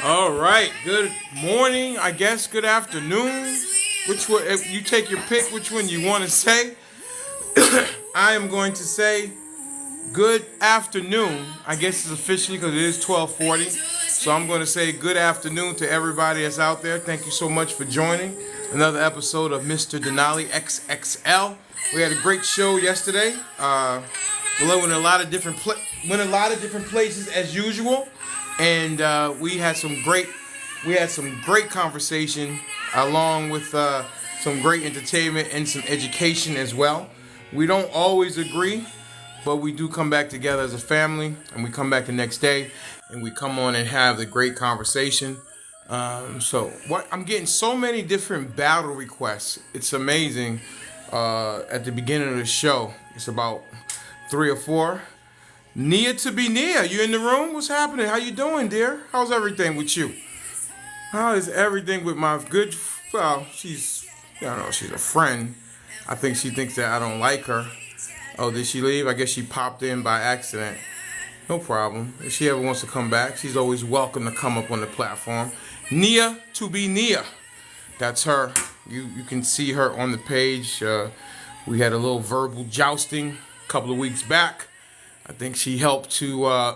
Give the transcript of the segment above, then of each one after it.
All right, good morning, I guess, good afternoon. Which one, if you take your pick, which one you want to say. I am going to say good afternoon. I guess it's officially because it is 12:40. So I'm going to say good afternoon to everybody that's out there. Thank you so much for joining another episode of Mr.Denali XXL. We had a great show yesterday. We went in a lot of different places as usual, and we had some great conversation along with some great entertainment and some education as well. We don't always agree, but we do come back together as a family, and we come back the next day, and we come on and have the great conversation. I'm getting so many different battle requests. It's amazing. At the beginning of the show, it's about 3 or 4. Nia to be Nia, you in the room? What's happening? How you doing, dear? How's everything with you? How is everything with my good? Well, she's a friend. I think she thinks that I don't like her. Oh, did she leave? I guess she popped in by accident. No problem. If she ever wants to come back, she's always welcome to come up on the platform. Nia to be Nia. That's her. You can see her on the page. We had a little verbal jousting a couple of weeks back. I think she helped to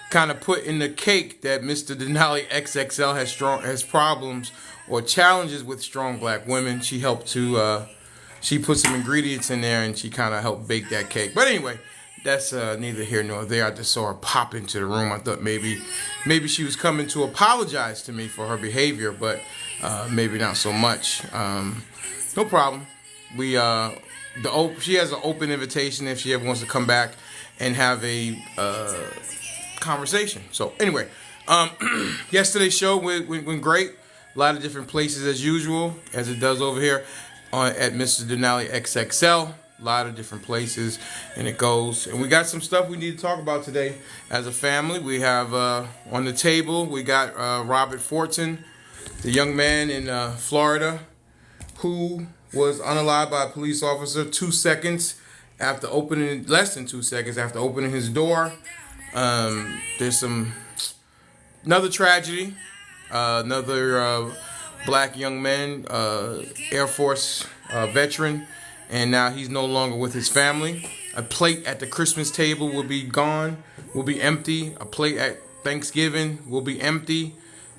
kind of put in the cake that Mr.Denali XXL has problems or challenges with strong black women. She helped to she put some ingredients in there, and she kind of helped bake that cake. But anyway, that's neither here nor there. I just saw her pop into the room. I thought maybe she was coming to apologize to me for her behavior, but maybe not so much. No problem. She has an open invitation if she ever wants to come back and have a conversation. So anyway, yesterday's show went great. A lot of different places as usual, as it does over here at Mr. Denali XXL. A lot of different places, and it goes. And we got some stuff we need to talk about today as a family. We have on the table, we got Robert Fortin, the young man in Florida who was unalived by a police officer less than 2 seconds after opening his door. There's another tragedy, another black young man, Air Force veteran, and now he's no longer with his family. A plate at the Christmas table will be gone, will be empty. A plate at Thanksgiving will be empty.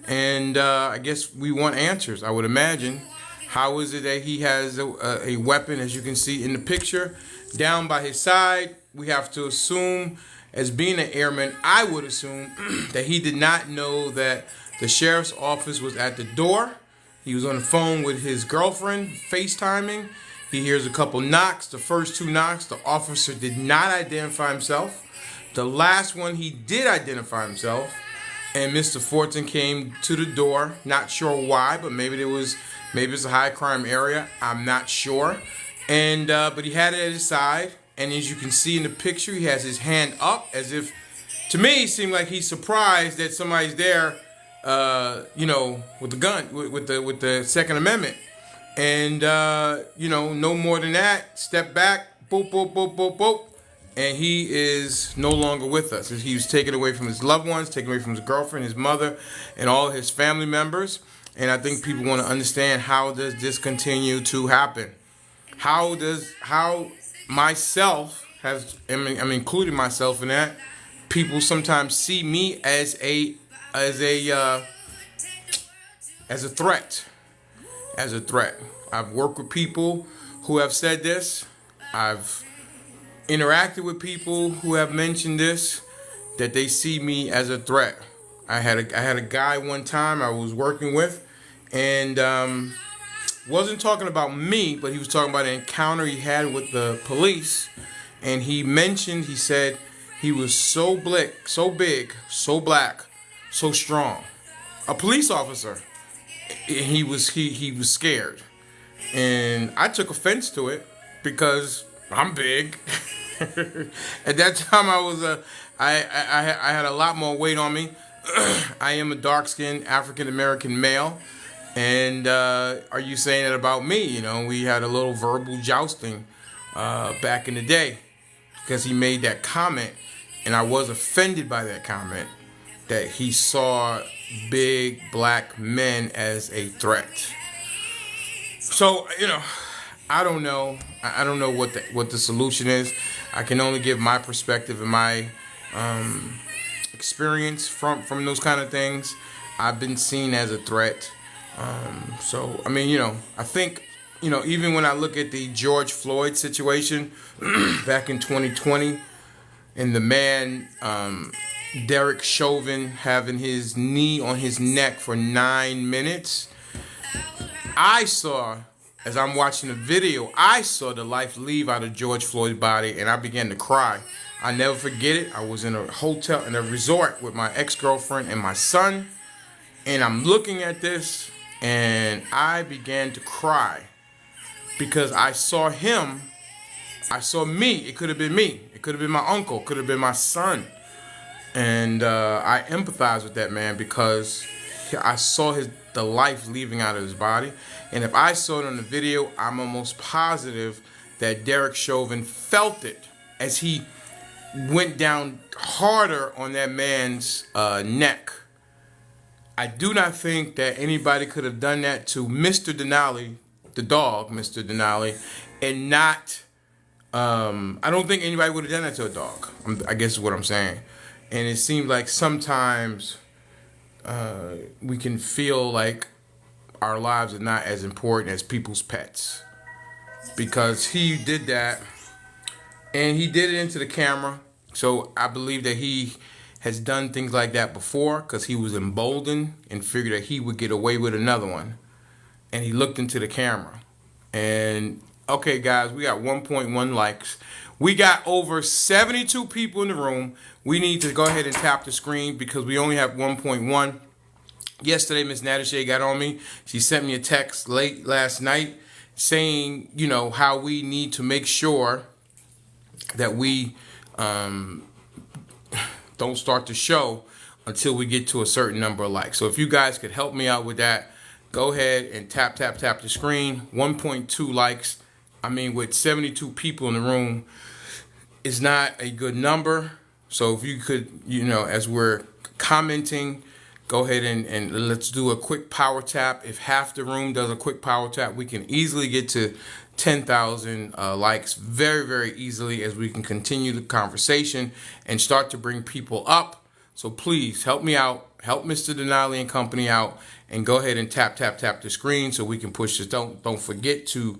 And I guess we want answers, I would imagine. How is it that he has a weapon, as you can see in the picture, down by his side? We have to assume, as being an airman, I would assume that he did not know that the sheriff's office was at the door. He was on the phone with his girlfriend, FaceTiming. He hears a couple knocks. The first 2 knocks, the officer did not identify himself. The last one, he did identify himself. And Mr. Fortin came to the door. Not sure why, but maybe it's a high crime area. I'm not sure. And but he had it at his side. And as you can see in the picture, he has his hand up as if, to me, it seemed like he's surprised that somebody's there, with the gun, with the Second Amendment. And, no more than that. Step back, boop, boop, boop, boop, boop. And he is no longer with us. He was taken away from his loved ones, taken away from his girlfriend, his mother, and all his family members. And I think people want to understand, how does this continue to happen? How myself I'm including myself in that. People sometimes see me as a threat. As a threat. I've worked with people who have said this. I've interacted with people who have mentioned this, that they see me as a threat. I had a guy one time I was working with, and wasn't talking about me, but he was talking about an encounter he had with the police, and he said he was so big, so black, so strong, a police officer. He was scared, and I took offense to it because I'm big. At that time, I had a lot more weight on me. I am a dark-skinned African-American male. And are you saying it about me? We had a little verbal jousting back in the day. because he made that comment, and I was offended by that comment, that he saw big black men as a threat. So, I don't know. I don't know what the solution is. I can only give my perspective and my experience from those kind of things. I've been seen as a threat. So, I mean, I think, even when I look at the George Floyd situation back in 2020, and the man, Derek Chauvin, having his knee on his neck for 9 minutes, I saw, as I'm watching the video, I saw the life leave out of George Floyd's body, and I began to cry. I never forget it. I was in a resort with my ex-girlfriend and my son, and I'm looking at this, and I began to cry because I saw him. I saw me. It could have been me. It could have been my uncle. It could have been my son. And I empathize with that man because I saw the life leaving out of his body. And if I saw it on the video, I'm almost positive that Derek Chauvin felt it as he went down harder on that man's neck. I do not think that anybody could have done that to Mr. Denali, the dog, Mr. Denali, and not. I don't think anybody would have done that to a dog. I guess is what I'm saying. And it seems like sometimes we can feel like our lives are not as important as people's pets. Because he did that, and he did it into the camera. So I believe that he has done things like that before because he was emboldened and figured that he would get away with another one. And he looked into the camera. And, okay, guys, we got 1.1 likes. We got over 72 people in the room. We need to go ahead and tap the screen because we only have 1.1. Yesterday, Miss Natasha got on me. She sent me a text late last night saying, how we need to make sure that we don't start the show until we get to a certain number of likes. So if you guys could help me out with that, go ahead and tap the screen. 1.2 likes. I mean, with 72 people in the room, is not a good number. So if you could, as we're commenting, go ahead and let's do a quick power tap. If half the room does a quick power tap, we can easily get to 10,000 likes very, very easily as we can continue the conversation and start to bring people up. So please help me out, help Mr. Denali and company out, and go ahead and tap the screen so we can push this. Don't forget to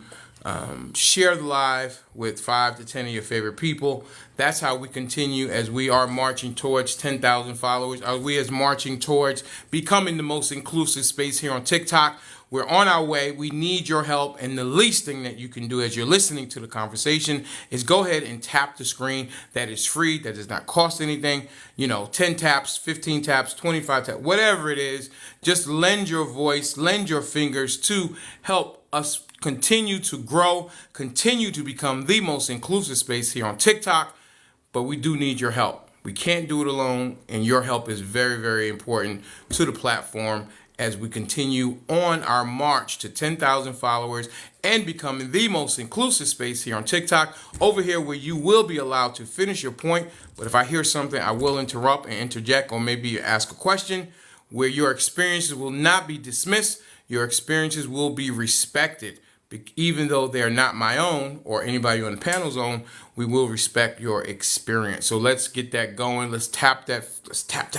share the live with 5 to 10 of your favorite people. That's how we continue as we are marching towards 10,000 followers. We are marching towards becoming the most inclusive space here on TikTok. We're on our way. We need your help. And the least thing that you can do as you're listening to the conversation is go ahead and tap the screen. That is free. That does not cost anything. 10 taps, 15 taps, 25 taps, whatever it is. Just lend your voice, lend your fingers to help us continue to grow, continue to become the most inclusive space here on TikTok. But we do need your help. We can't do it alone. And your help is very, very important to the platform as we continue on our march to 10,000 followers and becoming the most inclusive space here on TikTok, over here where you will be allowed to finish your point. But if I hear something, I will interrupt and interject, or maybe ask a question, where your experiences will not be dismissed. Your experiences will be respected. Even though they're not my own or anybody on the panel's own, we will respect your experience. So let's get that going. Let's tap that. Let's tap.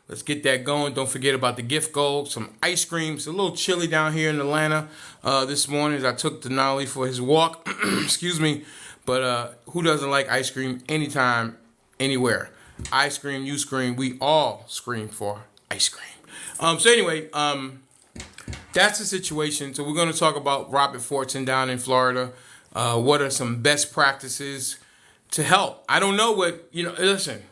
Let's get that going. Don't forget about the gift goal. Some ice cream. It's a little chilly down here in Atlanta this morning as I took Denali for his walk. Excuse me. But who doesn't like ice cream anytime, anywhere? I scream, you scream. We all scream for ice cream. So anyway, that's the situation. So we're going to talk about Robert Fortson down in Florida. What are some best practices to help? I don't know what, listen.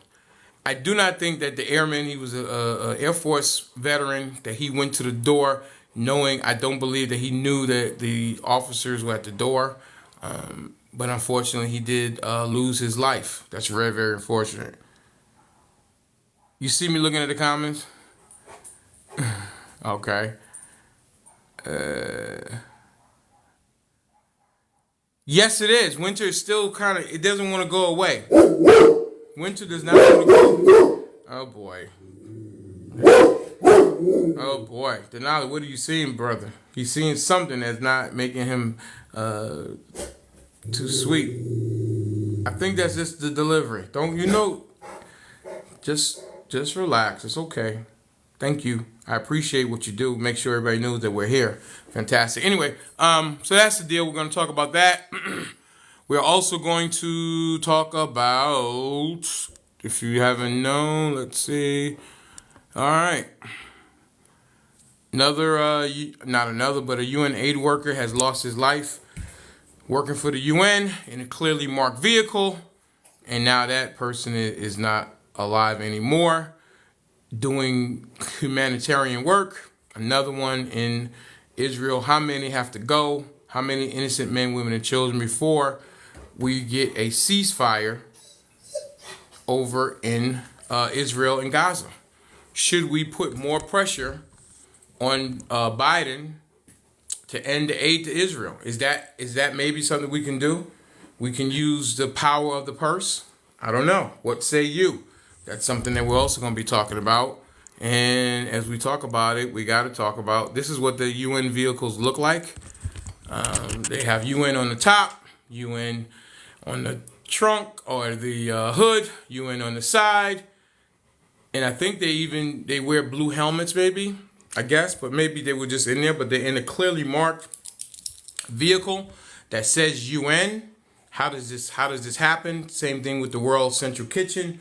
I do not think that the airman, he was a Air Force veteran, that he went to the door knowing, I don't believe that he knew that the officers were at the door. But unfortunately, he did lose his life. That's very, very unfortunate. You see me looking at the comments? Okay. Yes, it is. Winter is still kind of. It doesn't want to go away. Winter does not want to go. Oh boy. Oh boy. Denali, what are you seeing, brother? He's seeing something that's not making him too sweet. I think that's just the delivery. Don't you know? Just relax. It's okay. Thank you. I appreciate what you do. Make sure everybody knows that we're here. Fantastic. Anyway, so that's the deal. We're going to talk about that. We're also going to talk about, if you haven't known, let's see. All right. Not another, but a UN aid worker has lost his life working for the UN in a clearly marked vehicle. And now that person is not alive anymore, doing humanitarian work. Another one in Israel. How many have to go? How many innocent men, women, and children before we get a ceasefire over in Israel and Gaza? Should we put more pressure on Biden to end the aid to Israel? Is that maybe something we can do? We can use the power of the purse. I don't know. What say you? That's something that we're also going to be talking about. And as we talk about it, we got to talk about, this is what the UN vehicles look like. They have UN on the top, UN on the trunk or the hood, UN on the side. And I think they wear blue helmets maybe, I guess, but maybe they were just in there, but they're in a clearly marked vehicle that says UN. How does this happen? Same thing with the World Central Kitchen.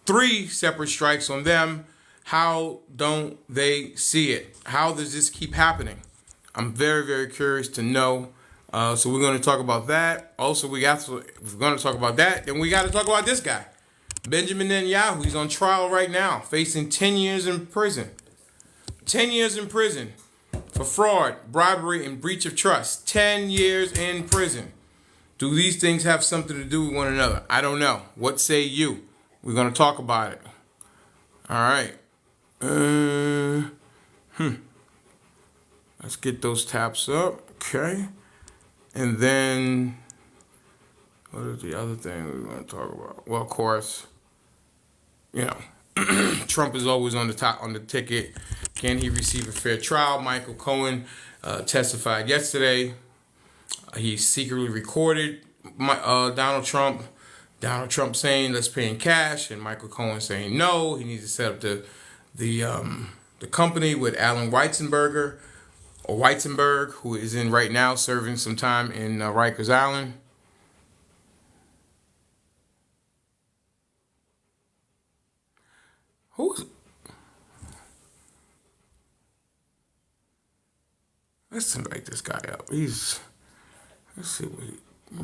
3 separate strikes on them. How don't they see it? How does this keep happening? I'm very, very curious to know. So we're going to talk about that. Also, if we're going to talk about that, then we got to talk about this guy, Benjamin Netanyahu. He's on trial right now, facing 10 years in prison. 10 years in prison for fraud, bribery, and breach of trust. 10 years in prison. Do these things have something to do with one another? I don't know. What say you? We're going to talk about it. All right. Let's get those tabs up. Okay. And then, what is the other thing we're going to talk about? Well, of course, you know, Trump is always on the top on the ticket. Can he receive a fair trial? Michael Cohen testified yesterday. He secretly recorded Donald Trump. Donald Trump saying let's pay in cash, and Michael Cohen saying no. He needs to set up the company with Alan Weizenberg, who is in right now serving some time in Rikers Island. Who's? Let's invite this guy up. Let's see what he.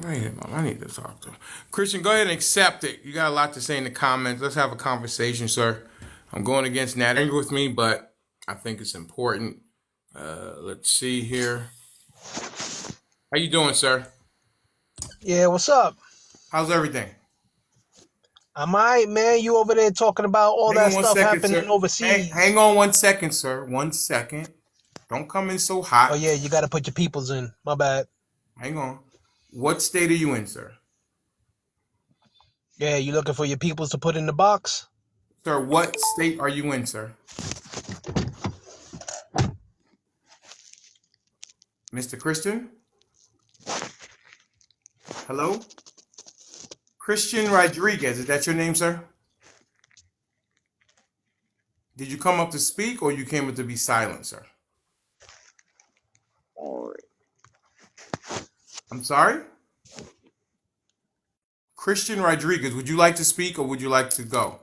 I need to talk to him. Christian, go ahead and accept it. You got a lot to say in the comments. Let's have a conversation, sir. I'm going against Nat Angry with me, but I think it's important. Let's see here. How you doing, sir? Yeah, what's up? How's everything? I'm alright, man. You over there talking about all Hang that on one stuff second, happening sir. overseas. Hang on 1 second, sir. 1 second. Don't come in so Oh hot. yeah, you gotta put your peoples in. My bad. Hang on. What state are you in, sir? Yeah, you looking for your peoples to put in the box? Sir, what state are you in, sir? Mr. Christian? Hello? Christian Rodriguez, is that your name, sir? Did you come up to speak or you came up to be silent, sir? I'm sorry? Christian Rodriguez, would you like to speak or would you like to go?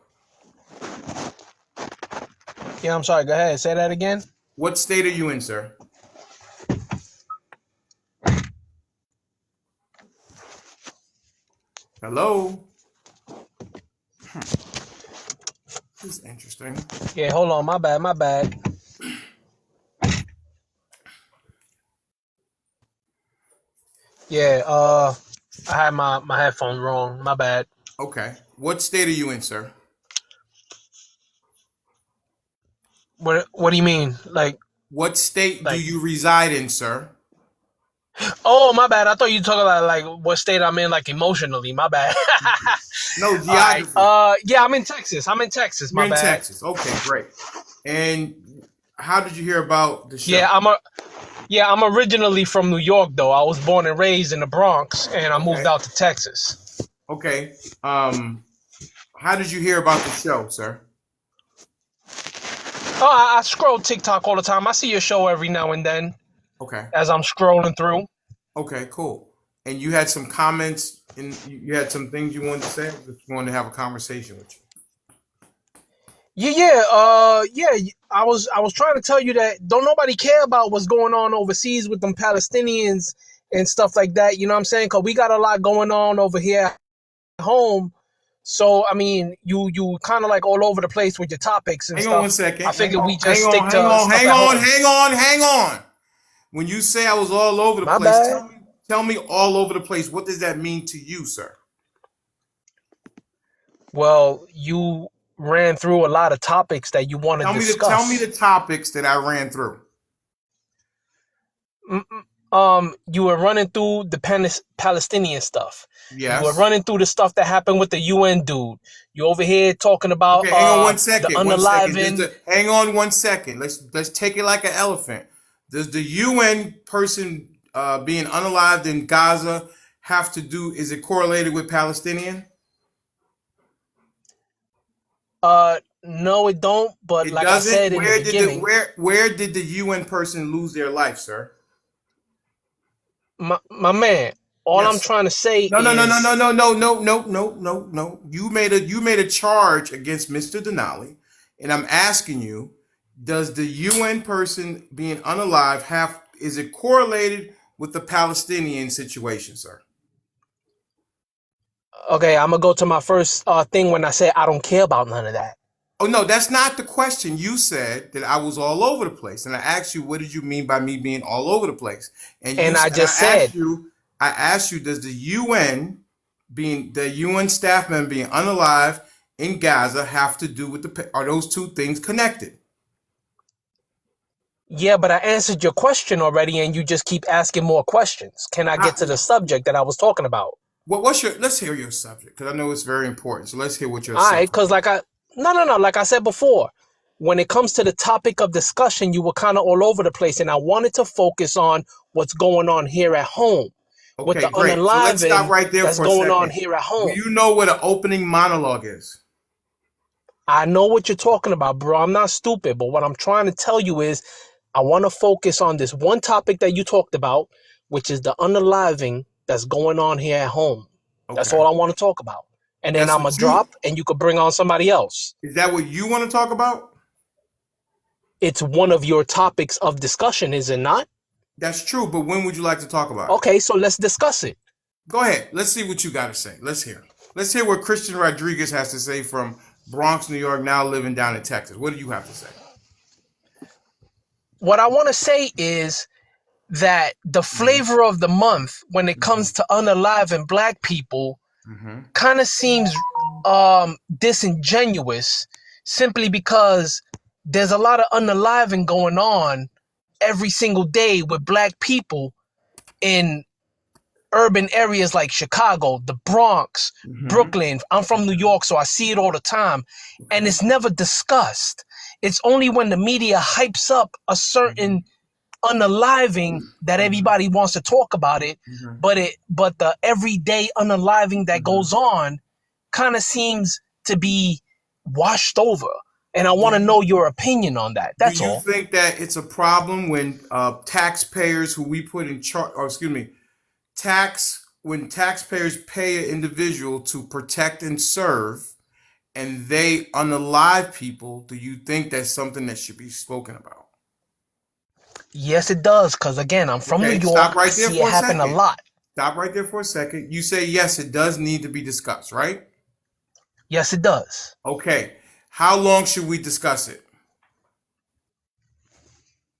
Yeah, I'm sorry. Go ahead. Say that again. What state are you in, sir? Hello? This is interesting. Yeah, hold on. My bad. My bad. Yeah. I had my headphones wrong. My bad. Okay. What state are you in, sir? What do you mean? What state do Like you reside in, sir? Oh, my bad. I thought you were talking about like what state I'm in, like emotionally. My bad. No, All right. geography. Yeah, I'm in Texas. I'm in Texas. You're My in bad. Texas. Okay, great. And how did you hear about the Yeah, show? I'm originally from New York though. I was born and raised in the Bronx, and I moved Okay. out to Texas. Okay. How did you hear about the show, sir? Oh, I scroll TikTok all the time. I see your show every now and then Okay. as I'm scrolling through. Okay, cool. And you had some comments and you had some things you wanted to say? Just wanted to have a conversation with you. Yeah. I was trying to tell you that don't nobody care about what's going on overseas with them Palestinians and stuff like that. You know what I'm saying? Because we got a lot going on over here at home. So I mean, you kind of like all over the place with your topics and Hang on one stuff. I second. Hang figured we on, just hang stick on, hang to on, stuff hang at on, home. hang on, hang on. When you say I was all over the My place, bad. tell me all over the place. What does that mean to you, sir? Well, you ran through a lot of topics that you want to Tell me discuss. the topics that I ran through. You were running through the Palestinian stuff. You were Yes. running through the stuff that happened with the UN dude. You over here talking about Okay, hang on one the second. One second. unaliving. Hang on one second. Let's take it like an elephant. Does the UN person being unalived in Gaza have to do? Is it correlated with Palestinian? No, it don't. But It like I doesn't. said in the beginning, Where did the UN person lose their life, sir? my man, all I'm Yes. trying to say No, no, no, no, is no, no, no, no, no, no, no, no. You made a charge against Mr. Denali, and I'm asking you, does the UN person being unalive have is it correlated with the Palestinian situation, sir? okay. I'm gonna go to my first thing when I say I don't care about none of that. Oh no, that's not the question. You said that I was all over the place, and I asked you, what did you mean by me being all over the place? And And I I just asked said, you, does the UN being the UN staff member being unalive in Gaza have to do with are those two things connected? yeah, but I answered your question already, and you just keep asking more questions. Can I get to the subject that I was talking about? What's your? Let's hear your subject because I know it's very important. So let's hear what your All right, subject because is. no, like I said before, when it comes to the topic of discussion, you were kind of all over the place, and I wanted to focus on what's going on here at home with Okay, the great. So let's stop unaliving right there that's for a going on second. here at Do home. you know what an opening monologue is? I know what you're talking about, bro. I'm not stupid, but what I'm trying to tell you is I want to focus on this one topic that you talked about, which is the unaliving that's going on here at home. That's Okay, all I want to talk about. And then that's I'm going what to you. drop, and you could bring on somebody else. Is that what you want to talk about? It's one of your topics of discussion, is it not? That's true, but when would you like to talk about it? Okay, so let's discuss it. Go ahead. Let's see what you got to say. Let's hear. Let's hear what Christian Rodriguez has to say from Bronx, New York, now living down in Texas. What do you have to say? What I want to say is that the Mm-hmm. flavor of the month when it comes to unaliving black people Mm-hmm. kind of seems disingenuous simply because there's a lot of unaliving going on every single day with black people in urban areas like Chicago, the Bronx, Mm-hmm. Brooklyn. I'm from New York, so I see it all the time. And Okay. it's never discussed. It's only when the media hypes up a Mm-hmm. certain unaliving that Mm-hmm. everybody wants to talk about it, Mm-hmm. but the everyday unaliving that Mm-hmm. goes on kind of seems to be washed over. And I Do want to you know your opinion on that. do That's you all. think that it's a problem when taxpayers who we put in charge, or excuse me, when taxpayers pay an individual to protect and serve, and they unalive people? Do you think that's something that should be spoken about? Yes, it does. Because again, I'm from New Okay, stop York. I right there see it for a happen a second. lot. Stop right there for a second. You say yes, it does need to be discussed, right? Yes, it does. Okay. How long should we discuss it?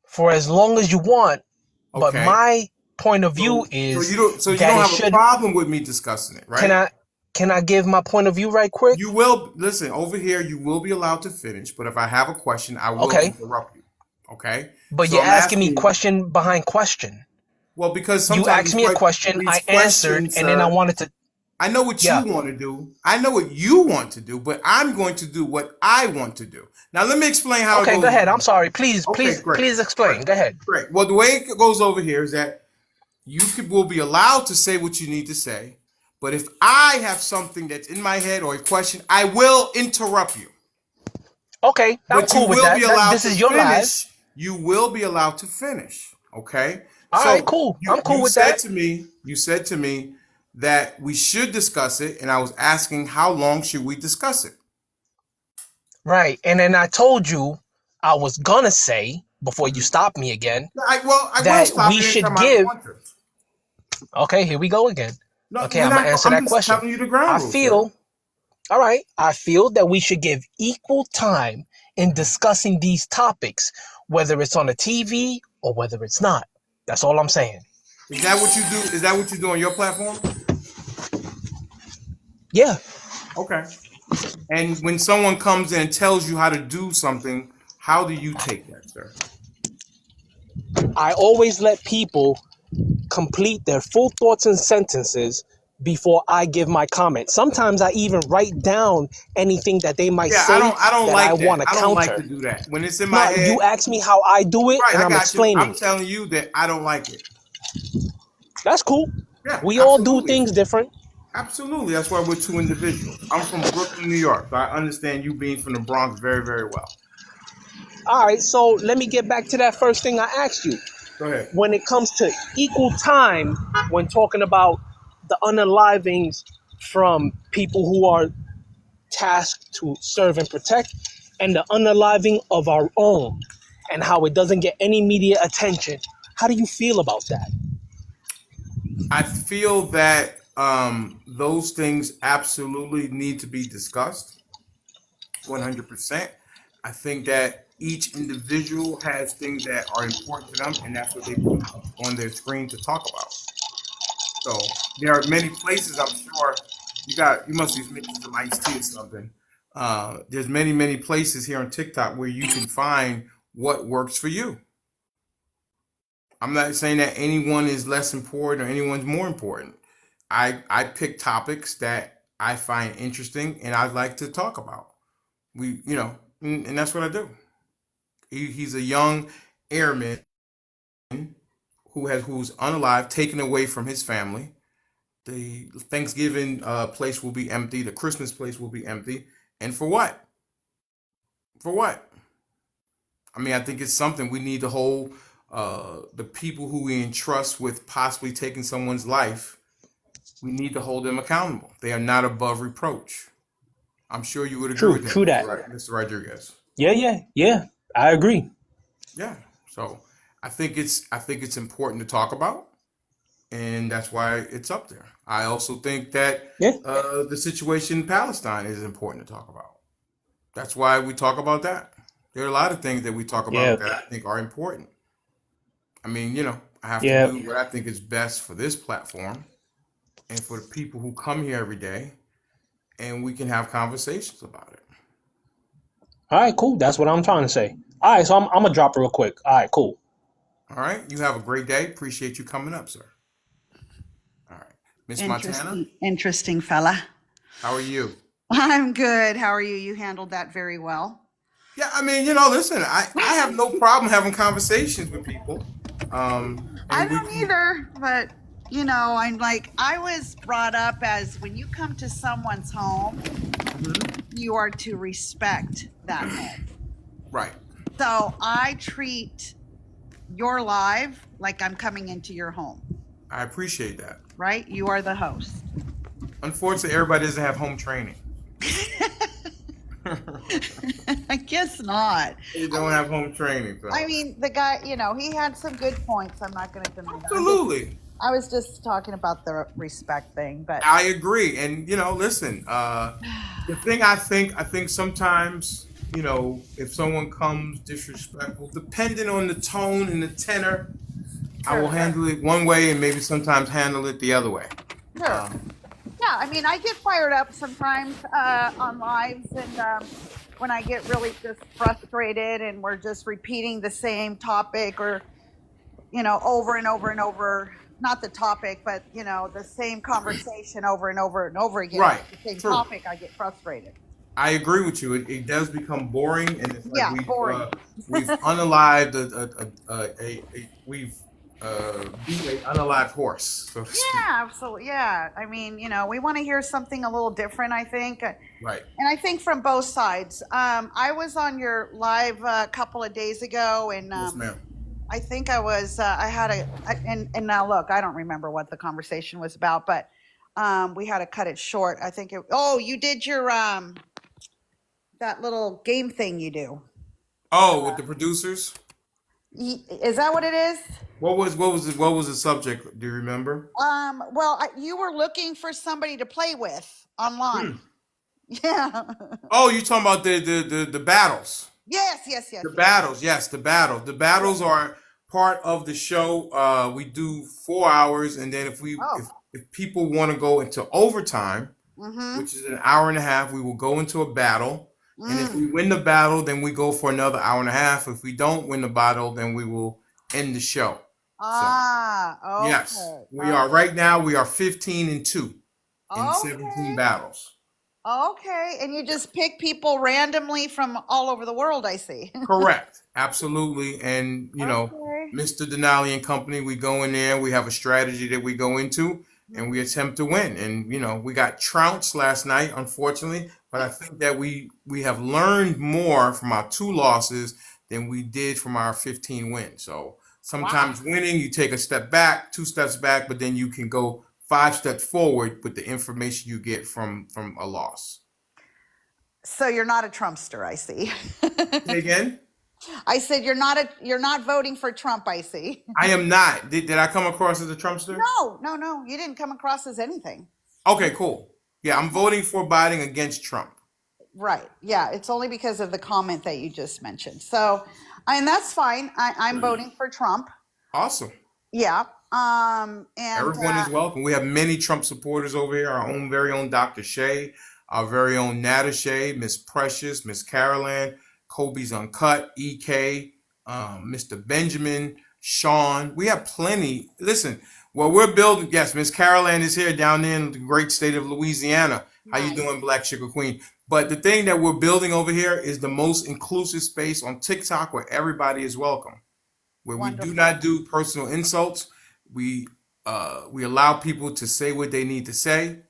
For as long as you want. But Okay. my point of view So is you that don't it have a should. problem with me discussing it, Can right? I can I give my point of view right quick? You will listen over here. You will be allowed to finish, but if I have a question, I will Okay. interrupt you. Okay. But So you're I'm asking me asking. question behind question. Well, because You sometimes asked me a question, these I answered, questions, and then I sir. wanted to. I know what you Yeah. want to do. I know what you want to do, but I'm going to do what I want to do. Now, let me explain how it Okay, go goes. ahead. I'm sorry. Please, Okay, please, great, please great, explain. Go ahead. great. Well, the way it goes over here is that will be allowed to say what you need to say, but if I have something that's in my head or a question, I will interrupt you. Okay, I'm But you cool with will be that. allowed This to is your live. finish. You will be allowed to finish. Okay. All right, So cool. I'm cool you with said that. to me, that we should discuss it, and I was asking how long should we discuss it? Right. And then I told you I was gonna say before you Mhm. stopped me again I will that stop we you should anytime I give. want to. Okay, here we go again. No, Okay, we're I'm gonna not. answer I'm that just question. telling you the ground I rules, sir. feel, all right, I feel that we should give equal time in discussing these topics, whether it's on the TV or whether it's not. That's all I'm saying. Is that what you do? Is that what you do on your platform? Yeah. Okay. And when someone comes in and tells you how to do something, how do you take that, sir? I always let people complete their full thoughts and sentences before I give my comment. Sometimes I even write down anything that they might Yeah, say I don't that I like want that. to I don't like to counter. do that. When it's in my No, head, you ask me how I do it, right, and I I'm got you. I'm explaining it. telling you that I don't like it. That's cool. Yeah, We all do absolutely. things different. Absolutely. That's why we're two individuals. I'm from Brooklyn, New York. So I understand you being from the Bronx very, very well. All right, so let me get back to that first thing I asked you. Go ahead. When it comes to equal time, when talking about the unalivings from people who are tasked to serve and protect, and the unaliving of our own, and how it doesn't get any media attention, how do you feel about that? I feel that those things absolutely need to be discussed 100%. I think that each individual has things that are important to them, and that's what they put up on their screen to talk about. So there are many places. I'm sure you must be making some iced tea or something. There's many places here on TikTok where you can find what works for you. I'm not saying that anyone is less important or anyone's more important. I pick topics that I find interesting and I like to talk about. And that's what I do. He's a young airman who's unalive, taken away from his family. The Thanksgiving place will be empty. The Christmas place will be empty. And for what? For what? I mean, I think it's something we need to hold the people who we entrust with possibly taking someone's life. We need to hold them accountable. They are not above reproach. I'm sure you would agree True, with that, true that. Mr. Rodriguez. Yeah. I agree. Yeah. So I think it's important to talk about, and that's why it's up there. I also think that Yeah, the situation in Palestine is important to talk about. That's why we talk about that. There are a lot of things that we talk about yeah, that I think are important. I mean, I have to yeah. do what I think is best for this platform and for the people who come here every day, and we can have conversations about it. All right, cool. That's what I'm trying to say. All right, so I'm gonna drop it real quick. All right, cool. All right. You have a great day. Appreciate you coming up, sir. All right. Miss Montana, Interesting fella. how are you? I'm good. How are you? You handled that very well. Yeah, I mean, listen, I have no problem having conversations with people. I And we don't can, either, but I'm like, I was brought up as when you come to someone's home, Mhm. you are to respect that home. Right. So I treat your live like I'm coming into your home, I appreciate that. right? You are the host. Unfortunately, everybody doesn't have home training. I guess not. They don't have home training, I so mean, the guy, he had some good points. I'm not going to deny that. absolutely. I was just talking about the respect thing, but I agree. And listen, the thing I think sometimes, if someone comes disrespectful, depending on the tone and the tenor, I will sure, handle it one way and maybe sometimes handle it the other way. sure. Um, Yeah, I mean, I get fired up sometimes on lives, and when I get really just frustrated and we're just repeating the same topic, or over and over and over, not the topic, but, the same conversation over and over and over again. If Right. it's the same True. topic, I get frustrated. I agree with you. It does become boring, and it's like Yeah, boring. we've unalived we've beat a unalived horse, so to speak. Yeah, absolutely. Yeah. I mean, we want to hear something a little different, I think. Right. And I think from both sides. I was on your live a couple of days ago, and Yes, ma'am. I think I had and now look, I don't remember what the conversation was about, but we had to cut it short. Oh, you did your, that little game thing you do. Oh, with the producers. Is that what it is? What was the subject? Do you remember? Well, you were looking for somebody to play with Hmm. online. Yeah. Oh, you talking about the battles? Yes, yes, yes, The yes. battles, yes, the battles. The Yeah. battles are part of the show. We do 4 hours, and then Oh. if people want to go into overtime, Mm-hmm. which is an hour and a half, we will go into a battle. And if we Mm. win the battle, then we go for another hour and a half. If we don't win the battle, then we will end the show. So Ah, yes, okay. we are Okay. right now. We are 15-2 in 17 Okay. battles. Okay. And you just pick people randomly from all over the world, I see. Correct. Absolutely. And, Okay. Mr. Denali and company, we go in there, we have a strategy that we go into and we attempt to win. And, we got trounced last night, unfortunately, but I think that we have learned more from our 2 losses than we did from our 15 wins. So Wow. sometimes winning, you take a step back, 2 steps back, but then you can go 5 steps forward with the information you get from a loss. So you're not a Trumpster, I see. Say again? I said you're not voting for Trump, I see. I am not. Did I come across as a Trumpster? No, no, no. You didn't come across as anything. Okay, cool. Yeah, I'm voting for Biden against Trump. Right. Yeah. It's only because of the comment that you just mentioned. So, and that's fine. I'm voting for Trump. Awesome. Yeah. And Everyone is welcome. We have many Trump supporters over here. Our own very own Dr. Shay, our very own Nada Shay, Miss Precious, Miss Caroline, Kobe's Uncut, EK, Mr. Benjamin, Sean. We have plenty. Listen, what we're building. Yes, Miss Caroline is here down there in the great state of Louisiana. How you nice. doing, Black Sugar Queen? But the thing that we're building over here is the most inclusive space on TikTok where everybody is welcome, where we do Wonderful. not do personal insults. We we allow people to say what they need to say,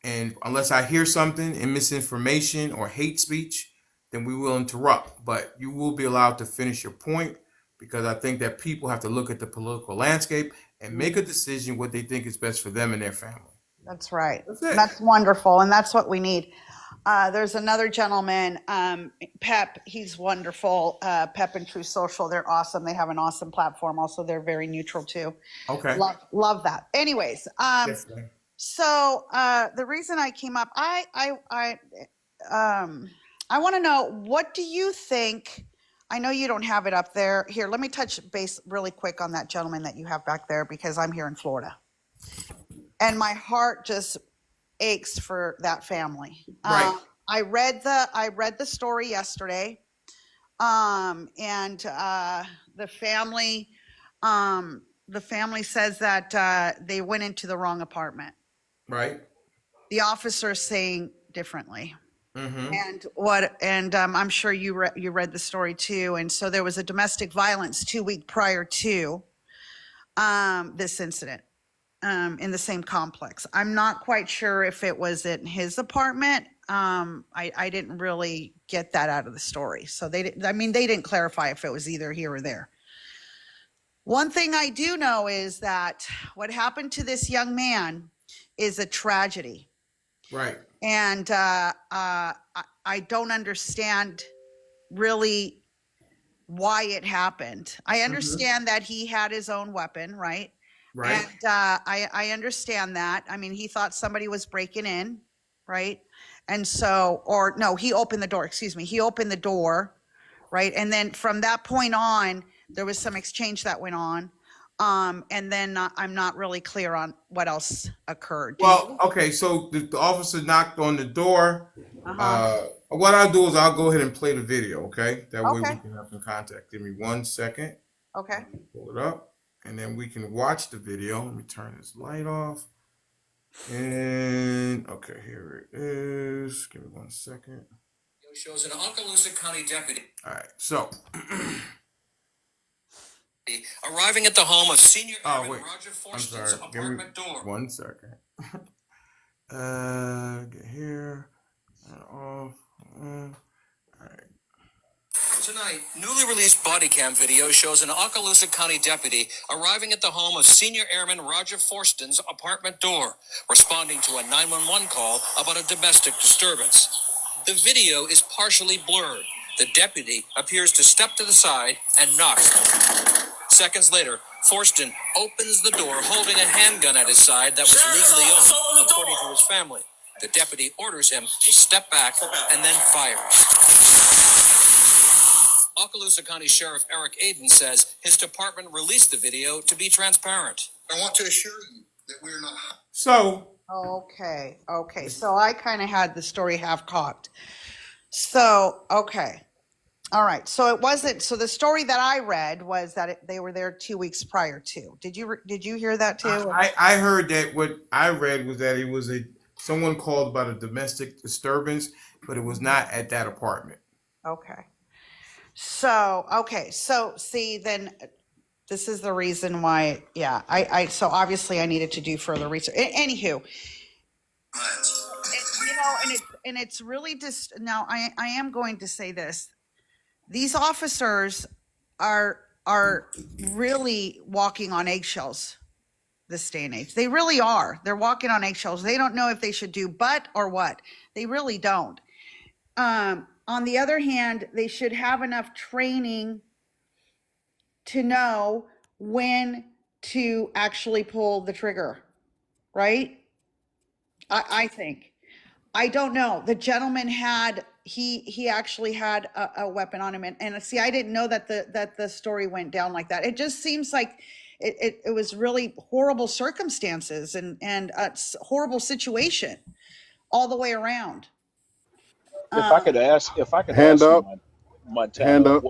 and unless I hear something in misinformation or hate speech, then we will interrupt. But you will be allowed to finish your point because I think that people have to look at the political landscape and make a Mhm. decision what they think is best for them and their family. That's right. That's it. That's wonderful. And that's what we need. There's another gentleman, Pep. He's wonderful. Pep and True Social. They're awesome. They have an awesome platform. Also, they're very neutral too. Okay. Love that. Anyways, Yes, ma'am. so the reason I came up, I want to know, what do you think? I know you don't have it up there. Here, let me touch base really quick on that gentleman that you have back there because I'm here in Florida, and my heart just aches for that family. Right. I read the story yesterday, and the family says that they went into the wrong apartment. Right. The officer is saying differently. Mm-hmm. And I'm sure you read the story too. And so there was a domestic violence 2 weeks prior to this incident in the same complex. I'm not quite sure if it was in his apartment. I didn't really get that out of the story. So they didn't clarify if it was either here or there. One thing I do know is that what happened to this young man is a tragedy. Right. And I don't understand really why it happened. I Mm-hmm. understand that he had his own weapon, right? Right. And I understand that. I mean, he thought somebody was breaking in, right? And so, or no, he opened the door. Excuse me, he opened the door, right? And then from that point on, there was some exchange that went on. And then I'm not really clear on what else occurred. Do Well, you? okay, so the officer knocked on the door. Uh huh. What I'll do is I'll go ahead and play the video, okay? That way we Okay. can have some contact. Give me 1 second. Okay. Pull it up. and then we can watch the video. Let me turn this light off. And okay, here it is. Give me 1 second. Shows an Okaloosa County deputy. All right, so arriving at the home of senior airman Roger Forston's apartment door. 1 second. Get here. Off. All right. Tonight, newly released body cam video shows an Okaloosa County deputy arriving at the home of senior airman Roger Forston's apartment door, responding to a 911 call about a domestic disturbance. The video is partially blurred. The deputy appears to step to the side and knocks. Seconds later, Forston opens the door holding a handgun at his side that was legally owned, according to his family. The deputy orders him to step back and then fires. Okaloosa County Sheriff Eric Aden says his department released the video to be transparent. I want to assure you that we're not. So. Okay. So I kind of had the story half cocked. So, okay. All right. So it wasn't. So the story that I read was that they were there 2 weeks prior to. Did you hear that too? I heard that what I read was that it was someone called about a domestic disturbance, but it was not at that apartment. Okay. So see, then this is the reason why. Yeah. So obviously I needed to do further research. Anywho. And it's really just now. I am going to say this. These officers are really walking on eggshells this day and age. They really are. They're walking on eggshells. They don't know if they should do but or what. They really don't. On the other hand, they should have enough training to know when to actually pull the trigger, right? I think. I don't know. The gentleman he actually had a weapon on him, and see, I didn't know that the story went down like that. It just seems like it was really horrible circumstances and a horrible situation all the way around. If I could Hand ask you, up, Montana, hand up.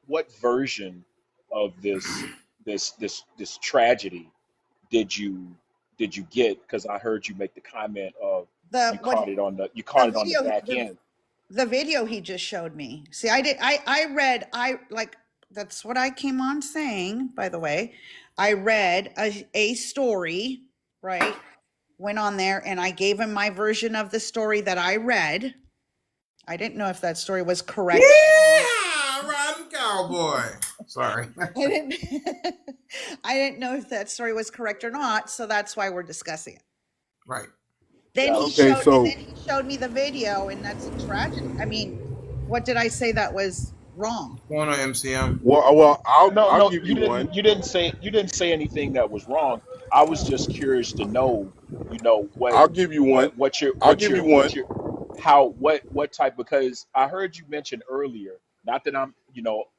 what version of this tragedy did you get? Because I heard you make the comment of The what you the caught it on the video back end. the video he just showed me. See, I read that's what I came on saying, by the way. I read a story, right? Went on there and I gave him my version of the story that I read. I didn't know if that story was correct. Yeah, run cowboy. Sorry. I didn't know if that story was correct or not, so that's why we're discussing it. Right. Then Yeah. he Okay, showed, so and then he showed me the video, and that's a tragedy. I mean, what did I say that was wrong? Going on MCM. well, No, I'll no, give you one. you didn't say anything that was wrong. I was just curious to know, I'll give you one. I'll give you one. what type, because I heard you mention earlier, not that I'm,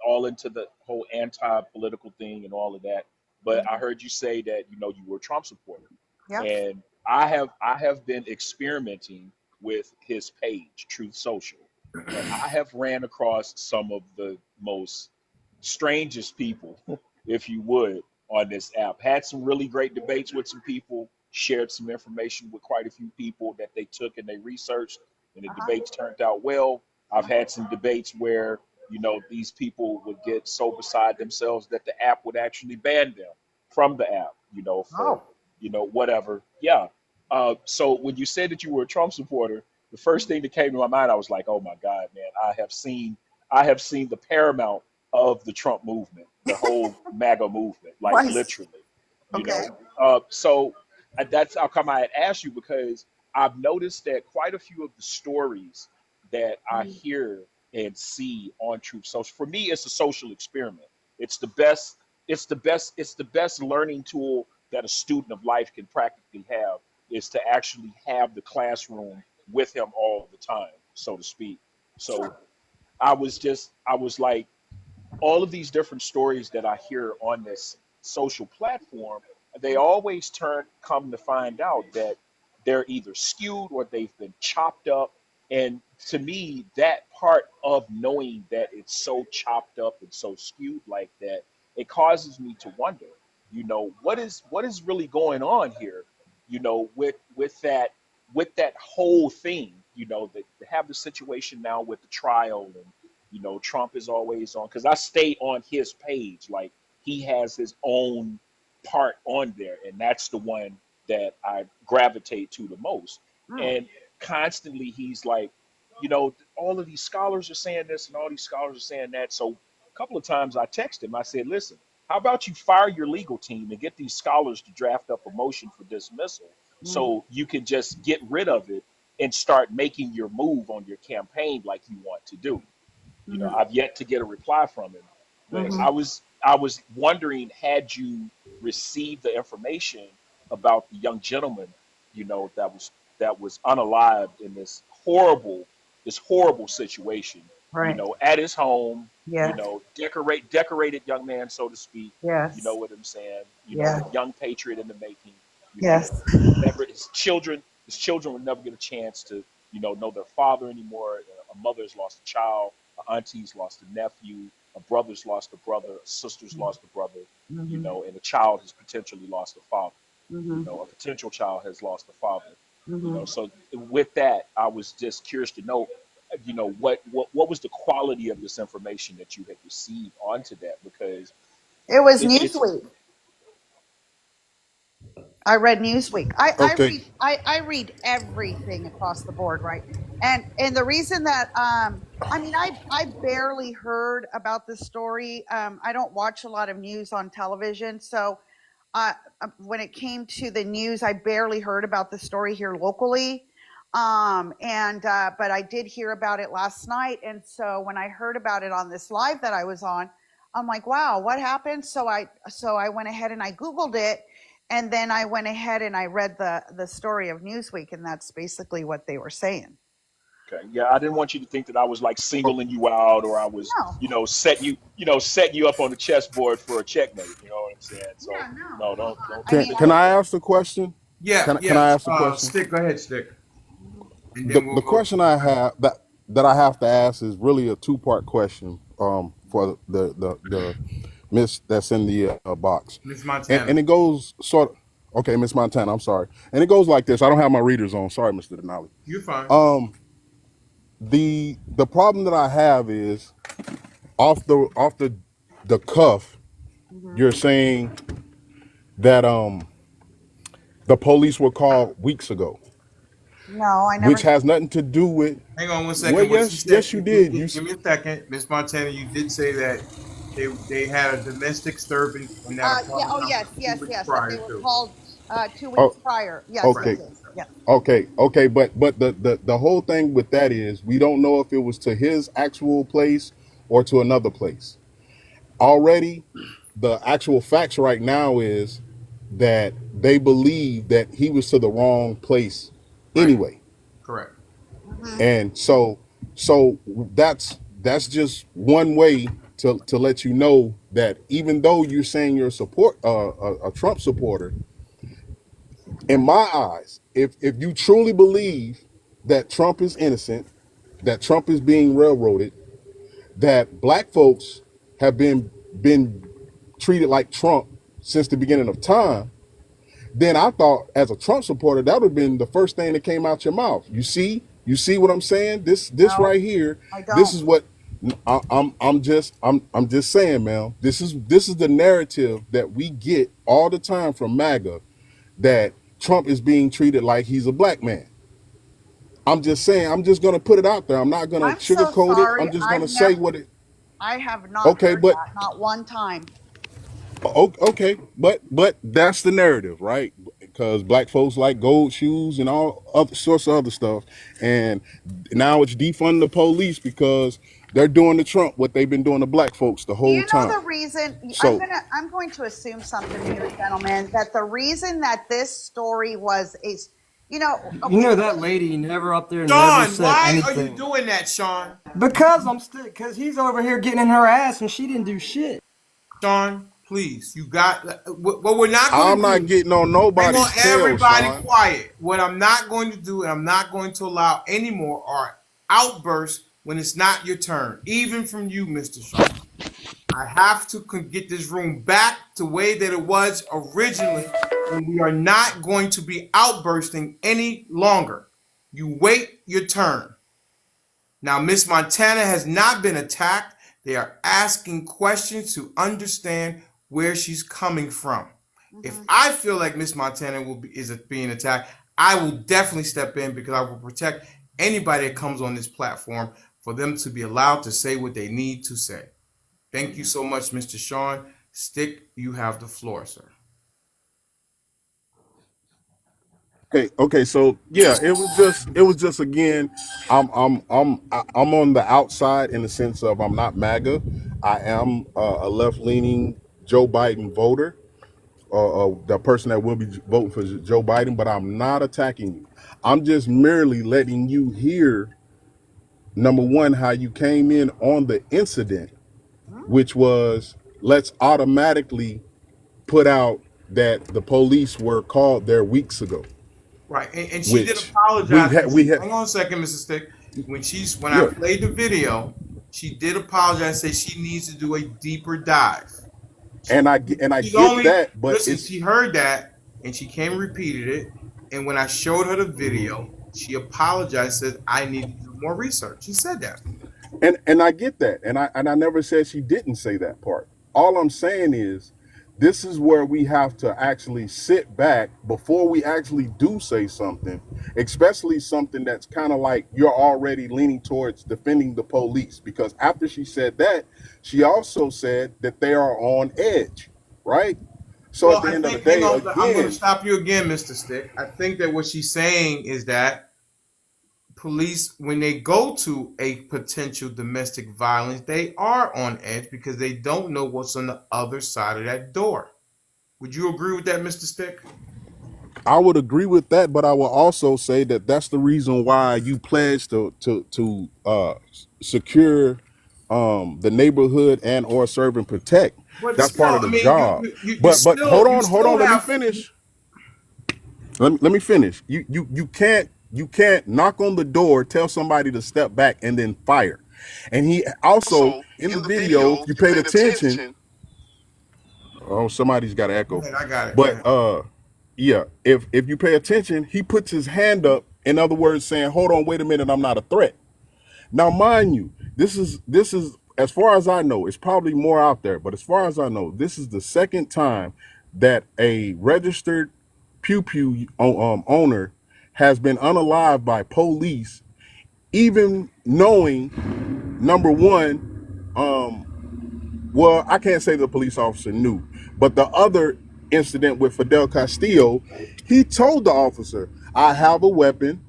all into the whole anti-political thing and all of that, but I heard you say that, you were a Trump supporter. Yep. And I have been experimenting with his page, Truth Social, and I have ran across some of the most strangest people, if you would, on this app. Had some really great debates with some people, shared some information with quite a few people that they took and they researched, and the debates turned out well. I've had some debates where, these people would get so beside themselves that the app would actually ban them from the app, for, whatever. Yeah. So when you said that you were a Trump supporter, the first thing that came to my mind, I was like, oh my God, man, I have seen the paramount of the Trump movement, the whole MAGA movement, like Right. literally, you Okay. know. So that's how come I had asked you, because I've noticed that quite a few of the stories that I hear and see on Truth Social, for me, it's a social experiment. It's the best. It's the best. It's the best learning tool that a student of life can practically have, is to actually have the classroom with him all the time, so to speak. So I was like, all of these different stories that I hear on this social platform, they always come to find out that they're either skewed or they've been chopped up And to me, that part of knowing that it's so chopped up and so skewed like that, it causes me to wonder, what is really going on here, with that whole thing, that they have the situation now with the trial, and Trump is always on, because I stay on his page, like he has his own part on there, and that's the one that I gravitate to the most. Mm. And constantly he's like, all of these scholars are saying this and all these scholars are saying that. So a couple of times I texted him, I said, listen, how about you fire your legal team and get these scholars to draft up a motion for dismissal Mm. so you can just get rid of it and start making your move on your campaign like you want to do. Mhm. I've yet to get a reply from him, but Mhm. I was wondering, had you received the information about the young gentleman, that was unalived in this horrible situation, Right. at his home, Yes. decorated young man, so to speak. You know Yes. what I'm saying? Yes. A young patriot in the making. Yes. Never his children would never get a chance to, know their father anymore. A mother's lost a child, a auntie's lost a nephew, a brother's lost a brother, a sister's lost a brother, Mhm. and a child has potentially lost a father. Mhm. A potential child has lost a father. Mhm. So with that, I was just curious to know, what was the quality of this information that you had received onto that, because It was it's Newsweek. I read Newsweek. I Okay. read I read everything across the board, right? And the reason that I mean I barely heard about this story. I don't watch a lot of news on television, so when it came to the news, I barely heard about the story here locally. And but I did hear about it last night, and so when I heard about it on this live that I was on, I'm like, wow, what happened? So I went ahead and I Googled it, and then I went ahead and I read the story of Newsweek, and that's basically what they were saying. okay. Yeah, I didn't want you to think that I was like O- singling you out, or I was, No, setting you up on the chessboard for a checkmate. You know what I'm saying? So yeah, no. no, don't I Can mean, think can I that I way. ask the question? Yeah, Can yeah. I ask the question? Stick. Go ahead, stick, and The then we'll the go question I have that I have to ask is really a two-part question for the miss that's in the box. Miss And Montana. and it goes sort of, okay, Miss Montana, I'm sorry. And it goes like this. I don't have my readers on. Sorry, Mr. Denali. You're fine. Um the problem that I have is off the cuff, Mhm. you're saying that the police were called weeks ago, No, I never which said. has nothing to do with. Hang on one Well, second. What she said. yes, you did. Give me a second, Miss Montana. You did say that they had a domestic disturbance in that Yeah. apartment Oh, complex yes, two yes, weeks yes. That they prior were to. called 2 weeks Oh, prior. Yes, Right. yes, okay, yes. Yeah. okay, but the whole thing with that is we don't know if it was to his actual place or to another place. Already, the actual facts right now is that they believe that he was to the wrong place Right. anyway. Correct. Hmm. And so that's just one way to let you know that even though you're saying you're a Trump supporter, in my eyes, if you truly believe that Trump is innocent, that Trump is being railroaded, that black folks have been treated like Trump since the beginning of time, then I thought as a Trump supporter that would have been the first thing that came out your mouth. You see what I'm saying? This No, right here, I this don't. is what I'm just saying, man. This is the narrative that we get all the time from MAGA, that Trump is being treated like he's a black man. I'm just saying. I'm just gonna put it out there. I'm not gonna I'm so sugarcoat it. sorry. I'm just gonna say what it. I have not Okay, heard but that, not one time. Okay, but that's the narrative, right? Because black folks like gold shoes and all other sorts of other stuff, and now it's defunding the police because they're doing to Trump what they've been doing to black folks the Do whole you know time. the reason? So I'm going to assume something here, gentlemen, that the reason that this story was is, You okay, know that lady never up there never Sean, said why are you anything. doing that, Sean? Because he's over here getting in her ass and she didn't do shit. Sean, please, you got what we're not going I'm to not do. getting on Hang on, nobody's tail, everybody, Sean. quiet. What I'm not going to do, and I'm not going to allow anymore, are outburst when it's not your turn, even from you, Mr. Sean. I have to get this room back to the way that it was originally, and we are not going to be outbursting any longer. You wait your turn. Now, Miss Montana has not been attacked. They are asking questions to understand where she's coming from. If I feel like Miss Montana is being attacked, I will definitely step in because I will protect anybody that comes on this platform for them to be allowed to say what they need to say. Thank you so much, Mr. Sean. Stick, you have the floor, sir. Okay, so yeah, it was just again, I'm on the outside in the sense of I'm not MAGA. I am a left leaning Joe Biden voter, the person that will be voting for Joe Biden, but I'm not attacking you. I'm just merely letting you hear, number one, how you came in on the incident, which was let's automatically put out that the police were called there weeks ago, Right, and she did which we apologize. had we had Hang on a second, Mr. Stick. When I yeah, played the video, she did apologize. Say she needs to do a deeper dive. She and I she's get only that, but listen. it's She heard that and she came and repeated it. And when I showed her the video, she apologized. Said I need to do more research. She said that. and I get that, and I never said she didn't say that part. All I'm saying is, this is where we have to actually sit back before we actually do say something, especially something that's kind of like you're already leaning towards defending the police. Because after she said that, she also said that they are on edge, right? So Well, at the I end of the think. Hang day, on. I'm going to again, stop you again, Mr. Stick. I think that what she's saying is that police, when they go to a potential domestic violence, they are on edge because they don't know what's on the other side of that door. Would you agree with that, Mr. Stick? I would agree with that, but I will also say that that's the reason why you pledge to secure the neighborhood and or serve and protect. But That's part still, of I the mean, job. But hold you on, still let me have. finish. Let me finish. You can't knock on the door, tell somebody to step back, and then fire. And he also in the video, if you paid attention, oh, somebody's got an Go echo. ahead, I got it. Go But ahead. yeah, if you pay attention, he puts his hand up. In other words, saying, "Hold on, wait a minute, I'm not a threat." Now, mind you, this is as far as I know, it's probably more out there, but as far as I know, this is the second time that a registered pew pew owner has been unalived by police, even knowing, number one, well, I can't say the police officer knew, but the other incident with Fidel Castillo, he told the officer, "I have a weapon.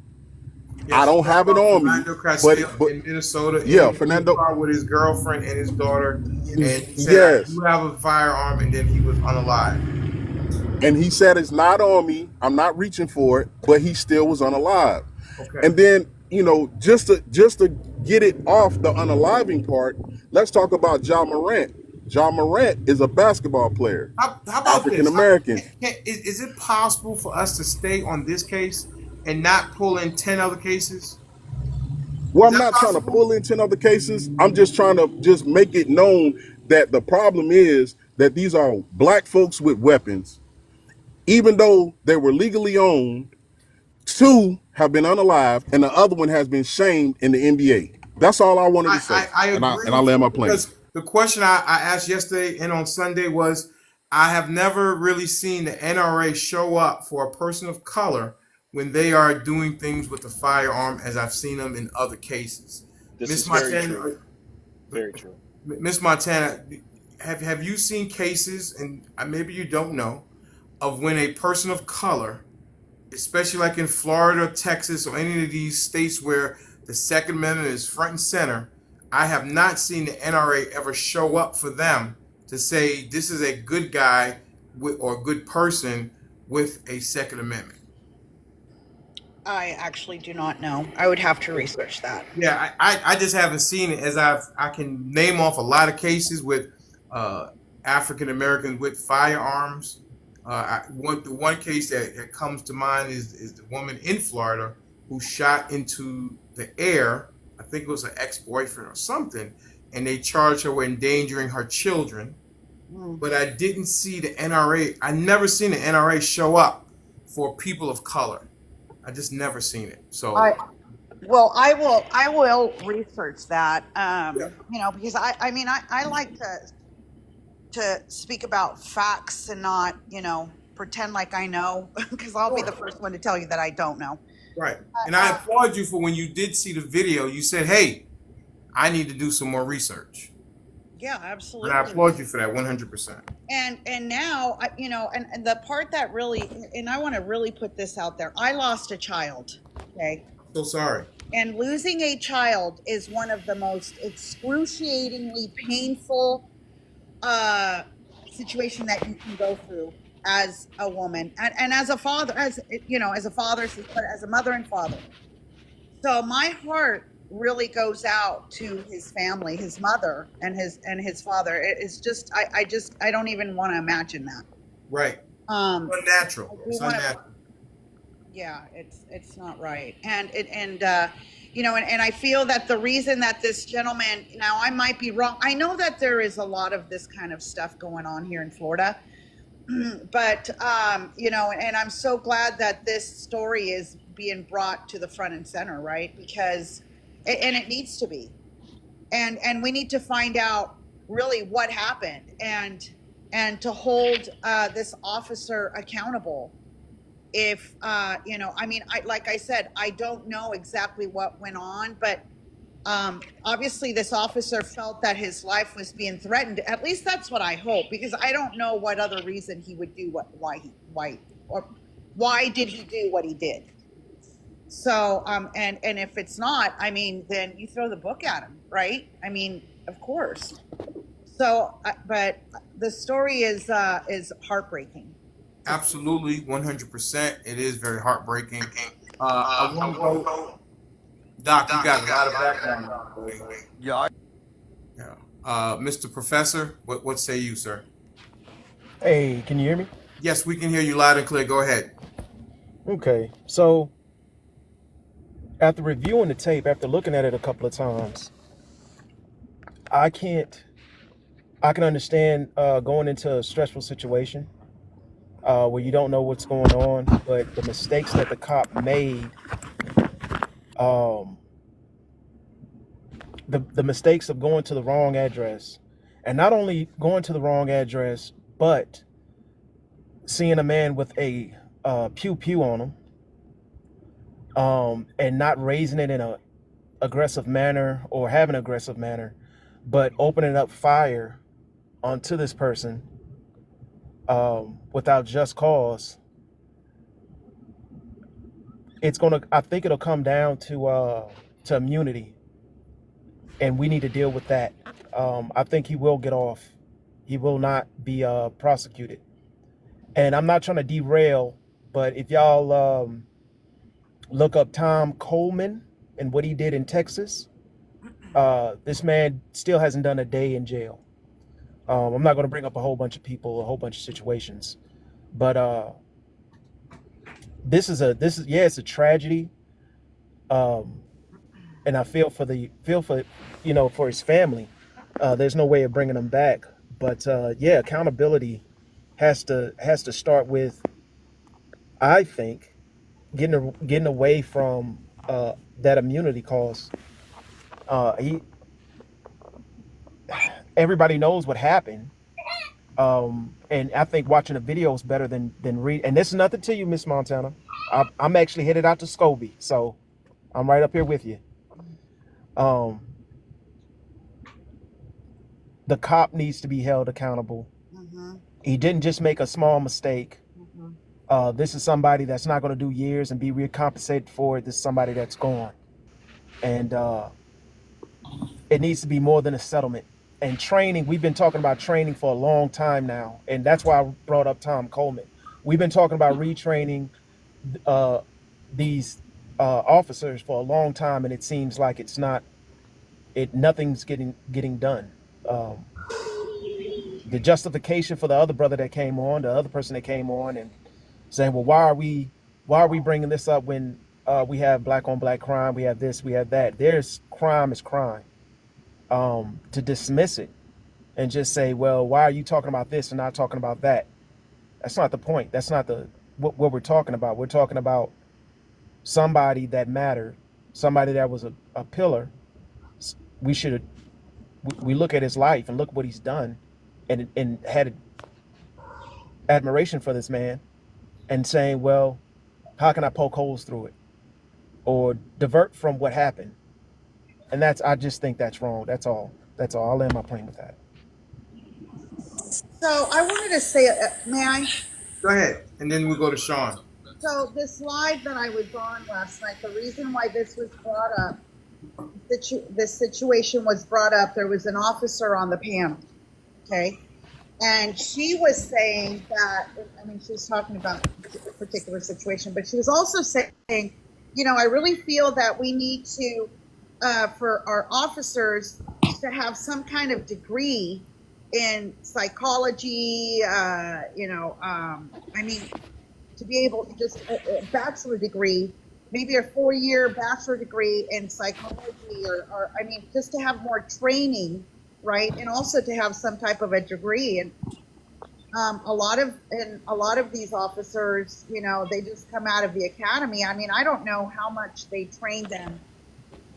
I Yes, you don't talk have it about on me, Fernando but Castillo in Minnesota yeah, in his Fernando, car with his girlfriend and his daughter, and he said, "I do yes." have a firearm," and then he was unalive. And he said, "It's not on me. I'm not reaching for it," but he still was unalive. Okay. And then, just to get it off the unaliving part, let's talk about John Morant. John Morant is a basketball player, How about African this? American. Is it possible for us to stay on this case and not pull in 10 other cases? Well, Is I'm that not trying to possible? pull in 10 other cases. I'm just trying to just make it known that the problem is that these are black folks with weapons, even though they were legally owned. Two have been unalived, and the other one has been shamed in the NBA. That's all I wanted to say, I and I agree and I with land you my plane. because the question I asked yesterday and on Sunday was I have never really seen the NRA show up for a person of color when they are doing things with a firearm as I've seen them in other cases. This Miss is very Montana, true. Very true. Miss Montana, have you seen cases, and maybe you don't know, of when a person of color, especially like in Florida, Texas, or any of these states where the Second Amendment is front and center, I have not seen the NRA ever show up for them to say this is a good guy or a good person with a Second Amendment. I actually do not know. I would have to research that. Yeah, I just haven't seen it as I can name off a lot of cases with uh, African Americans with firearms. The one case that comes to mind is the woman in Florida who shot into the air think it was an ex-boyfriend or something, and they charged her with endangering her children. But I didn't see the NRA. I never seen the NRA show up for people of color. I just never seen it. So I well, I will research that. yeah, Because I mean I like to speak about facts and not, pretend like I know, because I'll be the sure. first one to tell you that I don't know. Right. And I applaud you for when you did see the video, you said, "Hey, I need to do some more research." Yeah, And I absolutely. applaud you for that 100%. And now, and the part that really, and I want to really put this out there. I lost a child. Okay. So sorry. And losing a child is one of the most excruciatingly painful uh situation that you can go through as a woman, and as a father, as a father, as a mother and father. So my heart really goes out to his family, his mother and his father. It's just I don't even want to imagine that. Right. Um Unnatural. we It's want to unnatural. Yeah, it's not right. And I feel that the reason that this gentleman, now I might be wrong. I know that there is a lot of this kind of stuff going on here in Florida. But and I'm so glad that this story is being brought to the front and center, right? Because and it needs to be. And we need to find out really what happened, and to hold this officer accountable. If I mean, like I said, I don't know exactly what went on, but obviously this officer felt that his life was being threatened. At least that's what I hope, because I don't know what other reason he would do why did he do what he did. So and if it's not, I mean, then you throw the book at him, right? I mean, of course. So but the story is heartbreaking. Absolutely, 100%. It is very heartbreaking. I want to go, Doc. You got a lot of background noise. Yeah, Yeah. Mr. Professor, what say you, sir? Hey, can you hear me? Yes, we can hear you loud and clear. Go ahead. Okay. So after reviewing the tape, after looking at it a couple of times, I can't. I can understand going into a stressful situation where you don't know what's going on, but the mistakes that the cop made, um, the mistakes of going to the wrong address, and not only going to the wrong address, but seeing a man with a pew pew on him, and not raising it in a aggressive manner or have an aggressive manner, but opening up fire onto this person without just cause. I think it'll come down to immunity, and we need to deal with that. I think he will get off. He will not be prosecuted. And I'm not trying to derail, but if y'all look up Tom Coleman and what he did in Texas, this man still hasn't done a day in jail. I'm not going to bring up a whole bunch of people, a whole bunch of situations, but it's a tragedy, and I feel for for his family. There's no way of bringing them back, but accountability has to start with, I think, getting away from that immunity cause. He Everybody knows what happened. And I think watching a video is better than read. And this is nothing to you, Miss Montana. I'm actually headed out to Scobie, so I'm right up here with you. Um, the cop needs to be held accountable. Mm-hmm. He didn't just make a small mistake. Mm-hmm. This is somebody that's not going to do years and be recompensated for it. This is somebody that's gone, and it needs to be more than a settlement. And training, we've been talking about training for a long time now, and that's why I brought up Tom Coleman. We've been talking about retraining these officers for a long time, and it seems like nothing's getting done. The justification for the other brother that came on, the other person that came on, and saying, well, why are we bringing this up when we have black on black crime, we have this, we have that. There's crime is crime. To dismiss it and just say, well, why are you talking about this and not talking about that? That's not the point. That's not the what we're talking about. We're talking about somebody that mattered, somebody that was a pillar. We should we look at his life and look what he's done, and had admiration for this man, and saying, well, how can I poke holes through it or divert from what happened? And I just think that's wrong. That's all. That's all. I'll land my plane with that. So I wanted to say, may I? Go ahead, and then we'll go to Sean. So this live that I was on last night, the reason why this was brought up, this situation was brought up, there was an officer on the panel, okay? And she was saying that, I mean, she was talking about a particular situation, but she was also saying, you know, I really feel that we need to, for our officers to have some kind of degree in psychology, I mean, to be able to just a bachelor degree, maybe a 4-year bachelor degree in psychology, or I mean, just to have more training, right? And also to have some type of a degree. And a lot of these officers, you know, they just come out of the academy. I mean, I don't know how much they train them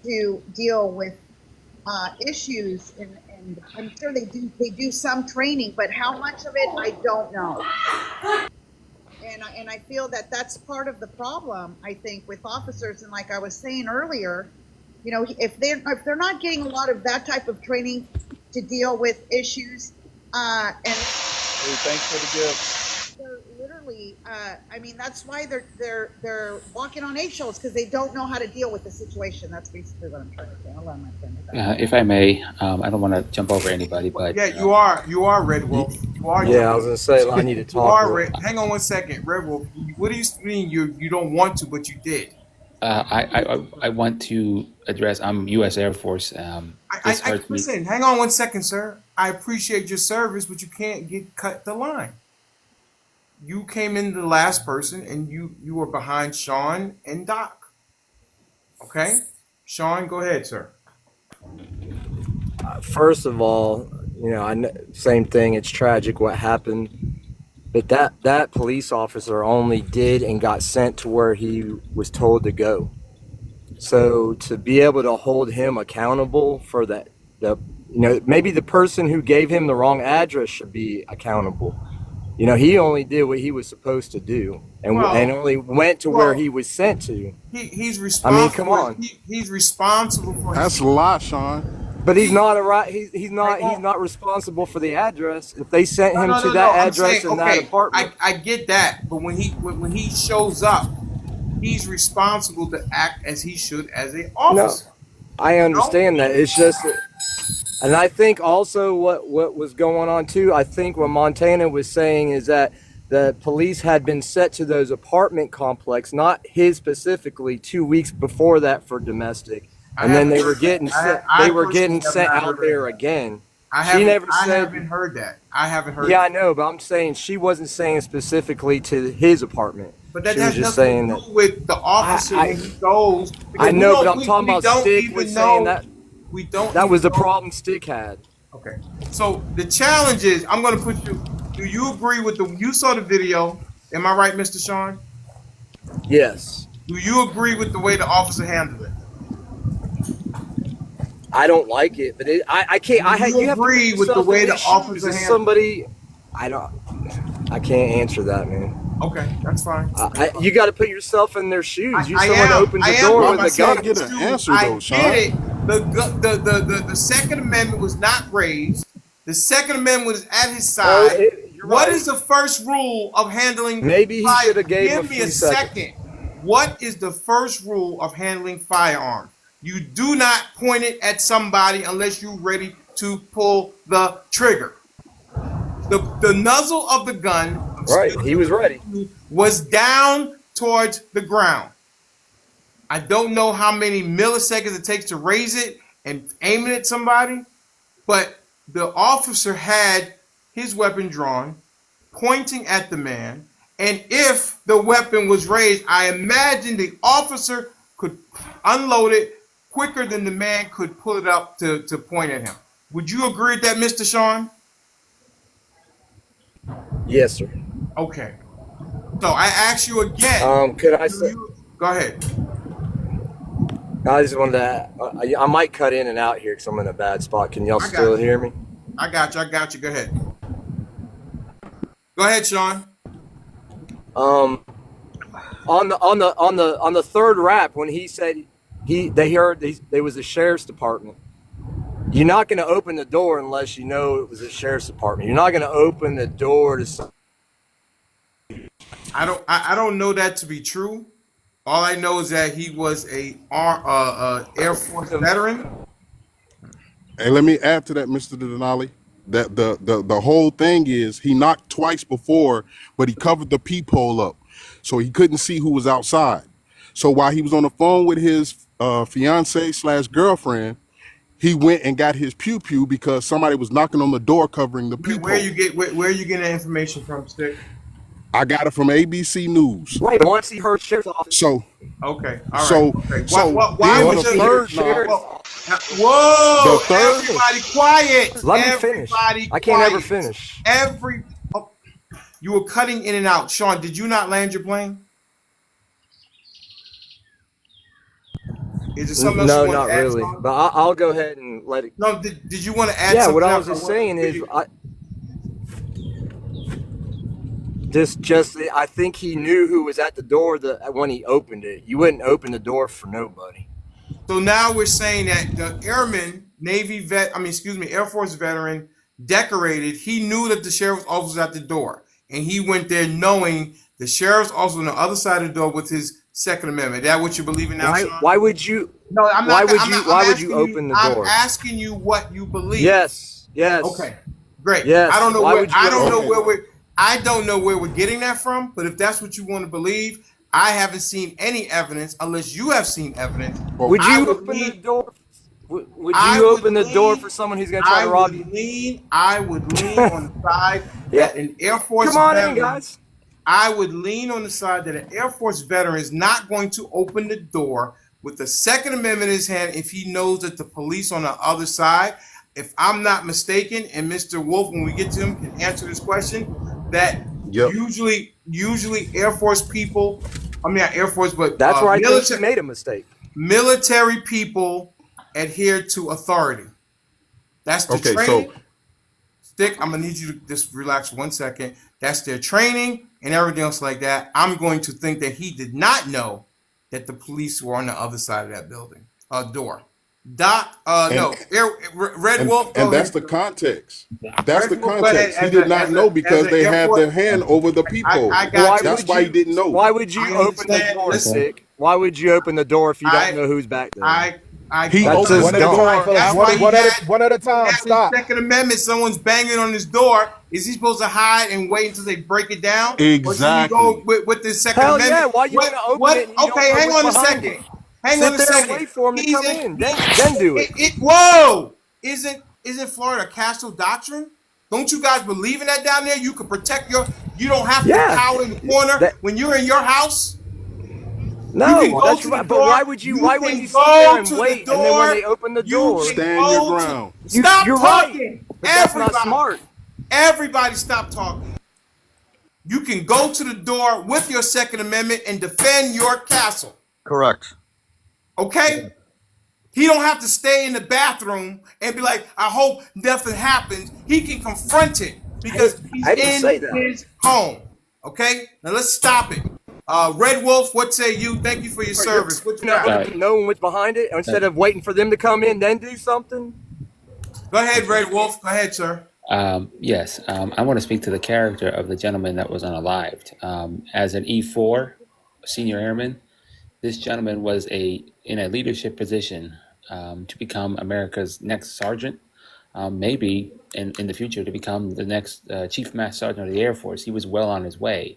to deal with issues, and I'm sure they do some training, but how much of it, I don't know. And I feel that that's part of the problem, I think, with officers. And like I was saying earlier, you know, if they're not getting a lot of that type of training to deal with issues, and Hey, thanks for the gift. they're literally, I mean, that's why they're walking on eggshells, because they don't know how to deal with the situation. That's basically what I'm trying to say. I'll let my friend with that. If I may, I don't want to jump over anybody, but Yeah, you are Red Wolf. You are. Yeah, I was gonna say I need to You talk. are Red. Hang on one second, Red Wolf. What do you mean you don't want to, but you did? I want to address. I'm U.S. Air Force. This hurts me. Listen. Hang on one second, sir. I appreciate your service, but you can't cut the line. You came in the last person, and you were behind Sean and Doc. Okay, Sean, go ahead, sir. First of all, you know, same thing. It's tragic what happened, but that police officer only did and got sent to where he was told to go. So to be able to hold him accountable for that, maybe the person who gave him the wrong address should be accountable. You know, he only did what he was supposed to do, and only went to where he was sent to. He's responsible. I mean, come on. He's responsible for. That's a lot, Sean. But he's not he's not responsible for the address. If they sent him to that address in that apartment, I get that. But when he shows up, he's responsible to act as he should as an officer. No, I understand that. It's just, and I think also what was going on too. I think what Montana was saying is that the police had been set to those apartment complex, not his specifically, 2 weeks before that for domestic. And then they were getting sent out there again. I haven't heard that. I haven't heard. Yeah, that. I know, but I'm saying she wasn't saying specifically to his apartment. But that she was has just nothing saying to that do with the officer when he goes. I know, but I'm talking about Stick was saying that. We don't. That was the problem Stick had. Okay. So the challenge is, I'm going to put you. Do you agree with you saw the video? Am I right, Mr. Sean? Yes. Do you agree with the way the officer handled it? I don't like it, but I can't. You agree with the way the officer handled somebody. I can't answer that, man. Okay, that's fine. You got to put yourself in their shoes. Someone opens the door with a gun. Get an answer though, Sean. I get it. The Second Amendment was not raised. The Second Amendment was at his side. What is the first rule of handling? Maybe he should have gave Give me a second. What is the first rule of handling firearms? You do not point it at somebody unless you're ready to pull the trigger. The muzzle of the gun, right? He was ready. Was down towards the ground. I don't know how many milliseconds it takes to raise it and aim it at somebody, but the officer had his weapon drawn, pointing at the man, And if the weapon was raised, I imagine the officer could unload it quicker than the man could pull it up to point at him. Would you agree with that, Mr. Sean? Yes, sir. Okay. So I ask you again. Could I say? Go ahead. I just wanted to. I might cut in and out here because I'm in a bad spot. Can y'all I still got you. hear me? I got you. Go ahead. Go ahead, Sean. On the third rap when he said they heard they was the sheriff's department. You're not going to open the door unless you know it was a sheriff's department. You're not going to open the door to. I don't know that to be true. All I know is that he was a Air Force veteran. And let me add to that, Mr. Denali, that the whole thing is he knocked twice before, but he covered the peephole up, so he couldn't see who was outside. So while he was on the phone with his fiance/girlfriend, he went and got his pew pew because somebody was knocking on the door covering the peephole. Where are you getting that information from, Stick? I got it from ABC News. Right. Once he heard sheriff's office. So okay, all right. So okay. why was the the third? Whoa! The third? Everybody quiet. Let me finish. I can't ever finish. You were cutting in and out. Sean, did you not land your plane? Is it something else No, you want not to add, really. Sean? But I'll go ahead and let it. No, did you want to add Yeah, something what I else? was just saying is, just I think he knew who was at the door when he opened it. You wouldn't open the door for nobody. So now we're saying that the airman, Air Force veteran, decorated, he knew that the sheriff's office was at the door. And he went there knowing the sheriff's office on the other side of the door with his Second Amendment. Is that what you believe in now, Sean? Why would you? No, I'm not. Why would you open the door? I'm asking you what you believe. Yes. Okay. Great. Yes. I don't know Why where. would you I don't know open where I don't know where we're getting that from. But if that's what you want to believe, I haven't seen any evidence. Unless you have seen evidence. Would you open the door? Would you open the door for someone who's going to try to rob you? I would lean on the side that an Air Force veteran. Guys. I would lean on the side that an Air Force veteran is not going to open the door with the Second Amendment in his hand if he knows that the police on the other side. If I'm not mistaken, and Mr. Wolf, when we get to him, can answer this question, that usually Air Force people, not Air Force, but that's where I think he made a mistake. Military people adhere to authority. That's the training. So Stick, I'm gonna need you to just relax 1 second. That's their training and everything else like that. I'm going to think that he did not know that the police were on the other side of that building door. Red Wolf. And that's the context. That's the context. He did not know because they had their hand over the peephole. That's why he didn't know. Why would you open the door, Stick? Why would you open the door if you don't know who's back there? He opened one at a time. Stop. Second Amendment. Someone's banging on his door. Is he supposed to hide and wait until they break it down? Exactly. Or should he go with the Second Amendment? Yeah. Why you gonna open it? Okay, hang on a second. Hang on a second. Wait for him to come in. Then do it. Whoa! Isn't Florida Castle Doctrine? Don't you guys believe in that down there? You can protect you don't have to cower in the corner when you're in your house. No, that's right. But why would you sit there and wait, and then when they open the door, stand your ground? Stop talking. Right. But that's not smart. Everybody stop talking. You can go to the door with your Second Amendment and defend your castle. Correct. Okay? He don't have to stay in the bathroom and be like, I hope nothing happens. He can confront it because he's in his home. Okay? Now let's stop it. Red Wolf, what say you? Thank you for your service. Knowing what's behind it instead of waiting for them to come in, then do something. Go ahead, Red Wolf. Go ahead, sir. Yes, I want to speak to the character of the gentleman that was unalived. As an E4 senior airman, this gentleman was in a leadership position to become America's next sergeant, maybe in the future to become the next Chief Master Sergeant of the Air Force. He was well on his way.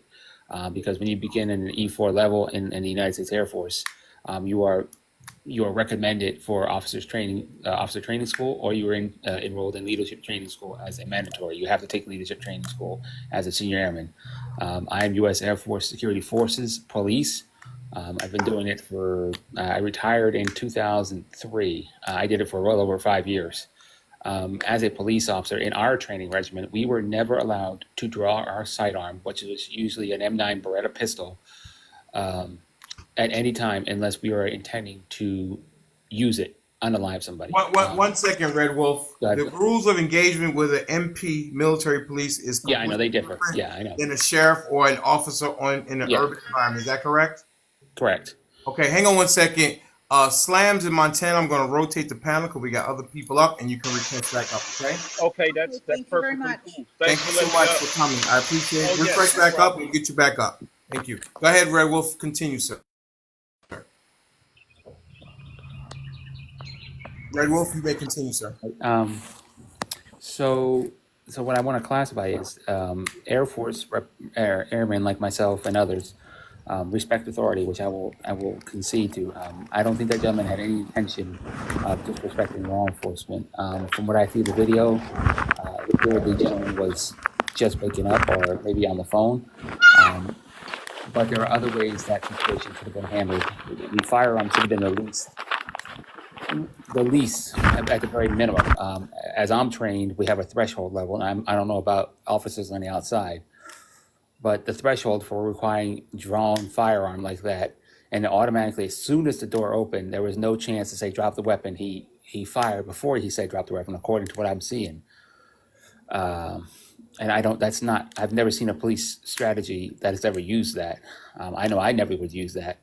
Because when you begin in an E4 level in the United States Air Force, you are you're recommended for officer training school, or you're enrolled in leadership training school as a mandatory. You have to take leadership training school as a senior airman. I am U.S. Air Force Security Forces Police. I've been doing it I retired in 2003. I did it for well over 5 years. As a police officer in our training regiment, we were never allowed to draw our sidearm, which was usually an M9 Beretta pistol, at any time unless we were intending to use it, unalive somebody. One second, Red Wolf. The rules of engagement with an MP military police is I know they differ. Yeah, I know. Than a sheriff or an officer in an urban environment. Is that correct? Correct. Okay, hang on 1 second. Slams in Montana, I'm going to rotate the panel because we got other people up, and you can refresh back up, okay? Okay, that's Thank you very perfectly much. cool. Thank you so much for coming. I appreciate it. Refresh back up, and we'll get you back up. Thank you. Go ahead, Red Wolf. Continue, sir. Red Wolf, you may continue, sir. So what I want to classify is Air Force airmen like myself and others respect authority, which I will concede to. I don't think that gentleman had any intention of disrespecting law enforcement. From what I see the video, it appeared the gentleman was just waking up or maybe on the phone. But there are other ways that situation could have been handled. The firearm should have been the least at the very minimum. As I'm trained, we have a threshold level, and I don't know about officers on the outside, but the threshold for requiring drawn firearm like that, and automatically, as soon as the door opened, there was no chance to say drop the weapon. He fired before he said drop the weapon, according to what I'm seeing. And I've never seen a police strategy that has ever used that. I know I never would use that.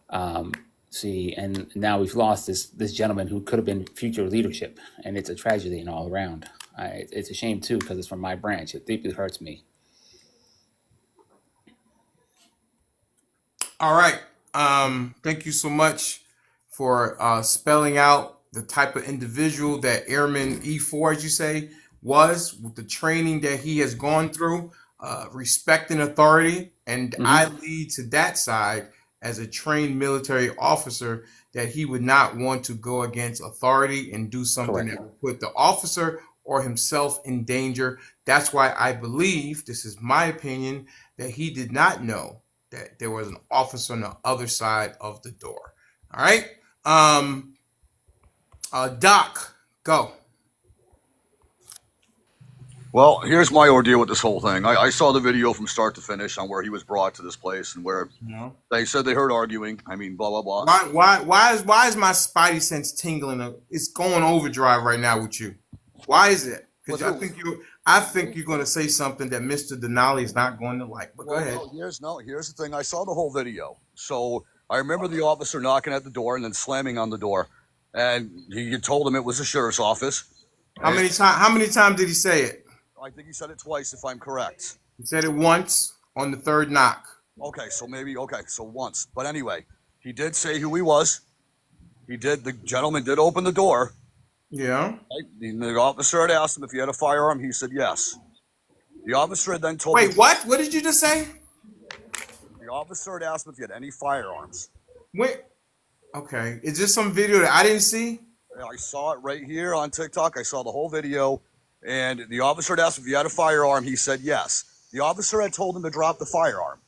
And now we've lost this gentleman who could have been future leadership, and it's a tragedy and all around. It's a shame too, because it's from my branch. It deeply hurts me. All right. Thank you so much for spelling out the type of individual that Airman E4, as you say, was, with the training that he has gone through, respecting authority. And I lead to that side as a trained military officer, that he would not want to go against authority and do something that would put the officer or himself in danger. That's why I believe, this is my opinion, that he did not know that there was an officer on the other side of the door. All right. Doc, go. Well, here's my ordeal with this whole thing. I saw the video from start to finish on where he was brought to this place and where they said they heard arguing. I mean, blah blah blah. Why is my spidey sense tingling? It's going overdrive right now with you. Why is it? Because I think you're going to say something that Mr.Denali is not going to like. But go ahead. Here's the thing. I saw the whole video, so I remember the officer knocking at the door and then slamming on the door, and he told him it was the sheriff's office. How many times did he say it? I think he said it twice, if I'm correct. He said it once on the third knock. Okay, so once. But anyway, he did say who he was. The gentleman did open the door. Yeah. Right? The officer had asked him if he had a firearm. He said yes. The officer had then told him. Wait, what? What did you just say? The officer had asked him if he had any firearms. Wait. Okay. Is this some video that I didn't see? I saw it right here on TikTok. I saw the whole video. And the officer had asked if he had a firearm. He said yes. The officer had told him to drop the firearm.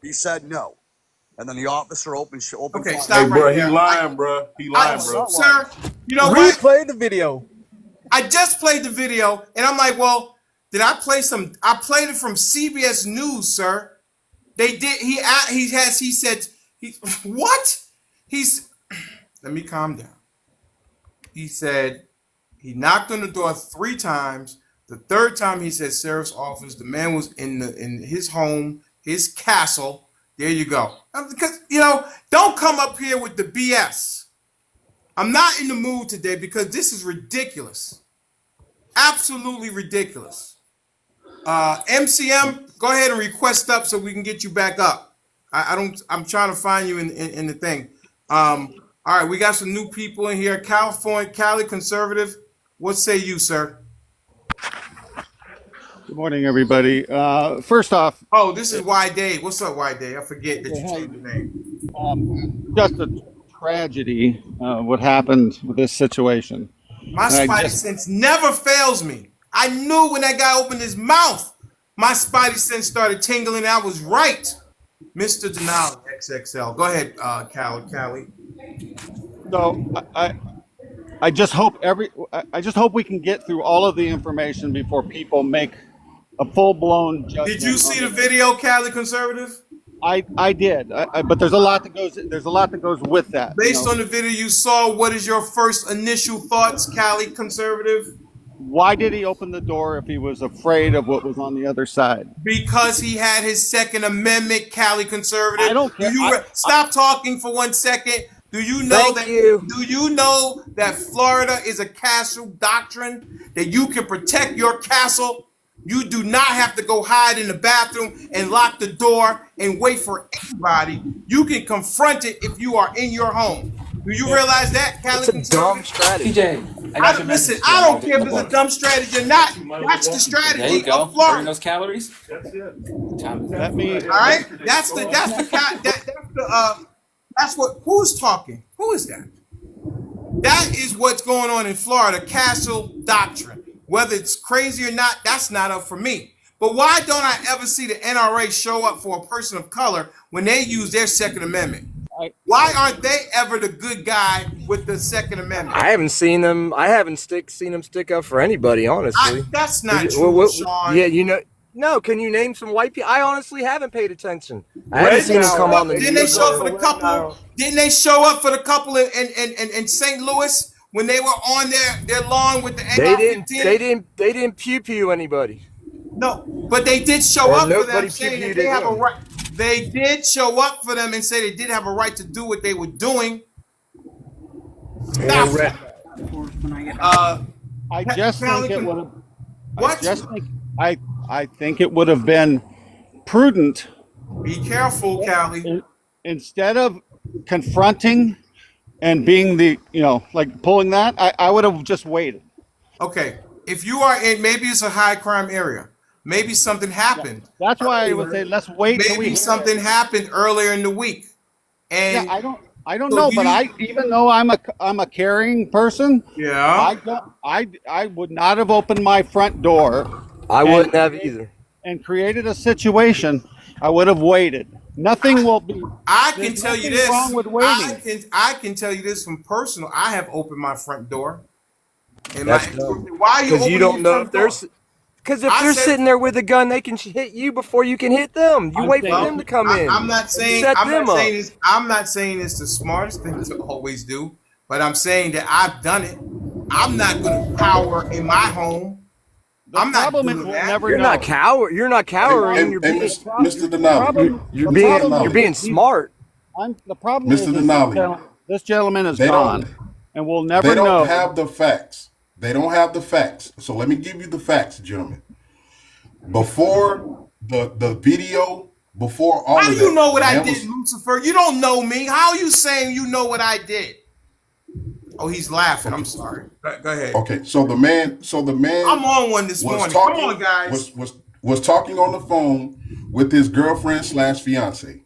He said no. And then the officer opened okay, fire. stop right bro, there. He lying, bro. He lying, bro. Sir, you know what? Replay the video. I just played the video, and I'm like, well, did I play some? I played it from CBS News, sir. They did. He said, what? Let me calm down. He said, he knocked on the door 3 times. The third time he said sheriff's office. The man was in his home, his castle. There you go. Because, don't come up here with the BS. I'm not in the mood today because this is ridiculous. Absolutely ridiculous. MCM, go ahead and request up so we can get you back up. I'm trying to find you in the thing. All right, we got some new people in here. Cali conservative. What say you, sir? Good morning, everybody. First off, this is Y Dave. What's up, Y Dave? I forget that you changed your name. just a tragedy what happened with this situation. My And I spidey just sense never fails me. I knew when that guy opened his mouth, my spidey sense started tingling. I was right. Mr. Denali, XXL. Go ahead, Callie. so I just hope I just hope we can get through all of the information before people make a full blown Did you judgment see on the it. video, Callie Conservative? I did, but there's a lot that goes with that. Based on the video you saw, what is your first initial thoughts, Callie Conservative? Why did he open the door if he was afraid of what was on the other side? Because he had his Second Amendment, Cali I conservative. don't Do care. you stop talking for 1 second? Do you know Thank that? you. Do you know that Florida is a castle doctrine that you can protect your castle? You do not have to go hide in the bathroom and lock the door and wait for anybody. You can confront it if you are in your home. Do you realize that, It's Cali a dumb conservative? strategy. TJ, I I got don't your listen. message. I Jay. don't care if it's a dumb strategy or not. That's the There you strategy go. of Burn Florida. those calories. Time. Let me. All right, that's what. Who's talking? Who is that? That is what's going on in Florida. Castle doctrine. Whether it's crazy or not, that's not up for me. But why don't I ever see the NRA show up for a person of color when they use their Second Amendment? I, Why aren't they ever the good guy with the Second Amendment? I haven't seen them. I haven't seen them stick up for anybody, honestly. That's not true, Sean. Yeah, you know. No, can you name some white people? I honestly haven't paid attention. I haven't seen them come on the Didn't they news. show up for the couple? Didn't they show up for the couple in St. Louis when they were on their lawn with the AR-15? They didn't pew anybody. No, but they did show Or up for them, nobody saying that pew-pewed they at have a them. right. They did show up for them and say they did have a right to do what they were doing. Stop that. I just think it would have. What? I think it would have been prudent Be careful, Callie. instead of confronting and being like pulling that. I would have just waited. Okay, if you are in, maybe it's a high crime area. Maybe something happened. That's why I would say let's wait till we Maybe hear something happened earlier in the week, and Yeah, I don't so know, do but you- even though I'm a caring person, yeah. I would not have opened my front door I wouldn't have either. and created a situation. I would have waited. Nothing will be. I can There's tell you nothing this. wrong with waiting. I can tell you this from personal. I have opened my front door. And That's dumb. why are you Because opening you don't your know front if there's. door? Because if I they're said- sitting there with a gun, they can hit you before you can hit them. You I'm wait for saying- them to come in. I'm not saying Set I'm them not up. saying this. I'm not saying it's the smartest thing to always do, but I'm saying that I've done it. I'm not going to cower in my home. The I'm not problem is doing we'll that. never You're know. not You're not cowering. And, You're and being. Mr. Denali, You're Mr. being. Denali, You're being smart. The problem Mr. is Denali, this gentleman is they gone, don't- and we'll never They don't know. have the facts. They don't have the facts. So let me give you the facts, gentlemen. Before the video, before all How of do you that, know what I there did, was- Lucifer? You don't know me. How are you saying you know what I did? Oh, he's laughing. I'm sorry. Go ahead. Okay, so the man I'm on one this was morning. talking, Come on, guys. was talking on the phone with his girlfriend / fiance.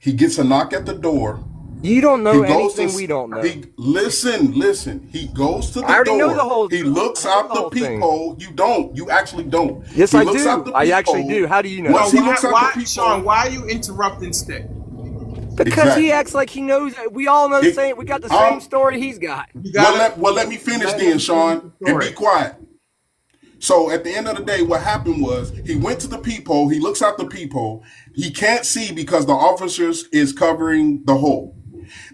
He gets a knock at the door. You don't know He goes anything to, we don't know. Listen. He goes to the I already door. know the whole- He looks I know out the the whole thing. peephole. You don't. You actually don't. Yes, He I looks do. out the I actually peephole. do. How do you know? Once he Why, looks out why, the peephole, Sean, why are you interrupting Stick? Because Exactly. he acts like he knows. We all know the It- same. We got the um, same story he's got. You well, got let me finish then, Sean, and be quiet. So at the end of the day, what happened was he went to the peephole. He looks out the peephole. He can't see because the officers is covering the hole.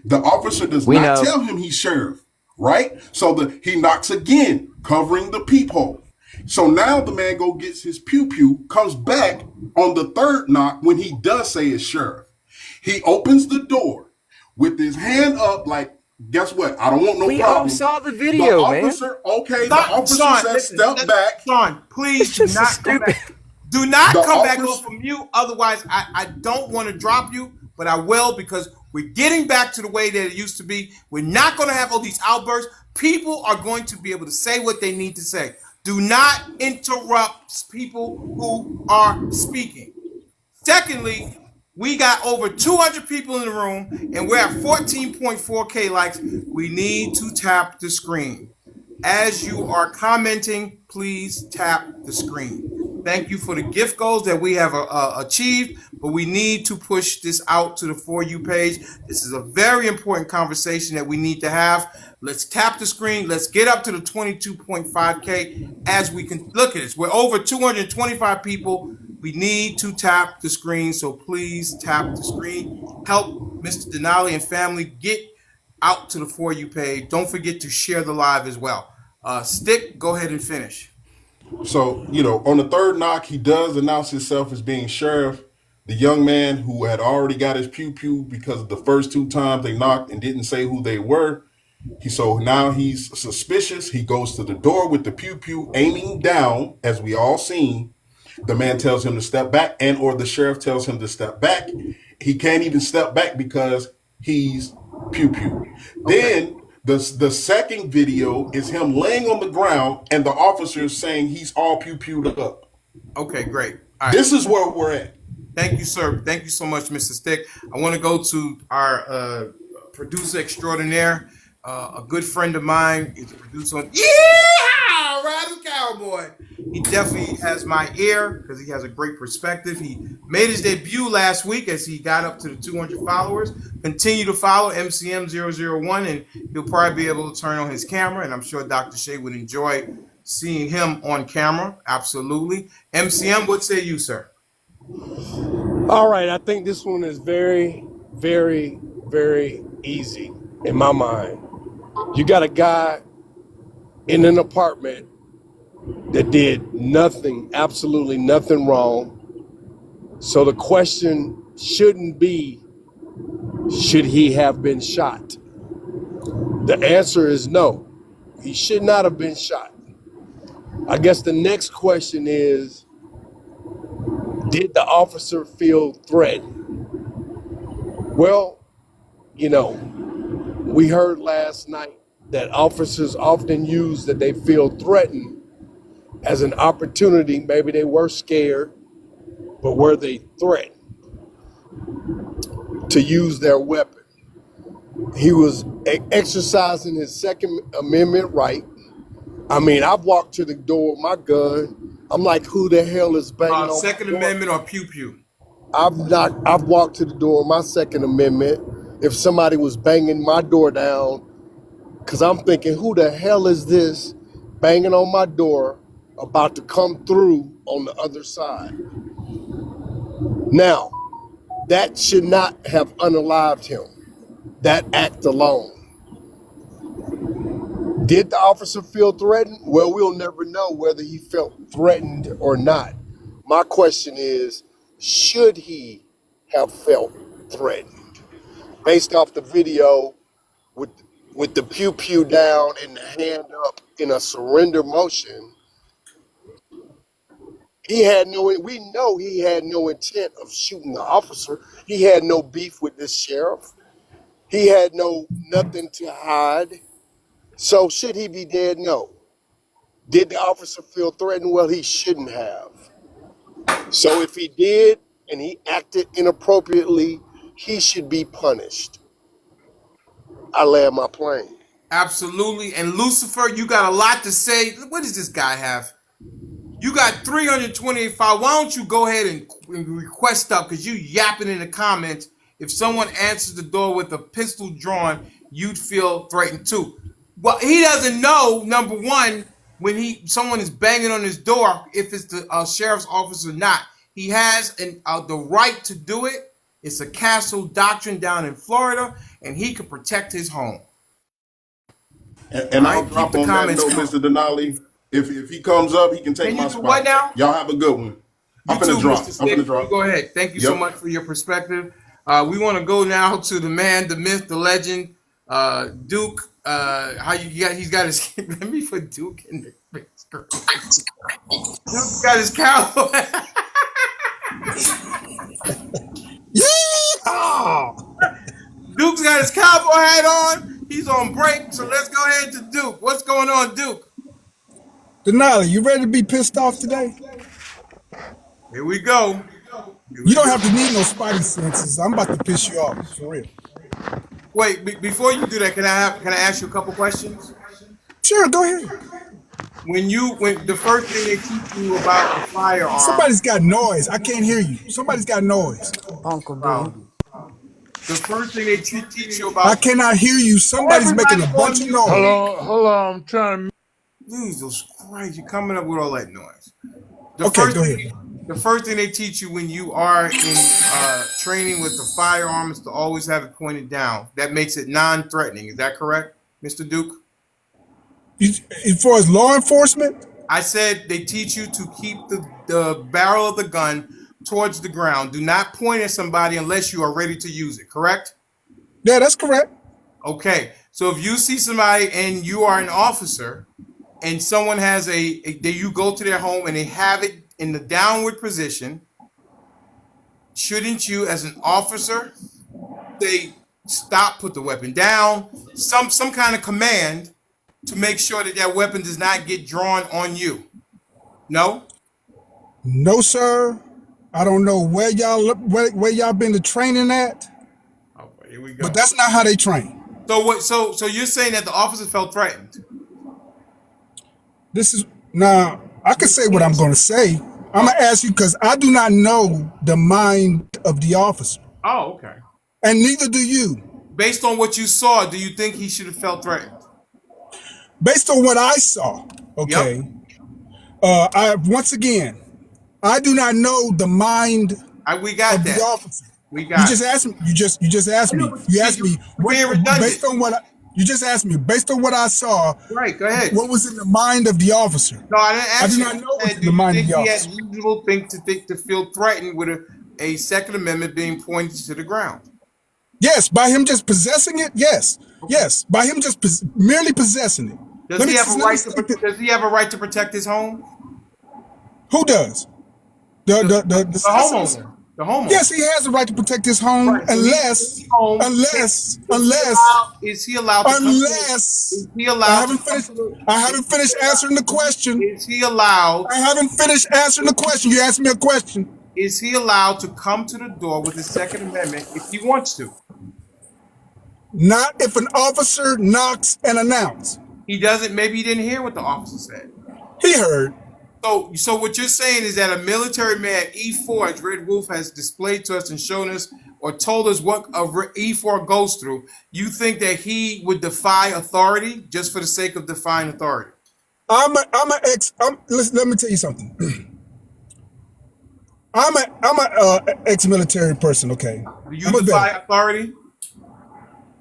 The officer does We not know. tell him he's sheriff, right? So he knocks again, covering the peephole. So now the man go gets his pew, comes back on the third knock when he does say it's sheriff. He opens the door with his hand up like, guess what? I don't want no We all problem. saw the video, the man. officer, okay, Stop, the officer Sean, said listen, step back. Sean, please It's do just not stupid. come back. Do not The come back officer- off from mute. Otherwise, I don't want to drop you, but I will because we're getting back to the way that it used to be. We're not going to have all these outbursts. People are going to be able to say what they need to say. Do not interrupt people who are speaking. Secondly, We got over 200 people in the room, and we're at 14.4K likes. We need to tap the screen. As you are commenting, please tap the screen. Thank you for the gift goals that we have achieved, but we need to push this out to the For You page. This is a very important conversation that we need to have. Let's tap the screen. Let's get up to the 22.5K as we can look at this. We're over 225 people. We need to tap the screen, so please tap the screen. Help Mr. Denali and family get out to the For You page. Don't forget to share the live as well. Stick, go ahead and finish. So, on the third knock, he does announce himself as being sheriff. The young man who had already got his pew pew because of the first two times they knocked and didn't say who they were. So now he's suspicious. He goes to the door with the pew pew aiming down, as we all seen. The man tells him to step back, and or the sheriff tells him to step back. He can't even step back because he's pew pew. Okay. Then the second video is him laying on the ground and the officers saying he's all pew pewed up. Okay, great. All right. This is where we're at. Thank you, sir. Thank you so much, Mr. Stick. I want to go to our producer extraordinaire, a good friend of mine. Is a producer on Riding Cowboy. He definitely has my ear because he has a great perspective. He made his debut last week as he got up to the 200 followers. Continue to follow MCM001, and he'll probably be able to turn on his camera. And I'm sure Dr. Shea would enjoy seeing him on camera. Absolutely. MCM, what say you, sir? All right, I think this one is very, very, very easy in my mind. You got a guy in an apartment that did nothing, absolutely nothing wrong. So the question shouldn't be, should he have been shot? The answer is no. He should not have been shot. I guess the next question is, did the officer feel threatened? Well, we heard last night that officers often use that they feel threatened as an opportunity. Maybe they were scared, but were they threatened to use their weapon? He was exercising his Second Amendment right. I mean, I've walked to the door with my gun. I'm like, who the hell is banging on Second my door? Amendment or pew pew? I've walked to the door with my Second Amendment. If somebody was banging my door down, because I'm thinking, who the hell is this banging on my door about to come through on the other side? Now, that should not have unalived him, that act alone. Did the officer feel threatened? Well, we'll never know whether he felt threatened or not. My question is, should he have felt threatened? Based off the video with the pew pew down and the hand up in a surrender motion, we know he had no intent of shooting the officer. He had no beef with this sheriff. He had nothing to hide. So should he be dead? No. Did the officer feel threatened? Well, he shouldn't have. So if he did and he acted inappropriately, he should be punished. I land my plane. Absolutely. And Lucifer, you got a lot to say. What does this guy have? You got 325. Why don't you go ahead and request up? Because you yapping in the comments. If someone answers the door with a pistol drawn, you'd feel threatened too. Well, he doesn't know, number one, when someone is banging on his door, if it's the sheriff's office or not. He has the right to do it. It's a castle doctrine down in Florida, and he can protect his home. And I'll drop on that note, Mr. Denali. If he comes up, he can take my spot. What now? Y'all have a good one. I'm finna drop. I'm finna drop. Go ahead. Thank you so much for your perspective. We want to go now to the man, the myth, the legend, Duke. He's got his. Let me put Duke in the screen. Duke's got his cowboy. Duke's got his cowboy hat on. He's on break, so let's go ahead to Duke. What's going on, Duke? Denali, you ready to be pissed off today? Here we go. You don't have to need no spidey senses. I'm about to piss you off for real. Wait, before you do that, can I ask you a couple questions? Sure, go ahead. When the first thing they teach you about a firearm, Somebody's got noise. I can't hear you. Somebody's got noise. Uncle B. um, the first thing they teach you I about cannot hear you. Somebody's making a everybody's bunch on of mute. noise. Hold on, I'm trying to. Jesus Christ, you're coming up with all that noise. The Okay, first go thing ahead. the first thing they teach you when you are in training with the firearm is to always have it pointed down. That makes it non-threatening. Is that correct, Mr. Duke? As far as law enforcement, I said they teach you to keep the barrel of the gun towards the ground. Do not point at somebody unless you are ready to use it, correct? yeah, that's correct. Okay. So if you see somebody and you are an officer and someone has you go to their home and they have it in the downward position, shouldn't you as an officer say stop, put the weapon down, some kind of command to make sure that that weapon does not get drawn on you? No? No, sir. I don't know where y'all been to training at, Oh, here we but go. that's not how they train. So what? So you're saying that the officer felt threatened? This is now. I can say what I'm going to say. I'm Oh, gonna ask you because I do not know the mind of the officer, oh, okay. and neither do you. Based on what you saw, do you think he should have felt threatened? Based on what I saw, Yep. okay. I once again, I do not know the mind We got of the that. officer. We You got just it. asked me. You just asked I know, me. but You asked me you're what being redundant. based on what you just asked me. Based on what I saw, Right. Go ahead. what was in the mind of the officer? No, I didn't I do ask you. not know I what's said, in do the you mind of think the he had officer. reasonable thing to feel threatened with a Second Amendment being pointed to the ground? Yes, by him just possessing it. Yes, Okay. yes, by him just merely possessing it. Does he have a Let me right to? state that. Does he have a right to protect his home? Who does? The The, the the, the, the the citizens? homeowner. The homeowner. Yes, he has the right to protect his home Right. So he's in unless his home. unless Is he unless allowed? Is he allowed to come to? Is unless he allowed to come to I the? haven't finished answering the question. Is he allowed? I haven't finished answering the question. You asked me a question. Is he allowed to come to the door with his Second Amendment if he wants to? Not if an officer knocks and announces. He doesn't. Maybe he didn't hear what the officer said. He heard. So what you're saying is that a military man, E4, as Red Wolf has displayed to us and shown us or told us what a E4 goes through, you think that he would defy authority just for the sake of defying authority? Listen, let me tell you something. I'm a ex-military person. Okay, Do you I'm a defy veteran. authority?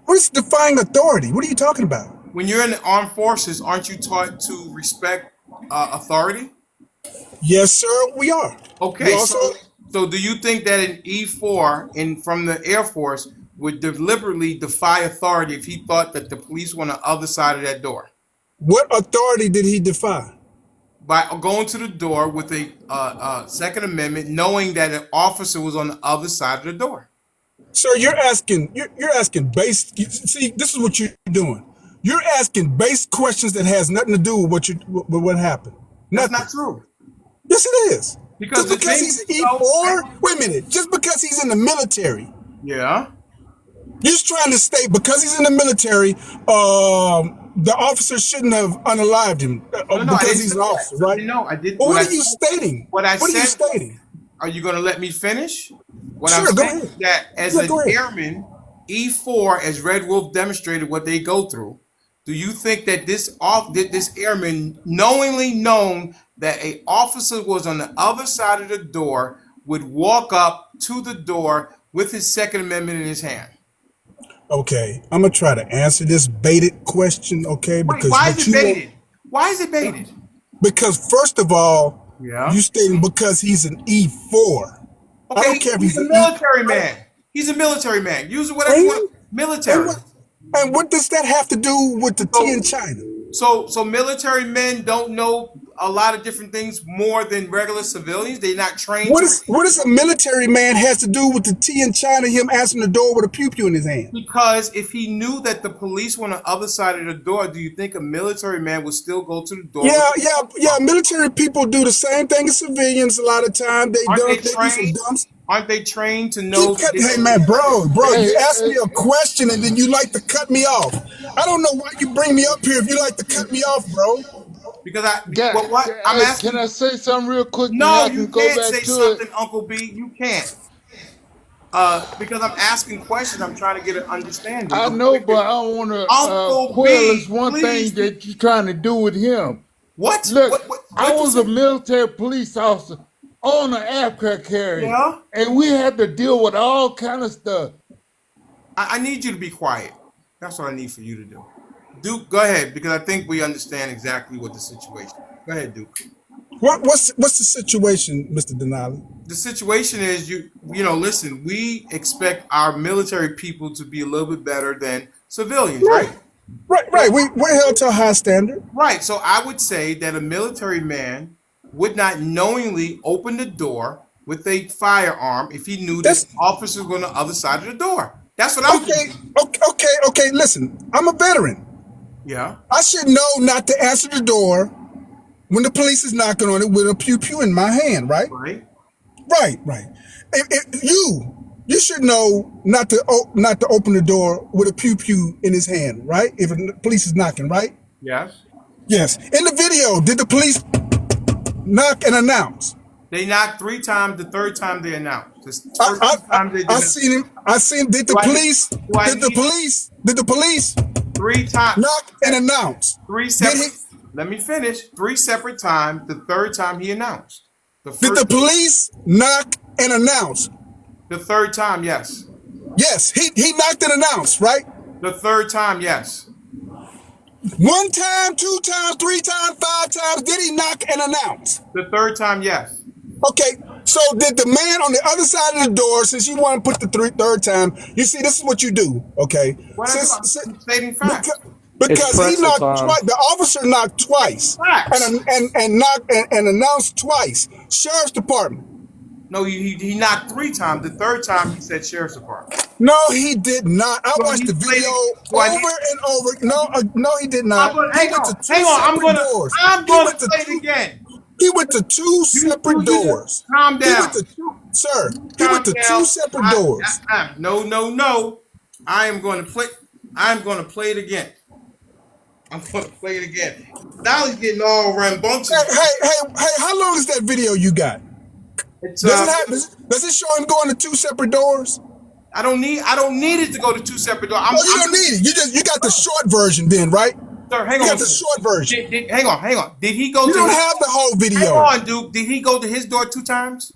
What is defying authority? What are you talking about? When you're in the armed forces, aren't you taught to respect authority? Yes, sir. We are. We Okay, also. so do you think that an E4 from the Air Force would deliberately defy authority if he thought that the police were on the other side of that door? What authority did he defy? By going to the door with a Second Amendment, knowing that an officer was on the other side of the door. Sir, you're asking. You're asking base. See, this is what you're doing. You're asking base questions that has nothing to do with what happened. That's Nothing. not true. Yes, it is. Because Just the because thing he's is, E4. Wait a minute. Just because he's in the military. yeah. You're just trying to state because he's in the military, the officer shouldn't have unalived him No, I because didn't he's say an officer, that. right? No, I did. Well, what are you stating? What I What are you said. stating? Are you going to let me finish? What I'm Sure, go saying ahead. is that as Yeah, an go ahead. airman, E4, as Red Wolf demonstrated what they go through, do you think that this airman, knowingly known that a officer was on the other side of the door, would walk up to the door with his Second Amendment in his hand? Okay, I'm gonna try to answer this baited question, okay? Wait, Because why is what it you want, baited? Why is it baited? because first of all, Yeah. you stating because he's an E4. I don't Okay, care if he's he's a an E. military man. He's a military man. Use whatever you want. And and Military. what and what does that have to do with the T So in China? So military men don't know a lot of different things more than regular civilians? They're not trained What to is a military man has to do with the T in China? Him answering the door with a pew pew in his hand. because if he knew that the police were on the other side of the door, do you think a military man would still go to the door? Yeah. Military people do the same thing as civilians. A lot of time they do some dumb. Aren't they trained to know? Hey man, bro, you asked me a question and then you like to cut me off. I don't know why you bring me up here if you like to cut me off, bro. Because I'm asking. Can I say something real quick? No, you can't say something, Uncle B. You can't. Because I'm asking questions. I'm trying to get an understanding. I know, but I don't want to. Uncle Quill B, is one please. thing that you're trying to do with him. What? Look, what I was a military police officer on an aircraft carrier, Yeah? and we had to deal with all kind of stuff. I need you to be quiet. That's what I need for you to do. Duke, go ahead, because I think we understand exactly what the situation is. Go ahead, Duke. What's the situation, Mr. Denali? The situation is, listen, we expect our military people to be a little bit better than civilians, right? Right. We're held to a high standard. Right. So I would say that a military man would not knowingly open the door with a firearm if he knew that officers were on the other side of the door. That's what I'm thinking. Okay. Listen, I'm a veteran. Yeah. I should know not to answer the door when the police is knocking on it with a pew pew in my hand, right? Right. If you should know not to open the door with a pew pew in his hand, right? If the police is knocking, right? Yes. Yes. In the video, did the police knock and announce? They knocked 3 times. The third time they announced. I seen him. Did the police 3 times knock and announce? 3 separate. Let me finish. 3 separate times. The third time he announced. Did the police knock and announce? The third time, yes. Yes, he knocked and announced, right? The third time, yes. 1 time, 2 times, 3 times, 5 times. Did he knock and announce? The third time, yes. Okay, so did the man on the other side of the door, since you want to put the third time, you see, this is what you do, okay? Stating facts. Because he knocked twice. The officer knocked twice and announced twice. Sheriff's Department. No, he knocked 3 times. The third time he said Sheriff's Department. No, he did not. I watched the video over and over. No, he did not. Hang on. I'm going to play it again. He went to 2 separate doors. Calm down. He went to 2 separate doors. No. I'm going to play it again. Now he's getting all rambunctious. Hey, how long is that video you got? Does it show him going to 2 separate doors? I don't need it to go to 2 separate doors. You don't need it. You got the short version then, right? Sir, hang on. You got the short version. Hang on. Did he go? You don't have the whole video. Hang on, Duke. Did he go to his door 2 times?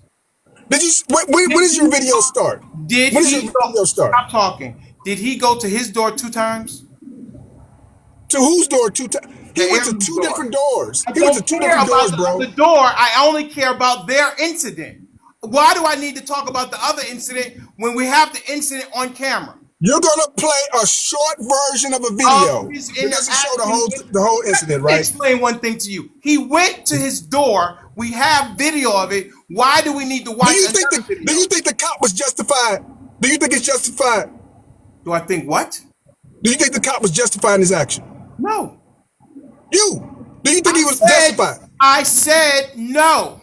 Did you? When does your video start? When does your video start? Stop talking. Did he go to his door 2 times? To whose door 2 times? He went to 2 different doors. He went to 2 different doors, bro. The door. I only care about their incident. Why do I need to talk about the other incident when we have the incident on camera? You're gonna play a short version of a video. It doesn't show the whole incident, right? Explain one thing to you. He went to his door. We have video of it. Why do we need to watch? Do you think the cop was justified? Do you think it's justified? Do I think what? Do you think the cop was justified in his action? No. Do you think he was justified? I said no.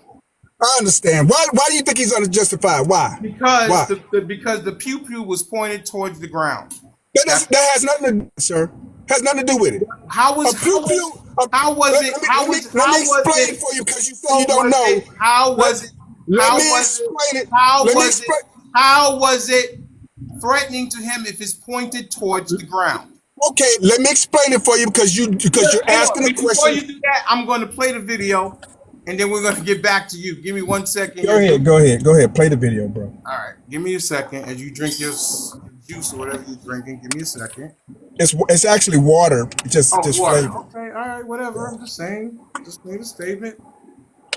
I understand. Why do you think he's unjustified? Why? Because the pew pew was pointed towards the ground. That has nothing to do, sir. Has nothing to do with it. How was it? Let me explain it for you because you say you don't know. How was it? How was it threatening to him if it's pointed towards the ground? Okay, let me explain it for you because you're asking a question. Before you do that, I'm going to play the video, and then we're going to get back to you. Give me 1 second. Go ahead. Play the video, bro. All right, give me a second as you drink your juice or whatever you're drinking. Give me a second. It's actually water. Just water. flavor. Okay, all right, whatever. I'm just saying. Just made a statement.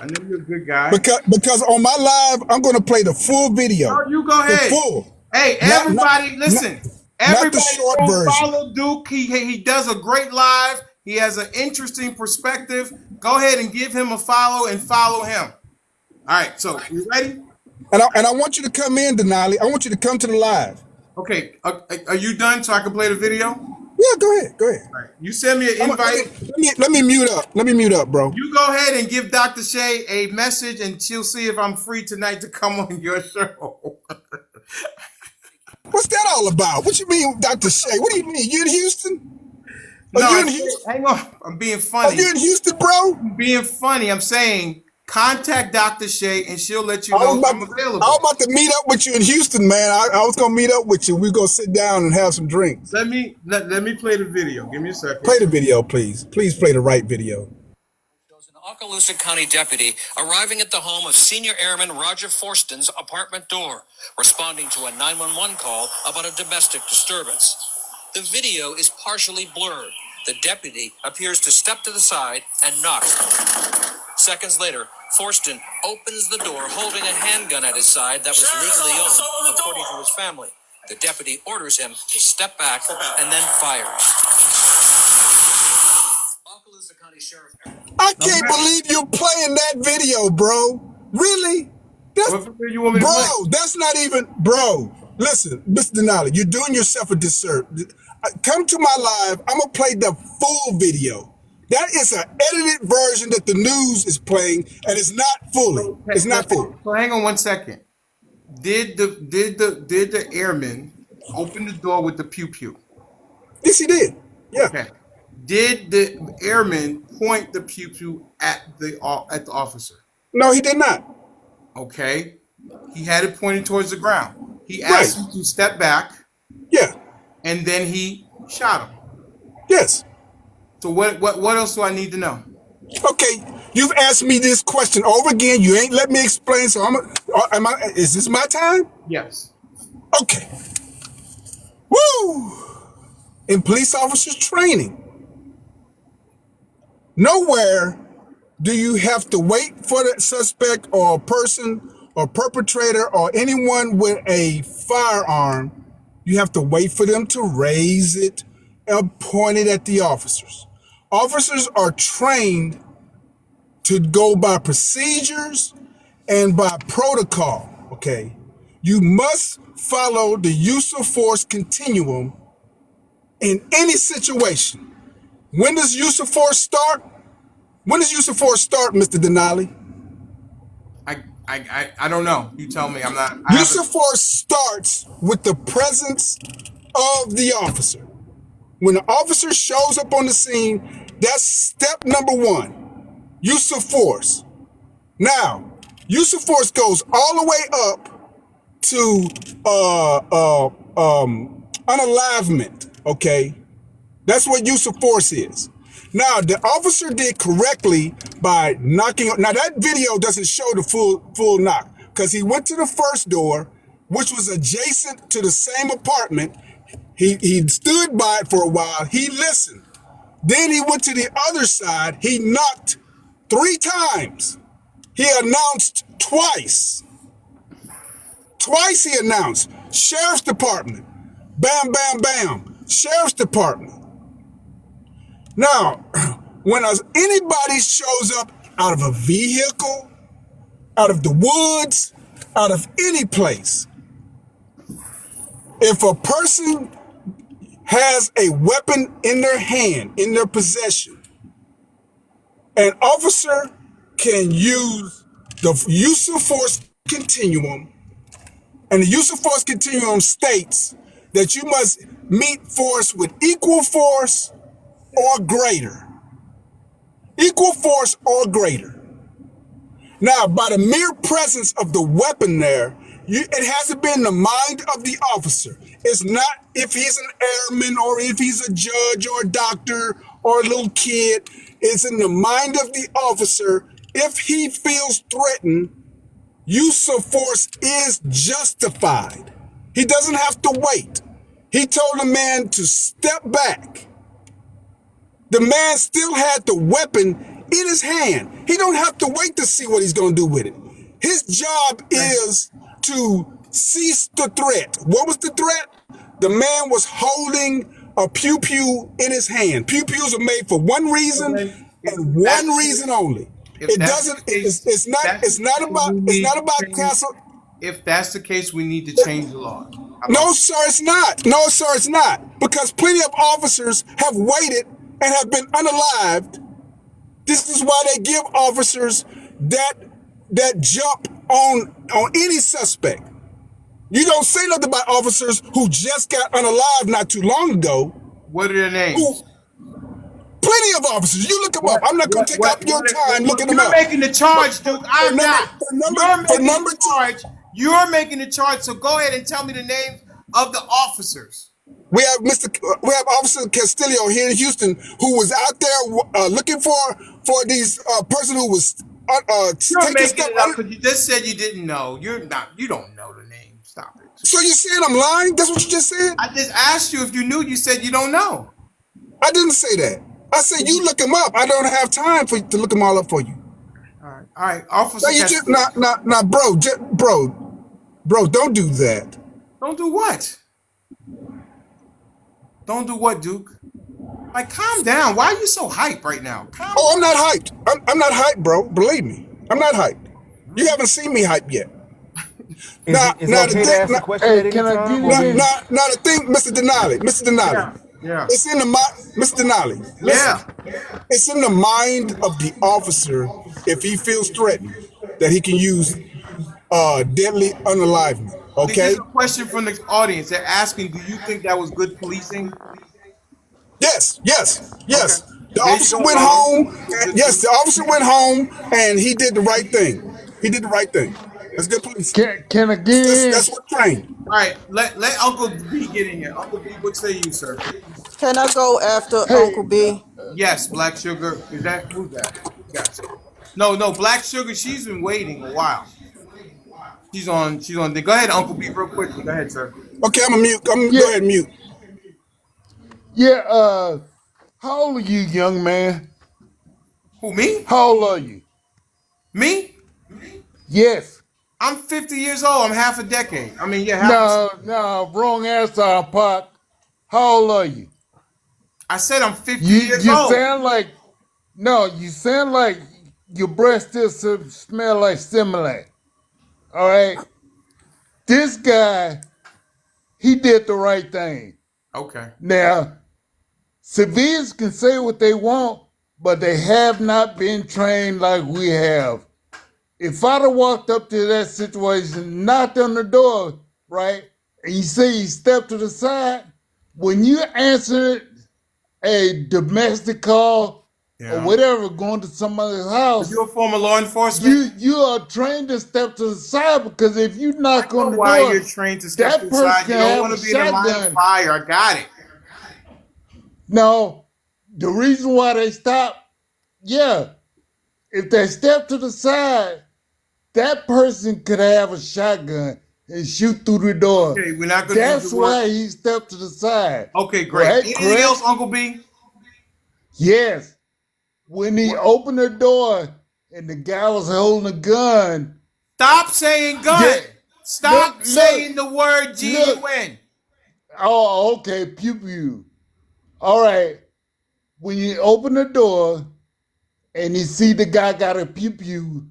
I know you're a good guy. Because on my live, I'm going to play the full video. Oh, you go ahead. The full. Hey, everybody, listen. Not the short version. Follow Duke. He does a great live. He has an interesting perspective. Go ahead and give him a follow and follow him. All right, so you ready? And I want you to come in, Denali. I want you to come to the live. Okay, are you done so I can play the video? Yeah, go ahead. Go ahead. All right. You send me an invite. Let me mute up. Let me mute up, bro. You go ahead and give Dr. Shay a message, and she'll see if I'm free tonight to come on your show. What's that all about? What you mean, Dr. Shay? What do you mean? You in Houston? No, You in Houston? hang on. I'm being Are funny. you in Houston, bro? I'm being funny. I'm saying contact Dr. Shay, and she'll let you know if I'm available. I was about to meet up with you in Houston, man. I was gonna meet up with you. We're gonna sit down and have some drinks. Let me play the video. Give me a second. Play the video, please. Please play the right video. Shows an Okaloosa County deputy arriving at the home of Senior Airman Roger Forston's apartment door, responding to a 911 call about a domestic disturbance. The video is partially blurred. The deputy appears to step to the side and knocks. Seconds later, Forston opens the door holding a handgun at his side that was legally owned, according to his family. The deputy orders him to step back and then fires. Okaloosa County Sheriff. I can't believe you're playing that video, bro. Really? What video you want me to play? Bro, that's not even, bro. Listen, Mr. Denali, you're doing yourself a disservice. Come to my live. I'm gonna play the full video. That is an edited version that the news is playing, and it's not fully. It's not full. So hang on 1 second. Did the airman open the door with the pew pew? Yes, he did. Yeah. Okay. Did the airman point the pew pew at the officer? No, he did not. Okay. He had it pointed towards the ground. He asked him to step back. Yeah. And then he shot him. Yes. So what else do I need to know? Okay, you've asked me this question over again. You ain't let me explain. So is this my time? Yes. Okay. Woo! In police officers training, nowhere do you have to wait for the suspect or a person or perpetrator or anyone with a firearm. You have to wait for them to raise it and point it at the officers. Officers are trained to go by procedures and by protocol, okay? You must follow the use of force continuum in any situation. When does use of force start? When does use of force start, Mr. Denali? I don't know. You tell me. I'm not. Use of force starts with the presence of the officer. When the officer shows up on the scene, that's step number one, use of force. Now, use of force goes all the way up to unalivement, okay? That's what use of force is. Now, the officer did correctly by knocking. Now, that video doesn't show the full knock because he went to the first door, which was adjacent to the same apartment. He stood by it for a while. He listened. Then he went to the other side. He knocked 3 times. He announced twice. Twice he announced. Sheriff's Department. Bam, bam, bam. Sheriff's Department. Now, when anybody shows up out of a vehicle, out of the woods, out of any place, if a person has a weapon in their hand, in their possession, an officer can use the use of force continuum, and the use of force continuum states that you must meet force with equal force or greater. Equal force or greater. Now, by the mere presence of the weapon there, it hasn't been the mind of the officer. It's not if he's an airman or if he's a judge or a doctor or a little kid. It's in the mind of the officer. If he feels threatened, use of force is justified. He doesn't have to wait. He told the man to step back. The man still had the weapon in his hand. He don't have to wait to see what he's going to do with it. His job is to cease the threat. What was the threat? The man was holding a pew-pew in his hand. Pew-pews are made for one reason, and one reason only. If It that's the doesn't. case, It's not. that's It's not we about. It's need not to about change. cancel. If that's the case, we need to change the law. How about No, sir, it's not. No, sir, it's not. Because plenty of officers have waited and have been unalived. This is why they give officers that jump on any suspect. You don't say nothing about officers who just got unalived not too long ago. what are their names? Plenty of officers. You look them up. I'm not going to take up your time looking them You're up. making the charge, Duke. I'm not. You're For making number the two, charge. You're making the charge. So go ahead and tell me the names of the officers. we have Officer Castillo here in Houston who was out there looking for these person who was You're taking making stuff. it up because you just said you didn't know. You're not. You don't know the name. Stop it. So you saying I'm lying? That's what you just said? I just asked you if you knew. You said you don't know. I didn't say that. I said you look them up. I don't have time to look them all up for you. All right, Officer. So you just bro, don't do that. Don't do what? Don't do what, Duke? Like, calm down. Why are you so hype right now? Calm Oh, I'm not hyped. I'm not hyped, bro. Believe me, I'm not hyped. You haven't seen me hype yet. Is it okay to ask a question at any can I time? get in? Now the thing, Mr. Denali. Yeah. It's in the mind, Mr. Denali. Listen, it's in the mind of the officer if he feels threatened that he can use deadly unalivement. Okay. There's a question from the audience. They're asking, do you think that was good policing? Yes. Okay. The officer went home. Yes, the officer went home and he did the right thing. He did the right thing. That's good policing. Can I get in? That's what trained. All right, let Uncle B get in here. Uncle B, what say you, sir? Can I go after Hey, Uncle B? Yes, Black Sugar. Is that who's that? Yes. No, Black Sugar. She's been waiting a while. She's on. Go ahead, Uncle B, real quickly. Go ahead, sir. Okay, I'm a mute. Go ahead and mute. Yeah, how old are you, young man? Who, me? How old are you? Me? Yes. I'm 50 years old. I'm half a decade. I mean, yeah, half. No, wrong answer, Pop. How old are you? I said I'm 50 You years old. you sound like your breath still smell like Similac. All right? This guy, he did the right thing. Okay. Now, civilians can say what they want, but they have not been trained like we have. If I'd have walked up to that situation, knocked on the door, right, and you say you step to the side, when you answer a domestic call or whatever going to somebody's house, You're a former law enforcement. you are trained to step to the side because if you knock on the Why door, you're trained to step that to the person side? You can don't have want a to be in the line of shotgun. fire. I got it. No, the reason why they stop, if they step to the side, that person could have a shotgun and shoot through the door. Okay, we're not gonna That's use the word. why he stepped to the side. Okay, great. Right, Anything correct? else, Uncle B? Yes. When he opened the door and the guy was holding a gun. Stop saying gun. Yeah. Stop Look, saying the word G-U-N. Oh, okay, pew pew. All right. When you open the door and you see the guy got a pew pew,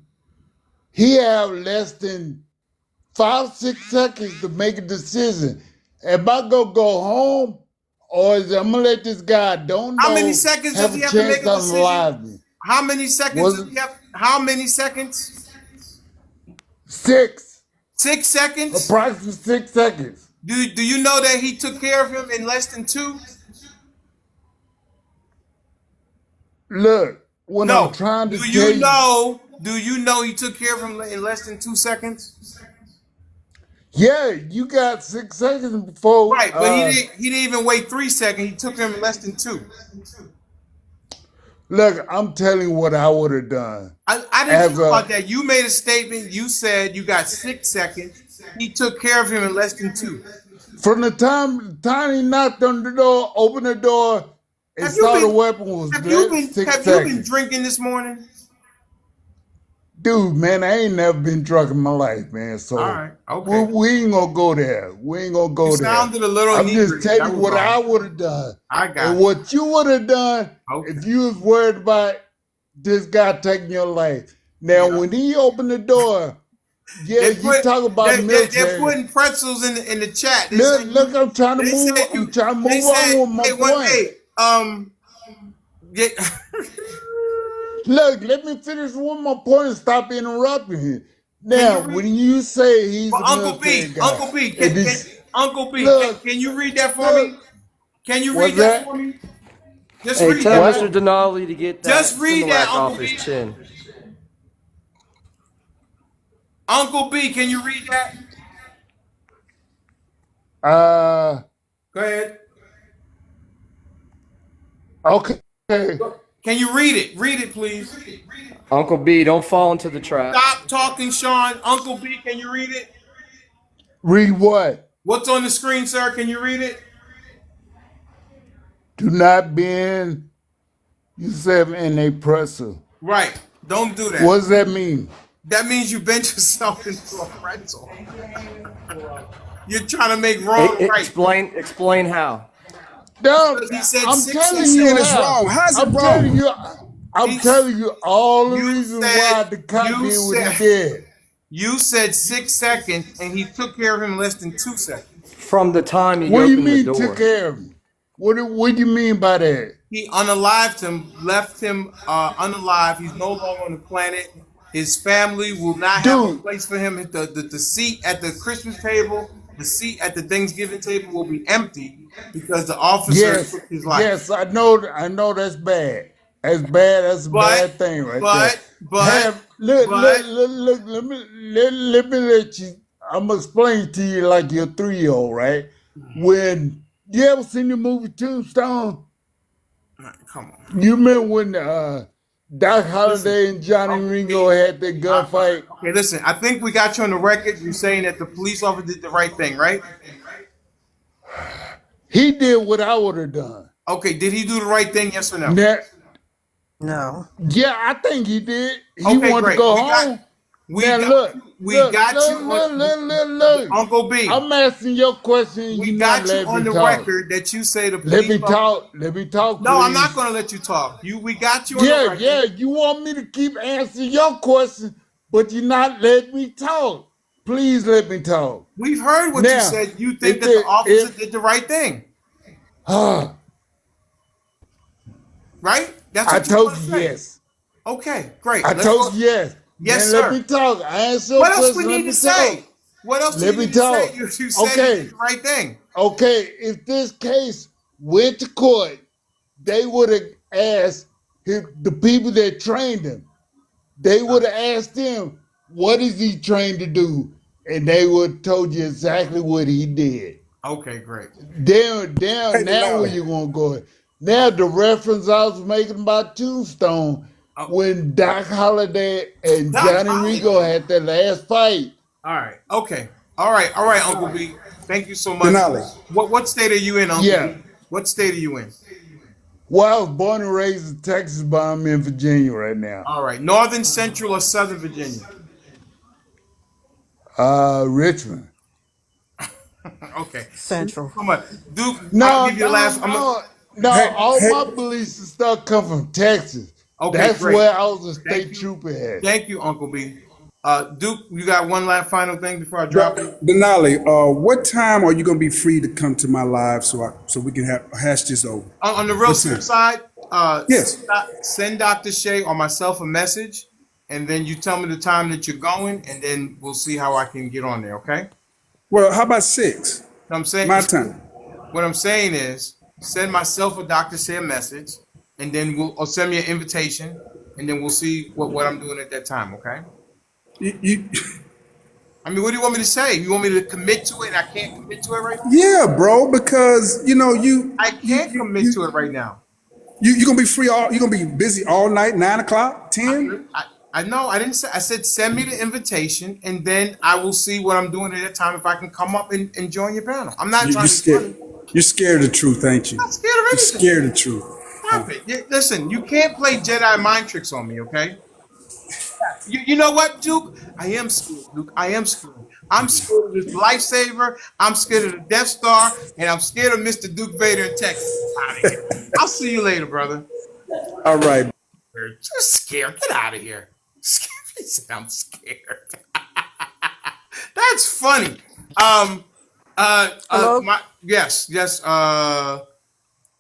he have less than 5-6 seconds to make a decision. Am I gonna go home or is I'm gonna let this guy don't know How many seconds does he have to make a decision? How many seconds does he have? How many seconds? 6. 6 seconds? Approximately 6 seconds. Do you know that he took care of him in less than 2? Look, when I'm trying to do tell you do you know he took care of him in less than 2 seconds? Yeah, you got 6 seconds before. Right, but he didn't even wait 3 seconds. He took him in less than 2. Look, I'm telling you what I would have done. I didn't think about that. You made a statement. You said you got 6 seconds. He took care of him in less than 2. From the time he knocked on the door, opened the door, and saw the weapon was there. Have you been drinking this morning? Dude, man, I ain't never been drunk in my life, man. So all right, okay. We ain't gonna go there. We ain't gonna go there. Sounded a little. I'm just telling you what I would have done. I got and what you would have done if you was worried about this guy taking your life. Now, when he opened the door, yeah, They you put talk about they're military. putting pretzels in the chat. They Look, said look, I'm trying to they move. said I'm you trying to they move said on with my hey what point. hey get, Look, let me finish one more point and stop interrupting him. can Now, you read when you say he's well a military guy, Uncle B it is Uncle B look, can you read that for look. me? Can you read What's that for that? me? Just Hey, read tell that Mr. for me. Denali to get Just that read that, Similac Uncle off his B. chin. Uncle B, can you read that? Uh, Go ahead. okay. Can you read it? Read it, please. Uncle B, don't fall into the trap. Stop talking, Sean. Uncle B, can you read it? Read what? What's on the screen, sir? Can you read it? Do not bend yourself in a pretzel. Right. Don't do What that. does that mean? That means you bent yourself into a pretzel. You're trying to make Hey, wrong right. explain how. No, Because he said I'm He's telling you saying it's how. wrong. How's it I'm telling wrong? you. I'm He's telling you all the you reasons why said the cop did what he did. you said 6 seconds and he took care of him in less than 2 seconds. From the time he What do you opened the mean took door. care of him? What do you mean by that? He unalived him, left him unalive. He's no longer on the planet. His family will not have a Dude, place for him. The seat at the Christmas table, the seat at the Thanksgiving table will be empty because the officer yes, took his life. yes, I know that's bad. That's bad, that's a But, bad thing right there. but, but, Look, but, let me let you I'm gonna explain to you like you're a 3-year-old, right? When you ever seen the movie Tombstone? come on. You remember when Doc Listen, Holliday and Johnny Uncle Ringo B. had that gunfight? Okay, listen. I think we got you on the record. You're saying that the police officer did the right thing, right? He did what I would have done. Okay, did he do the right thing? Yes or no? Now, No. yeah, I think he did. He Okay, wanted to great. go home. We Now got look, we look, got you look, on look, look, look, look. Uncle B. I'm asking your question and We you not got you letting on me the talk. record that you say the Let police me officer. talk. Let me talk, No, I'm not please. going to let you talk. We got you on the Yeah, record. yeah. You want me to keep answering your question, but you're not letting me talk. Please let me talk. We've heard what you Now, said. You think if that the it officer if did the right thing, I right? That's what you told want you to say. yes. Okay, great. I Let's told go. you yes. Now Yes, let me sir. talk. I answer your What else we question. Let need me to talk. say? What else do Let you me need to say? talk. You said you did Okay. the right thing. Okay. If this case went to court, they would have asked the people that trained him. They would have asked him, what is he trained to do? And they would have told you exactly what he did. Okay, great. Down Hey, now where Denali. you gonna go? Now the reference I was making about Tombstone Oh, when Doc Holliday and Doc Johnny Rico Holliday. had their last fight. All right. Okay. All right. All right, Uncle B. Thank you so much. Denali. What state are you in, Uncle Yeah. B? What state are you in? Well, I was born and raised in Texas, but I'm in Virginia right now. All right. Northern, Central, or Southern Virginia? Richmond. Okay. Thank you Central. so much. Duke, I'll No, give you the no, last. no, no. Hey, All hey, my beliefs and stuff come from Texas. Okay, That's great. where I was a Thank state you. trooper at. Thank you, Uncle B. Duke, you got one last final thing before I drop you? Denali, what time are you gonna be free to come to my live so we can hash this over? On the real What serious time? side, Yes. send Dr. Shea or myself a message, and then you tell me the time that you're going, and then we'll see how I can get on there, okay? Well, how about 6? What I'm saying, My time. what I'm saying is, send myself or Dr. Shea a message, and then or send me an invitation, and then we'll see what I'm doing at that time, okay? You, I mean, what do you want me to say? You want me to commit to it, and I can't commit to it right now? yeah, bro, because I can't commit to it right now. you gonna be free all you gonna be busy all night, 9 o'clock, 10? I know. I didn't say. I said send me the invitation, and then I will see what I'm doing at that time if I can come up and join your panel. I'm not You trying to be funny. scared. You're scared of the truth, ain't I'm you? not scared of You're anything. scared of the truth. Stop it. Listen, you can't play Jedi mind tricks on me, okay? You know what, Duke? I am scared, Duke. I am scared. I'm scared of this lifesaver. I'm scared of the Death Star, and I'm scared of Mr. Duke Vader in Texas. Out of here. I'll see you later, brother. All right. You're just scared. Get out of here. He said, I'm scared. That's funny. Um, Hello? my yes, yes.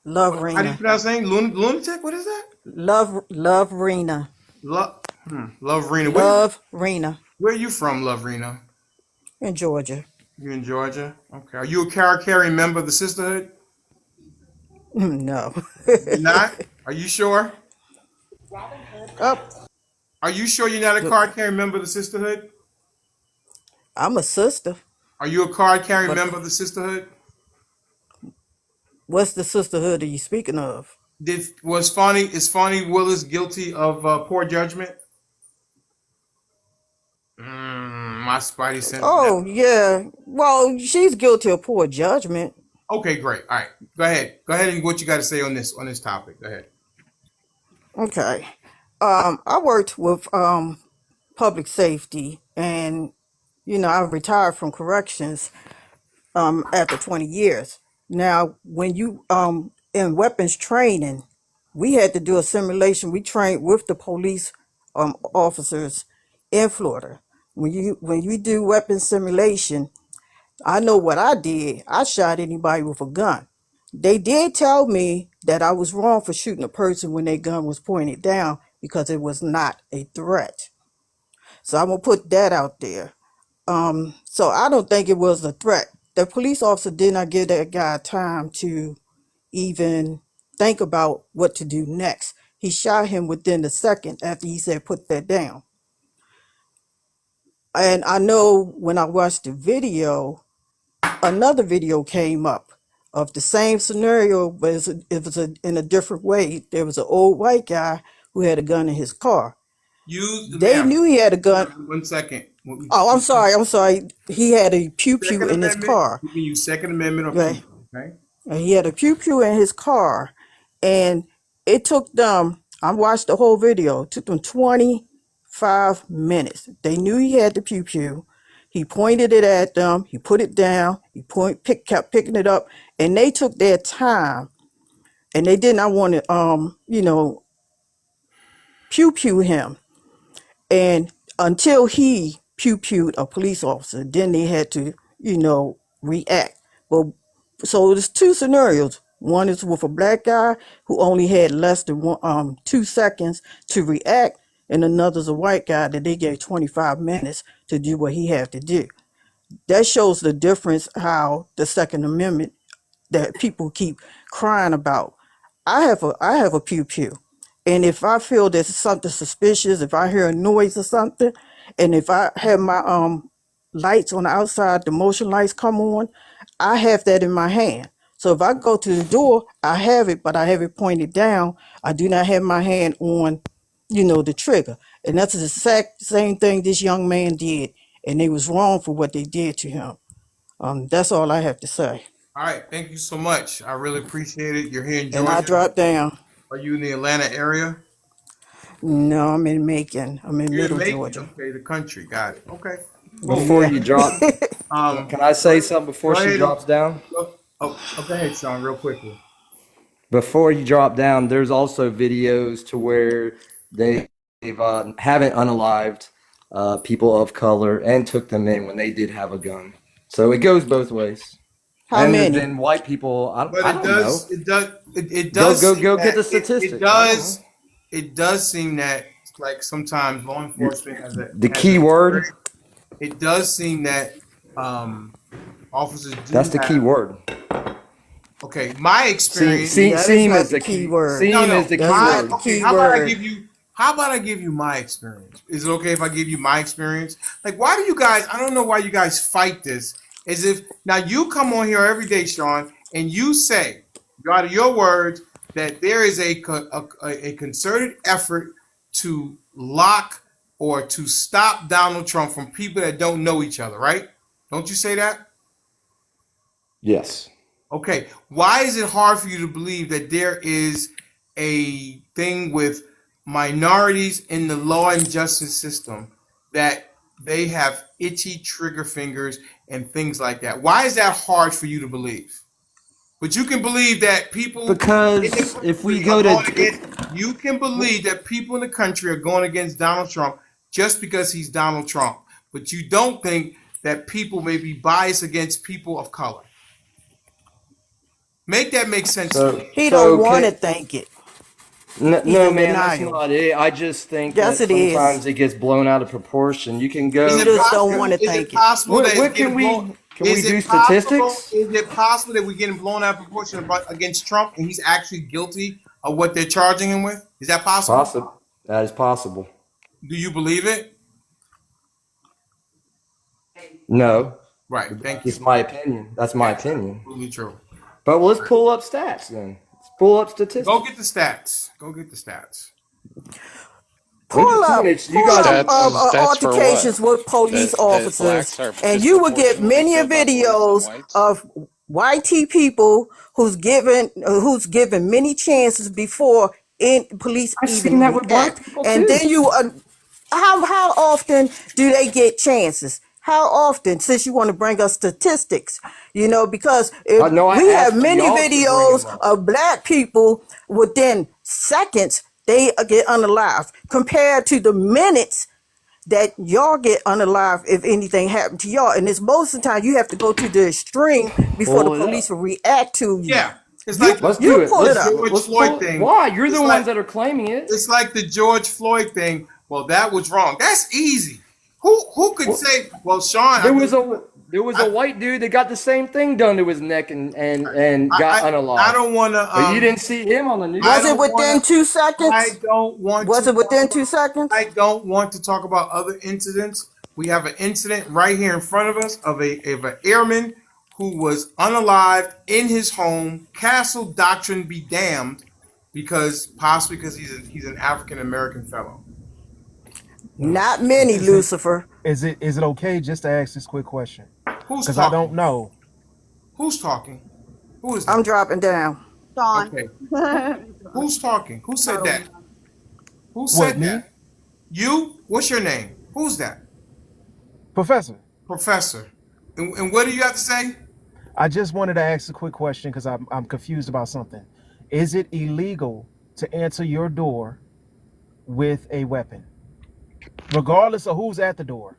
Love How do you Rena. pronounce the name? Lunatic. What is that? Love Rena. Love Rena. Love Rena Where are you from, Love Rena? in Georgia. You in Georgia? Okay. Are you a card carrying member of the sisterhood? No. You're not. Are you sure? Up. Are you sure you're not a card carrying member of the sisterhood? I'm a sister, Are you a card carrying but member of the sisterhood? what's the sisterhood are you speaking of? Is Fonnie Willis guilty of poor judgment? My spidey sense. Oh, yeah. Well, she's guilty of poor judgment. Okay, great. All right, go ahead. Go ahead and what you got to say on this topic. Go ahead. Okay. I worked with public safety, and I retired from corrections after 20 years. Now, when you in weapons training, we had to do a simulation. We trained with the police officers in Florida. When you do weapons simulation, I know what I did. I shot anybody with a gun. They did tell me that I was wrong for shooting a person when their gun was pointed down because it was not a threat. So I'm gonna put that out there. So I don't think it was a threat. The police officer did not give that guy time to even think about what to do next. He shot him within the second after he said, "Put that down." And I know when I watched the video, another video came up of the same scenario, but in a different way. There was an old white guy who had a gun in his car. They Ma'am. knew he had a gun. 1 second. Oh, I'm sorry. I'm sorry. He had a pew pew Second in his Amendment. car. Giving you Second Amendment Right. approval. Okay. And he had a pew pew in his car, and it took them. I watched the whole video. It took them 25 minutes. They knew he had the pew pew. He pointed it at them. He put it down. Kept picking it up, and they took their time. And they did not want to, pew pew him. And until he pew pewed a police officer, then they had to, react. But so there's two scenarios. One is with a black guy who only had less than 2 seconds to react, and another's a white guy that they gave 25 minutes to do what he had to do. That shows the difference how the Second Amendment that people keep crying about. I have a pew pew, and if I feel there's something suspicious, if I hear a noise or something, and if I have my lights on the outside, the motion lights come on, I have that in my hand. So if I go to the door, I have it, but I have it pointed down. I do not have my hand on, the trigger. And that's the exact same thing this young man did, and they was wrong for what they did to him. That's all I have to say. All right. Thank you so much. I really appreciate it. You're here in And I Georgia. dropped down. Are you in the Atlanta area? No, I'm in Macon. I'm in You're in Middle Macon. Georgia. Okay, the country. Got it. Okay. Cool. Before Yeah. you drop, Um, can I go say ahead, something before go she ahead and drops down? go ahead, Sean, real quickly. Before you drop down, there's also videos to where they've haven't unalived people of color and took them in when they did have a gun. So it goes both ways. How And there's many? been white people. But I don't know. it Go does go seem go get that the statistics. I don't know. it does seem that like sometimes law enforcement The has a key word. it does seem that um, officers That's do the key have. word. Okay, my experience. That is Seem not is the the key key. word. Seem is No. the That's key My not word. the okay. key word. How about I give you my experience? Is it okay if I give you my experience? Like, why do you guys? I don't know why you guys fight this. As if now you come on here every day, Sean, and you say, out of your words, that there is a concerted effort to lock or to stop Donald Trump from people that don't know each other, right? Don't you say that? Yes. Okay, why is it hard for you to believe that there is a thing with minorities in the law and justice system that they have itchy trigger fingers and things like that? Why is that hard for you to believe? But you can believe that people in the Because if we country are go going to, against. You can believe that people in the country are going against Donald Trump just because he's Donald Trump. But you don't think that people may be biased against people of color. Make that make sense to so me. He don't want to okay, think it. He's no, in man, that's denial. not it. I just think Yes, that it is. sometimes it gets blown out of proportion. You can Is He go. it just don't possible? want to Is it think it. possible that it's What getting blown? can we Is do it possible? statistics? Is it possible that we're getting blown out of proportion against Trump and he's actually guilty of what they're charging him with? Is that possible? Possible. That is possible. Do you believe it? No, Right. but that's Thank you. just my opinion. That's my That's opinion. absolutely true. But let's pull up stats then. Let's pull up Go get statistics. the stats. Go get the stats. We Pull just up, finished. You pull guys up are. Stats for what? altercations with police That officers, blacks are and you will get disproportionately many killed by police than videos whites. of YT people who's given many chances before police I've seen even that with react. black people And too. then how often do they get chances? How often, since you want to bring us statistics, because if I know. I we have asked for many y'all to bring videos them up. of black people within seconds, they get unalive compared to the minutes that y'all get unalive if anything happened to y'all. And it's most of the time you have to go to the extreme before the Pull it police up. will react to you. Yeah. It's like You the Let's do you it. pull the it Let's up. George let's Floyd pull it. thing. Why? You're the It's ones like that are claiming it. it's like the George Floyd thing. Well, that was wrong. That's easy. Who could Well, say? Well, Sean, I there was think a there was a I white dude that got the same thing done to his neck and got I unalived. don't want to But you didn't see him on the I Was news. it don't want within to. two I seconds? don't want Was to it talk within about. 2 seconds? I don't want to talk about other incidents. We have an incident right here in front of us of an airman who was unalived in his home. Castle doctrine be damned, possibly because he's an African American fellow. Not many, Is it Lucifer. is it okay just to ask this quick question? Who's Because I don't talking? know. Who's talking? Who is I'm that? dropping down. Dawn. Okay. Who's talking? Who said Totally. that? Who What, said me? that? You? What's your name? Who's that? Professor, Professor. And what do you have to say? I just wanted to ask a quick question because I'm confused about something. Is it illegal to answer your door with a weapon, regardless of who's at the door?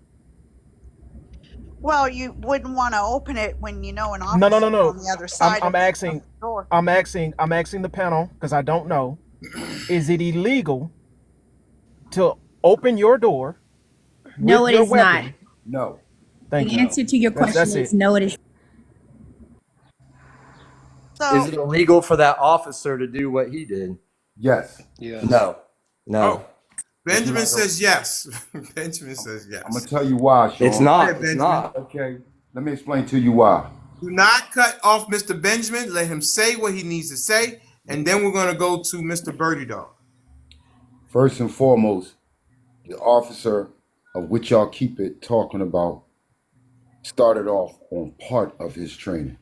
Well, you wouldn't want to open it when you know an No, no, officer's no, no. on the other I'm side I'm of asking the door. I'm asking the panel because I don't know. Is it illegal to open your door No, with it your is not. weapon? No, Thank The you. answer to your That's question is it. no, it is. Is So it illegal for that officer to do what he did? yes. Yes. No. No. Oh, It's Benjamin not. says yes. Benjamin says I'm gonna yes. tell you why, It's Sean. Go ahead, not. It's Benjamin. not. Okay, let me explain to you why. Do not cut off Mr. Benjamin. Let him say what he needs to say, and then we're gonna go to Mr. Birdie Dog. First and foremost, the officer of which y'all keep it talking about started off on part of his training.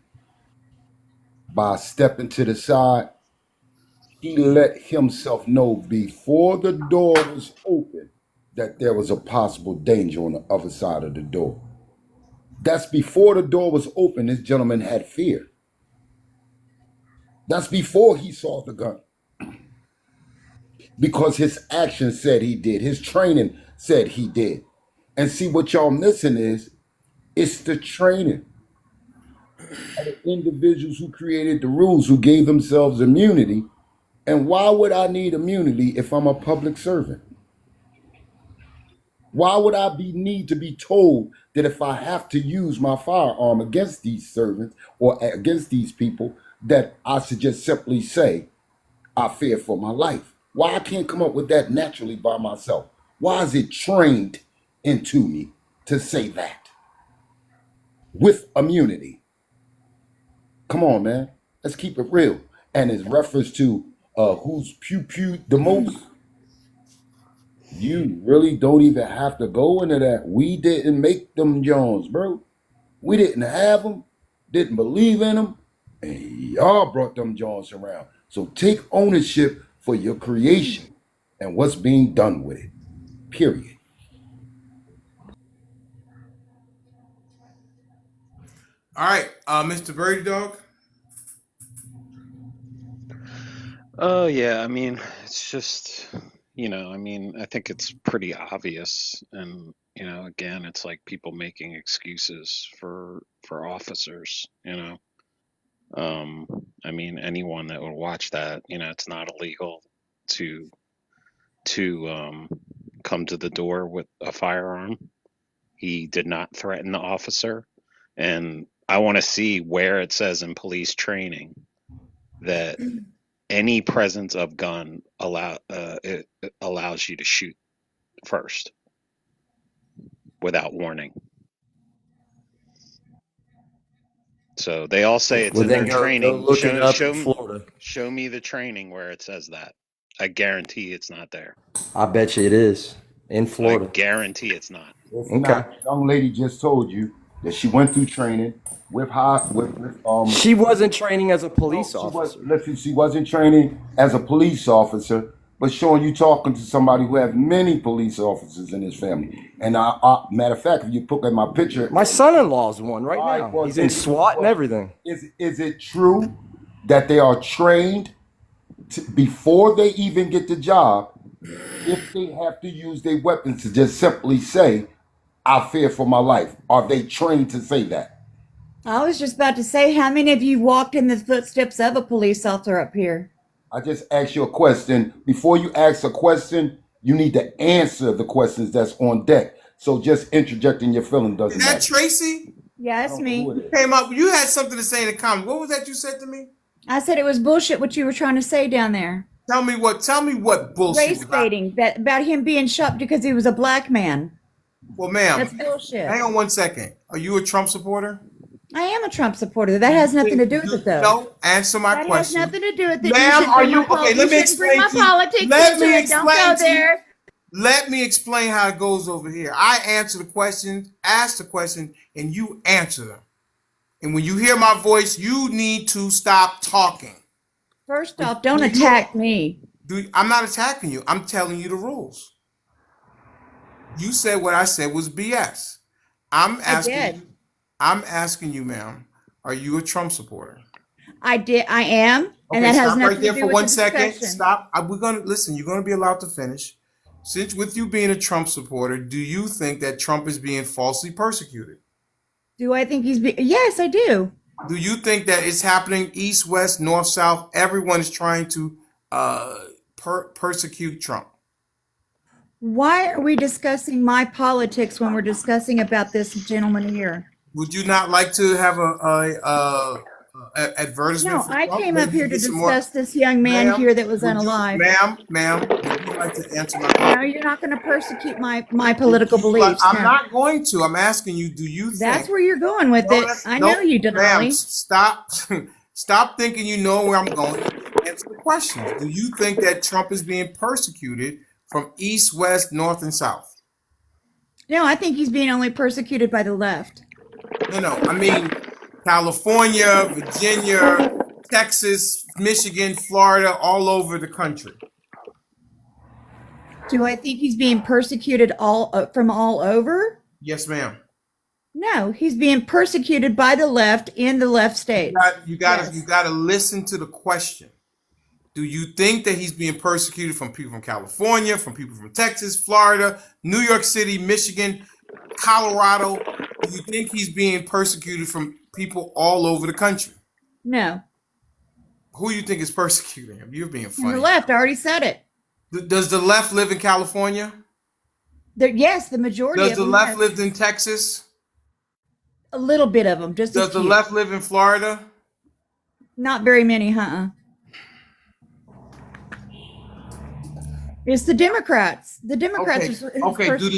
By stepping to the side, he let himself know before the door was open that there was a possible danger on the other side of the door. That's before the door was open, this gentleman had fear. That's before he saw the gun. Because his actions said he did, his training said he did. And see, what y'all missing is it's the training of the individuals who created the rules, who gave themselves immunity. And why would I need immunity if I'm a public servant? Why would I need to be told that if I have to use my firearm against these servants or against these people, that I should just simply say, I fear for my life? Why I can't come up with that naturally by myself? Why is it trained into me to say that with immunity? Come on, man. Let's keep it real. And it's reference to who's pew pew the most. You really don't even have to go into that. We didn't make them Jones, bro. We didn't have them, didn't believe in them, and y'all brought them Jones around. So take ownership for your creation and what's being done with it. Period. All right, Mr. Birdie Dog. Oh, yeah. I mean, it's just, I mean, I think it's pretty obvious. And, again, it's like people making excuses for officers, I mean, anyone that would watch that, it's not illegal to to come to the door with a firearm. He did not threaten the officer. And I want to see where it says in police training that any presence of gun it allows you to shoot first without warning. So they all say it's Well, in their then go training. look it Show up in show Florida. show me the training where it says that. I guarantee it's not there. I bet you it is in I Florida. guarantee it's not. It's Okay. not. The young lady just told you that she went through training with She wasn't training as a no, police she was officer. listen, she wasn't training as a police officer, but Sean, you talking to somebody who has many police officers in his family. And matter of fact, if you look at my picture, My son-in-law's one right all right, now. well He's in then SWAT and everything. is it true that they are trained before they even get the job, if they have to use their weapons to just simply say, I fear for my life? Are they trained to say that? I was just about to say, how many of you walked in the footsteps of a police officer up here? I just asked you a question. Before you ask a question, you need to answer the questions that's on deck. So just interjecting your feeling Is doesn't that matter. Tracy? Yeah, I that's don't know who me. it is. Came up. You had something to say in the comments. What was that you said to me? I said it was bullshit what you were trying to say down there. Tell me what bullshit Race was I, baiting, that about him being shot because he was a black man. well, ma'am, That's bullshit. hang on one second. Are you a Trump supporter? I am a Trump supporter. That has nothing to do with it, though. No, answer my That has question. nothing to do with it. Ma'am, are you okay? You Let me shouldn't bring explain my to you. politics Let into me it. Don't go explain to you. there. Let me explain how it goes over here. I answer the question, ask the question, and you answer them. And when you hear my voice, you need to stop talking. First off, don't attack me. I'm not attacking you. I'm telling you the rules. You said what I said was BS. I'm I asking did. you. I'm asking you, ma'am. Are you a Trump supporter? I did. I am, and Okay, that has stop nothing right there to do for with the 1 second. discussion. Stop. We're gonna listen. You're gonna be allowed to finish. Since with you being a Trump supporter, do you think that Trump is being falsely persecuted? Do I think yes, I do. Do you think that it's happening east, west, north, south? Everyone is trying to persecute Trump. Why are we discussing my politics when we're discussing about this gentleman here? Would you not like to have a advertisement No, for I Trump? came up Maybe here to get some more. discuss this young man Ma'am, here that was would you, unalive. ma'am, would you like to answer my No, question? you're not going to persecute my political beliefs. I'm No. not going to. I'm asking you, do you That's think? where you're going with No, it. I know you, ma'am, Denali. stop. Stop thinking you know where I'm going. Answer the questions. Do you think that Trump is being persecuted from east, west, north, and south? No, I think he's being only persecuted by the left. No. I mean, California, Virginia, Texas, Michigan, Florida, all over the country. Do I think he's being persecuted from all over? Yes, ma'am. No, he's being persecuted by the left in the left states. You got to listen to the question. Do you think that he's being persecuted from people from California, from people from Texas, Florida, New York City, Michigan, Colorado? Do you think he's being persecuted from people all over the country? No. Who do you think is persecuting him? You're being And funny. the left, I already said it. Does the left live in California? Yes, the majority of Does the them. left Yes. live in Texas? A little bit of them, just Does a few. the left live in Florida? Not very many, It's the Democrats. The Democrats are Okay. Do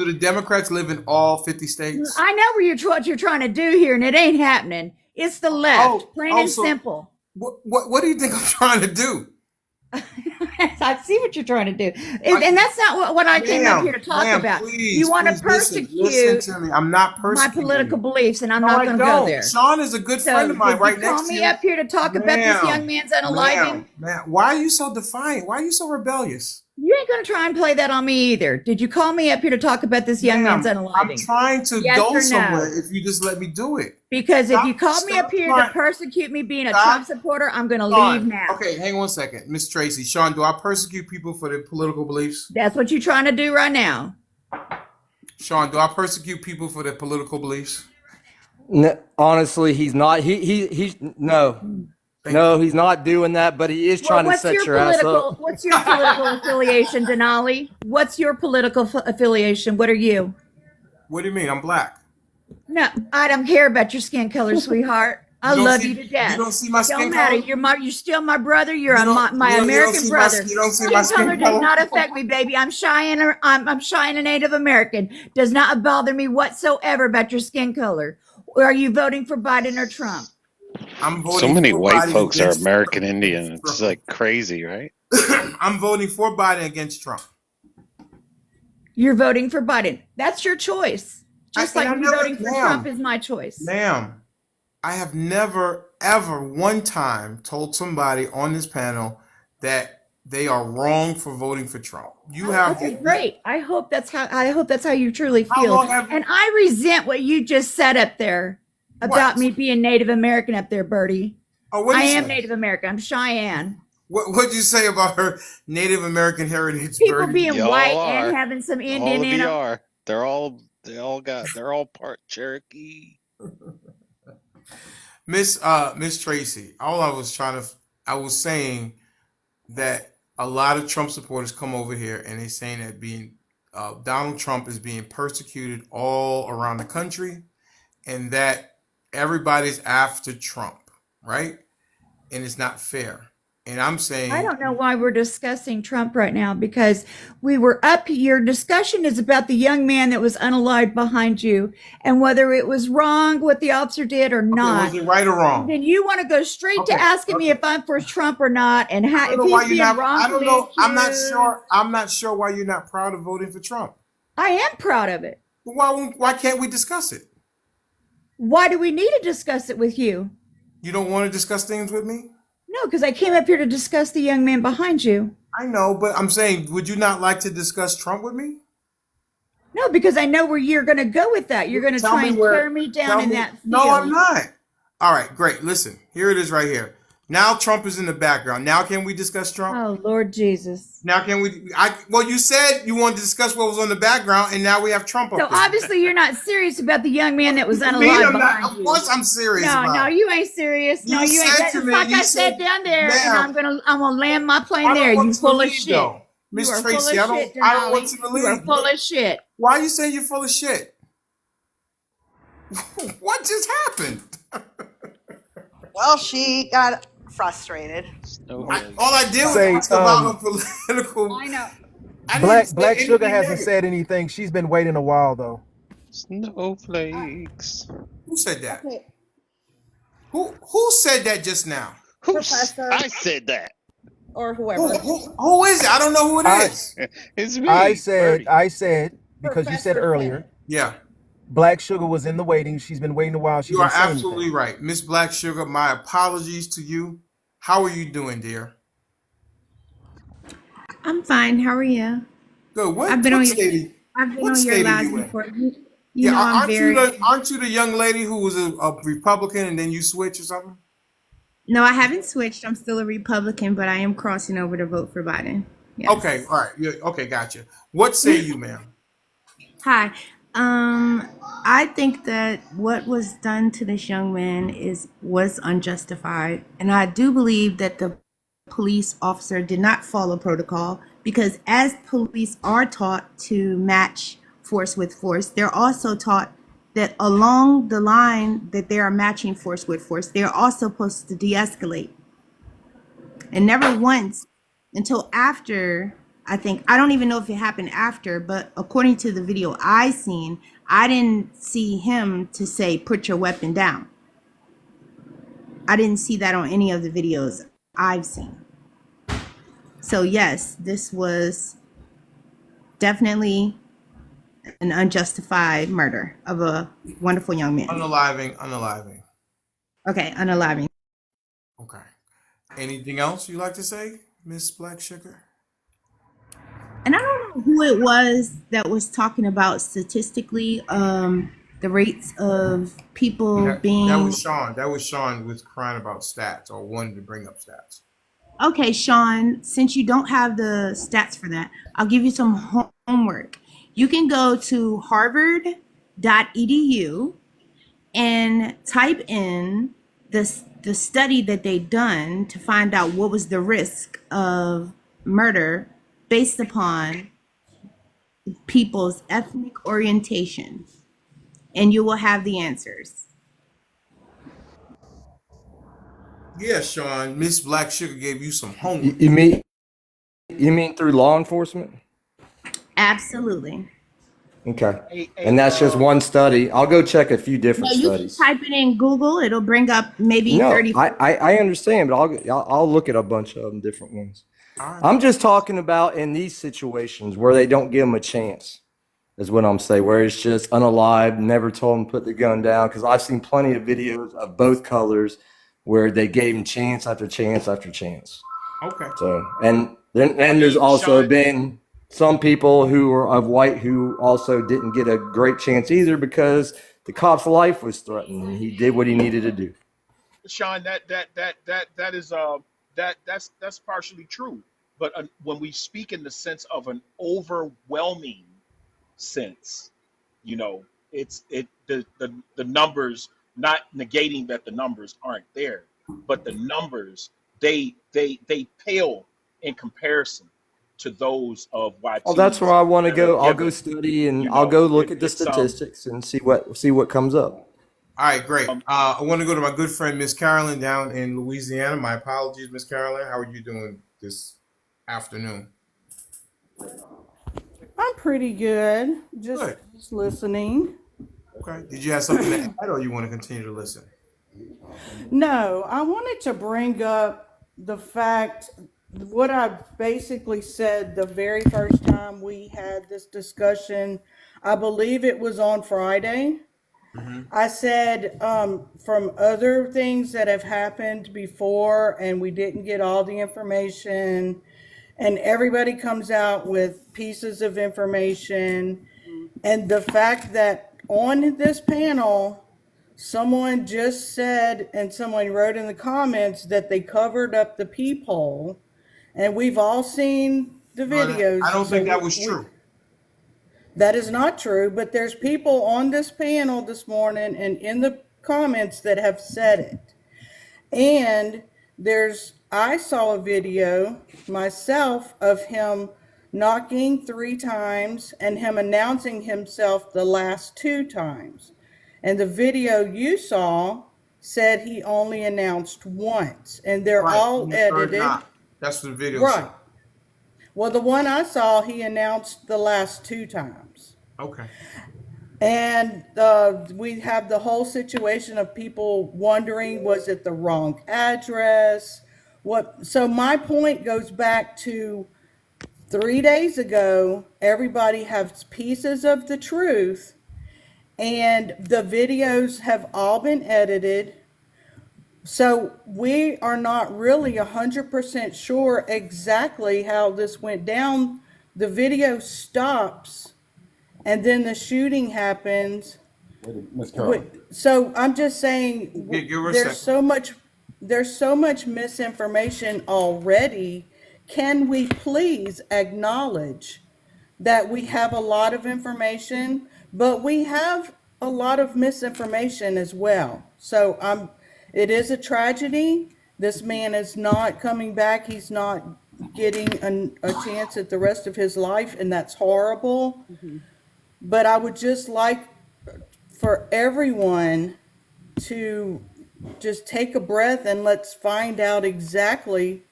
the Democrats live in all 50 states? I know what you're trying to do here, and it ain't happening. It's the left, plain and simple. What do you think I'm trying to do? I see what you're trying to do, and that's not what I came up here to talk about. Please, you want to persecute listen to me. I'm not persecuting my political beliefs, and I'm No, not I going to don't. go there. Sean is a good friend of mine right next to you. Call me up here to talk about this young man's unaliving. Man, why are you so defiant? Why are you so rebellious? You ain't gonna try and play that on me either. Did you call me up here to talk about this young man's Ma'am, I'm unaliving? trying to Yes go or no? somewhere if you just let me do it. Because if you called me Stop up here trying. to persecute me being a Stop. Trump supporter, I'm gonna leave Sean, now. okay, hang on 1 second. Miss Tracy, Sean, do I persecute people for their political beliefs? That's what you're trying to do right now. Sean, do I persecute people for their political beliefs? Honestly, he's not. He's no. No, he's not doing that, but he is trying to set your ass up. What's your political affiliation, Denali? What's your political affiliation? What are you? What do you mean? I'm black. No, I don't care about your skin color, sweetheart. I love you to death. You don't see my skin Don't matter. color? You're still my brother. You're my you American don't brother. you don't see my Skin color skin does color? not affect me, baby. I'm Cheyenne. I'm Cheyenne Native American. Does not bother me whatsoever about your skin color. Are you voting for Biden or Trump? I'm voting So many for white Biden folks are against American Indian. It's Trump. like crazy, right? I'm voting for Biden against Trump. You're voting for Biden. That's your choice. Just like me voting for ma'am, Trump is my choice. Ma'am, I have never, ever one time told somebody on this panel that they are wrong for voting for Trump. You have Okay, great. I hope that's how you truly How feel. long have you- And I resent what you just said up there about me being Native American up there, Bertie. Oh, what I did you am say? Native American. I'm Cheyenne. What'd you say about her Native American heritage, People Bertie? being Y'all white are. and having some All Indian of in you them. are. They're all part Cherokee. Miss Tracy, I was saying that a lot of Trump supporters come over here and they're saying that Donald Trump is being persecuted all around the country and that everybody's after Trump, right? And it's not fair. And I'm saying I don't know why we're discussing Trump right now because we were up here. Your discussion is about the young man that was unalived behind you and whether it was wrong what the officer did or not. Was it right or wrong? And then you want to go straight to asking me if I'm for Trump or not and how if he's being wrongfully I don't know. accused. I'm not sure why you're not proud of voting for Trump. I am proud of it. Why can't we discuss it? Why do we need to discuss it with you? You don't want to discuss things with me? No, because I came up here to discuss the young man behind you. I know, but I'm saying, would you not like to discuss Trump with me? No, because I know where you're going to go with that. You're going to try and tear me down in that field. No, I'm not. All right, great. Listen, here it is right here. Now Trump is in the background. Now can we discuss Trump? Oh, Lord Jesus. Now can we? Well, you said you wanted to discuss what was on the background, and now we have Trump up there. So obviously you're not serious about the young man that was unalive behind you. Of course I'm serious. No, you ain't serious. No, you ain't. That's like I said down there, and I'm gonna land my plane there. You full of shit. Miss Tracy, I don't want you to leave. You are full of shit. Why are you saying you're full of shit? What just happened? Well, she got frustrated. All I did was talk about her political. I know. Black Sugar hasn't said anything. She's been waiting a while though. Snowflakes. Who said that? Okay. Who said that just now? Professor. I said that. Or whoever. Who is it? I don't know who it is. It's me. I said because you said earlier. Yeah. Black Sugar was in the waiting. She's been waiting a while. You are absolutely right. Miss Black Sugar, my apologies to you. How are you doing, dear? I'm fine. How are you? Good. I've been on your lives before. You know I'm very. Aren't you the young lady who was a Republican and then you switched or something? No, I haven't switched. I'm still a Republican, but I am crossing over to vote for Biden. Yes. Okay. All right. Okay. Gotcha. What say you, ma'am? Hi. I think that what was done to this young man was unjustified, and I do believe that the police officer did not follow protocol because as police are taught to match force with force, they're also taught that along the line that they are matching force with force, they're also supposed to de-escalate. And never once until after, I don't even know if it happened after, but according to the video I seen, I didn't see him to say, put your weapon down. I didn't see that on any of the videos I've seen. So yes, this was definitely an unjustified murder of a wonderful young man. Unaliving. Okay, unaliving. Okay. Anything else you'd like to say, Miss Black Sugar? know who it was that was talking about statistically the rates of people That was being Sean. That was Sean was crying about stats or wanted to bring up stats. okay, Sean, since you don't have the stats for that, I'll give you some homework. You can go to harvard.edu and type in the study that they done to find out what was the risk of murder based upon people's ethnic orientation, and you will have the answers. Yeah, Sean. Miss Black Sugar gave you some You, homework. you mean you mean through law enforcement? Absolutely. Okay. A And that's just one study. I'll go check a few No, different you can studies. type it in Google. It'll bring up maybe No, 30, I, 40. I, I understand, but I'll look at a bunch of them, different ones. All right. I'm just talking about in these situations where they don't give them a chance, is what I'm saying, where it's just unalive, never told them to put the gun down. Because I've seen plenty of videos of both colors where they gave them chance after chance after chance. Okay. So, and then I and there's mean, also Sean. been some people who are of white who also didn't get a great chance either because the cop's life was threatened and he did what he needed to do. Sean, that is that's partially true. But when we speak in the sense of an overwhelming sense, you know, the numbers, not negating that the numbers aren't there, but the numbers, they pale in comparison to those of Well, that's where YTs I want to that are go. I'll go given. study and You I'll know, go look at the it's statistics and see what comes up. All right, great. um I want to go to my good friend Miss Carolyn down in Louisiana. My apologies, Miss Carolyn. How are you doing this afternoon? I'm pretty good. Just Good. listening. Okay. Did you have something to add, or you want to continue to listen? No, I wanted to bring up the fact what I basically said the very first time we had this discussion. I believe it was on Friday. Mm-hmm. I said from other things that have happened before, and we didn't get all the information, and everybody comes out with pieces of information. And the fact that on this panel, someone just said, and someone wrote in the comments that they covered up the peephole, and we've all seen the I videos. don't So think that was true. that is not true, but there's people on this panel this morning and in the comments that have said it. And I saw a video myself of him knocking 3 times and him announcing himself the last 2 times. And the video you saw said he only announced once, and they're Right. all On the third edited. knock. That's what the video said. Right. Well, the one I saw, he announced the last 2 times. Okay. And we have the whole situation of people wondering, was it the wrong address? What? So my point goes back to 3 days ago. Everybody has pieces of the truth, and the videos have all been edited. So we are not really 100% sure exactly how this went down. The video stops, and then the shooting happens. Wait, Miss Carolyn. So I'm just saying Give her a second. there's so much misinformation already. Can we please acknowledge that we have a lot of information, but we have a lot of misinformation as well. So it is a tragedy. This man is not coming back. He's not getting a chance at the rest of his life, and that's horrible. But I would just like for everyone to just take a breath and let's find out exactly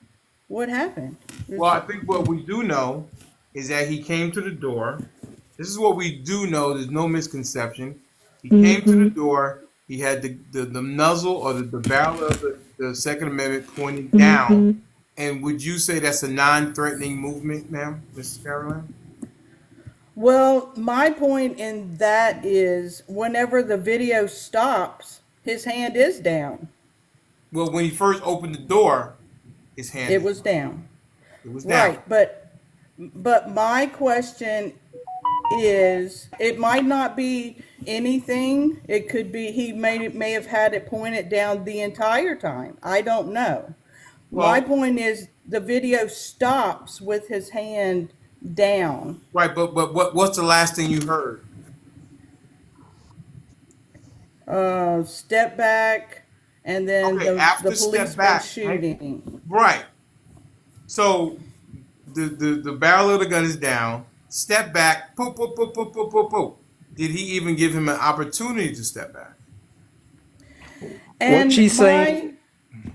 what happened. Well, I think what we do know is that he came to the door. This is what we do know. There's no misconception. He came to the door. He had the muzzle or the barrel of the Second Amendment pointing down. And would you say that's a non-threatening movement, ma'am, Mrs. Caroline? Well, my point in that is whenever the video stops, his hand is down. Well, when he first opened the door, his hand It is was down. down. It was down. Right, but But my question is, it might not be anything. It could be may have had it pointed down the entire time. I don't know. My Well, point is, the video stops with his hand down. right, but what's the last thing you heard? Step back, and then Okay, the after step policeman back, right? shooting. Right. So the barrel of the gun is down. Step back. Poop, poop, poop, poop, poop, poop, poop. Did he even give him an opportunity to step back? What And she's saying. my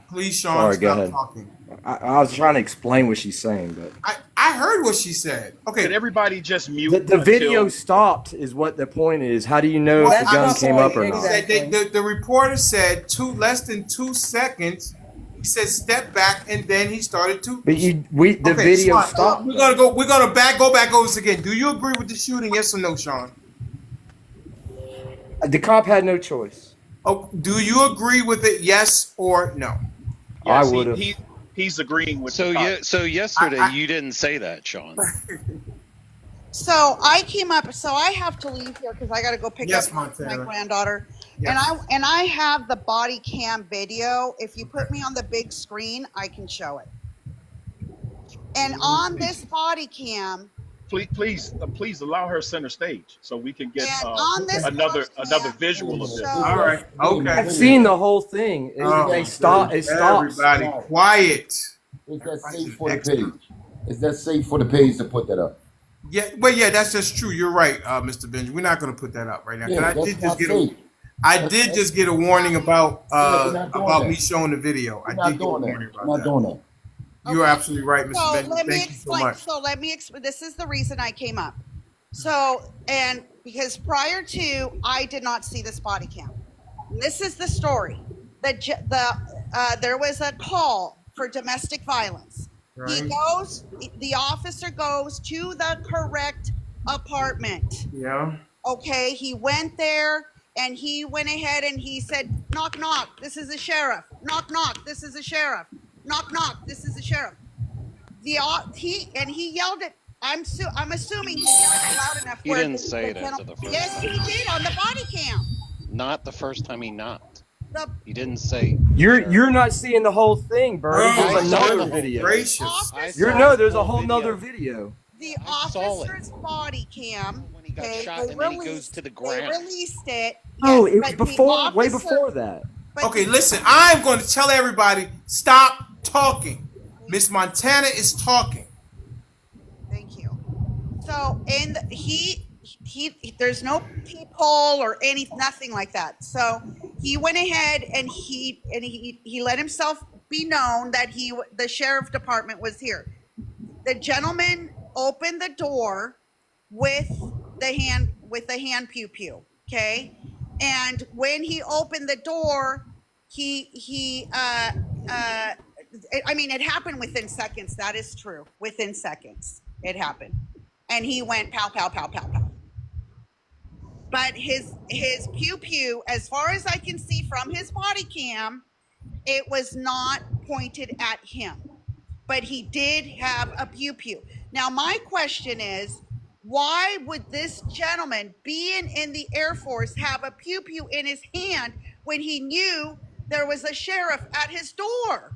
Please, Sean, Sorry, go stop ahead. talking. I was trying to explain what she's saying, but I heard what she said. Could Okay. everybody just mute the video until stopped is what the point is. How do you know if What the That's I'm gun my came saying, up point or he not? said exactly. the reporter said less than 2 seconds. He said step back, and then he started to. But the Okay, video Sean, stopped we're gonna though. go. We're gonna go back over this again. Do you agree with the shooting? Yes or no, Sean? The cop had no choice. Oh, do you agree with it? Yes or no? I yes, would have. he's agreeing with the So cop. yeah, so yesterday I you didn't say that, Sean. So I came up. So I have to leave here because I got to go pick up yes, my Montana. granddaughter, and Yes. I have the body cam video. If you put me on the big screen, I can show it. And Let me on see. this body cam, Please allow her center stage so we can get and on this body another cam, Wait a visual of minute. this. All right. Okay. I've Wait a seen minute. the whole thing. Is Oh They my that stop. safe? It goodness! stops. Everybody, Sean, quiet. is that Everybody's safe an for the expert. page? Is that safe for the page to put that up? Yeah, well, yeah, that's just true. You're right, Mr. Benjamin. We're not going to put that up right now because Yeah, that's not safe. I did just get a warning Yeah, we're not doing about me that. showing the video. I We're did not get a doing that. warning We're about not that. doing that. You're okay. absolutely right, Mr. So Benjamin. let me Thank you so explain. much. So let me explain. This is the reason I came up. So, and because prior to, I did not see this body cam. And this is the story. There was a call for domestic violence. Right? The officer goes to the correct apartment. Yeah. Okay, he went there and he went ahead and he said, knock, knock, this is the sheriff. Knock, knock, this is the sheriff. Knock, knock, this is the sheriff. He yelled it. I'm assuming he yelled it loud enough He where didn't say it after gentleman. the first Yes, time he he did knocked. on the body cam. Not the first time he knocked. The He didn't say You're sheriff. not seeing the whole thing, Bernie. There's I Oh, saw another the whole goodness video. thing. gracious! I You're saw officer, no. the There's a whole whole nother video. video. the I saw it officer's body cam. when he got Okay, shot, and then he goes to the they ground. released it. Oh, Yes, it was but the before, way officer, before that. but Okay, the listen. I'm going to tell everybody stop talking. Miss please, Montana is talking. thank you. So, and there's no peephole or nothing like that. So he went ahead and he let himself be known that the sheriff department was here. The gentleman opened the door with the hand pew pew. Okay, and when he opened the door, he I mean, it happened within seconds. That is true. Within seconds, it happened, and he went pow pow pow pow pow. But his pew pew, as far as I can see from his body cam, it was not pointed at him, but he did have a pew pew. Now, my question is, why would this gentleman, being in the Air Force, have a pew pew in his hand when he knew there was a sheriff at his door?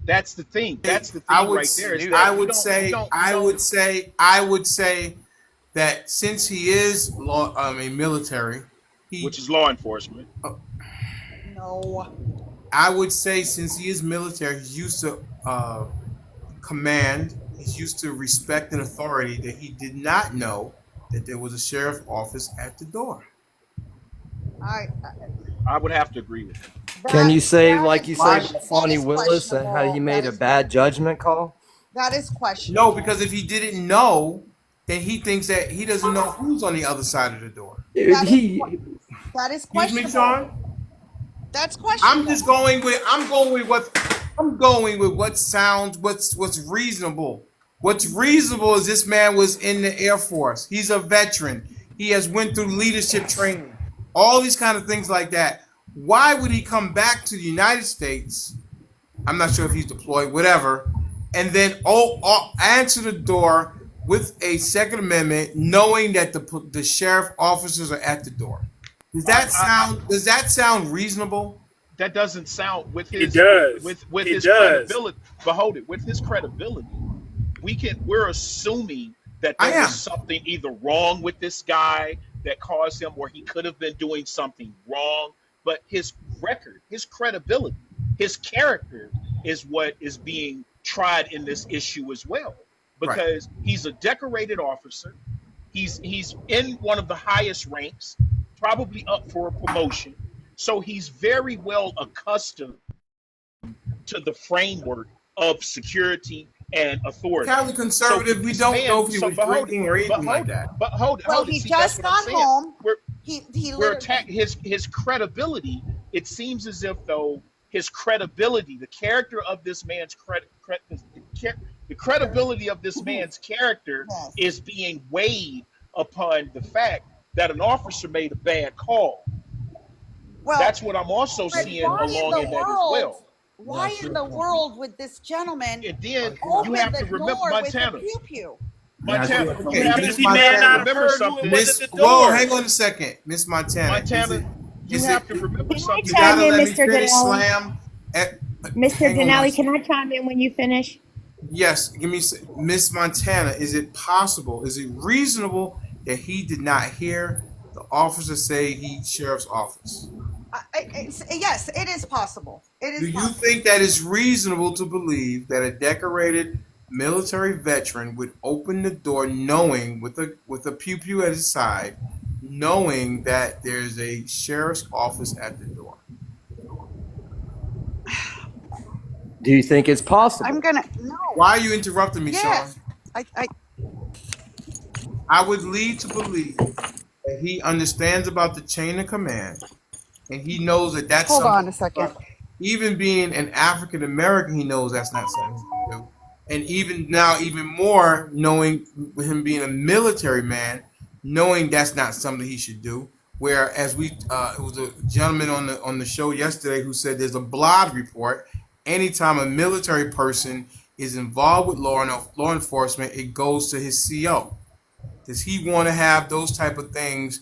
That's the thing. That's the I thing would right there is Knew that I that. you would don't you say don't you I don't would say I would say that since he is a military, which he is law enforcement. No. I would say since he is military, he's used to command. He's used to respect and authority. That he did not know that there was a sheriff office at the door. I I would have to agree with that. Can that you say, that like is you say that about is that Fonnie is Willis, and how he questionable. made a bad judgment call? That is No, questionable. because if he didn't know, then he thinks that he doesn't know who's on the other side of the door. That is He that is Excuse me, questionable. Sean. That's I'm questionable. just going with I'm going with what sounds what's reasonable. What's reasonable is this man was in the Air Force. He's a veteran. He has went through leadership training. All these kind of things like that. Why would he come back to the United States? I'm not sure if he's deployed, whatever, and then answer the door with a Second Amendment, knowing that the sheriff officers are at the door. Does that sound reasonable? That doesn't sound with It his does. with It his does. credibility. But hold it, with his credibility, we're assuming that I there was am. something either wrong with this guy that caused him, or he could have been doing something wrong. But his record, his credibility, his character is what is being tried in this issue as well, Right. because he's a decorated officer. He's in one of the highest ranks, probably up for a promotion. So he's very well accustomed to the framework of security and authority. Cali So for conservative, we this don't man, know if he was hold it, drinking or anything like that. Well, hold it. he See, that's just what I'm got saying. home. We're He we're literally. attack his credibility. It seems as if though his credibility, the character of this man's the credibility of this man's character Yes. is being weighed upon the fact that an officer made a bad call. Well, That's what I'm also but seeing why in along the in that as world? well. Why in the world would this gentleman And then you open have the to remember door with a Montana. pew pew? Montana, you Okay, have Because Miss to he you may have to not Montana. have remember heard who it something. was at Miss, the whoa, door. hang on a second, Miss Montana. Montana, you Is it? have to remember Can I You something. chime gotta in, let me Mr. finish, Denali? Slam. Mr. Hang on one Denali, second. can I chime in when you finish? Yes, give me Miss Montana. Is it possible? Is it reasonable that he did not hear the officer say he sheriff's office? Yes, it is possible. It Do is you possible. think that it's reasonable to believe that a decorated military veteran would open the door knowing with a pew pew at his side, knowing that there's a sheriff's office at the door? Do you think it's I'm possible? gonna no. Why are you interrupting me, Sean? Yes, I I would lead to believe that he understands about the chain of command, and he knows that that's hold something. on a second. Even being an African American, he knows that's not something he should do. And even now, even more, knowing him being a military man, knowing that's not something he should do. Whereas it was a gentleman on the show yesterday who said there's a Blood report. Anytime a military person is involved with law enforcement, it goes to his CO. Does he want to have those type of things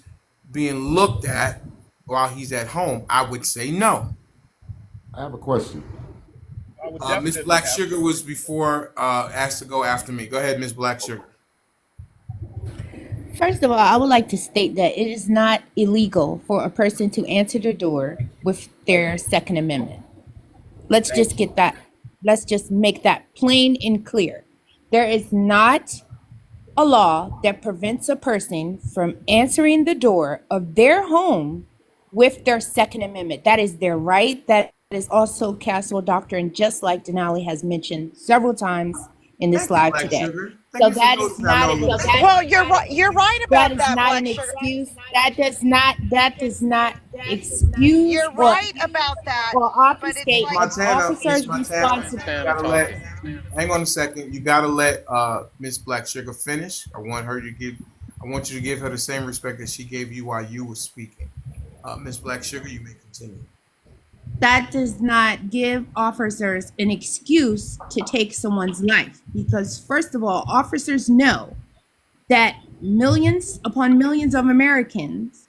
being looked at while he's at home? I would say no. I have a question. I would Miss definitely Black have Sugar to. was before asked to go after me. Go ahead, Miss Black Sugar. First of all, I would like to state that it is not illegal for a person to answer the door with their Second Amendment. Let's just Thank you. get that, let's just make that plain and clear. There is not a law that prevents a person from answering the door of their home with their Second Amendment. That is their right. That is also castle doctrine, just like Denali has mentioned several times in this Thank you, live Black today. Sugar. Thank So you for that is noticing I not know a little something. Well, you're right. You're right that about is that, not Black an Sugar. excuse. That does not excuse You're right about that, or but it's obfuscate Miss like an Montana, Miss officer's Montana, responsibility. you Montana gotta let. talking. Hang on a second. You gotta let Miss Black Sugar finish. I want her to give. I want you to give her the same respect that she gave you while you were speaking. Miss Black Sugar, you may continue. That does not give officers an excuse to take someone's life because, first of all, officers know that millions upon millions of Americans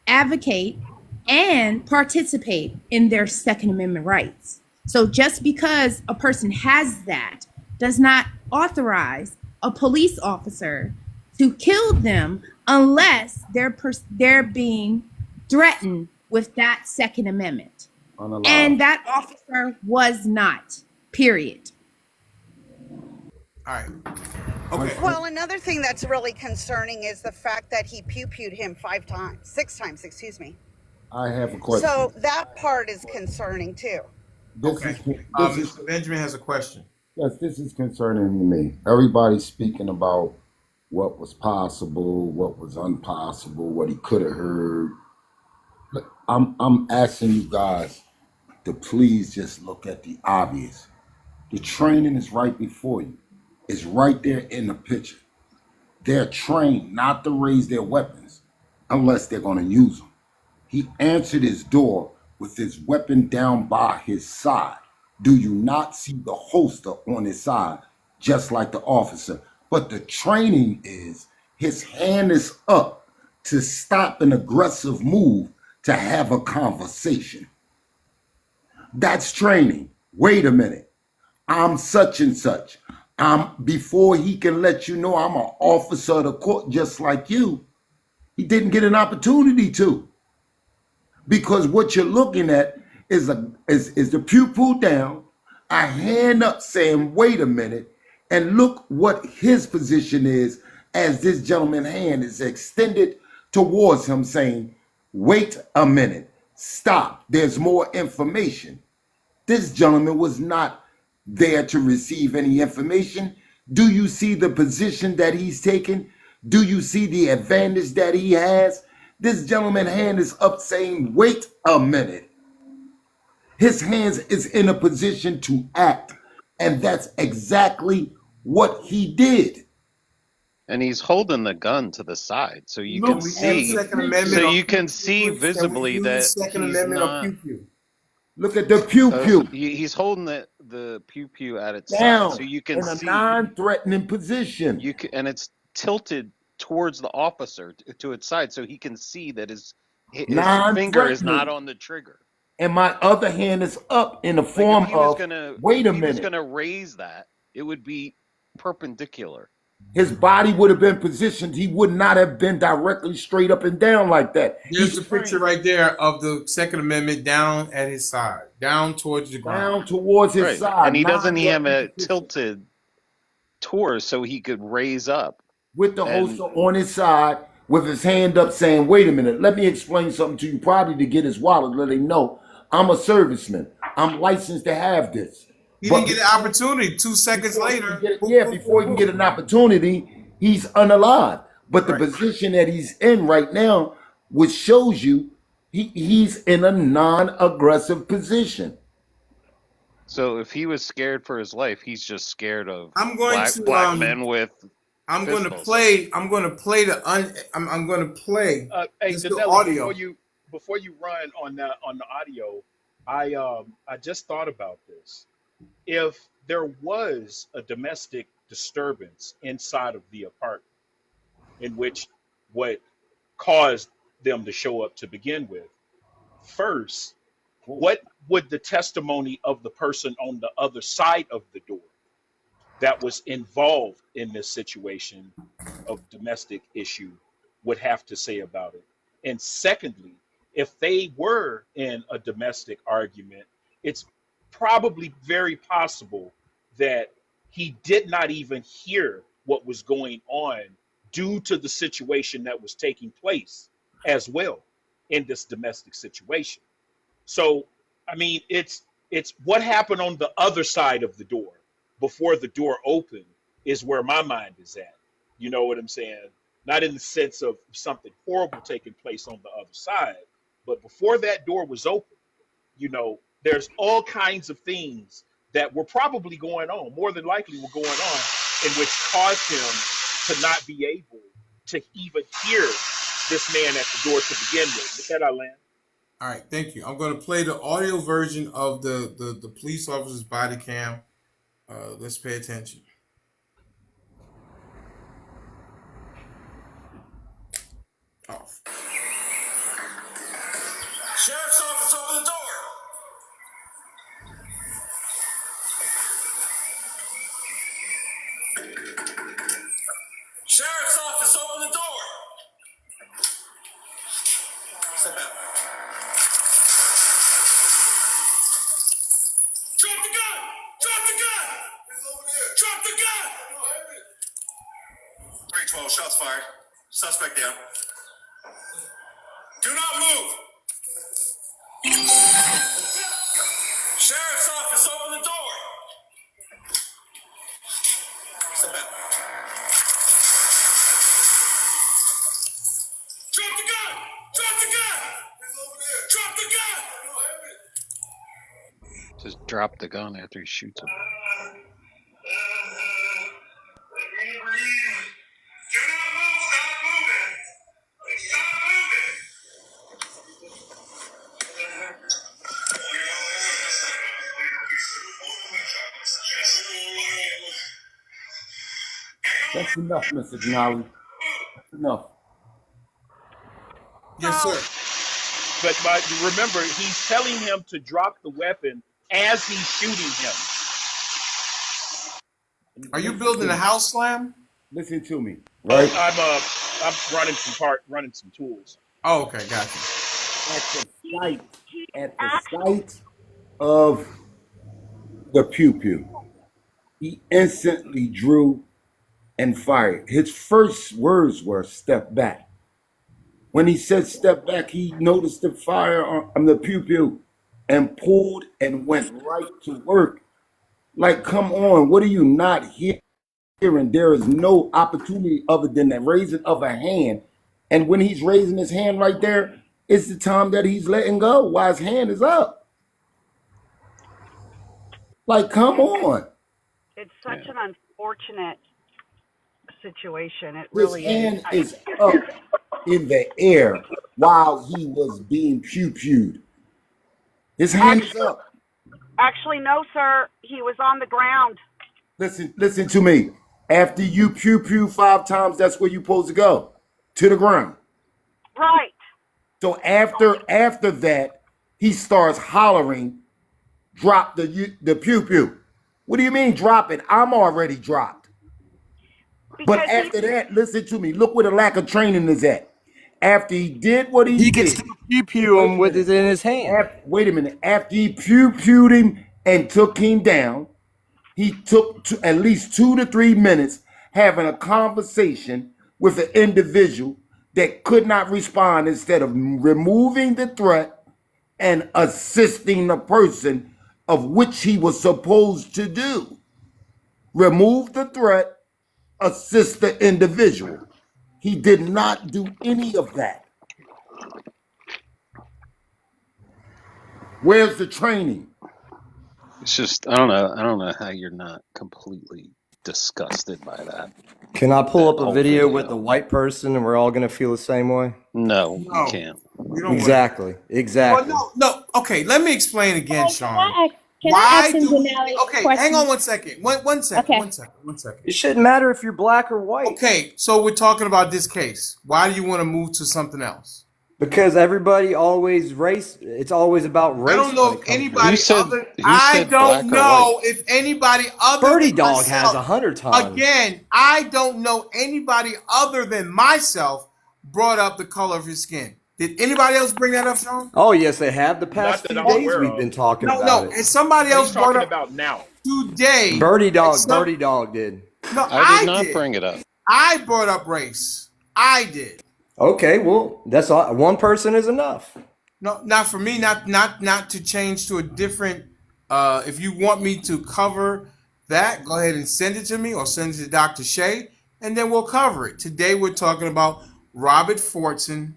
advocate and participate in their Second Amendment rights. So just because a person has that does not authorize a police officer to kill them unless they're being threatened with that Second Amendment. And Unallowed. that officer was not, period. All right. Okay. well, another thing that's really concerning is the fact that he pew pewed him 6 times, excuse me. I have a question. So that part is concerning too. This Okay. is this is Mr. Benjamin has a question. yes, this is concerning to me. Everybody's speaking about what was possible, what was impossible, what he could have heard. Look, I'm asking you guys to please just look at the obvious. The training is right before you. It's right there in the picture. They're trained not to raise their weapons unless they're going to use them. He answered his door with his weapon down by his side. Do you not see the holster on his side, just like the officer? But the training is his hand is up to stop an aggressive move to have a conversation. That's training. Wait a minute. I'm such and such. Before he can let you know I'm an officer of the court just like you, he didn't get an opportunity to. Because what you're looking at is the pupil down, a hand up saying, wait a minute, and look what his position is as this gentleman's hand is extended towards him saying, wait a minute, stop, there's more information. This gentleman was not there to receive any information. Do you see the position that he's taken? Do you see the advantage that he has? This gentleman's hand is up saying, wait a minute. His hands is in a position to act. And that's exactly what he did. And he's holding the gun to the side, so you Look can Can we use see, Second so Amendment on you pew can pew, see please? Can we visibly use that Second he's Amendment on not. pew pew? Look at the pew pew He's holding the pew pew at its side, so down you can in a see. non-threatening position. And it's tilted towards the officer to its side, so he can see that his finger is not Non-threatening. on the trigger. And my other hand is up in the Like form of, wait if a he was minute. gonna raise that, it would be perpendicular. His body would have been positioned. He would not have been directly straight up and down like that. There's He's the picture trained right there of the Second Amendment down at his side, down towards the ground. down towards his Right. And side, he doesn't have non-threatening it position, tilted towards so he could raise up. with the And holster on his side, with his hand up saying, wait a minute, let me explain something to you, probably to get his wallet, let him know I'm a serviceman. I'm licensed to have this. He But didn't get an opportunity. 2 seconds before he can later, get it, boop, yeah, boop, before boop, he can boop. get an opportunity, he's unalive. But the Right. position that he's in right now, which shows you he's in a non-aggressive position. so if he was scared for his life, he's just scared of I'm going to black men with pistols. I'm going to play I'm going to play Hey, just the Denelli, audio. before you run on the audio, I just thought about this. If there was a domestic disturbance inside of the apartment, in which what caused them to show up to begin with, first, what would the testimony of the person on the other side of the door that was involved in this situation of domestic issue would have to say about it? And secondly, if they were in a domestic argument, it's probably very possible that he did not even hear what was going on due to the situation that was taking place as well in this domestic situation. So, I mean, it's what happened on the other side of the door before the door opened is where my mind is at. You know what I'm saying? Not in the sense of something horrible taking place on the other side, but before that door was open, there's all kinds of things that were probably going on, more than likely were going on, in which caused him to not be able to even hear this man at the door to begin with. With that, I land. All right, thank you. I'm going to play the audio version of the police officer's body cam. Let's pay attention. Off. Sheriff's office, open the door. Sheriff's office, open the door. Step out. Drop the gun! Drop the gun! It's over there. Drop the gun! 312, shots fired. Suspect down. Do not move. Sheriff's office, open the door. Step out. Drop the gun! Drop the gun! It's over there. Drop the gun! Just drop the gun after he shoots him. That's enough, Mr. Denali. That's enough. Yes, sir. But remember, he's telling him to drop the weapon as he's shooting him. Are you Listen to building a me. house slam? Listen to me, Oh, right? I'm running some tools. Oh, okay, gotcha. At the sight of the pew pew, he instantly drew and fired. His first words were "step back." When he said "step back," he noticed the fire on the pew pew and pulled and went right to work. Like, come on, what are you not hearing? There is no opportunity other than the raising of a hand. And when he's raising his hand right there, it's the time that he's letting go while his hand is up. Like, come on. It's such Yeah. an unfortunate situation. It His really is. hand is up in the air while he was being pew-pewed. His hand is Actually, up. actually, no, sir. He was on the ground. Listen to me. After you pew-pew 5 times, that's where you're supposed to go, to the ground. Right. So after that, he starts hollering, "Drop the pew-pew." What do you mean drop it? I'm already dropped. But Because he after that, listen to me. Look where the lack of training is at. After he did what he He can did, still pew pew wait him a with it minute. in his hand. Wait a minute. After he pew-pewed him and took him down, he took at least 2 to 3 minutes having a conversation with an individual that could not respond instead of removing the threat and assisting the person of which he was supposed to do. Remove the threat, assist the individual. He did not do any of that. Where's the training? It's just I don't know how you're not completely disgusted by that Can I pull that up a whole video with a video. white person and we're all going to feel the same way? No, you No, can't. we don't want to. Exactly. Well, Exactly. no. Okay, let me explain again, Can Sean. I ask? Can I ask Why him, do we? Denali, a Okay, hang on question? 1 second. One second. Okay. 1 second. 1 second. It shouldn't matter if you're black or white. Okay, so we're talking about this case. Why do you want to move to something else? Because everybody always race. It's always about I race don't when know it if comes to Who anybody this. said other. who I said don't black or white? know if anybody other Birdie than Dog has myself. 100 times. Again, I don't know anybody other than myself brought up the color of his skin. Did anybody else bring that up, Sean? Oh yes, they have. The Not past that few I'm days aware we've of. been talking No, about no. it. And somebody No, he's else brought talking up about now. today. Birdie And Dog. Birdie Dog did. No, I did I not did. bring it up. I brought up race. I did. Okay, well that's all. One person is enough. No, not for me. Not to change to a different. If you want me to cover that, go ahead and send it to me or send it to Dr. Shay, and then we'll cover it. Today we're talking about Robert Fortson,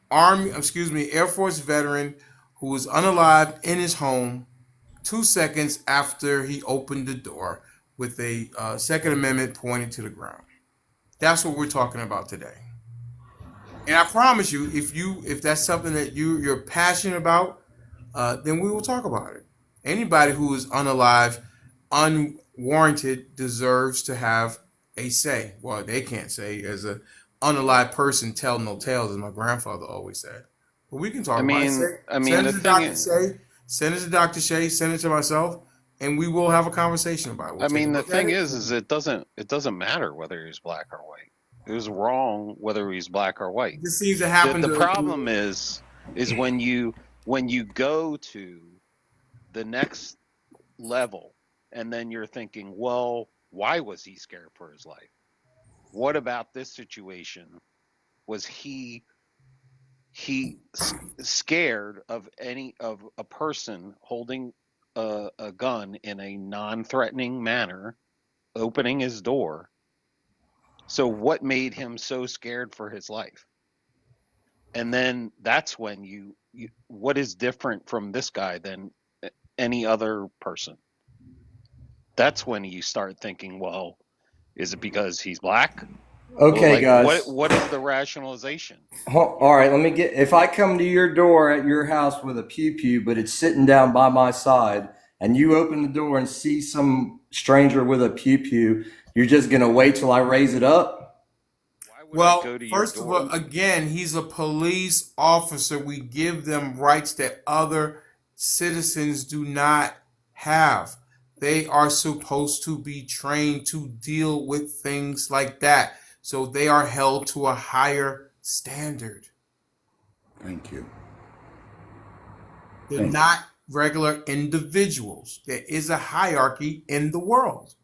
Air Force veteran who was unalived in his home 2 seconds after he opened the door with a Second Amendment pointing to the ground. That's what we're talking about today. And I promise you, if that's something that you're passionate about, then we will talk about it. Anybody who is unalive, unwarranted, deserves to have a say. Well, they can't say as a unalive person, tell no tales, as my grandfather always said. But we can talk I about it. mean, I mean Send it the to thing Dr. is, Shay. Send it to Dr. Shay. Send it to myself, and we will have a conversation about it. We'll I take a mean the look at thing it. is it doesn't matter whether he's black or white. It was wrong whether he's black or white. It just seems to The happen the to. problem is when you go to the next level and then you're thinking, well, why was he scared for his life? What about this situation? Was he scared of a person holding a gun in a non-threatening manner, opening his door? So what made him so scared for his life? And then that's when you what is different from this guy than any other person? That's when you start thinking, well, is it because he's black? Well, Okay, like what guys. what is the rationalization? All right, let me get. If I come to your door at your house with a pew pew, but it's sitting down by my side, and you open the door and see some stranger with a pew pew, You're just gonna wait till I raise it up? Why would I Well, go to your first of door? all, again, he's a police officer. We give them rights that other citizens do not have. They are supposed to be trained to deal with things like that. So they are held to a higher standard. Thank you. They're Thank you. not regular individuals. There is a hierarchy in the world.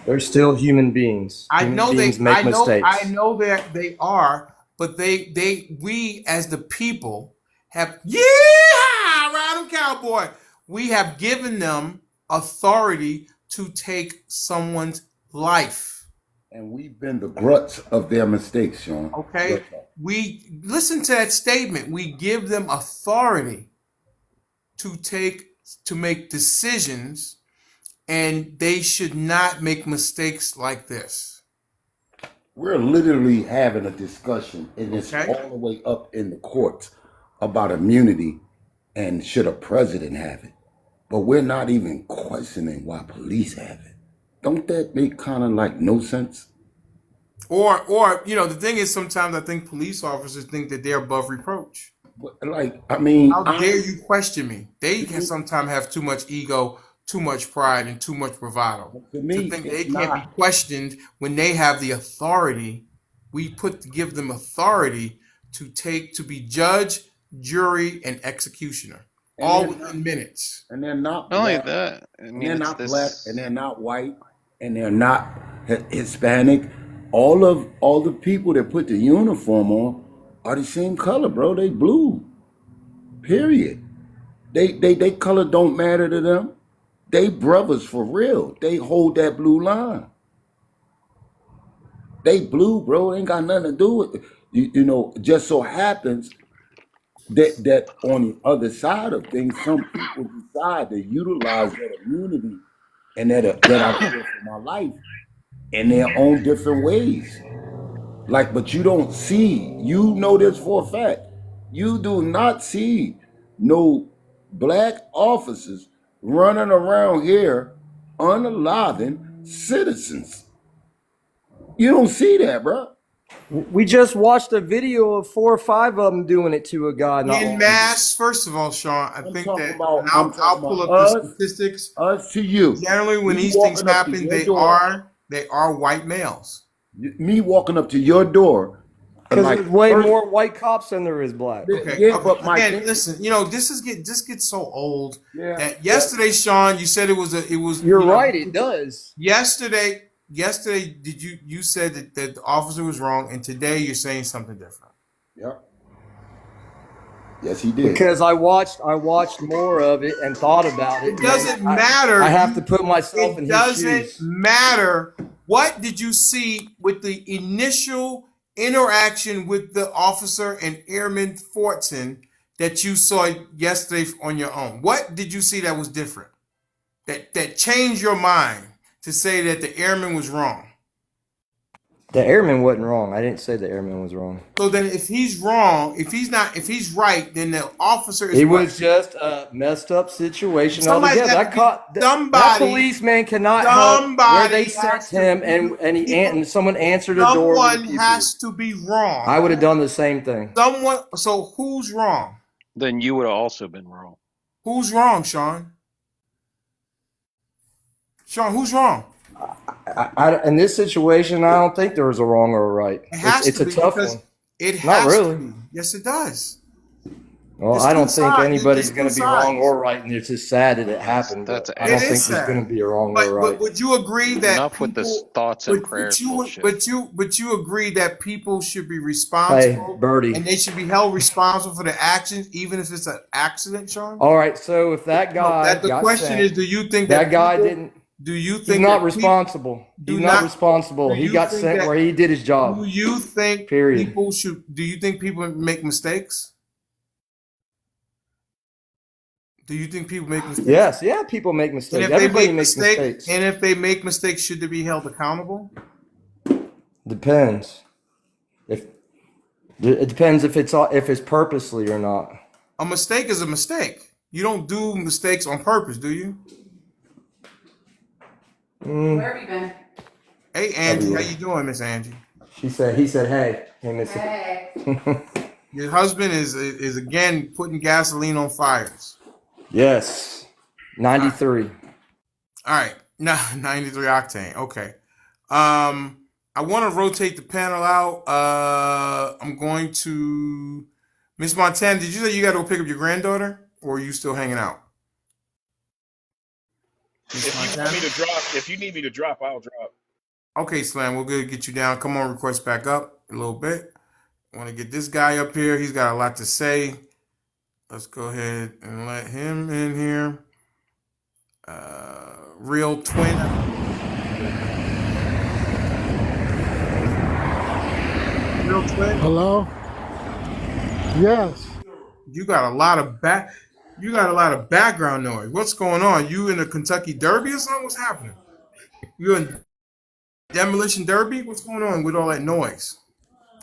They're still human beings. Human beings make I mistakes. know that they are, but we as the people have, yeah, ride 'em cowboy. We have given them authority to take someone's life. And we've been the gruts of their mistakes, Sean. Okay? That's all. We listen to that statement. We give them authority to make decisions, and they should not make mistakes like this. We're literally having a discussion, and it's Okay? all the way up in the courts about immunity and should a president have it. But we're not even questioning why police have it. Don't that make kind of like no sense? Or the thing is, sometimes I think police officers think that they're above reproach. Like, I mean, How dare you question me? They can sometimes have too much ego, too much pride, and too much bravado to to me, think they it's can't be not. questioned when they have the authority. Give them authority to be judge, jury, and executioner, And all they're not, within minutes. and they're not Not only black, that, I and mean, they're it's not black, and this. they're not white, and they're not Hispanic. All the people that put the uniform on are the same color, bro. They blue. Period. They color don't matter to them. They brothers for real. They hold that blue line. They blue, bro. Ain't got nothing to do with it. Just so happens that on the other side of things, some people decide to utilize that immunity and that I feel for my life in their own different ways. Like, but you know this for a fact. You do not see no black officers running around here unaliving citizens. You don't see that, bro. We just watched a video of 4 or 5 of them doing it to a guy not In long ago. mass, first of all, Sean, I I'm think talking that, about and I'm I'll talking pull about up the statistics. us to you. Generally, when Me these things walking up to happen, your door, they are white males. me walking up to your door, Because like there's way first, more white cops than there is black. Okay, yeah, okay. but my Again, thing, listen. This gets so old yeah, that yeah. yesterday, Sean, you said it was You're right, it does. yesterday, did you said that the officer was wrong, and today you're saying something different. Yeah. Yes, he did. Because I watched more of it and thought about it, It and then doesn't matter. I have to put myself in It his doesn't shoes. matter. What did you see with the initial interaction with the officer and Airman Fortson that you saw yesterday on your own? What did you see that was different? That changed your mind to say that the airman was wrong? The airman wasn't wrong. I didn't say the airman was wrong. So then if he's wrong, if he's right, then the officer is It what? was just a messed up situation Somebody's altogether. got to be, That policeman cannot help where they sent him, and someone answered the door with a someone pew pew. has to be wrong. I would have done the same thing. So who's wrong? Then you would have also been wrong. Who's wrong, Sean? Sean, who's wrong? In this situation, I don't think there was a wrong or a right. It has It's to a be tough because one. it has Not really. to be. Yes, it does. Well, There's I two don't think sides. anybody's There's going two to be wrong sides. or right, and it's just sad that it happened. That's But I don't It think is there's sad. going to be a wrong or a But right. would you agree that Enough with this people? thoughts and prayers bullshit. But you agree that people should be Hey, responsible Birdie. and they should be held responsible for their actions, even if it's an accident, Sean? All right, so if that No, guy the got question sent, is, do you think that guy didn't. Do you He's think not that responsible. do He's not- not responsible. do He you got think sent that- where he did his job. Do you think Period. people should? Do you think people make mistakes? Do you think people make mistakes? Yes, yeah, people make mistakes. Everybody makes mistakes. And if they make mistakes, should they be held accountable? Depends. It depends if it's purposely or not. A mistake is a mistake. You don't do mistakes on purpose, do you? Where have you been? Hey Angie, how W. you doing, Miss Angie? He said, hey. Hey, Missy. Hey. Your husband is again putting gasoline on fires. Yes. All right. 93. All right. No, 93 octane. Okay. I want to rotate the panel out. I'm going to Miss Montana. Did you say you got to go pick up your granddaughter, or are you still hanging out, Miss If you want me Montana? to drop, if you need me to drop, I'll drop. Okay, Slam. We'll go get you down. Come on, request back up a little bit. I want to get this guy up here. He's got a lot to say. Let's go ahead and let him in here. Real twin. Real twin. Hello? Yes. You got a lot of background noise. What's going on? You in the Kentucky Derby or something? What's happening? You in Demolition Derby? What's going on with all that noise?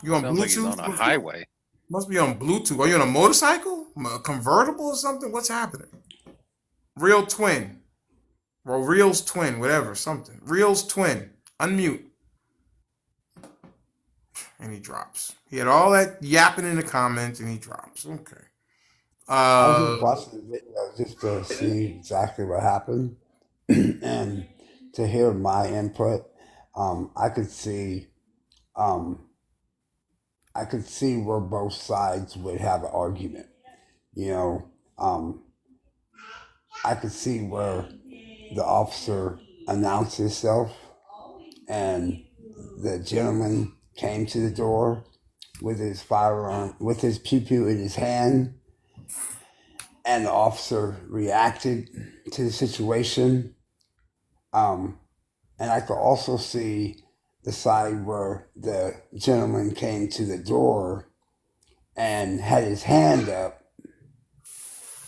You on Sounds like he's on Bluetooth? a highway. Must be on Bluetooth. Are you on a motorcycle? A convertible or something? What's happening? Real twin. Or Real's twin, whatever, something. Real's twin. Unmute. And he drops. He had all that yapping in the comments and he drops. Okay. I was just watching the video just to see exactly what happened and to hear my input. I could see, um, I could see where both sides would have an argument. You know, I could see where the officer announced himself and the gentleman came to the door with his firearm, with his pew pew in his hand, and the officer reacted to the situation. And I could also see the side where the gentleman came to the door and had his hand up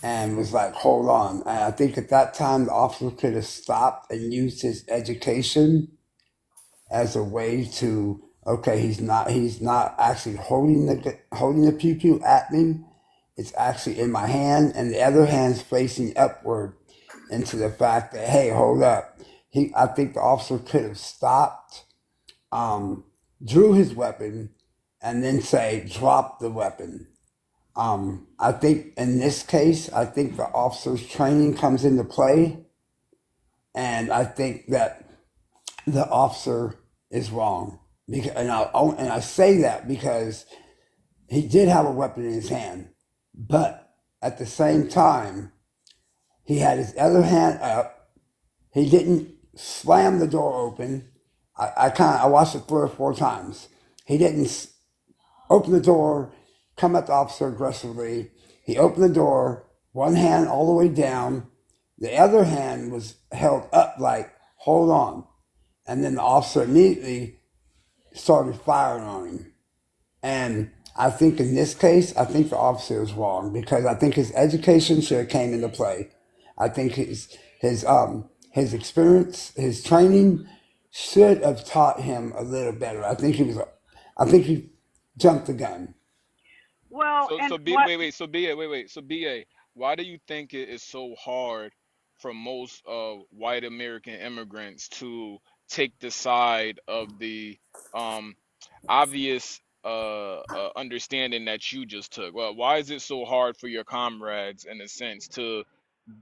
and was like, hold on. And I think at that time the officer could have stopped and used his education as a way to, okay, he's not actually holding the pew pew at me. It's actually in my hand, and the other hand's facing upward into the fact that, hey, hold up. I think the officer could have stopped, drew his weapon, and then say, drop the weapon. I think in this case, I think the officer's training comes into play, and I think that the officer is wrong. And I say that because he did have a weapon in his hand, but at the same time, he had his other hand up. He didn't slam the door open. I watched it 3 or 4 times. He didn't open the door, come at the officer aggressively. He opened the door, one hand all the way down. The other hand was held up like, hold on. And then the officer immediately started firing on him. And I think in this case, I think the officer is wrong because I think his education should have came into play. I think his experience, his training should have taught him a little better. I think he jumped the gun. Well, So and so B what wait wait so BA wait wait so BA, why do you think it is so hard for most white American immigrants to take the side of the um obvious understanding that you just took? Well, why is it so hard for your comrades in a sense to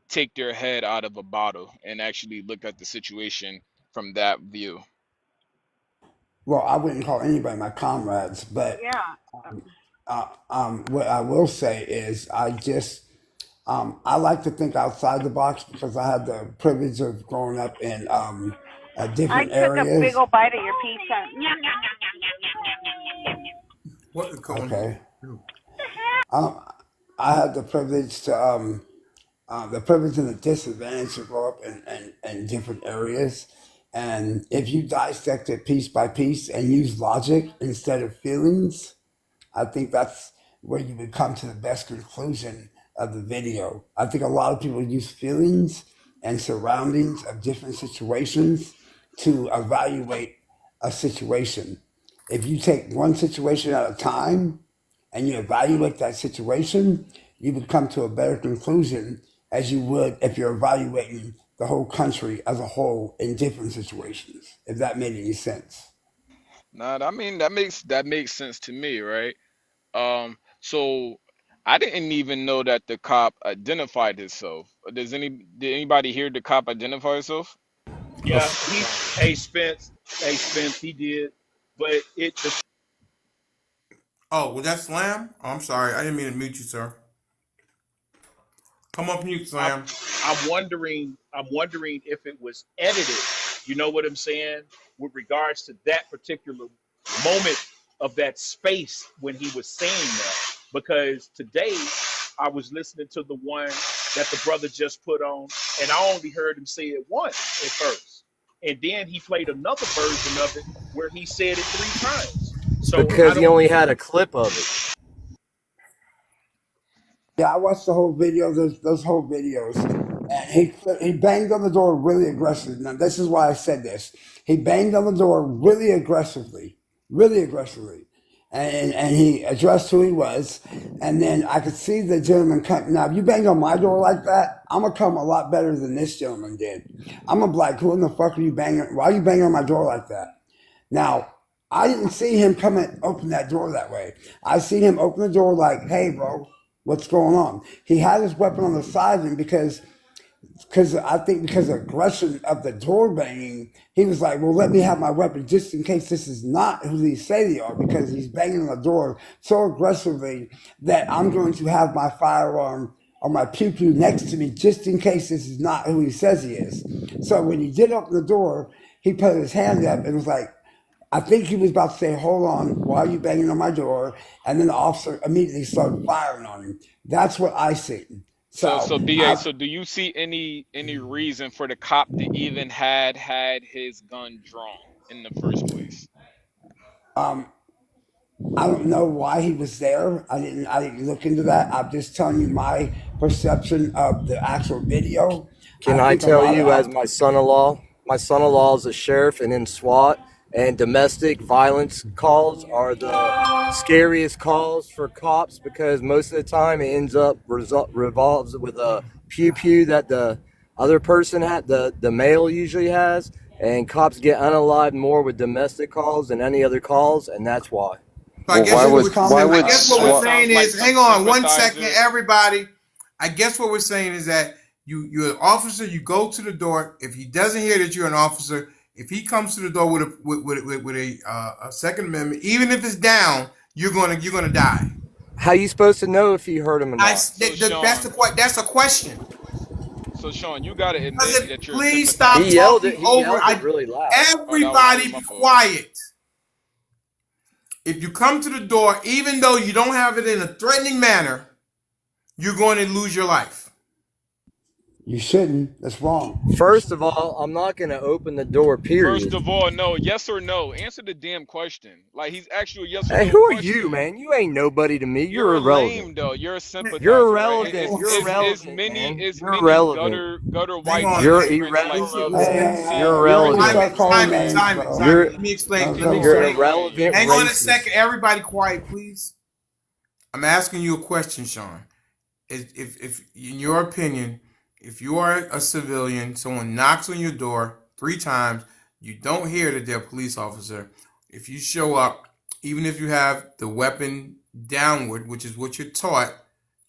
take their head out of a bottle and actually look at the situation from that view? Well, I wouldn't call anybody my comrades, but yeah. what I will say is I like to think outside the box because I had the privilege of growing up in I different took a big areas. old bite of your pizza. Yum, yum, yum, yum, yum, yum, yum, yum, yum, yum. What is going Okay, on? um, I had the privilege and the disadvantage to grow up in different areas. And if you dissect it piece by piece and use logic instead of feelings, I think that's where you would come to the best conclusion of the video. I think a lot of people use feelings and surroundings of different situations to evaluate a situation. If you take one situation at a time and you evaluate that situation, you would come to a better conclusion as you would if you're evaluating the whole country as a whole in different situations, if that made any sense. Nah, I mean that makes sense to me, right? So I didn't even know that the cop identified himself. Did anybody hear the cop identify himself? Yeah, he, hey Spence, he did. But the Oh, was that Slam? Oh, I'm sorry. I didn't mean to mute you, sir. Come up mute, I'm Slam. I'm wondering if it was edited. You know what I'm saying? With regards to that particular moment of that space when he was saying that. Because today I was listening to the one that the brother just put on, and I only heard him say it once at first. And then he played another version of it where he said it 3 times. So I because he don't only had a clip of it. Yeah, I watched the whole video, those whole videos, and he banged on the door really aggressively. Now, this is why I said this. He banged on the door really aggressively, and he addressed who he was, and then I could see the gentleman come. Now, if you bang on my door like that, I'm gonna come a lot better than this gentleman did. I'm gonna be like, who in the fuck are you banging? Why are you banging on my door like that? Now, I didn't see him come and open that door that way. I seen him open the door like, hey, bro, what's going on? He had his weapon on the side of him because I think because of aggression of the door banging, he was like, well, let me have my weapon just in case this is not who they say they are, because he's banging on the door so aggressively that I'm going to have my firearm or my pew pew next to me just in case this is not who he says he is. So when he did open the door, he put his hand up and was like, I think he was about to say, hold on, why are you banging on my door? And then the officer immediately started firing on him. That's what I seen. So So BA, I so do you see any reason for the cop to even had his gun drawn in the first place? um I don't know why he was there. I didn't look into that. I'm just telling you my perception of the actual video. I Can I think a tell lot you, as of my son-in-law? My son-in-law is a sheriff and in SWAT, and domestic violence calls are the scariest calls for cops because most of the time it ends up revolves with a pew pew that the other person had, the male usually has, and cops get unalived more with domestic calls than any other calls, and that's why. So I Well, guess why what biggest would we're why common I would guess what we're That SWAT? saying sounds like is, some hang on one second, sympathizer. everybody. I guess what we're saying is that you're an officer. You go to the door. If he doesn't hear that you're an officer, if he comes to the door with a Second Amendment, even if it's down, you're gonna die. How you supposed to know if he heard him or not? So That's Sean, that's a question. you got to admit that you're a Please stop sympathizer. He yelled talking it. He over. yelled it really loud. Oh, that was Everybody my be fault. quiet. If you come to the door, even though you don't have it in a threatening manner, you're going to lose your life. you shouldn't. That's wrong. First of all, I'm not going to open the door, First period. of all, no, yes or no. Answer the damn question. Like he's actually a yes or Hey, no who are you, question. man? You ain't nobody to me. You're You're irrelevant. lame though. You're a You're sympathizer, right? irrelevant. You're Is irrelevant, many man. is You're many irrelevant. gutter Hang white on. You're immigrants like irrelevant. you. You're You don't need to irrelevant. Simon, start calling Simon, names, Simon, bro. Simon. You're Let me explain. No, Let me come you're on. explain. irrelevant Hang on a racist. second. Everybody quiet, please. I'm asking you a question, Sean. If in your opinion, if you are a civilian, someone knocks on your door 3 times, you don't hear that they're a police officer. If you show up, even if you have the weapon downward, which is what you're taught,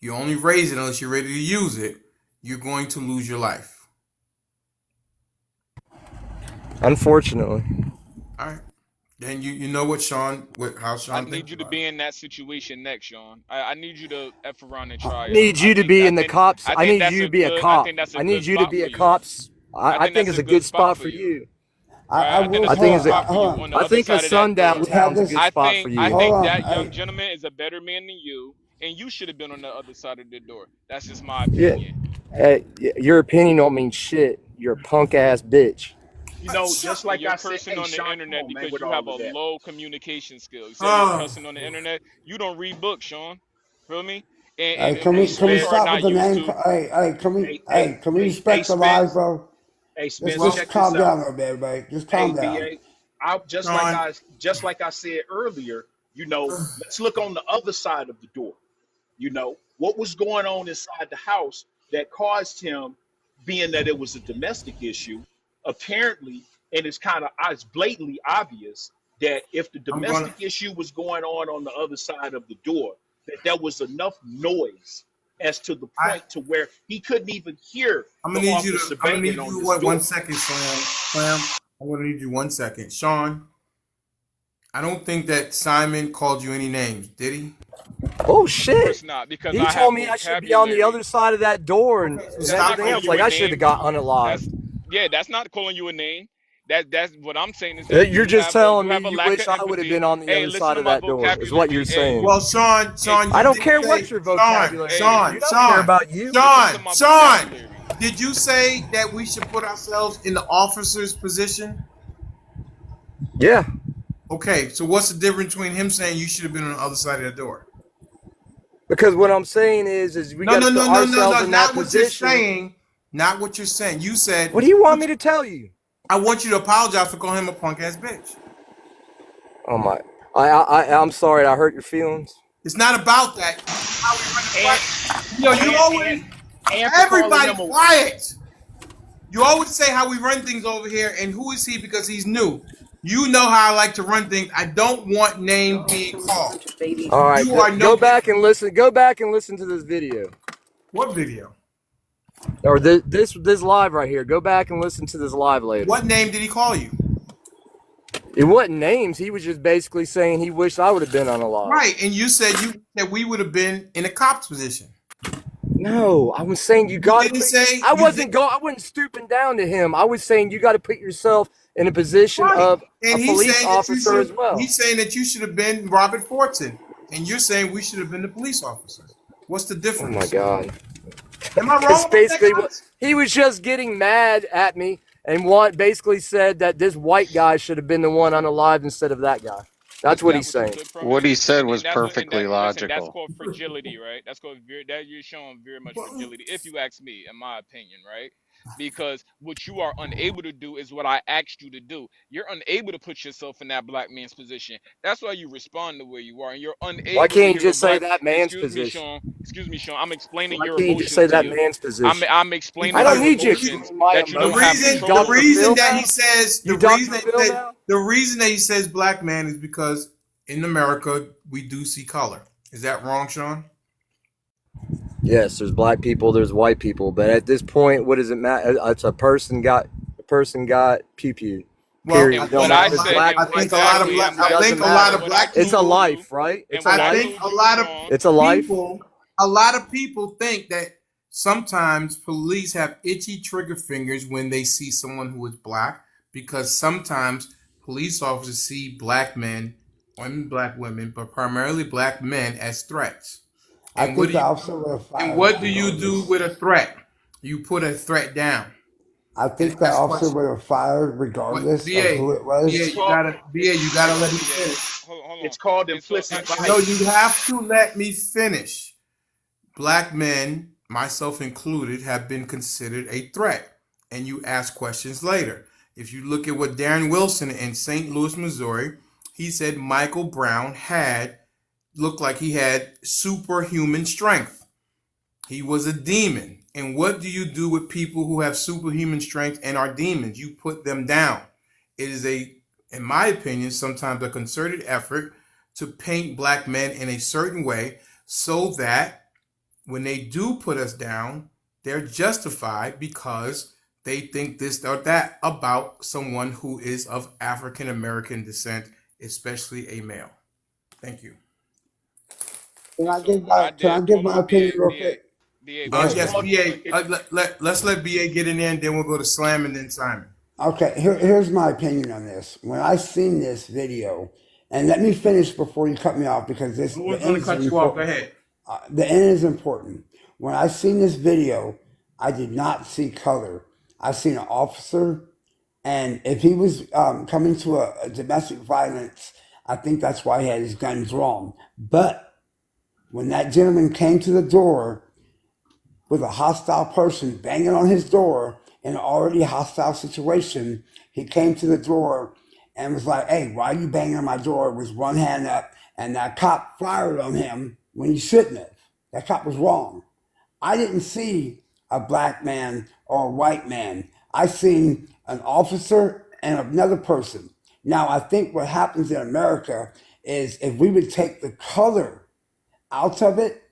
you only raise it unless you're ready to use it. You're going to lose your life. Unfortunately. All right. Then you know what how I Sean need thinks you to about be in that situation next, Sean. I need you to f around and try I out. need you to be I in the think cops. I I think need that's you to a be a good I cop. think that's a I good need you to spot be for a you. cops. I I think think that's it's a a good good spot spot for for you. you. I Right? I think will that's I a good think hold it's a, spot on. for you Hold on. on the I other think a side of that sundown door. We had town's a this. good spot for I you. Hold think on. that young Hey, gentleman is a better man than you, and you should have been on the other side of the door. That's just my Yeah. opinion. Hey, your opinion don't mean shit. You're a punk ass bitch. just And like you're I said, cursing hey on the Sean, come internet on, man, because with you have all a of that. low communication skill. You say you're Oh, cussing on the internet. You don't read books, Sean. Feel me? And hey, and, can and Hey we can we people Spence, are stop with not the used name? to. Can we Hey respect the lives, Spence, bro? hey Let's Spence, well, just check this calm out. down a little bit, everybody. Just Hey calm down. BA, I Sean. just like I said earlier, let's look on the other side of the door. What was going on inside the house that caused him being that it was a domestic issue, apparently, and it's blatantly obvious that if the I'm gonna domestic issue was going on the other side of the door, that there was enough noise as to the I point to where he couldn't even hear I'm the gonna need you to officer I'm gonna banging need on you this one door. second, Slam. I'm gonna need you 1 second. Sean, I don't think that Simon called you any names, did he? Oh Of shit! course not, because He I told have me I should be on the vocabulary. other side of that door Okay, so and That's stop not everything calling else. you Like a I should have name. got unalived. That's yeah, that's not calling you a name. That's what I'm saying is that You're just you telling me have a you lack of wish I would have empathy. been on the Hey, other listen side to of my that door. Is what vocabulary. you're Hey, saying. Well, Sean, I you don't did care what say your vocabulary hey, is. You don't care about you. listen to my Sean, vocabulary. did you say that we should put ourselves in the officer's position? Yeah, Okay, so what's the difference between him saying you should have been on the other side of the door? because what I'm saying is we No, got to no, put no, no, no, ourselves no, in that not what you're position. saying. Not what you're saying. You said, What do you want me to tell you? I want you to apologize for calling him a punk ass bitch. Oh my! I'm sorry. I hurt your feelings. It's not about that. This is how we run the And fight. You know, you and and always, and for calling everybody him a quiet. You always say how we run things over here, and who is he because he's new. You know how I like to run things. I don't want names being called. All right, You are no go back and different. listen. Go back and listen to this video What video? or this live right here. Go back and listen to this live later. What name did he call you? It wasn't names. He was just basically saying he wished I would have been unalive. Right, and you said that we would have been in a cop's position. No, I was saying you You got to didn't put. say I you wasn't did go. I wasn't stooping down to him. I was saying you got to put yourself in a position right, of a and he's police saying that you officer as should. well. He's saying that you should have been Robert Fortin, and you're saying we should have been the police officers. What's the Oh my difference? god! Am I That's wrong about that, basically what guys? he was just getting mad at me and basically said that this white guy should have been the one unalive instead of that guy. That's Is what that he's what you saying. took from What him? he said And was that's what and perfectly that listen, that's logical. called fragility, right? That's called that you're showing very much fragility, if you ask me, in my opinion, right? Because what you are unable to do is what I asked you to do. You're unable to put yourself in that black man's position. That's why you respond the way you are, and you're Why unable to can't you hear a just say black. that man's Excuse me, position? Sean. Excuse me, Sean. I'm explaining Why your can't you just emotions say to that you. man's position? I'm explaining I don't your Because need you to emotions explain my that you the don't emotions. have You reason, the control Dr. over. reason Phil that he now? says, You Dr. Phil now? the reason that he says black man is because in America we do see color. Is that wrong, Sean? Yes, there's black people, there's white people, but at this point, what does it matter? It's a person got pew pew. Well, Period. I It And don't what think I matter if it's said, black, and I white, think a lot of Caucasian. exactly, black and what I I Doesn't think a told lot and matter. of what I black It's a told people you life, right? and It's a what I I life. think told you, Sean. a lot of people think that sometimes police have itchy trigger fingers when they see someone who is black because sometimes police officers see black men and black women, but primarily black men as threats. I And what think do the you officer would have and fired what do you do regardless. with a threat? You put a threat down I and think the ask officer questions. would have fired What regardless of BA? who it it's was. called BA, you gotta it's let me BA, finish. hold on. it's called And so implicit No, you bias. have to let me finish. Black men, myself included, have been considered a threat. And you ask questions later. If you look at what Darren Wilson in St. Louis, Missouri, he said Michael Brown looked like he had superhuman strength. He was a demon. And what do you do with people who have superhuman strength and are demons? You put them down. It is in my opinion, sometimes a concerted effort to paint black men in a certain way so that when they do put us down, they're justified because they think this or that about someone who is of African American descent, especially a male. Thank you. and so what I Can did, I give hold my on, opinion real quick? It, Go it's ahead, Yes, bro. called BA. it, Let's let BA get in there, and then we'll go to Slam and then Simon. Okay, here's my opinion on this. When I seen this video, and let me finish before you cut me off because I the was going end to is cut you off. Go important. ahead. The end is important. When I seen this video, I did not see color. I seen an officer, and if he was coming to a domestic violence, I think that's why he had his gun drawn. But when that gentleman came to the door with a hostile person banging on his door in an already hostile situation, he came to the door and was like, "Hey, why are you banging on my door?" With one hand up, and that cop fired on him when he shouldn't have. That cop was wrong. I didn't see a black man or a white man. I seen an officer and another person. Now, I think what happens in America is if we would take the color out of it,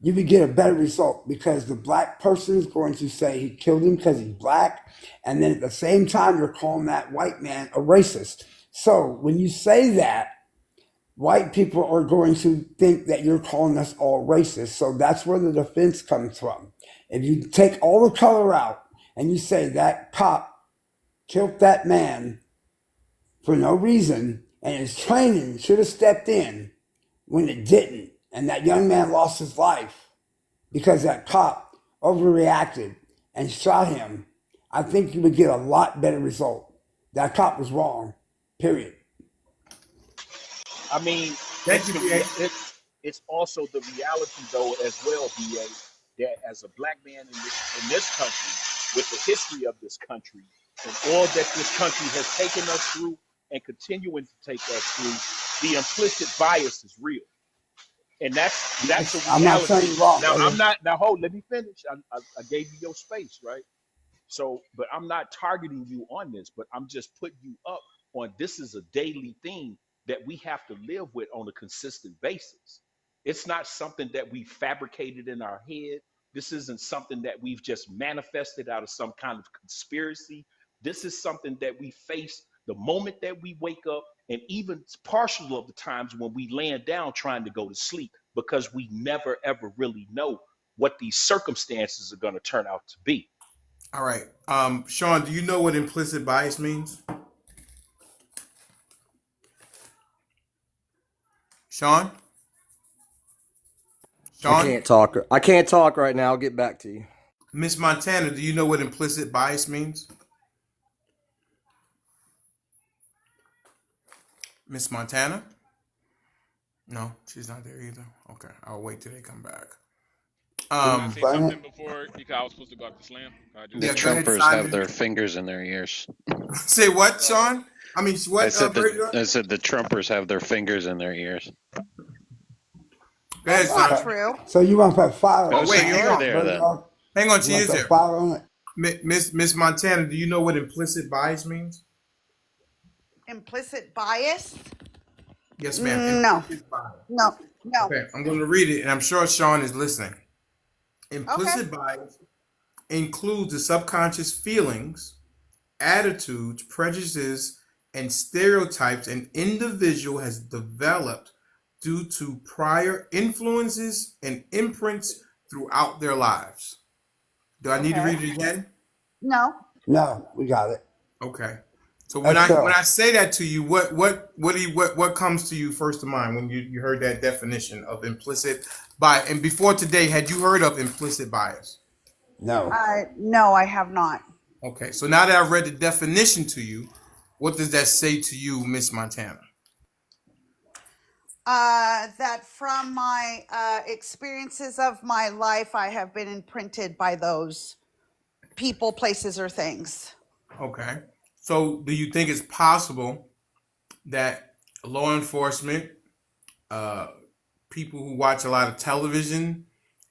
you would get a better result because the black person is going to say he killed him because he's black. And then at the same time, you're calling that white man a racist. So when you say that, white people are going to think that you're calling us all racist. So that's where the defense comes from. If you take all the color out and you say that cop killed that man for no reason and his training should have stepped in when it didn't, and that young man lost his life because that cop overreacted and shot him, I think you would get a lot better result. That cop was wrong, period. I mean, Thank you, BA. it's also the reality though as well, BA, that as a black man in this country, with the history of this country and all that this country has taken us through and continuing to take us through, the implicit bias is real, and that's a Yes, I'm not saying reality. you're wrong, Now I'm brother. not. Now hold, let me finish. I gave you your space, right? So, but I'm not targeting you on this, but I'm just putting you up on this is a daily thing that we have to live with on a consistent basis. It's not something that we fabricated in our head. This isn't something that we've just manifested out of some kind of conspiracy. This is something that we face the moment that we wake up, and even partial of the times when we laying down trying to go to sleep, because we never ever really know what these circumstances are going to turn out to be. All right. Sean, do you know what implicit bias means? Sean? I Sean? can't talk. I can't talk right now. I'll get back to you. Miss Montana, do you know what implicit bias means? Miss Montana? No, she's not there either. Okay, I'll wait till they come back. Can I say Explain something it. before because I was supposed to go out to slam? I The just Yeah, go ahead, Trumpers have Simon. their fingers in their ears. Say what, uh Sean? I mean, what, I Bert? said the Trumpers have their fingers in their ears. Go ahead, That's not son. true. So you want to put fire? Oh, Oh, so wait, you hang are on. there Brother then. dog? Hang on, You she want is to put there. fire on it? Miss Montana, do you know what implicit bias means? Implicit bias? Yes, ma'am. No, Implicit bias. no, no. Okay, I'm going to read it, and I'm sure Sean is listening. Okay, Implicit bias includes the subconscious feelings, attitudes, prejudices, and stereotypes an individual has developed due to prior influences and imprints throughout their lives. Do I need to okay. read it again? No. No, we got it. Okay. So when Let's I go. say that to you, what comes to you first of mind when you heard that definition of implicit bias? And before today, had you heard of implicit bias? No. No, I have not. Okay. So now that I've read the definition to you, what does that say to you, Miss Montana? That from my experiences of my life, I have been imprinted by those people, places, or things. Okay. So do you think it's possible that law enforcement, uh, people who watch a lot of television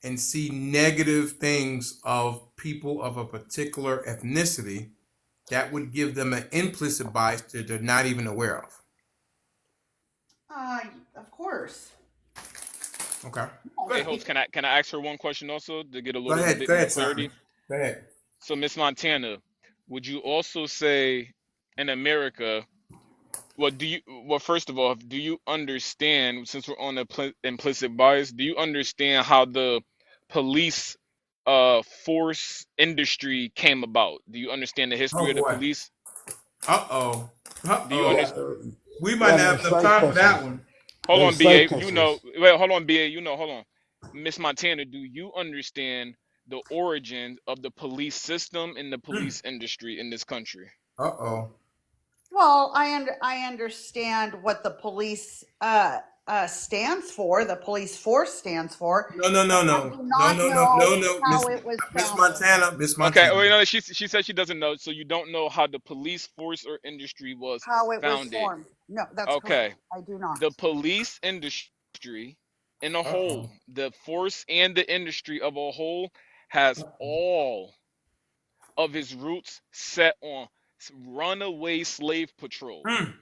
and see negative things of people of a particular ethnicity, that would give them an implicit bias that they're not even aware of? Of course. Okay. hey Good. host, can I ask her one question also to get a Go little ahead. bit Go more ahead, Simon. clarity? Go ahead. So Miss Montana, would you also say in America, well first of all, do you understand, since we're on the implicit bias, do you understand how the police force industry came about? Do you understand the history Oh of the boy. police? Uh oh. Uh Do you Yeah, oh. understand? We might yeah, not they're have enough slave time for pushers. that one. Hold They're on, slave BA. You know, pushers. wait, hold on, BA. Hold on. Miss Montana, do you understand the origin of the police system and the police industry in this country? Uh oh. Well, I understand what the police stands for. The police force stands for, No, no, but no, I no, do no, not no, no, no, know no, how it was Miss founded. Montana, Miss Okay, Montana. well, you know, she said she doesn't know, so you don't know how the police force or industry was How it was founded. formed. No, that's correct. Okay, I do not. the police industry in a Uh oh. whole, the force and the industry of a whole has all of his roots set on runaway slave patrol. Mm,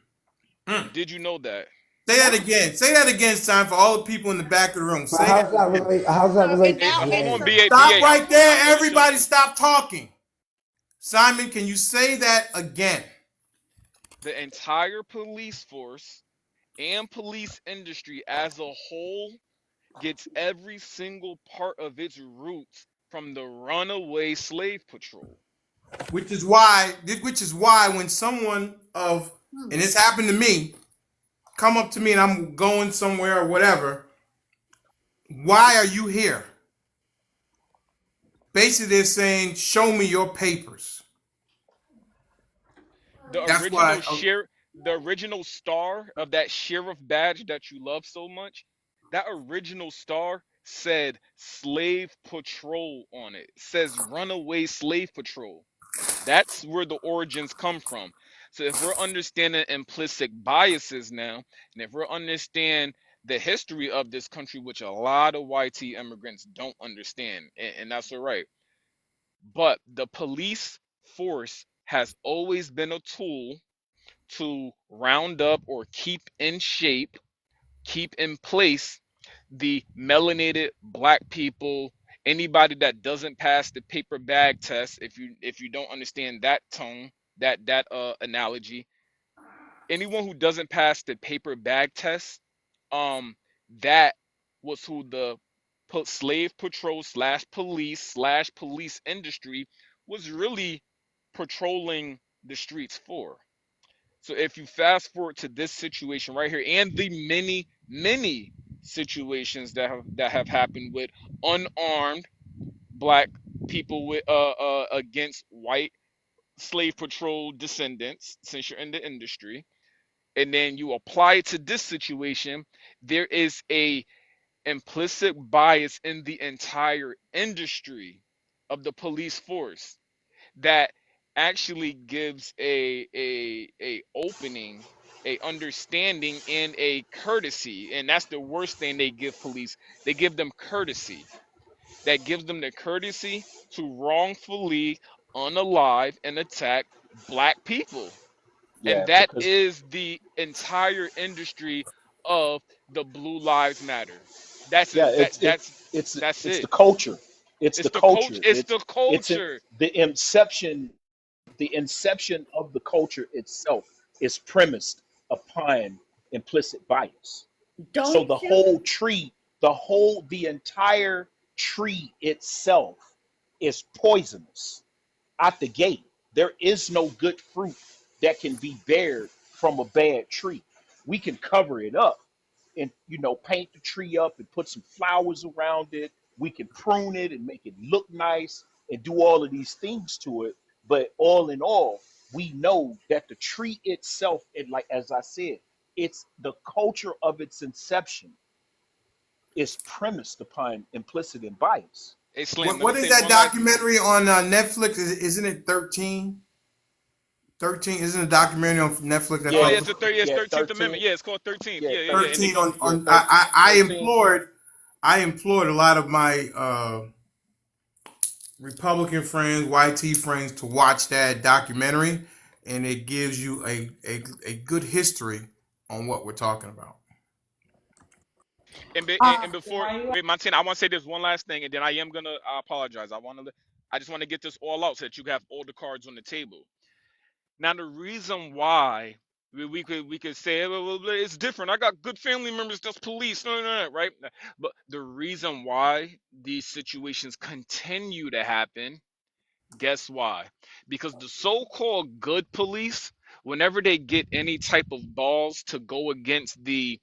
mm. Did you know that? Say that again. Say that again, Simon, for all the people in the back of the room. But Say that again. how's that So and relate to now Hold and on, so today? BA, Stop BA. right there. I'm gonna show Everybody you. stop talking. Simon, can you say that again? The entire police force and police industry as a whole gets every single part of its roots from the runaway slave patrol. Which is why when someone and this happened to me, come up to me and I'm going somewhere or whatever, why are you here? Basically they're saying, show me your papers. The That's why the original star of that sheriff badge that you love so much, that original star said slave patrol on it. It says runaway slave patrol. That's where the origins come from. So if we're understanding implicit biases now, and if we're understand the history of this country, which a lot of YT immigrants don't understand, and that's all right. But the police force has always been a tool to round up or keep in shape, keep in place the melanated black people, anybody that doesn't pass the paper bag test. If you don't understand that tone, that analogy, anyone who doesn't pass the paper bag test, um, that was who the slave patrol slash police industry was really patrolling the streets for. So if you fast forward to this situation right here, and the many situations that have happened with unarmed black people with against white slave patrol descendants, since you're in the industry, and then you apply it to this situation, there is a implicit bias in the entire industry of the police force that actually gives a opening, a understanding, and a courtesy. And that's the worst thing they give police. They give them courtesy. That gives them the courtesy to wrongfully unalive and attack black people. And Yeah, that because is the entire industry of the Blue Lives Matter. That's yeah, exact that's it's the it. culture. It's It's the the coach, culture. it's the It's in culture. the inception of the culture itself is premised upon implicit bias. So don't the you whole tree, the entire tree itself is poisonous out the gate. There is no good fruit that can be bared from a bad tree. We can cover it up and paint the tree up and put some flowers around it. We can prune it and make it look nice and do all of these things to it. But all in all, we know that the tree itself, and like as I said, it's the culture of its inception is premised upon implicit and bias. Hey Slim, What let me what is say that one last. documentary on Netflix? Isn't it 13? 13 isn't a documentary on Netflix that Oh Yeah, yeah, called it's the 30, yeah, it's yeah, 13th 13. Amendment. Yeah, it's called 13th. Yeah, Yeah, yeah, yeah. And they 13 go, yeah, on 13, I 13. implored a lot of my Republican friends, YT friends to watch that documentary, and it gives you a good history on what we're talking about. and before wait, Montana, I want to say this one last thing, and then I apologize. I just want to get this all out so that you have all the cards on the table. Now the reason why we could say well, it's different. I got good family members that's police, no, no, no, right? But the reason why these situations continue to happen, guess why? Because the so-called good police, whenever they get any type of balls to go against the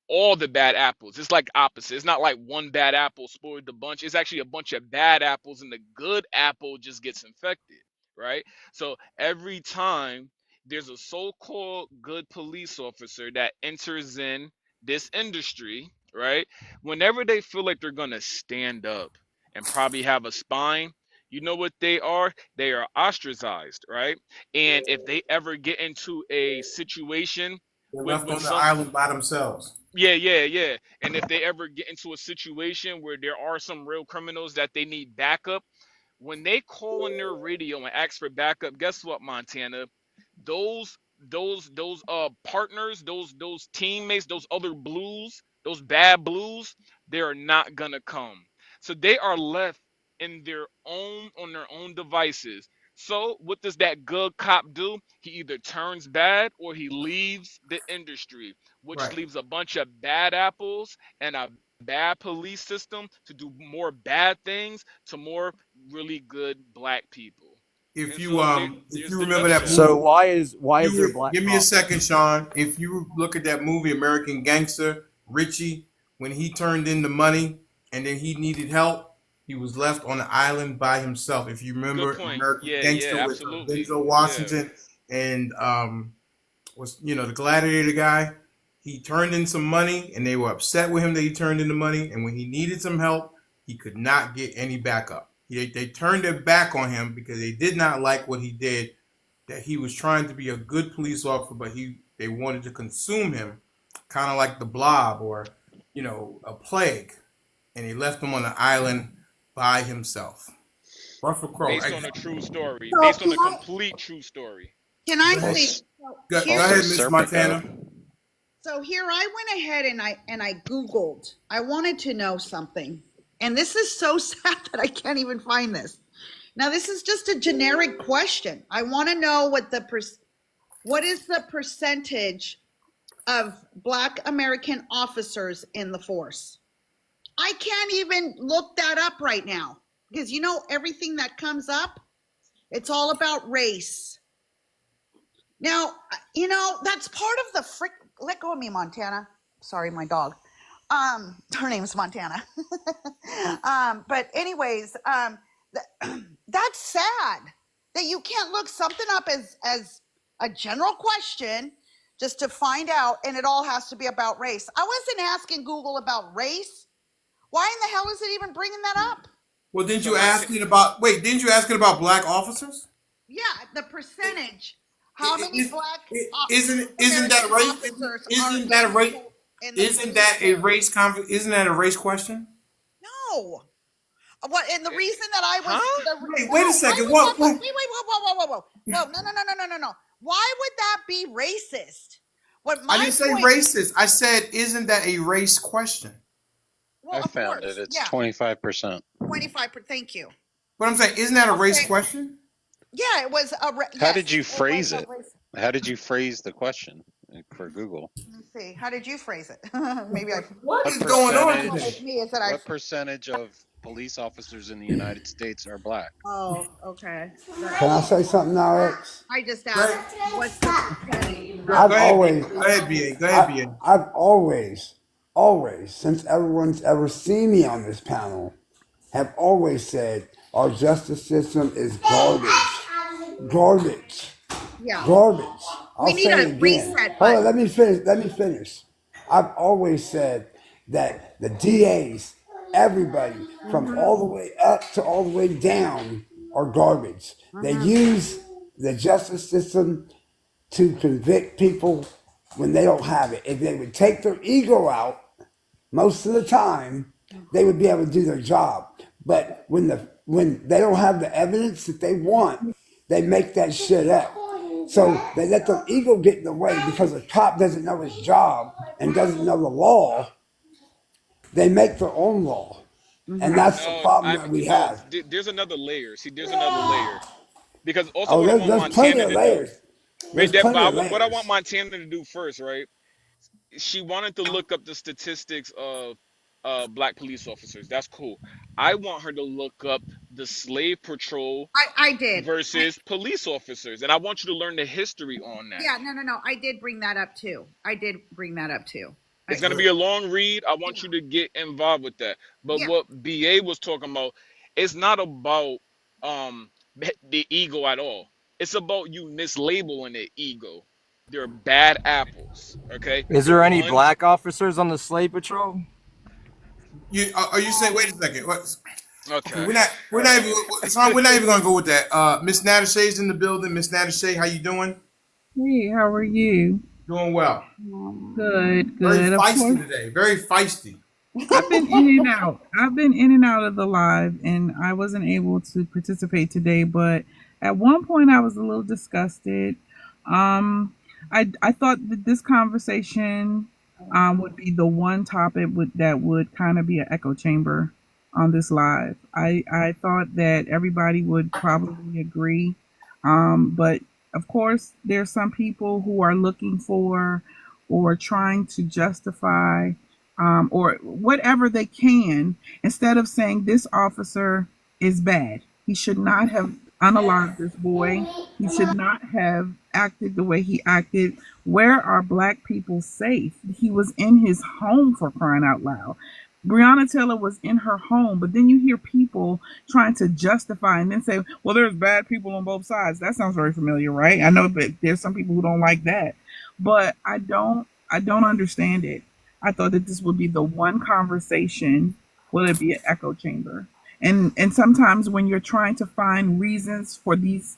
all the bad apples. It's like opposite. It's not like one bad apple spoiled the bunch. It's actually a bunch of bad apples, and the good apple just gets infected, right? So every time there's a so-called good police officer that enters in this industry, right? Whenever they feel like they're gonna stand up and probably have a spine, you know what they are? They are ostracized, right? And if they ever get into a situation They're with left with on the some island by themselves. yeah, yeah, yeah. And if they ever get into a situation where there are some real criminals that they need backup, When they call on their radio and ask for backup, guess what, Montana? Those partners, those teammates, those other blues, those bad blues, they are not gonna come. So they are left in their own on their own devices. So what does that good cop do? He either turns bad or he leaves the industry, which Right. leaves a bunch of bad apples and a bad police system to do more bad things to more really good black people. If And you so if there's you the remember that nutshell. So movie, why is there you black give me a cops? second, Sean. If you look at that movie American Gangster, Richie, when he turned in the money and then he needed help, he was left on the island by himself. If you Good remember point. American Yeah, yeah, Gangster with absolutely. Denzel Yeah. Washington and was the gladiator guy, he turned in some money and they were upset with him that he turned in the money, and when he needed some help, he could not get any backup. They turned their back on him because they did not like what he did, that he was trying to be a good police officer, but they wanted to consume him, kind of like the Blob or a plague, and they left him on the island by himself. Russell Crowe. Based on a true story. So Based on a complete true story. can Go I ahead. say Also, so Go here? also ahead, Miss Serpico. Montana. So here I went ahead and I Googled. I wanted to know something. And this is so sad that I can't even find this. Now this is just a generic question. I want to know what is the percentage of Black American officers in the force? I can't even look that up right now because everything that comes up, it's all about race. Now, that's part of the frick. Let go of me, Montana. Sorry, my dog. Her name's Montana. But anyways, that's sad that you can't look something up as a general question just to find out, and it all has to be about race. I wasn't asking Google about race. Why in the hell is it even bringing that up? Well, didn't So you ask it about? Wait, didn't you ask it about black officers? Yeah, the percentage. How many black Isn't that American race? officers are Isn't that a race? in the Isn't police that a force? race? Isn't that a race question? No. What? And the reason that I was huh? no, Wait a why second. would that What? be? What? Whoa! No! Why would that be racist? What I my didn't say point? racist. I said, isn't that a race question? Well, I of found it. course, It's yeah, 25%. 25. Thank you. But I'm saying, isn't that a race Okay. question? Yeah, it was a How yes, did you it was phrase a it? race. How did you phrase the question for Google? Let me see. How did you phrase it? Maybe I. What What is going The on problem today? with percentage? me is that I. What percentage of police officers in the United States are black? Oh, okay. Can I say something, Alex? I just Go asked, ahead, what's the percentage? go I've ahead, always, BA. Go ahead, BA. Go ahead, I, BA. I've always, since everyone's ever seen me on this panel, have always said our justice system is garbage, Yeah, garbage. we I'll need say a it again. reset Hold on, button. let me finish. Let me finish. I've always said that the DAs, everybody, from all the way up to all the way down, are garbage. They use the justice system to convict people when they don't have it. If they would take their ego out, most of the time, they would be able to do their job. But when they don't have the evidence that they want, they make that shit up. So they let their ego get in the way because a cop doesn't know his job and doesn't know the law. They make their own law, and that's the No, problem that we no. have. There's another layer. See, there's another layer. Because also, Oh, what I want there's plenty Montana of to do, layers. right? There's plenty of What I want layers. Montana to do first, right? She wanted to look up the statistics of black police officers. That's cool. I want her to look up the slave patrol I did. versus police officers, and I want you to learn the history on that. Yeah, no. I did bring that up too. I did bring that up too. It's I, gonna be a long read. I want you to get involved with that. But yeah. what BA was talking about, it's not about um the ego at all. It's about you mislabeling the ego. They're bad apples. Okay, Is the there any ones. black officers on the slave patrol? Are you saying? Wait a second. What? Okay, Okay, we're all not right. even we're not even gonna go with that. Miss Natashay's in the building. Miss Natashay, how you doing? Hey, how are you? Doing well. Good, Very good. Of feisty course, today. Very feisty. I've been in and out. I've been in and out of the live, and I wasn't able to participate today. But at one point, I was a little disgusted. I thought that this conversation would be the one topic that would kind of be an echo chamber on this live. I thought that everybody would probably agree, but of course, there's some people who are looking for or trying to justify or whatever they can, instead of saying this officer is bad. He should not have unalived this boy. He should not have acted the way he acted. Where are black people safe? He was in his home, for crying out loud. Breonna Taylor was in her home, but then you hear people trying to justify and then say, well, there's bad people on both sides. That sounds very familiar, right? I know that there's some people who don't like that, but I don't understand it. I thought that this would be the one conversation. Will it be an echo chamber? And sometimes when you're trying to find reasons for these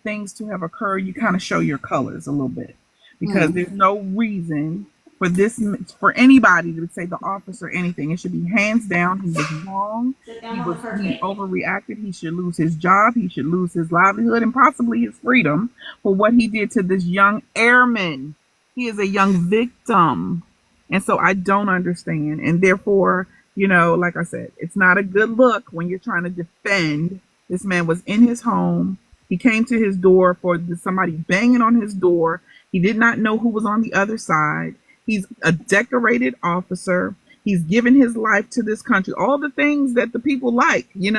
things to have occurred, you kind of show your colors a little bit because there's no reason for this for anybody to say the officer anything. It should be hands down. He was wrong. He overreacted. He should lose his job. He should lose his livelihood and possibly his freedom for what he did to this young airman. He is a young victim. And so I don't understand. And therefore, like I said, it's not a good look when you're trying to defend. This man was in his home. He came to his door for somebody banging on his door. He did not know who was on the other side. He's a decorated officer. He's given his life to this country. All the things that the people like. He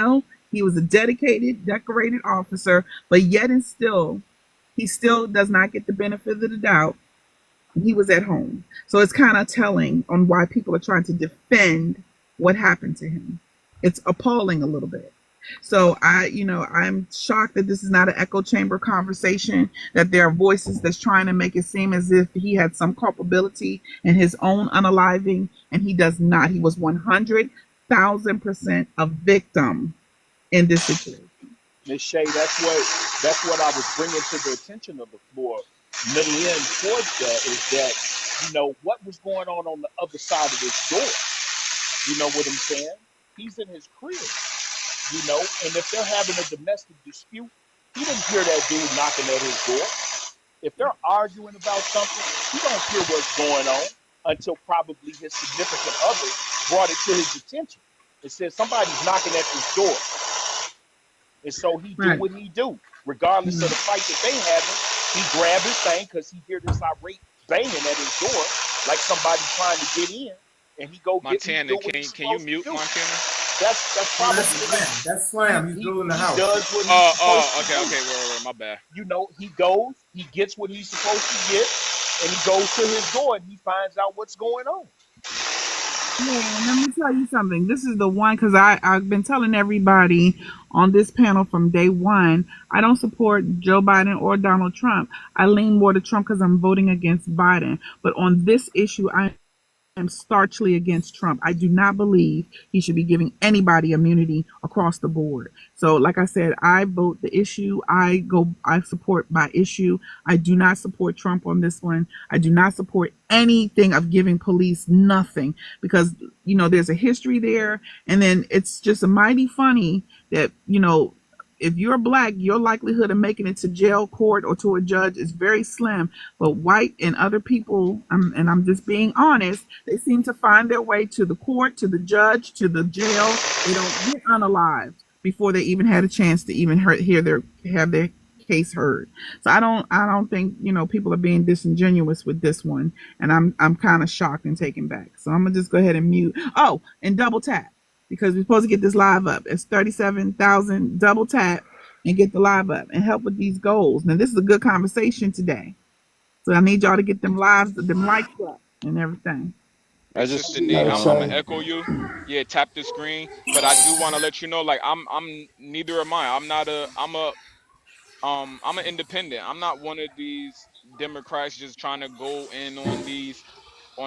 was a dedicated, decorated officer, but yet and still, he still does not get the benefit of the doubt. He was at home. So it's kind of telling on why people are trying to defend what happened to him. It's appalling a little bit. So I'm shocked that this is not an echo chamber conversation, that there are voices that's trying to make it seem as if he had some culpability in his own unaliving, and he does not. He was 100,000% a victim in this situation. Miss Shay, that's what I was bringing to the attention of the floor. Men towards that is that what was going on the other side of this door. You know what I'm saying? He's in his crib. And if they're having a domestic dispute, he didn't hear that dude knocking at his door. If they're arguing about something, he don't hear what's going on until probably his significant other brought it to his attention and said somebody's knocking at this door. And so he do Right. what he do, regardless of the fight that they having. He grab his thing because he hear this irate banging at his door, like somebody trying to get in, and he go get he Montana, do what he's can you supposed to mute do. Montana? That's Oh, probably that's what Slam. That's Slam. He's building the he house. does what he's supposed to Okay, do. okay, wait, my bad. He goes, he gets what he's supposed to get, and he goes to his door and he finds out what's going on. Yeah, and let me tell you something. This is the one because I've been telling everybody on this panel from day one. I don't support Joe Biden or Donald Trump. I lean more to Trump because I'm voting against Biden. But on this issue, I am starchly against Trump. I do not believe he should be giving anybody immunity across the board. So, like I said, I vote the issue. I support by issue. I do not support Trump on this one. I do not support anything of giving police nothing because, there's a history there. And then it's just mighty funny that, if you're black, your likelihood of making it to jail, court, or to a judge is very slim. But white and other people, and I'm just being honest, they seem to find their way to the court, to the judge, to the jail. They don't get unalived before they even had a chance to even have their case heard. So I don't think people are being disingenuous with this one, and I'm kind of shocked and taken back. So I'm gonna just go ahead and mute. Oh, and double tap because we're supposed to get this live up. It's 37,000. Double tap and get the live up and help with these goals. Now this is a good conversation today, so I need y'all to get them likes up and everything. Hey, I just Sister You Neat, know, I'm gonna Shay. echo you. Yeah, tap the screen. But I do want to let you know, like I'm neither am I. I'm an independent. I'm not one of these Democrats just trying to go in on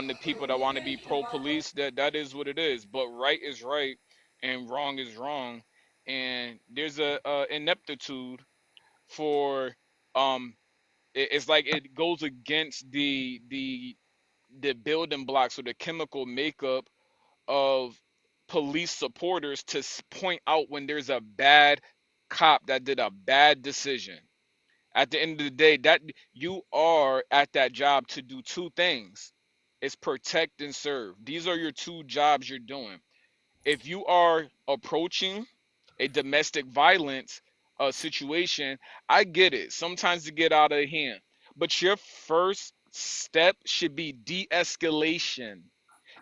the people that want to be pro police. That is what it is. But right is right and wrong is wrong. And there's a ineptitude for it's like it goes against the building blocks or the chemical makeup of police supporters to point out when there's a bad cop that did a bad decision. At the end of the day, that you are at that job to do two things. It's protect and serve. These are your two jobs you're doing. If you are approaching a domestic violence situation, I get it. Sometimes it get out of hand, but your first step should be de-escalation.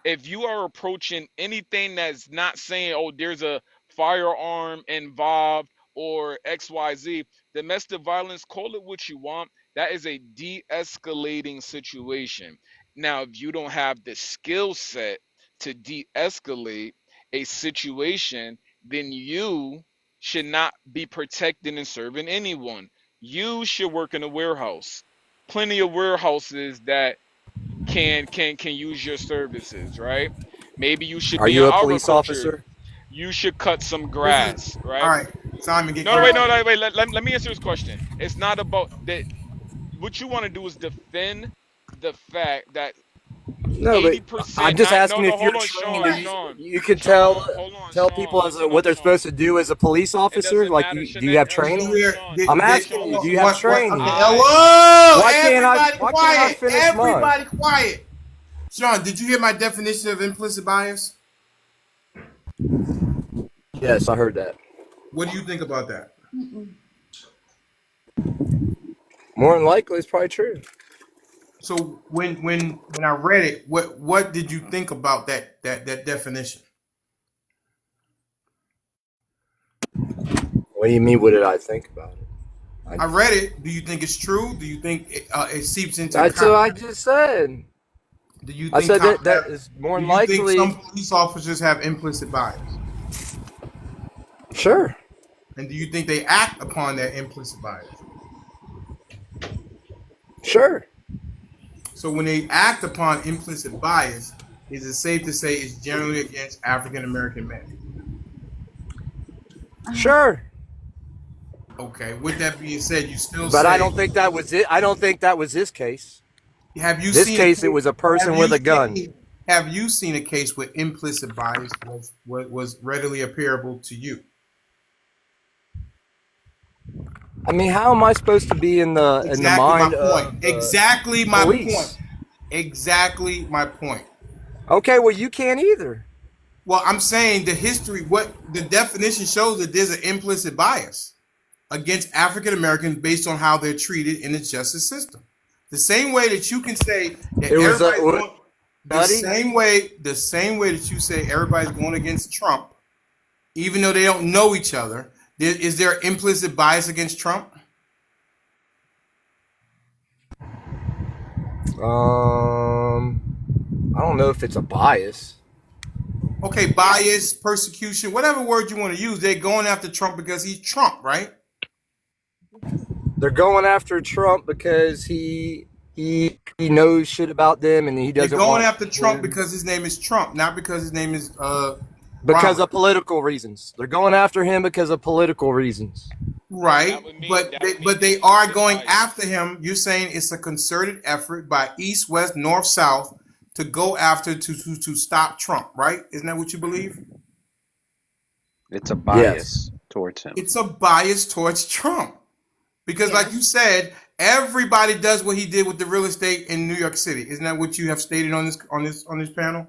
If you are approaching anything that's not saying, oh, there's a firearm involved or XYZ, domestic violence, call it what you want. That is a de escalating situation. Now, if you don't have the skill set to de escalate a situation, then you should not be protecting and serving anyone. You should work in a warehouse. Plenty of warehouses that can use your services, right? Maybe you should Are be in you a police agriculture. officer? You should cut some Listen, grass, all right? right, Simon, get No, no, wait, no, comfortable. no, wait. Let me answer this question. It's not about that. What you want to do is defend the fact that No, but I'm 80%, just not, no, asking no, if you're hold on, trained. Sean, Or you, Sean, you can Sean, hold on, tell Sean. people as Listen what up, they're Sean. supposed to do as a police It officer. doesn't Like, matter. do you have Did you training? hear? Sean, I'm asking you. Do Sean. you have What? training? Okay, I hello, Why can't I? everybody, Why can't I quiet. finish mine? Everybody, quiet. Sean, did you hear my definition of implicit bias? Yes, I heard that. What do you think about that? More than likely, it's probably true. So when I read it, what did you think about that definition? What do you mean? What did I think about it? I read it. Do you think it's true? Do you think it seeps into That's what I cop? just said. Do you I think said cops that have? is more Do than you think likely. some police officers have implicit bias? Sure. And do you think they act upon that implicit bias? Sure. So when they act upon implicit bias, is it safe to say it's generally against African American men? Sure. Okay. With that being said, you still But I say, don't think that was it. I don't think that was this case. have you This seen a case, it case? was a Have person you with a gun. seen? Have you seen a case where implicit bias was readily apparable to you? I mean, how am I supposed to be in the Exactly my mind point. of the Exactly my point. police? Exactly my point. Okay, well, you can't either. Well, I'm saying the history, what the definition shows that there's an implicit bias against African Americans based on how they're treated in the justice system. The same way that you can say that It was everybody's going, buddy. the same way that you say everybody's going against Trump, even though they don't know each other, is there an implicit bias against Trump? I don't know if it's a bias. Okay, bias, persecution, whatever word you want to use, they're going after Trump because he's Trump, right? They're going after Trump because he knows shit about them and he They're doesn't going want after Trump them because his name is Trump, not because his name is because Robert. of political reasons. They're going after him because of political reasons. Right, that would mean but they are implicit going bias. after him. You're saying it's a concerted effort by East, West, North, South to go after to stop Trump, right? Isn't that what you believe? It's a Yes. bias towards him. It's a bias towards Trump because, like you said, everybody does what he did with the real estate in New York City. Isn't that what you have stated on this panel?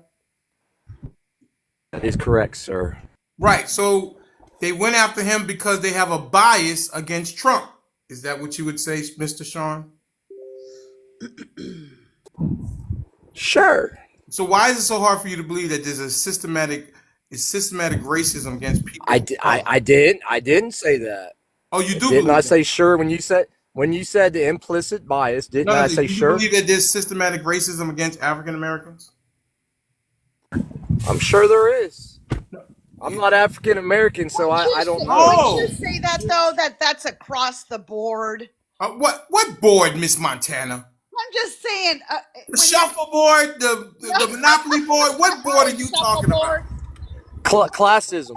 That is correct, sir. Right. So they went after him because they have a bias against Trump. Is that what you would say, Mr. Sean? Sure. So why is it so hard for you to believe that there's a systematic racism against people? I didn't say that. Oh, you do Didn't I believe say that? sure when you said the implicit bias? Didn't No, I do say you sure? believe that there's systematic racism against African Americans? I'm sure there is. I'm not African American, so I don't know. Wouldn't you say that though? That's across the board. What board, Miss Montana? I'm just saying. The shuffleboard, the Monopoly board. What board are you talking about? Classism.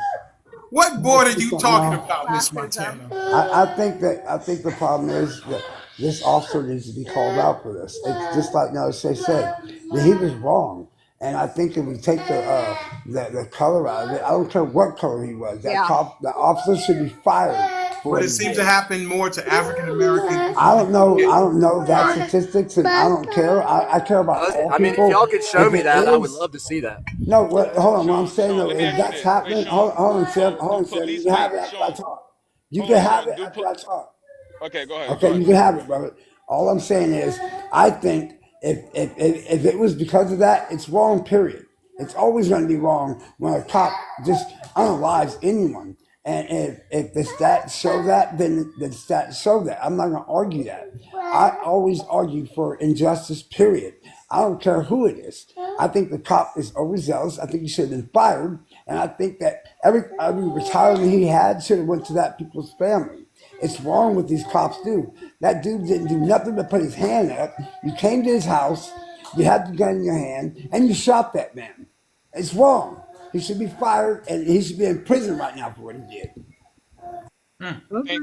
What board are you talking about, Miss Montana? I think the problem is that this officer needs to be called out for this. It's just like Say said that he was wrong. And I think if we take the color out of it, I don't care what color he was. That Yeah. cop, the officer should be fired for But what it he seems to did. happen more to African Americans than I to don't people who know. get I don't know that right. statistics, and I don't care. I care about all I mean, if people. y'all could show If me it that, I would is, love to see that. no. What? Hold on. What I'm saying Sean, though, let me if ask you that's this. Hey, happening, Sean. hold on, Sam. Hold Do on, Sam. You police? can have Wait, it after I Sean. talk. You Hold can on, have Sean. it after I talk. Okay, go ahead. Go Okay, ahead. you can have it, brother. All I'm saying is, I think if it was because of that, it's wrong. Period. It's always going to be wrong when a cop just unalives anyone. And if the stats show that, then the stats show that. I'm not going to argue that. I always argue for injustice. Period. I don't care who it is. I think the cop is overzealous. I think he should have been fired, and I think that every retirement he had should have went to that people's family. It's wrong what these cops do. That dude didn't do nothing but put his hand up. You came to his house, you had the gun in your hand, and you shot that man. It's wrong. He should be fired, and he should be in prison right now for what he did.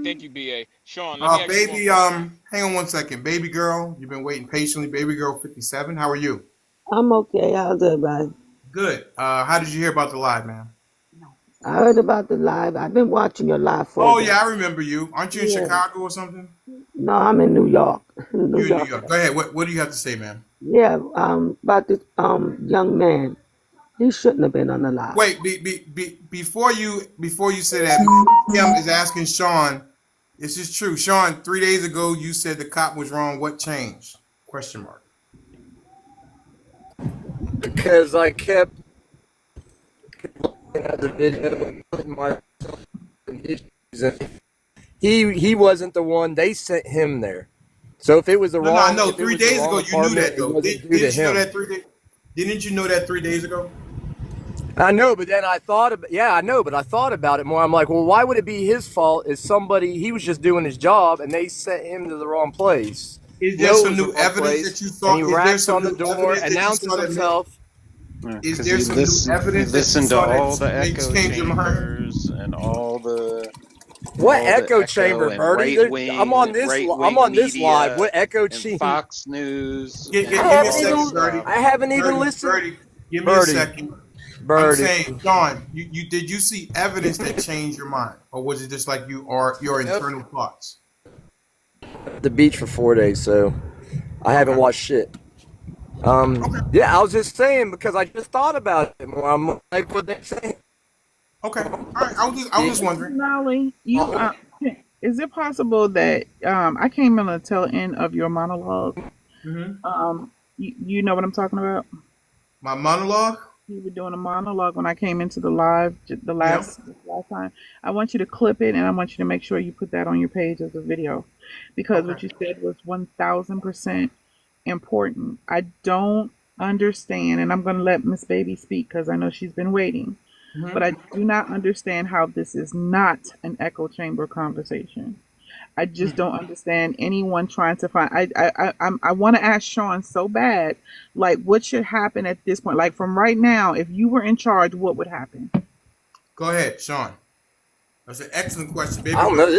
Thank you, BA. Sean, let me ask you one Baby, question. hang on one second. Baby girl, you've been waiting patiently. Baby girl 57, how are you? I'm okay. How's everybody? Good. How did you hear about the live, man? I heard about the live. I've been watching your live for a Oh, yeah, day. I remember you. Aren't you in Yeah. Chicago or something? No, I'm in New York. New You in New York. York. Go ahead. What do you have to say, man? Yeah. About this young man. He shouldn't have been on the live. Wait, before you say that, before Kim is asking Sean, this is true. Sean, 3 days ago you said the cop was wrong. What changed? Question mark. Because I kept looking at the video and putting myself in his shoes. He wasn't the one. They sent him there. So if it was the No, I wrong know. if it Three was the days ago wrong you knew apartment, that it though. wasn't due to Didn't you know him. that 3 days? Didn't you know that 3 days ago? I know, but then I thought about, yeah, I know, but I thought about it more. I'm like, well, why would it be his fault? Is somebody he was just doing his job and they sent him to the wrong place? Is You there know it some was the new wrong evidence place, that you and saw? he Is there raps some on the new door, evidence that you announces saw that made? himself. Is Because there some new he evidence that you listened to saw that all the made echo change your mind? chambers and What all the echo chamber, echo and Birdie? right I'm wing on this live. media What echo and chamber? Fox News Give, and give me a all that second, stuff. I haven't even listened. Birdie. Give me a Birdie, second. I'm Birdie. saying, Sean, you did you see evidence that changed your mind, or was it just like you are your Nope. internal thoughts? At the beach for 4 days, so I haven't Okay. watched shit. Okay. Yeah, I was just saying because I just thought about it more. I'm like, what they saying? Okay. All right. I was just Mr. wondering. Denali, is it possible that I came in the tail end of your monologue? Hmm. You know what I'm talking about? My monologue. You were doing a monologue when I came into the live Yeah. the last time. I want you to clip it and I want you to make sure you put that on your page as a video because Okay. what you said was 1000% important. I don't understand, and I'm going to let Miss Baby speak because I know she's been waiting, but Hmm. I do not understand how this is not an echo chamber conversation. I just don't understand anyone trying to find. I want to ask Sean so bad, like what should happen at this point? Like from right now, if you were in charge, what would happen? Go ahead, Sean. That's an excellent question, I baby don't know. girl.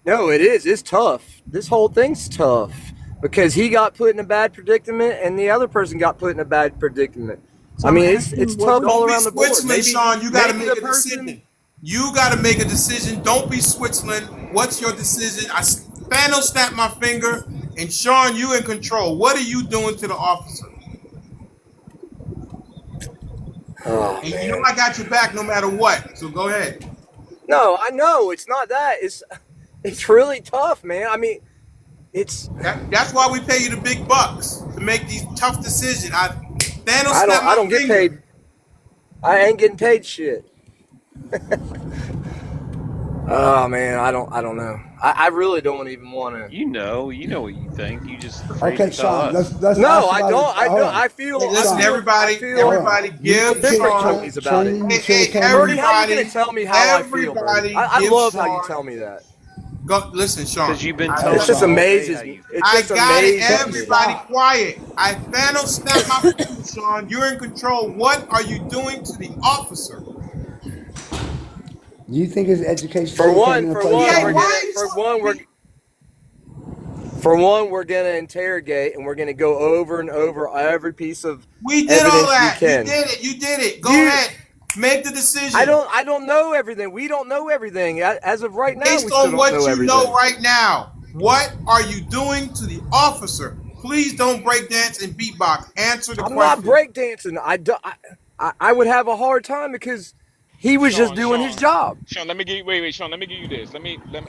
No, it is. It's tough. This whole thing's tough because he got put in a bad predicament and the other person got put in a bad predicament. So I I'm mean, it's asking, what tough would all Don't be around the board. Switzerland, Sean. You got to Maybe make the a person. decision. You got to make a decision. Don't be Switzerland. What's your decision? Thanos snapped my finger, and Sean, you in control. What are you doing to the officer? Oh And you know man. I got your back no matter what. So go ahead. No, I know it's not that. It's really tough, man. I mean, it's That's why we pay you the big bucks to make these tough decisions. Thanos snapped I my don't get finger. paid. I ain't getting paid shit. Oh man, I don't know. I really don't even want to. You know what you think. You just afraid to Okay, tell Sean. us. Let's No, ask I somebody. don't. I Hold don't. on. Hey, listen, Sean. I everybody, feel Hold on. everybody, give different Sean. ways about it. Trini, you Hey, should have hey, came Birdie, in. how you gonna everybody, tell me how I feel, Birdie? everybody, I give love how you Sean. tell me that. Go, listen, Because Sean. you've been I, It telling just us Sean. all day amazes how me. you It feel. I just got it. amazes me. Everybody, Stop. quiet. I Thanos snapped my finger, Sean. You're in control. What are you doing to the officer? Do you think his education should have came into For play, one, Yeah, we're Sean? gonna. why? For one, we're. For one, we're going to interrogate and we're going to go over and over every piece of We did all evidence we that. You can. did it. You did it. Go You, ahead. Make the decision. I don't know everything. We don't know everything. As of right now, we Based still on don't what know you know everything. right now, what are you doing to the officer? Please don't break dance and beatbox. Answer the I'm not question. breakdancing. I would have a hard time because he was just Sean, doing his Sean, job. Sean, let me give you, wait, Sean, let me give you this.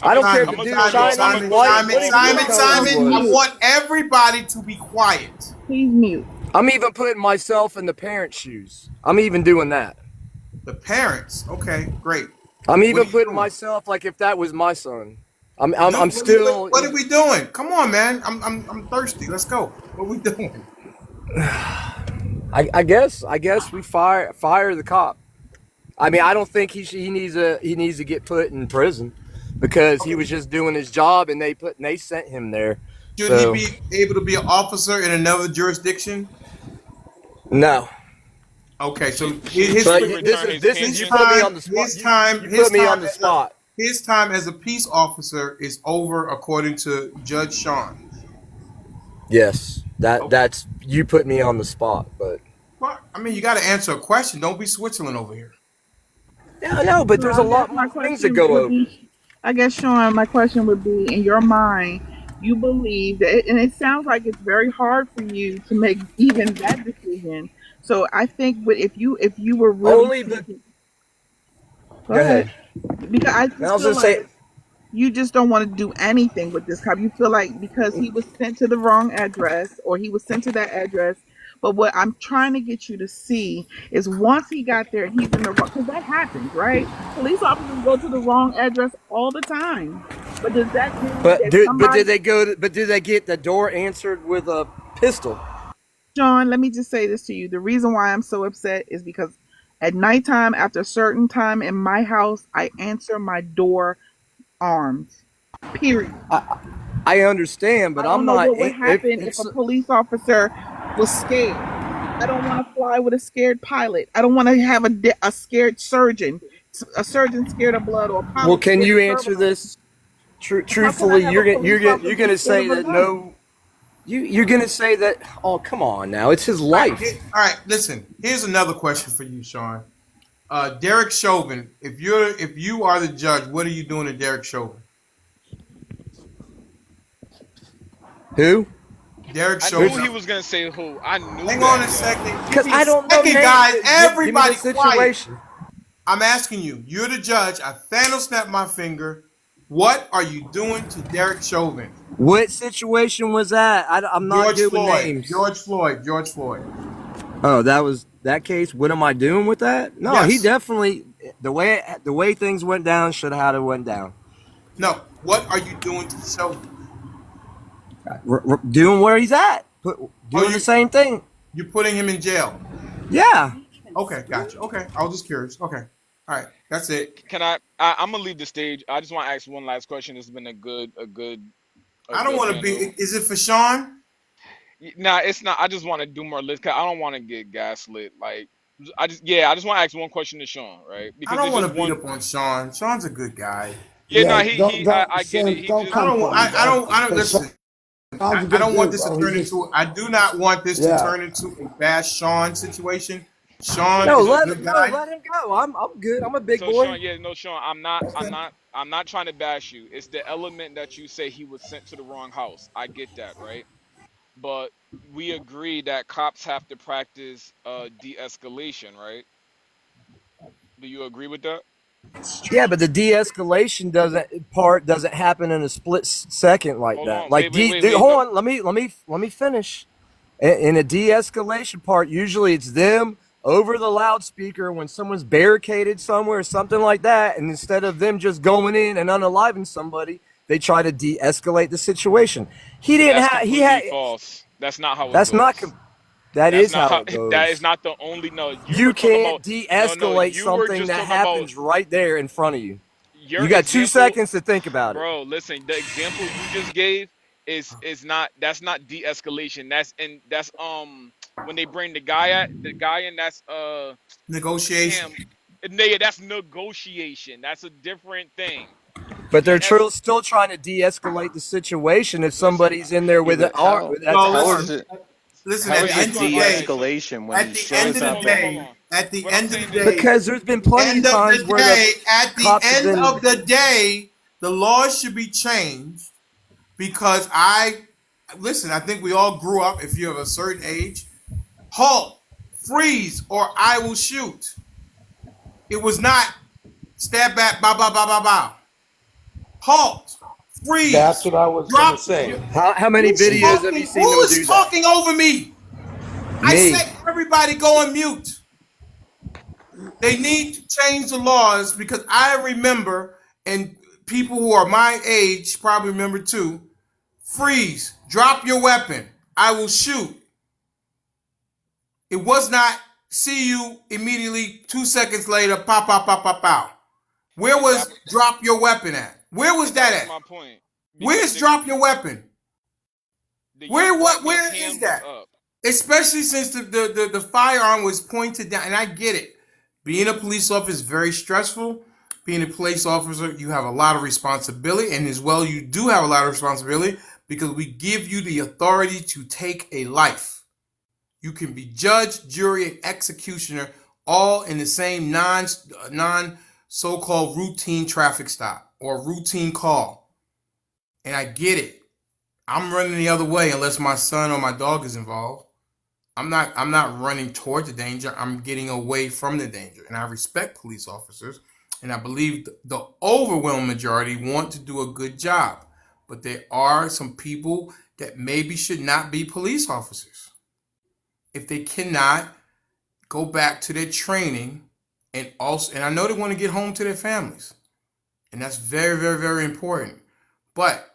I don't care if I'm the gonna dude's throw you off. I'm Chinese, gonna Simon, throw you white, Simon, off what Simon, the, color he Simon. I was. Mute. want everybody to be quiet. Please mute. I'm even putting myself in the parents' shoes. I'm even doing that. The parents. Okay, great. I'm What even are you putting doing? myself like if that was my son. Dude, I'm still. what are we doing? Come on, man. I'm thirsty. Let's go. What are we doing? I guess we fire the cop. I mean, I don't think he needs to get put in prison because he Okay. was just doing his job and they sent him there. Should he So be able to be an officer in another jurisdiction? no. Okay, so should But he return his this is his you pension? put me on time the spot. his time You his put me time on the as a spot. his time as a peace officer is over according to Judge Sean. Yes, Okay. that's you put me on the spot. But Well, I mean, you got to answer a question. Don't be Switzerland over here. no, but So there's I a guess lot my more things to question go would over. be, I guess, Sean, my question would be, in your mind, you believe that, and it sounds like it's very hard for you to make even that decision. So I think, if you were really Only the thinking, go go ahead, ahead. because I And I just was feel gonna say, like you just don't want to do anything with this cop. You feel like because he was sent to the wrong address or he was sent to that address. But what I'm trying to get you to see is once he got there and he's in the wrong, because that happens, right? Police officers go to the wrong address all the time. But does that mean that but did somebody, they go? But did they get the door answered with a pistol? John, let me just say this to you. The reason why I'm so upset is because at nighttime, after a certain time in my house, I answer my door armed. Period. I understand, but I don't I'm know not. what would If happen if a it's police officer was scared. I don't want to fly with a scared pilot. I don't want to have a scared surgeon, a surgeon scared of blood, or a well, pilot can scared you of answer terminals. this How can I truthfully? have a police You're officer gonna scared say of a that gun? no. You're gonna say that. Oh, come on now. It's his All right, life. all right. Listen, here's another question for you, Sean. Derek Chauvin. If you are the judge, what are you doing to Derek Chauvin? Who? Derek I knew Who's? he Chauvin. was gonna say who. I knew Hang on that, a yo. second. Give Because me a I don't know second, names. guys. Give me the Everybody quiet. situation. I'm asking you. You're the judge. I Thanos snapped my finger. What are you doing to Derek Chauvin? What situation was that? I'm not George good with Floyd. names. George Floyd. George Floyd. Oh, that was that case. What am I doing with that? No, he Yes. definitely the way things went down should have had it went down. No. What are you doing to Chauvin? Doing where he's at, Oh, doing the same thing. you're putting him in jail. Yeah. Okay, gotcha. Okay, I was just curious. Okay, all right, that's it. Can I'm gonna leave the stage. I just want to ask one last question. This has been a I don't good want to be. handle. Is it for Sean? Nah, it's not. I just want to do more list. Cause I don't want to get gaslit. Like, I just want to ask one question to Sean, right? I Because don't it's want just to beat one. up on Sean. Sean's a good guy. Yeah, Yeah, no, don't I get it. Sean, He don't just, I come don't. for him, bro. I don't Because listen. Sean's a I good don't want dude, this to bro. He turn just, into. I do not want this to yeah. turn into a bash Sean situation. Sean yeah, No, is a no, good guy. let him go. I'm good. I'm a big so Sean, boy. yeah, no, Sean, I'm not trying to bash you. It's the element that you say he was sent to the wrong house. I get that, right? But we agree that cops have to practice de-escalation, right? Do you agree with that? Yeah, but the de-escalation doesn't happen in a split second like Hold that. on, wait, Like wait, wait, wait. hold No, on, let me finish. In a de-escalation part, usually it's them over the loudspeaker when someone's barricaded somewhere or something like that, and instead of them just going in and unaliving somebody, they try to de-escalate the situation. He didn't that's have he completely had false. That's not how it that's not goes. that That's is not how how. it That is goes. not the only. No, you You were talking about. can't No, de-escalate you were something just that talking about happens right there in front of you. your You got two example, seconds to think about it. bro. Listen, the example you just gave is not. That's not de-escalation. That's when they bring the guy in. That's Negotiation. damn. Yeah, that's negotiation. That's a different thing. But they're that's still trying to de-escalate the situation if somebody's in there Yeah, with an but arm that's Well, how is armed. it listen. how At is the wait. I it end just of want the to day, answer. de-escalation when at he the Hold end shows of the hold up on, and hold day, on. at the What I'm end of the saying is, day, Because there's been plenty of end of times the where the day, at the cops have end been. of the day, the laws should be changed because listen. I think we all grew up. If you're of a certain age, halt, freeze, or I will shoot. It was not stab back, ba ba ba ba ba. Halt, That's freeze, what I was gonna drop. say. How many Who's videos have you talking? seen Who them is do that? talking over me? I Me. said everybody go on mute. They need to change the laws because I remember, and people who are my age probably remember too. Freeze, drop your weapon. I will shoot. It was not see you immediately 2 seconds later, pop, pop, pop, pop, pop. Where and was drop your weapon at? Where was that that was at? my point because Where's drop your weapon? the his Where is hand was that? up. Especially since the firearm was pointed down. And I get it. Being a police officer is very stressful. Being a police officer, you have a lot of responsibility. And as well, you do have a lot of responsibility because we give you the authority to take a life. You can be judge, jury, and executioner all in the same non so-called routine traffic stop or routine call. And I get it. I'm running the other way unless my son or my dog is involved. I'm not running toward the danger. I'm getting away from the danger. And I respect police officers. And I believe the overwhelming majority want to do a good job. But there are some people that maybe should not be police officers. If they cannot go back to their training and I know they want to get home to their families. And that's very, very, very important. But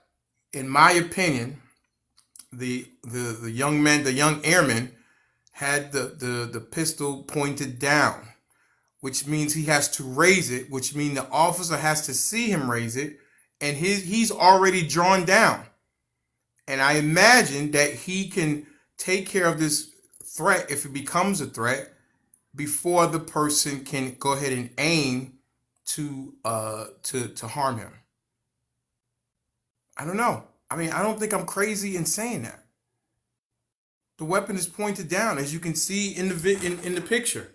in my opinion, the young man, the young airman had the pistol pointed down, which means he has to raise it, which means the officer has to see him raise it, and he's already drawn down. And I imagine that he can take care of this threat if it becomes a threat before the person can go ahead and aim to harm him. I don't know. I mean, I don't think I'm crazy in saying that. The weapon is pointed down, as you can see in the picture.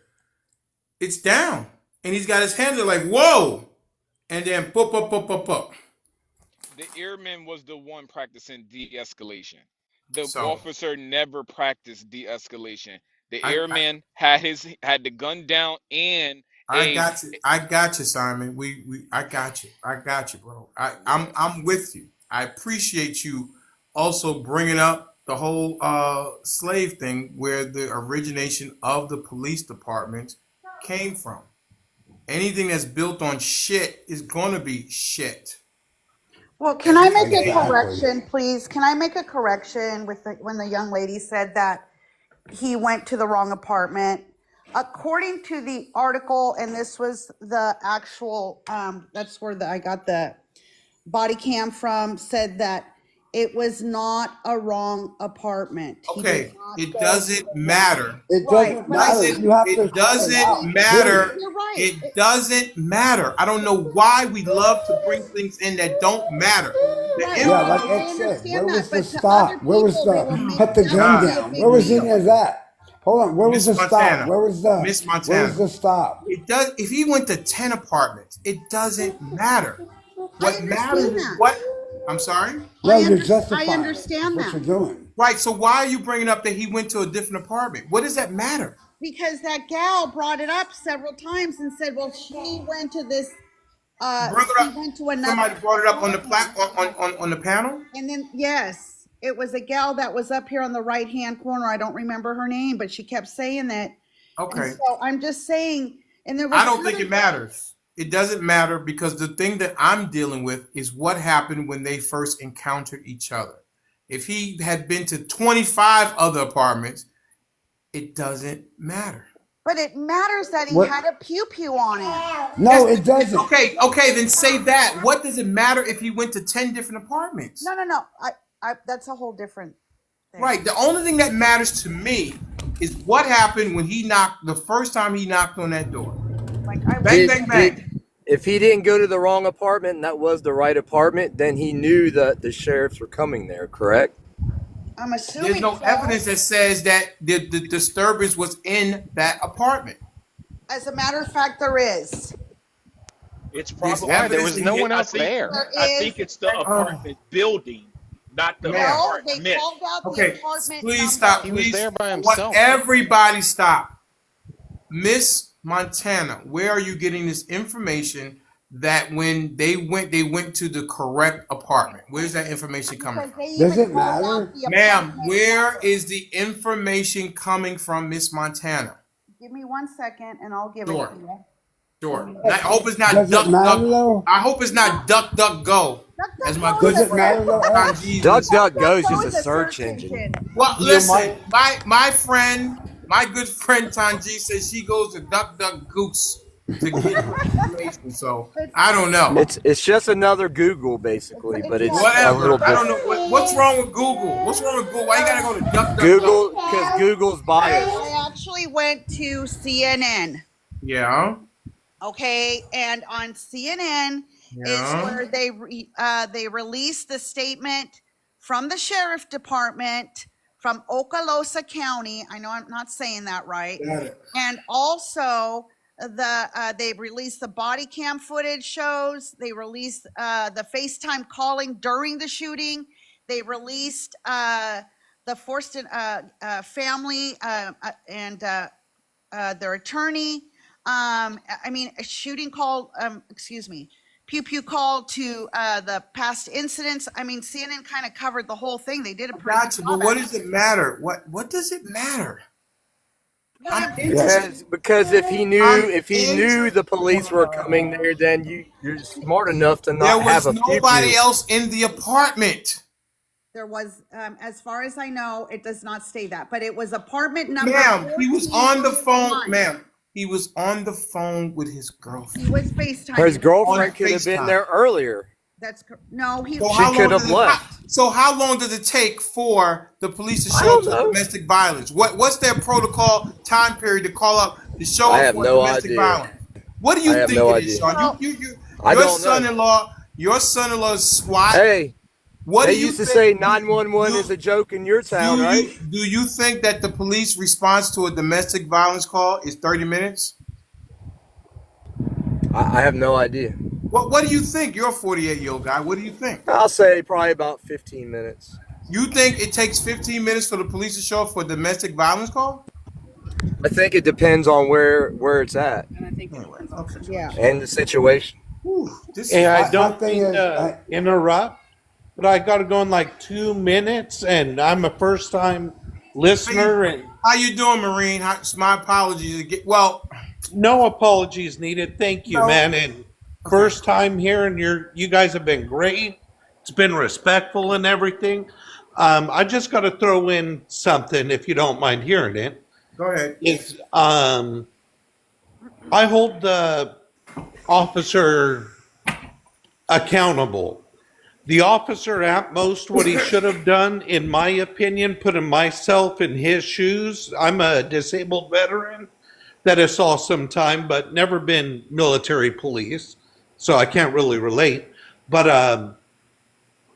It's down, and he's got his hands like whoa, and then pop pop pop pop pop. The airman was the one practicing de-escalation. The So officer never practiced de-escalation. The I, airman had the gun down and I a got you. I got you, Simon. I got you. I got you, bro. yeah. I'm with you. I appreciate you also bringing up the whole slave thing, where the origination of the police department came from. Anything that's built on shit is gonna be shit. Well, can At I the end of make the a day, Exactly. correction, please? Can I make a correction with when the young lady said that he went to the wrong apartment? According to the article, and this was the actual, that's where I got the body cam from, said that it was not a wrong apartment. He did okay, not it go to doesn't the wrong. matter. It Right, doesn't but I matter. think You have to It call it doesn't out. matter. Period. you're right. It doesn't matter. I don't know why we love to bring things in that don't matter. The Right, Yeah, no, like information. Ed I said, where understand was that, the but to other stop? Where was people, the that put the that gun would God, be a down? Where big was any deal. of that? Hold on, where was Miss the stop? Montana, Where was the Miss where was Montana. the stop? It does. If he went to 10 apartments, it doesn't matter. I What matters understand is that. what. I'm sorry. No, you're I justifying it. That's understand what that you're doing. Right. So why are you bringing up that he went to a different apartment? What does that matter? because that gal brought it up several times and said, "Well, she went to this. Bring it She up. went to another Somebody brought it up on the apartment." on the panel. And then, yes, it was a gal that was up here on the right hand corner. I don't remember her name, but she kept saying that. And Okay. so I'm just saying, and there I was don't think other, it matters. It doesn't matter because the thing that I'm dealing with is what happened when they first encountered each other. If he had been to 25 other apartments, it doesn't matter. but it matters that he What? had a pew pew on him. No, it doesn't. Okay, okay, then say that. What does it matter if he went to 10 different apartments? No. That's a whole different thing. Right. The only thing that matters to me is what happened when he knocked the first time he knocked on that door. Like I Bang, went Did bang, there. did bang. if he didn't go to the wrong apartment and that was the right apartment, then he knew that the sheriffs were coming there, correct? I'm There's assuming no so. evidence that says that the disturbance was in that apartment. As a matter of fact, there is. It's There's Why? There probably evidence was in no here. one else there. There I is. think it's the Oh, apartment building, not the man. No, they apartment. called out the Okay, apartment please stop. number. He was Please, there by what? himself. Everybody stop. Miss Montana, where are you getting this information that when they went to the correct apartment? Where's that information coming Because from? they Does even it called out matter? the Ma'am, apartment where number. is the information coming from, Miss Montana? Give me 1 second and I'll give it Sure, to you. sure. I hope it's not Does it duck matter duck. though? I hope it's not duck duck go, as my DuckDuckGo is good Does a it friend matter search. though, Ed? Tanjeev was. DuckDuckGo DuckDuckGo is is a a search search engine. engine. Well, You listen, might. my friend, my good friend Tanji says she goes to Duck Duck Goose to get her information. So It's I don't know. It's just another Google basically, but yeah. it's a little Whatever. I don't different. know what's wrong with Google. What's wrong with Google? Why you gotta go to Duck Duck Go? Google, because Google's biased. I actually went to CNN. Yeah, Okay, and on CNN is yeah. where they released the statement from the sheriff department from Okaloosa County. I know I'm not saying that right. Got it. And also they released the body cam footage shows. They released the FaceTime calling during the shooting. They released the Forston family and their attorney. I mean, a shooting call, excuse me, pew pew call to the past incidents. I mean, CNN kind of covered the whole thing. They did a pretty good Gotcha. But job what at it. does it matter? What does it matter? I'm Yeah. interested. Because if he I'm knew the police were interested. coming there, then you're smart enough to There not have was a pew nobody pew. else in the apartment. There was, as far as I know, it does not say that, but it was apartment number Ma'am, he was on the phone. 1401. Ma'am, he was on the phone with his He girlfriend was His FaceTiming. on girlfriend could have been FaceTime. there earlier. No, So She could have left. how long does it take for the police to I show up don't to know. domestic violence? What's their protocol time period to call up to show I up have for no domestic idea. violence? What do I you have think no it is, idea. Sean? Well, I Your don't know. son-in-law is SWAT. Hey, What they do you used to think? say 911 is a joke in your town, right? Do you think that the police response to a domestic violence call is 30 minutes? I have no idea. What do you think? You're a 48-year-old guy. What do you think? I'll say probably about 15 minutes. You think it takes 15 minutes for the police to show up for a domestic violence call? I think it depends on where it's at yeah. and the situation. Whew, this And is I My don't thing mean is, to interrupt, but I got to go in like 2 minutes, and I'm a first-time listener, and how you doing, Marine? My apologies. Well, no apologies needed. Thank you, no. man. And first time here, and you guys have been great. It's been respectful and everything. I just got to throw in something, if you don't mind hearing it. Go ahead. Is I hold the officer accountable. The officer, at most, what he should have done, in my opinion, putting myself in his shoes. I'm a disabled veteran that has saw some time, but never been military police, so I can't really relate. But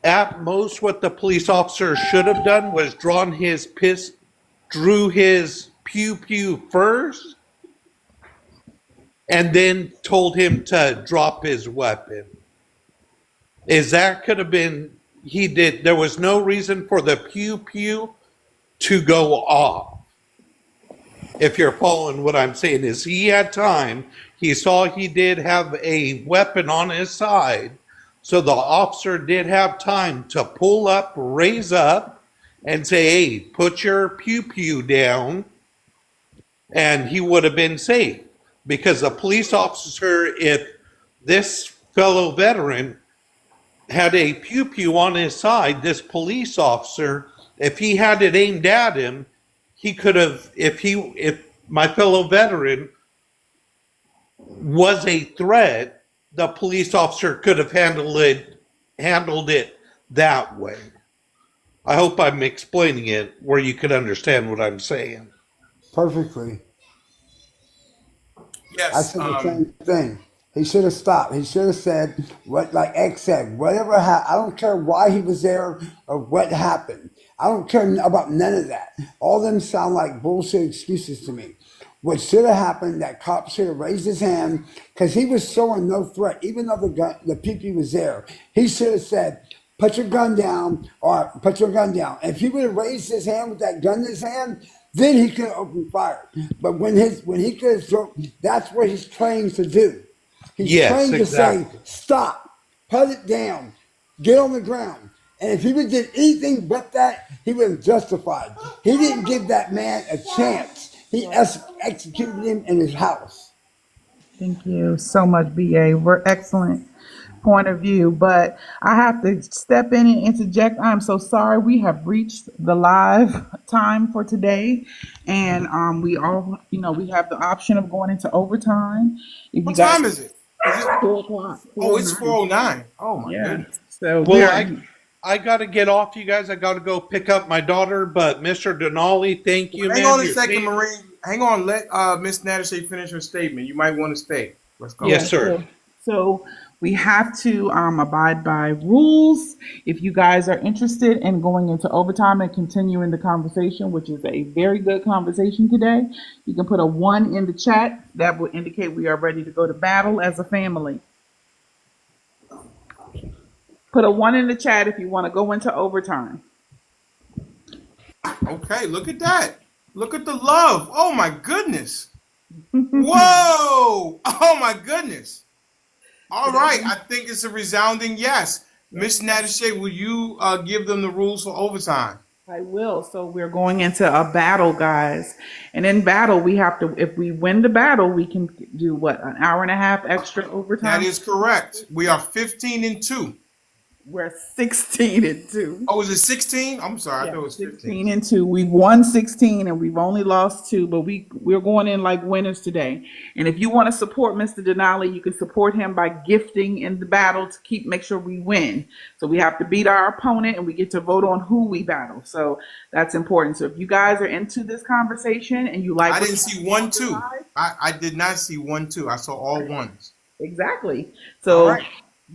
at most, what the police officer should have done was drew his pew pew first, and then told him to drop his weapon. That could have been, he did, there was no reason for the pew pew to go off. If you're following what I'm saying, is he had time, he saw he did have a weapon on his side, so the officer did have time to pull up, raise up, and say, hey, put your pew pew down, and he would have been safe. Because the police officer, if this fellow veteran had a pew pew on his side, this police officer, if he had it aimed at him, he could have, if my fellow veteran was a threat, the police officer could have handled it that way. I hope I'm explaining it where you could understand what I'm saying. perfectly. I Yes. said the same thing. He should have stopped. He should have said what, like X said, whatever happened. I don't care why he was there or what happened. I don't care about none of that. All them sound like bullshit excuses to me. What should have happened, that cop should have raised his hand because he was showing no threat, even though the PP was there. He should have said, "Put your gun down," or "Put your gun down." If he would have raised his hand with that gun in his hand, then he could have opened fire. But when he could have, that's what he's trained to do. He's Yes, trained to say, exactly. "Stop, put it down, get on the ground." And if he would did anything but that, he would have justified. He didn't give that man a chance. He executed him in his house. Thank you so much, BA. We're excellent point of view, but I have to step in and interject. I'm so sorry. We have reached the live time for today, and we all, we have the option of going into overtime. If you What guys, time is it? Is it? 4 o'clock, Oh, it's 4:09. 4:09. Oh my Yeah. goodness. So we Well, are. I got to get off, you guys. I got to go pick up my daughter. But Mr. Denali, thank Well, you, hang man. on a Your second, statement. Marine. Hang on. Let Miss Natasha finish her statement. You might want to stay. Let's go. Yes, Yeah, sir. so we have to abide by rules. If you guys are interested in going into overtime and continuing the conversation, which is a very good conversation today, you can put a 1 in the chat. That will indicate we are ready to go to battle as a family. Put a 1 in the chat if you want to go into overtime. Okay, look at that. Look at the love. Oh my goodness. Whoa. Oh my goodness. All right. I think it's a resounding yes. Miss Natasha, will you give them the rules for overtime? I will. So we're going into a battle, guys. And in battle, we have to, if we win the battle, we can do what, an hour and a half extra That overtime? is correct. We are 15-2. We're 16-2. Oh, is it 16? I'm sorry. I Yeah, thought it was 15. 16-2. We've won 16 and we've only lost 2, but we're going in like winners today. And if you want to support Mr. Denali, you can support him by gifting in the battle to make sure we win. So we have to beat our opponent and we get to vote on who we battle. So that's important. So if you guys are into this conversation and you like I what didn't you see see on one, the two. live, I did not see 1-2. I saw all ones. exactly. All So right.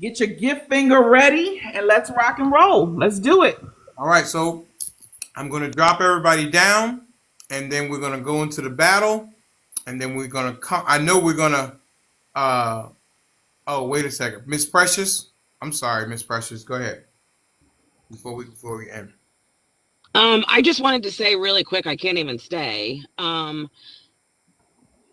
get your gift finger ready and let's rock and roll. Let's do it. All right. So I'm going to drop everybody down, and then we're going to go into the battle, and then we're going to come. I know we're going to. Oh, wait a second, Miss Precious. I'm sorry, Miss Precious. Go ahead before we end. I just wanted to say really quick, I can't even stay.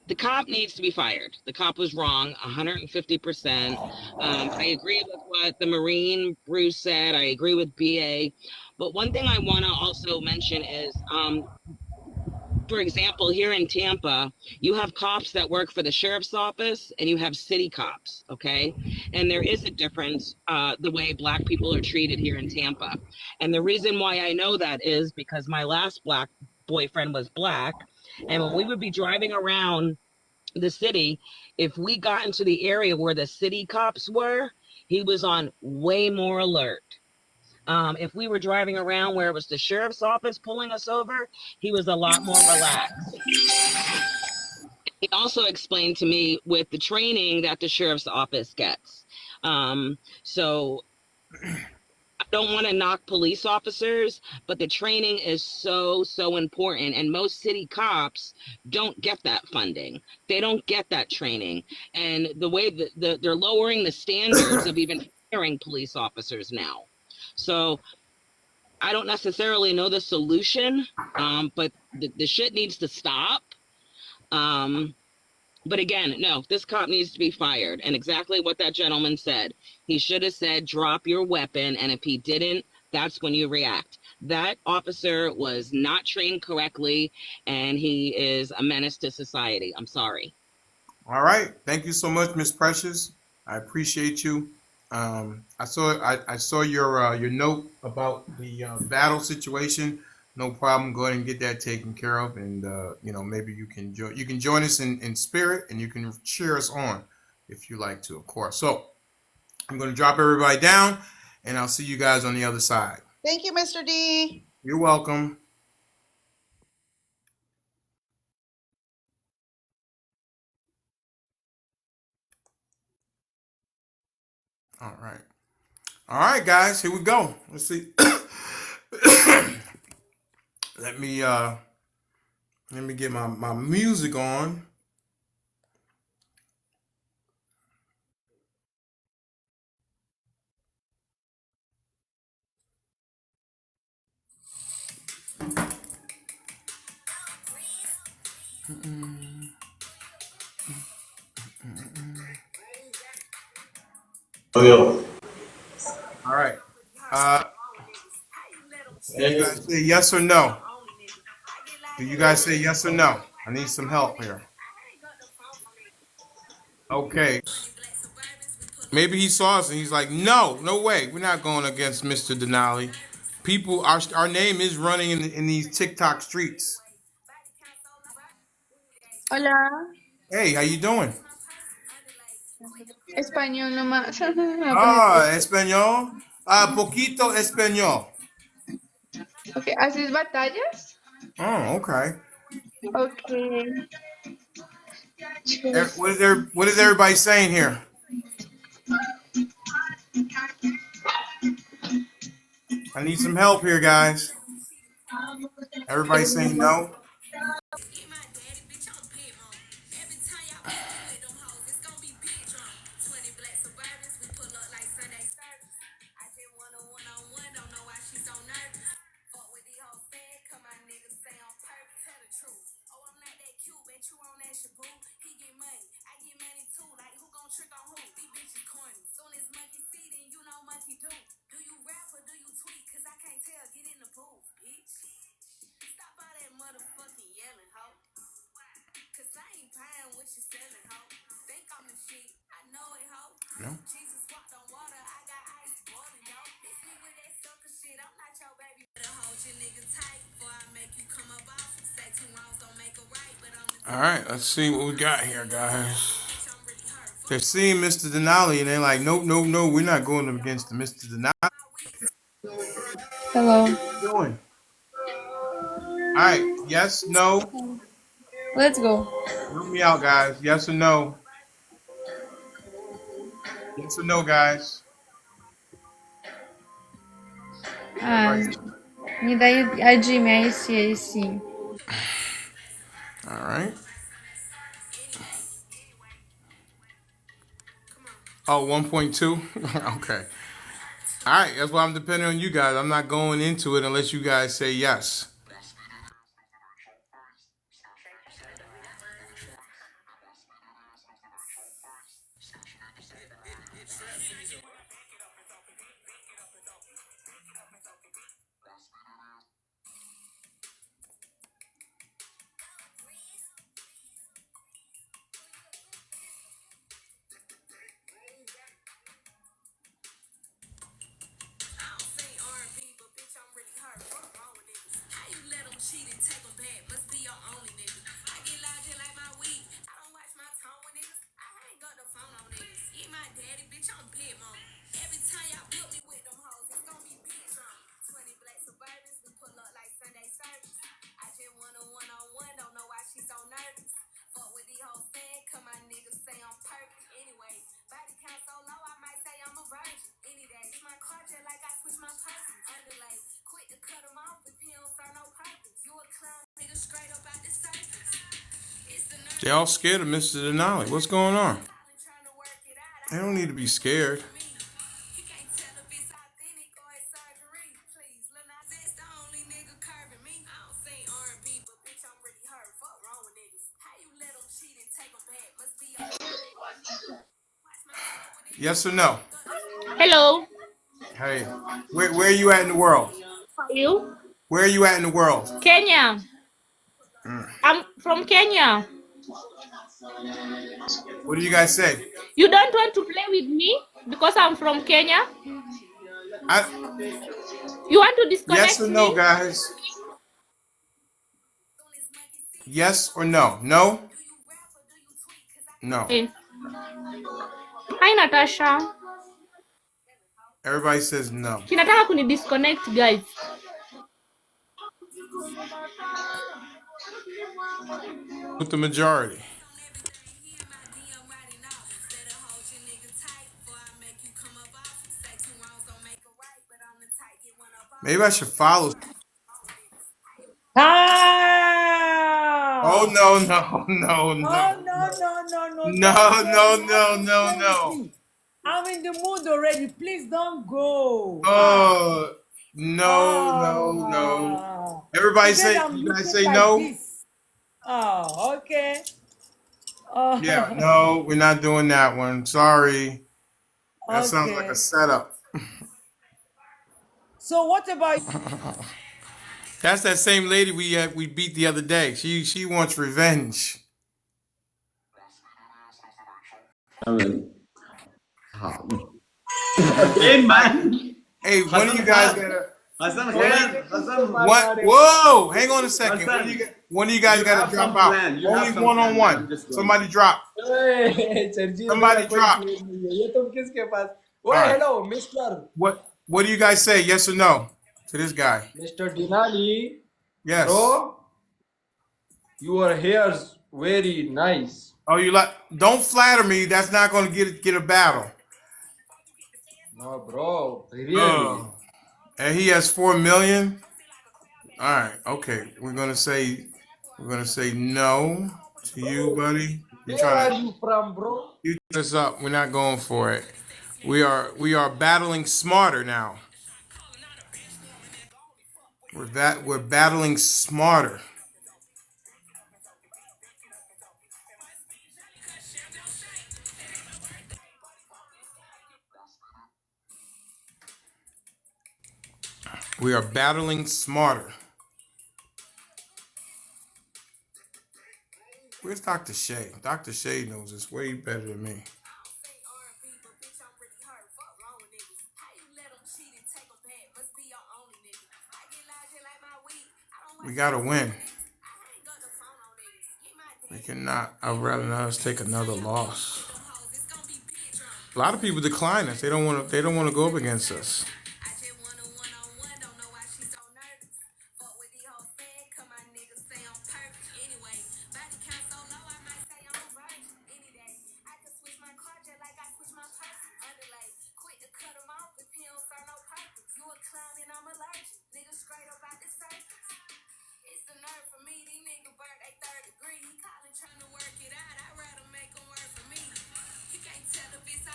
The cop needs to be fired. The cop was wrong 150%. I agree with what the Marine Bruce said. I agree with BA. But one thing I want to also mention is, for example, here in Tampa, you have cops that work for the sheriff's office and you have city cops, okay? And there is a difference the way Black people are treated here in Tampa. And the reason why I know that is because my last Black boyfriend was Black. And when we would be driving around the city, if we got into the area where the city cops were, he was on way more alert. If we were driving around where it was the sheriff's office pulling us over, he was a lot more relaxed. He also explained to me with the training that the sheriff's office gets. So I don't want to knock police officers, but the training is so, so important. And most city cops don't get that funding. They don't get that training. And the way that they're lowering the standards of even hiring police officers now. So I don't necessarily know the solution, but the shit needs to stop. Um, but again, no, this cop needs to be fired. And exactly what that gentleman said. He should have said, drop your weapon. And if he didn't, that's when you react. That officer was not trained correctly, and he is a menace to society. I'm sorry. All right. Thank you so much, Miss Precious. I appreciate you. I saw your note about the battle situation. No problem. Go ahead and get that taken care of, and maybe you can join us in spirit, and you can cheer us on if you like to, of course. So I'm going to drop everybody down, and I'll see you guys on the other side. Thank you, Mr. D. You're welcome. All right. All right, guys. Here we go. Let's see. let me uh let me get my music on. All right. Uh, do you guys say yes or no? Do you guys say yes or no? I need some help here. Okay. Maybe he saw us and he's like, no, no way. We're not going against Mr. Denali. People, our name is running in these TikTok streets. Hola, Hey, how you doing? español nomás. Me pone Ah, triste. español. Poquito español. Okay, ¿haces batallas? Oh, okay. Okay. Chis. What is everybody saying here? I need some help here, guys. Everybody saying no? No. All right, let's see what we got here, guys. They're seeing Mr. Denali and they're like, nope, nope, no, we're not going up against the Mr. Denali. What Hello. are you doing? All right, yes, no. Let's go. Help me out, guys. Yes or no? Yes or no, guys? Ah, Everybody. me dá a Jimmy, aí sim. All right. Oh, 1.2? Okay. All right, that's why I'm depending on you guys. I'm not going into it unless you guys say yes. They all scared of Mr. Denali. What's going on? They don't need to be scared. Yes or no? Hello. Hey, where are you at in the world? How are you? Where are you at in the world? Kenya. I'm from Kenya. What do you guys say? You don't want to play with me because I'm from Kenya? I You want to yes disconnect or no, me? guys? Yes or no? No? No. Hey. Hi Natasha. Everybody says no. Kinataka kuni disconnect guys. With the majority. Maybe I should follow. Oh Ah! no no no no Oh, no, no, no, no, don't no go. no You have no to no stay with no. me. I'm in the mood already. Please don't go. Ah, Oh no no no. ah. Everybody Today say I'm you guys looking say like no. this. Oh, okay. Yeah, Oh, no, we're not doing that one. Sorry. That sounds like a okay. setup. So what about That's that same lady we beat the other day. She wants revenge. I mean, again, man. Hey, one of you Hassan guys Khan. gotta Hassan one Khan. Hassan. what? Whoa! Hang on a second. Hassan. One of you guys You gotta have drop some out. plan. You have Only some one on plan, man. one. I'm just going. Somebody drop. Churchill मेरा Somebody कोई drop. Scene नहीं है ये तुम किसके पास All ओए right. Hello mister What do you guys say? Yes or no to this guy? Mister Denali bro Yes. your hair's very nice Oh, you like? Don't flatter me. That's not gonna get a battle. no bro really And he has 4 million. All right. Okay. We're gonna say no to you, buddy. You're where trying are to you from bro you us up. We're not going for it. We are battling smarter now. We're battling smarter. We are battling smarter. Where's Dr. Shay? Dr. Shay knows this way better than me. We gotta win. We cannot. I'd rather not us take another loss. A lot of people decline us. They don't want to. They don't want to go up against us.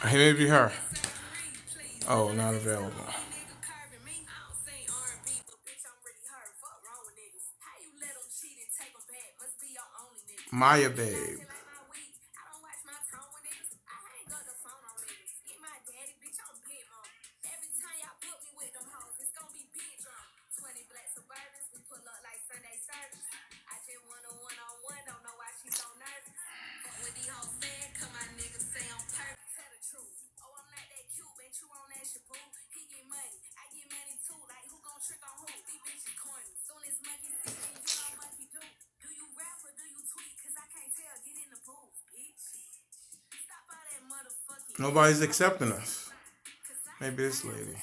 Hey, maybe her. Oh, not available. Maya, babe. Nobody's accepting us. Maybe this lady.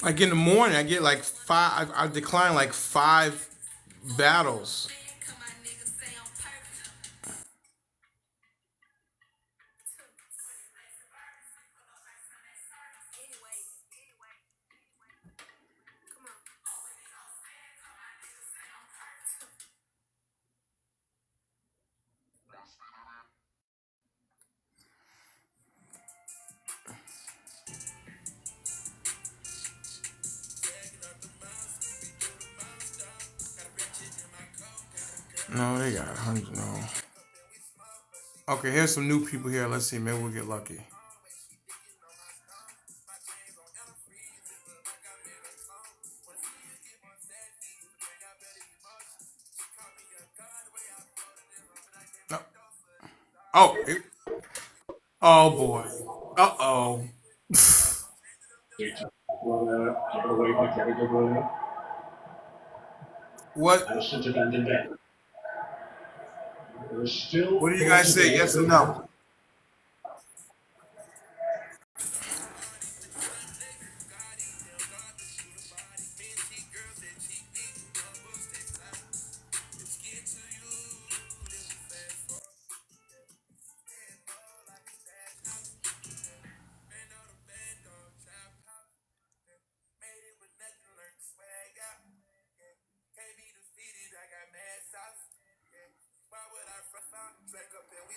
Like in the morning, I get like five. I decline like 5 battles. No, they got 100. No. Okay, here's some new people here. Let's see. Maybe we'll get lucky. No. Oh, Oh boy. Uh-oh. What what do you guys say? Yes or no?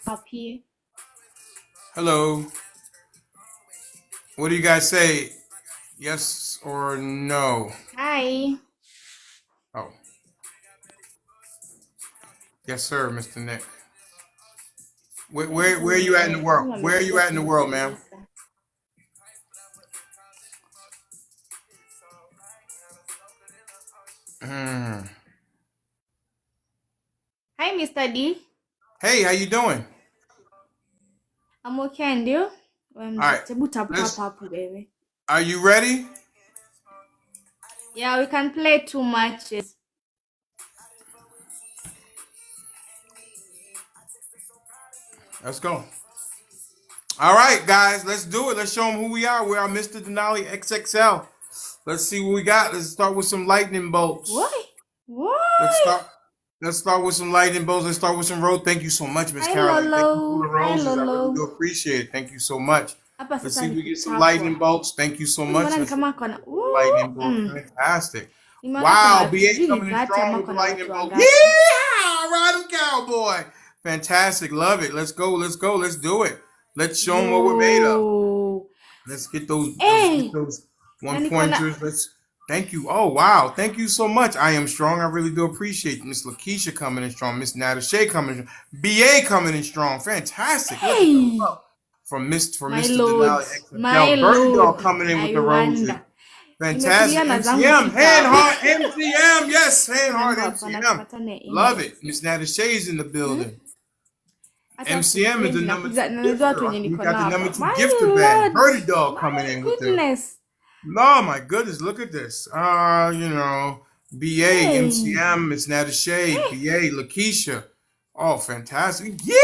Up here. Hello. What do you guys say? Yes or no? Hi. Oh, yes, sir, Mr. Nick. Where are you at in the world? Where are you at in the world, ma'am? Mm. Hi, Mr. D. Hey, how you doing? I'm okay, and you? All right. Tebu tap tap Let's. up, baby. Are you ready? Yeah, we can play 2 matches. Let's go. All right, guys, let's do it. Let's show them who we are. We are Mr. Denali XXL. Let's see what we got. Let's start with some lightning bolts. Why? Let's Why? start. Let's start with some lightning bolts. Let's start with some rose. Thank you so much, Miss Hi, Caroline. Thank you for Lolo. the Hi, roses. I really do Lolo. appreciate it. Thank you so much. Hapa Let's sasa see if ni we get some lightning kuchapwa. bolts. Thank you so much. Unaona ni Let's see kama if we kona. get more lightning bolts. Fantastic. Nimeona Wow, kuna BA sijui ni coming in 30 strong ama with the kuna lightning watu bolt. wangapi. Yeah, ride him, cowboy. Fantastic. Love it. Let's go. Let's go. Let's do it. Let's show them what we're made of. Yo. Let's get those. Let's get Hey! those Na one niko na pointers. Let's. Thank you. Oh wow. Thank you so much. I am strong. I really do appreciate Miss Lakeisha coming in strong. Miss Nada Shea coming in. BA coming in strong. Fantastic. Look at the Hey! love from My Mr. lord. Denali My XFL. Bird Dog lord. coming in with I the roses. wonder. Fantastic. Nimetulia na zangu MCM. sita Hand hapa. heart MCM. Yes. Hand heart Remember, hapana MCM. tupatane Love inbox. it. Miss Nada Shea's in the Hmm? building. Hata MCM is sifikirii the number zinakuja 2 najua watu gifter. wenye We niko got nao the hapa. number 2 My gifter badge. lord. Birdie Dog coming My in with the. goodness. Oh my goodness, look at this. BA, Hey. MCM, Miss Nada Shea, Hey. BA, Lakeisha. Oh, fantastic. Yeah!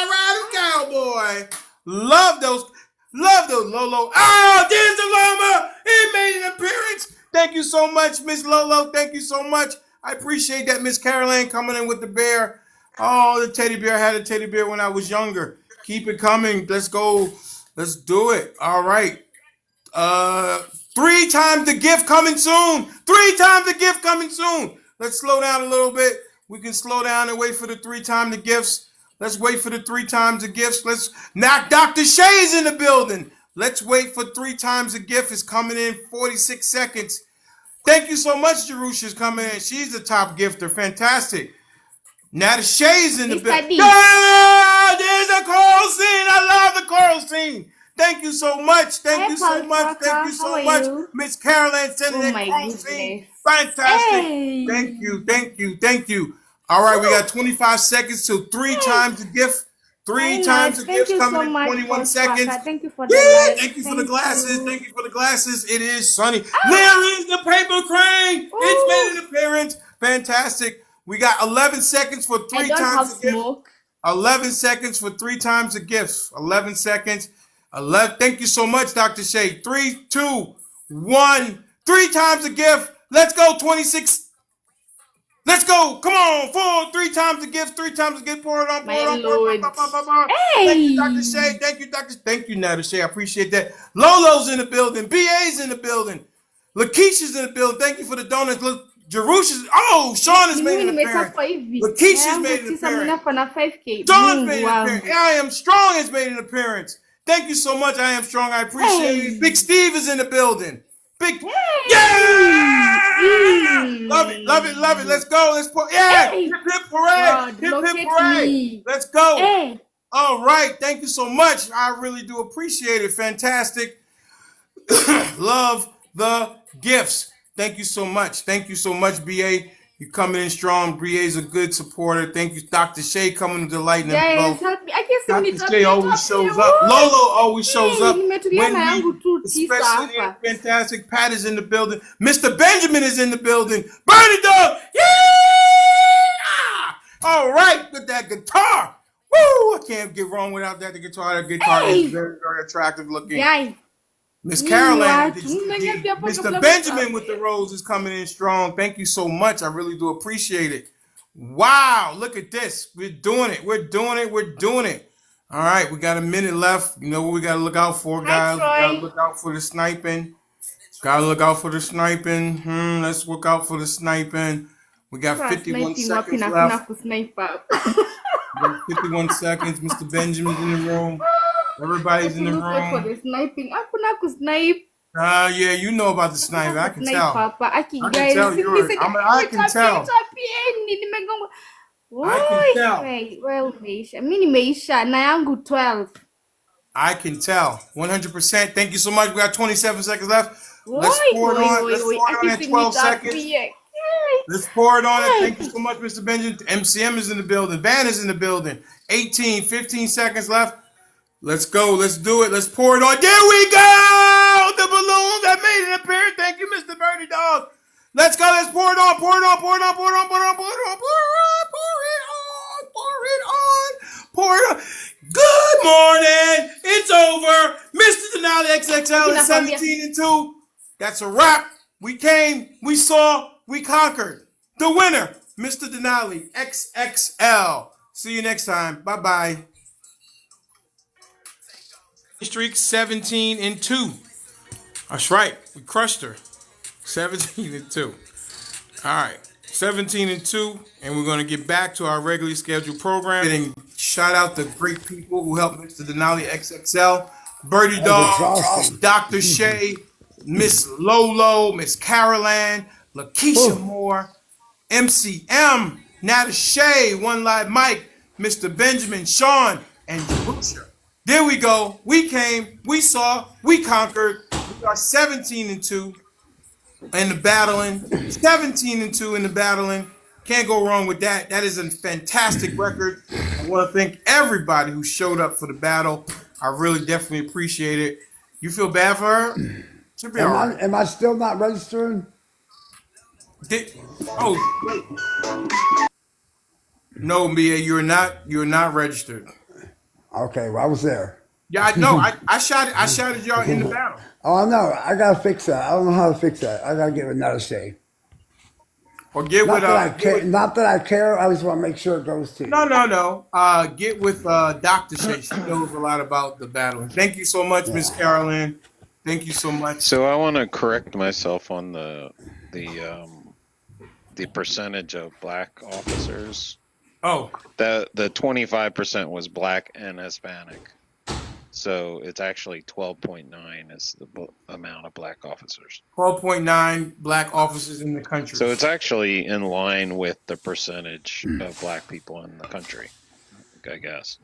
Ride Cowboy. Love those. Love those, Lolo. Oh, there's the Loma. He made an appearance. Thank you so much, Miss Lolo. Thank you so much. I appreciate that, Miss Caroline, coming in with the bear. Oh, the teddy bear. I had a teddy bear when I was younger. Keep it coming. Let's go. Let's do it. All right. Uh, 3 times the gift coming soon. 3 times the gift coming soon. Let's slow down a little bit. We can slow down and wait for the 3 times the gifts. Let's wait for the 3 times the gifts. Let's knock Dr. Shay's in the building. Let's wait for 3 times the gift is coming in 46 seconds. Thank you so much, Jerusha's coming in. She's the top gifter. Fantastic. Now the Shay's in the building. Mr. D. Ah, there's a choral scene. I love the choral scene. Thank you so much. Thank Hi, you so Paul much. Thank Tucker. you How so are much. you? Miss Caroline sending Oh that my choral scene. goodness. Fantastic. Thank Hey. you. Thank you. Thank you. All right, we Woo. got 25 seconds till three Hey. times the gift. Hi, Three times Nat. the Thank gifts you coming so in much, 21 Paul seconds. Tucker. Thank you for the Yeah, likes. thank you for the Thank glasses. you. Thank you for the glasses. It is sunny. Ah. There is the paper crane. It's Ooh. made an appearance. Fantastic. We got 11 seconds for I three don't have times the gift. smoke. 11 seconds for 3 times the gifts. 11 seconds. 11. Thank you so much, Dr. Shea. 3, 2, 1. 3 times the gift. Let's go. 26. Let's go. Come on. 4. 3 times the gift. 3 times the gift. Pour it on. Pour My it on. Pour it on. lord. Thank you, Dr. Shea. Hey. Thank you, Dr. Thank you, Nada Shea. I appreciate that. Lolo's in the building. BA's in the building. Lakeisha's in the building. Thank you for the donuts. Look, Jerusha's. Oh, Sean has Ni made mimi an appearance. nimechapwa hivi. Na Lakeisha's yangu made an 9 appearance. mimi na 5K. Sean's Mungu made an appearance. wangu. I am strong has made an appearance. Thank you so much. I am strong. I appreciate it. Big Hey. Steve is in the building. Big. Hey. Yeah! Love it. Love it. Love it. Let's go. Let's put. Yeah! Hip Hey. hip hooray! God, Hip hip locate hooray! me. Let's go. Hey. All right. Thank you so much. I really do appreciate it. Fantastic. Love the gifts. Thank you so much. Thank you so much, BA. You coming in strong. BA's a good supporter. Thank you, Dr. Shea, coming to the lightning Guys, bolt. help me. I can Dr. Shay always shows up. Lolo always shows up when we, especially the fantastic Pat is in the building. Mr. Benjamin is in the building. Bernie Dog, yeah! All right, with that guitar. Woo! I can't get wrong without that. The guitar is very, very attractive looking. Miss Caroline, Mr. Benjamin with the rose is coming in strong. Thank you so much. I really do appreciate it. Wow, look at this. We're doing it. We're doing it. We're doing it. All right, we got a minute left. You know what we got to look out for, guys? We got to look out for the sniping. Got to look out for the sniping. Let's look out for the sniping. We got 51 seconds left. We got 51 seconds. Mr. Benjamin's in the room. Everybody's in the room. Yeah, you know about the sniper. I can tell. I can tell you're. I can tell. I can tell. 100%. Thank you so much. We got 27 seconds left. Let's pour it on. Let's pour it on at 12 seconds. Let's pour it on it. Thank you so much, Mr. Benjamin. MCM is in the building. Van is in the building. 15 seconds left. Let's go. Let's do it. Let's pour it on. There we go. The balloon that made an appearance. Thank you, Mr. Birdie Dog. Let's go. Let's pour it on. Pour it on. Pour it on. Pour it on. Pour it on. Pour it on. Pour it on. Pour it on. Good morning. It's over. Mr. Denali XXL is 17-2. That's a wrap. We came. We saw. We conquered. The winner, Mr. Denali XXL. See you next time. Bye-bye. Streak 17-2. That's right. We crushed her. 17-2. All right. 17-2. And we're going to get back to our regularly scheduled program. And shout out to great people who helped Mr. Denali XXL. Birdie Dog, Dr. Shay, Miss Lolo, Miss Caroline, Lakeisha Moore, MCM, Nata Shay, One Live Mike, Mr. Benjamin, Sean, and Jerusha. There we go. We came, we saw, we conquered. We are 17-2 in the battling. 17-2 in the battling. Can't go wrong with that. That is a fantastic record. I want to thank everybody who showed up for the battle. I really definitely appreciate it. You feel bad for her? She'll be all right. Am I still not registering? No, Mia, you're not registered. Okay, well, I was there. Yeah, I know. I shouted y'all in the battle. Oh, no, I gotta fix that. I don't know how to fix that. I gotta give another say. Or get with not that I care. I just want to make sure it goes to you. No. Get with Dr. Shay. She knows a lot about the battling. Thank you so much, Miss Carolyn. Thank you so much. So I want to correct myself on the percentage of black officers. Oh. The 25% was black and Hispanic. So it's actually 12.9 is the amount of black officers. 12.9 black officers in the country. So it's actually in line with the percentage of black people in the country, I guess.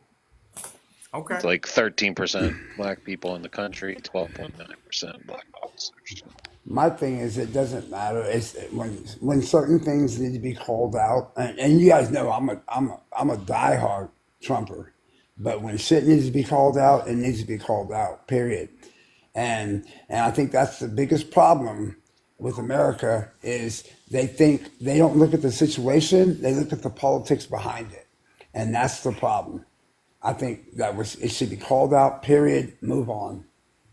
Okay. It's like 13% black people in the country, 12.9% black officers. My thing is, it doesn't matter. It's when certain things need to be called out, and you guys know I'm a diehard Trumper. But when shit needs to be called out, it needs to be called out, period. And I think that's the biggest problem with America is they think they don't look at the situation, they look at the politics behind it. And that's the problem. I think it should be called out, period, move on.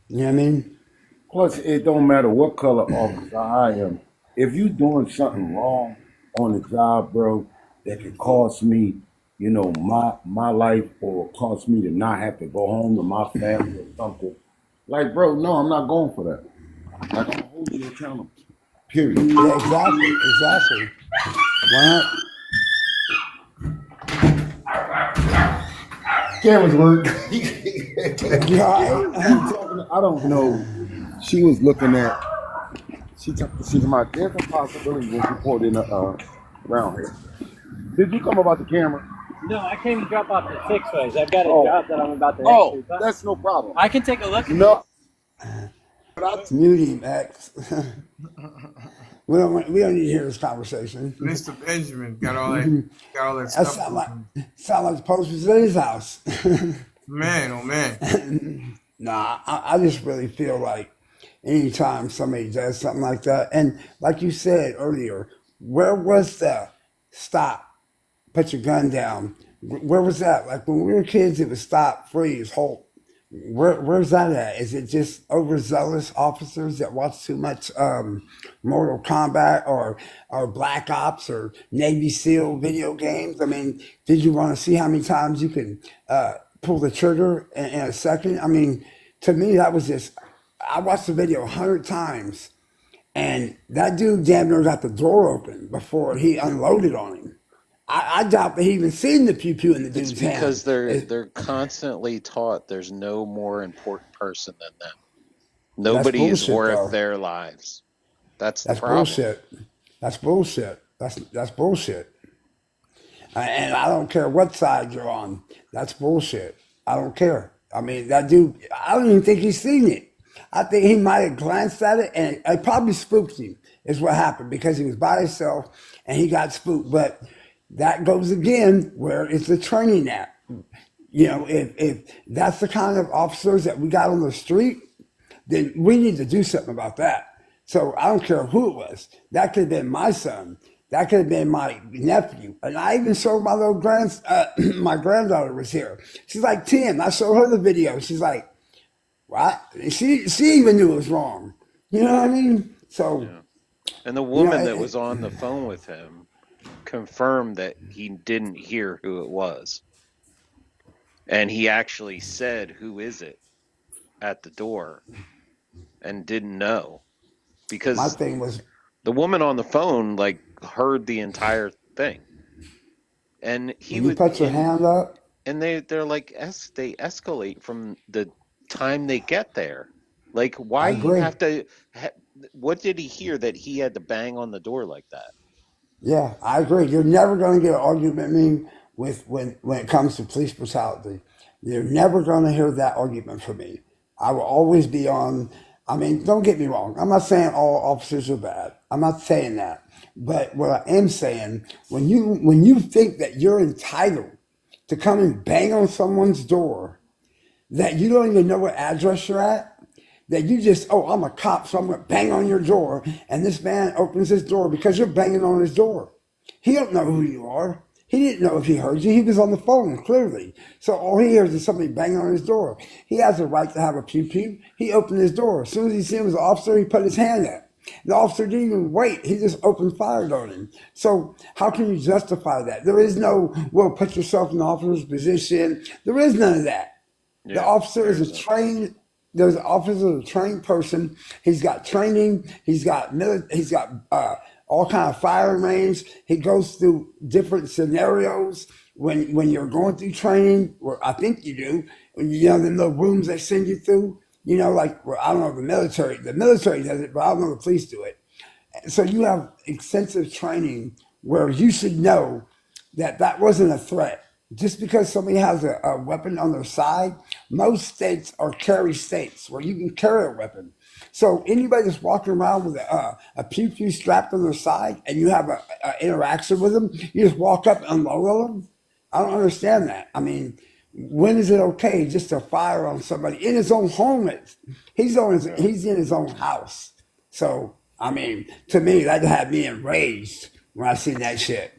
You know what I mean? Plus, it don't matter what color officer I am. If you doing something wrong on the job, bro, that could cost me my life or cost me to not have to go home to my family or something. Like, bro, no, I'm not going for that. Like, I'm gonna hold you accountable. Period. Yeah, exactly. Why not? Cameras work. I don't know. She was looking at. She's my there's a possibility when she pulled in around here. Did you come about the camera? No, I came to drop off the fix-ways. I've got a job that I'm about to actually buy. That's no problem. I can take a look at it. Mute him, X. We don't need to hear this conversation. Mr. Benjamin got all that That stuff going. sound like the post was in his house. Man, oh man. Nah, I just really feel like anytime somebody does something like that, and like you said earlier, where was the stop, put your gun down? Where was that? Like when we were kids, it was stop, freeze, halt. Where's that at? Is it just overzealous officers that watch too much Mortal Kombat or Black Ops or Navy SEAL video games? I mean, did you want to see how many times you can pull the trigger in a second? I mean, to me, that was just. I watched the video 100 times, and that dude damn near got the door open before he unloaded on him. I doubt that he even seen the pew pew in the It's dude's because hand. they're constantly taught there's no more important person than them. That's Nobody is bullshit, worth though. their lives. That's the That's problem. bullshit. That's bullshit. That's bullshit. And I don't care what side you're on. That's bullshit. I don't care. I mean, that dude. I don't even think he's seen it. I think he might have glanced at it, and it probably spooked him. Is what happened because he was by himself and he got spooked. But that goes again where it's the training at. You know, if that's the kind of officers that we got on the street, then we need to do something about that. So I don't care who it was. That could have been my son. That could have been my nephew. And I even showed my little my granddaughter was here. She's like 10. I showed her the video. She's like, what? She even knew it was wrong. You know what I mean? So, Yeah. And the you know, woman that was on the phone with him confirmed that he didn't hear who it was. And he actually said, "Who is it?" at the door and didn't know. my Because thing was, the woman on the phone like heard the entire thing. And he when you would put your hand up, and they're like they escalate from the time they get there. Like why I you agree. have to what did he hear that he had to bang on the door like that? Yeah, I agree. You're never going to get an argument me with when it comes to police brutality. You're never going to hear that argument from me. I will always be on. I mean, don't get me wrong. I'm not saying all officers are bad. I'm not saying that. But what I am saying, when you think that you're entitled to come and bang on someone's door, that you don't even know what address you're at, that you just, oh, I'm a cop, so I'm going to bang on your door, and this man opens his door because you're banging on his door. He don't know who you are. He didn't know if he heard you. He was on the phone, clearly. So all he hears is somebody banging on his door. He has a right to have a pew-pew. He opened his door. As soon as he seen him as an officer, he put his hand up. The officer didn't even wait. He just opened fire on him. So how can you justify that? There is no, well, put yourself in the officer's position. There is none of that. The officer is a trained. There's an officer, a trained person. He's got training. He's got all kind of firing range. He goes through different scenarios when you're going through training. Or I think you do. When you know the little rooms they send you through. You know, like well, I don't know the military. The military does it, but I don't know the police do it. So you have extensive training where you should know that that wasn't a threat. Just because somebody has a weapon on their side, most states are carry states where you can carry a weapon. So anybody that's walking around with a pew pew strapped on their side and you have a interaction with them, you just walk up and unload them. I don't understand that. I mean, when is it okay just to fire on somebody in his own home? He's in his own house. So I mean, to me, that had me enraged when I seen that shit.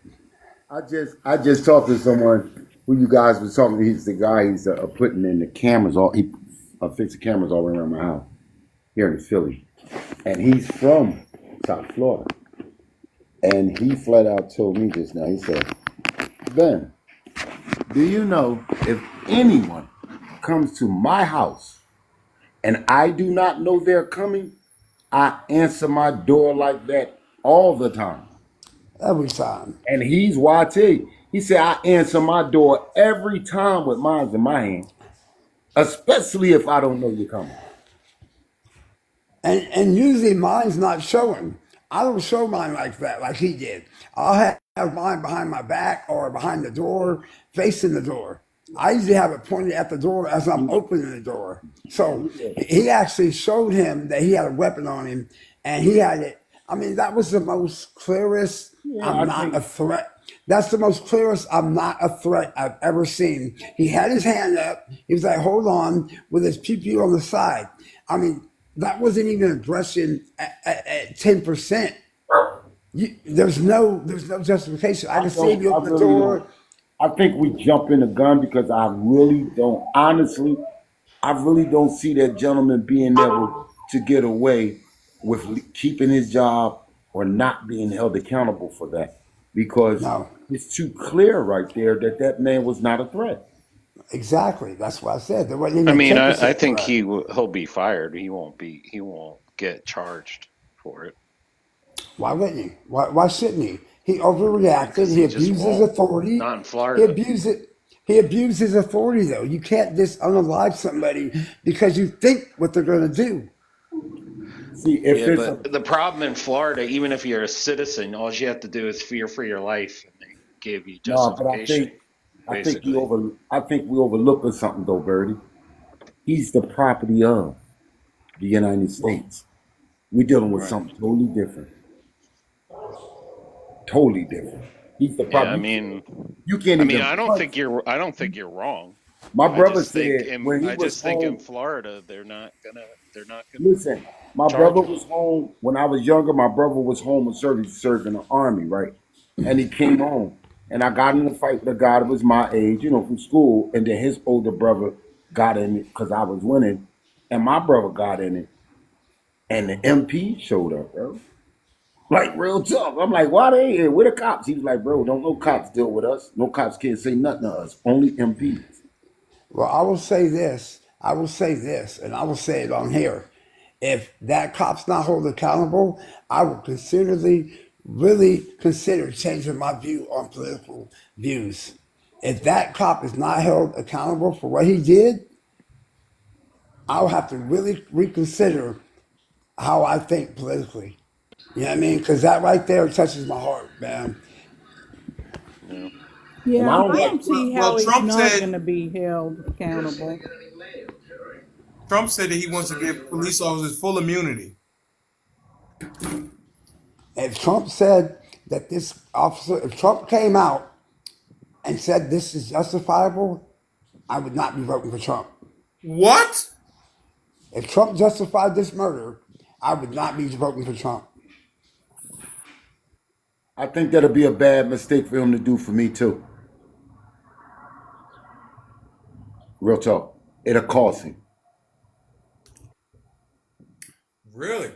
I just talked to someone who you guys was talking to. He's the guy. He's putting in the cameras. He fixed the cameras all around my house here in Philly, and he's from South Florida. And he flat out told me just now. He said, "Ben, do you know if anyone comes to my house and I do not know they're coming, I answer my door like that all the time." Every time. And he's YT. He said, "I answer my door every time with mine in my hand, especially if I don't know you're coming." And usually mine's not showing. I don't show mine like that, like he did. I'll have mine behind my back or behind the door, facing the door. I usually have it pointed at the door as I'm opening the door. So he actually showed him that he had a weapon on him, and he had it. I mean, that was the most clearest. Yeah, I'm I not a think. threat. That's the most clearest. I'm not a threat I've ever seen. He had his hand up. He was like, "Hold on," with his pew on the side. I mean, that wasn't even aggression at 10%. There's no justification. I I can see him don't. I open the really don't. door. I think we jump in the gun because I really don't. Honestly, I really don't see that gentleman being able to get away with keeping his job or not being held accountable for that because No, it's too clear right there that that man was not a threat. exactly. That's what I said. There wasn't I even a mean, ten I percent think threat. he'll be fired. He won't get charged for it Why wouldn't he? Why shouldn't he? He overreacted. because He he just abused his won't. authority. Not in He Florida. abused it. He abused his authority, though. You can't just unalive somebody because you think what they're going to do. See, if Yeah, it's but a the problem in Florida, even if you're a citizen, all you have to do is fear for your life, and they give you no, but justification, I think you basically. over I think we overlooking something though, Birdie. He's the property of the United States. We're dealing with Right. something totally different. Totally different. He's the Yeah, I property. mean, You can't even punch. I don't think you're wrong. My brother said when he I was just think in home. Florida they're not gonna Listen, my brother charge him. was home when I was younger. My brother was home and served in the army, right? And he came home, and I got in a fight with a guy that was my age, from school. And then his older brother got in it because I was winning, and my brother got in it, and the MP showed up, bro. Like real tough. I'm like, why they here? Where the cops? He was like, bro, don't no cops deal with us. No cops can't say nothing to us. Only MPs. Well, I will say this. I will say this, and I will say it on here. If that cop's not held accountable, I will considerably, really consider changing my view on political views. If that cop is not held accountable for what he did, I'll have to really reconsider how I think politically. You know what I mean? Because that right there touches my heart, man. Yeah. And I Yeah, don't I like. don't see Well, how he's not going to be held accountable. Trump said that he wants to give police officers full immunity. If Trump said that this officer, if Trump came out and said this is justifiable, I would not be voting for Trump. What? If Trump justified this murder, I would not be voting for Trump. I think that'll be a bad mistake for him to do for me too. Real talk. It'll cost him. Really?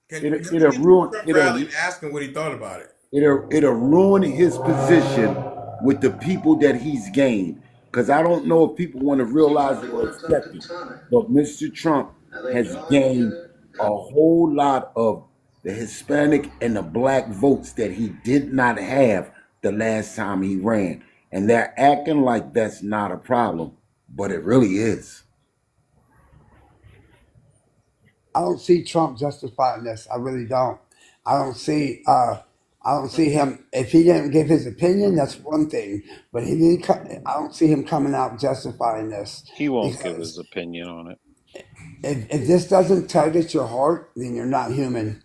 It'll, Let me it'll get to the ruin. Trump rally It'll and ask him what he thought about it. it'll ruin his position with the people that he's gained. Because I don't know if people want to realize it or accept it, but Mr. Trump has gained a whole lot of the Hispanic and the black votes that he did not have the last time he ran, and they're acting like that's not a problem, but it really is. I don't see Trump justifying this. I really don't. I don't see. I don't see him. If he didn't give his opinion, that's one thing. But he didn't. I don't see him coming out justifying this He won't give his because opinion on it if this doesn't tug at your heart, then you're not human.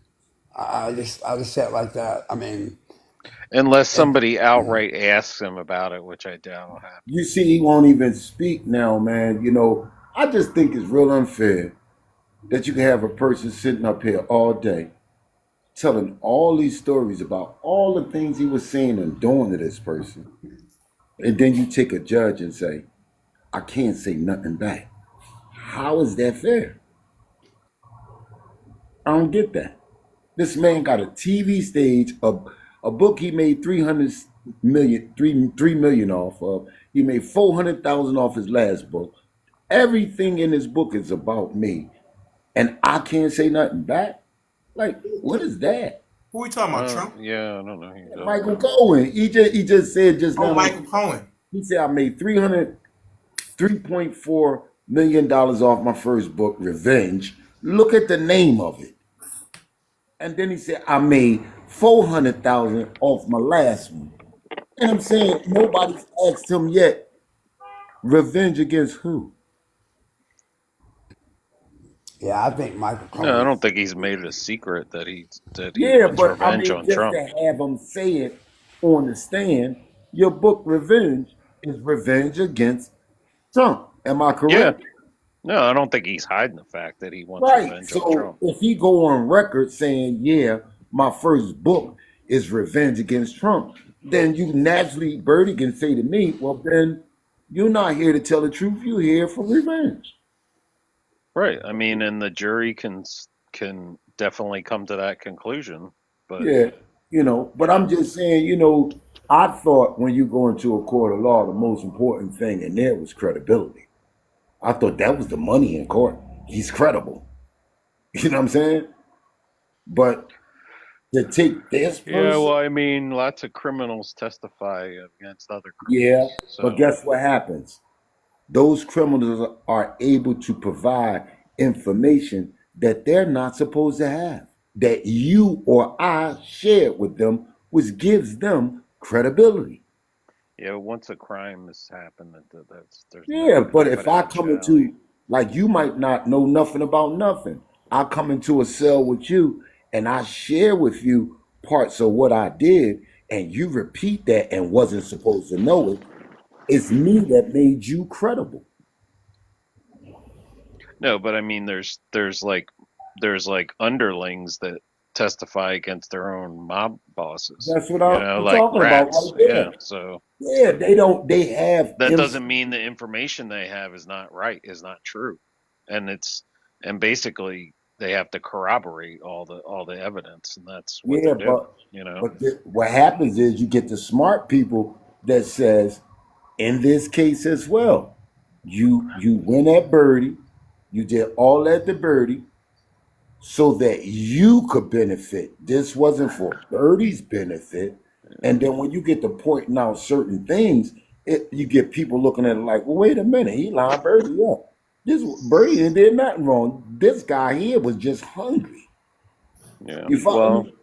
I just say it like that. I mean, unless if somebody outright asks him about it, which I doubt will happen. You see, he won't even speak now, man. I just think it's real unfair that you can have a person sitting up here all day telling all these stories about all the things he was saying and doing to this person. And then you take a judge and say, I can't say nothing back. How is that fair? I don't get that. This man got a TV stage, a book he made 3 million off of. He made 400,000 off his last book. Everything in his book is about me. And I can't say nothing back. Like, what is that? Who we talking about? Trump? Yeah, I don't know who you're talking Michael about. Cohen. He just said just Oh, now. Michael Cohen. He said I made $3.4 million off my first book, Revenge. Look at the name of it. And then he said I made 400,000 off my last one. And I'm saying nobody's asked him yet. Revenge against who? Yeah, I think Michael No, I Cohen. don't think he's made it a secret that he Yeah, wants but I revenge mean, on just Trump. to have him say it on the stand, your book Revenge is revenge against Trump. Am I Yeah. correct? No, I don't think he's hiding the fact that he wants Right. revenge on So Trump. if he go on record saying, "Yeah, my first book is revenge against Trump," then you naturally, Bertie, can say to me, "Well, then you're not here to tell the truth. You're here for revenge." Right. I mean, and the jury can definitely come to that conclusion, but Yeah, you but I'm know, just saying, I thought when you go into a court of law, the most important thing in there was credibility. I thought that was the money in court. He's credible. You know what I'm saying? But to take this yeah, person, well, I mean, lots of criminals testify against other yeah, criminals. but So, guess what happens? Those criminals are able to provide information that they're not supposed to have, that you or I shared with them, which gives them credibility. yeah, once a crime has happened, that's there's Yeah, no but if I come confidentiality. into, like, you might not know nothing about nothing. I come into a cell with you and I share with you parts of what I did, and you repeat that and wasn't supposed to know it. It's me that made you credible. No, but I mean, there's like underlings that testify against their own mob bosses. That's what You know, I'm like talking about rats. right Yeah. there. So Yeah, they have that doesn't mean the information they have is not right, is not true, and and basically they have to corroborate all the evidence, and that's what yeah, they're doing. but You know. what happens is you get the smart people that says, in this case as well, you win at birdie, you did all at the birdie, so that you could benefit. This wasn't for birdie's benefit. And then when you get to pointing out certain things, you get people looking at it like, well, wait a minute, he lined birdie up. This birdie didn't did nothing wrong. This guy here was just hungry. Yeah. You follow Well, me?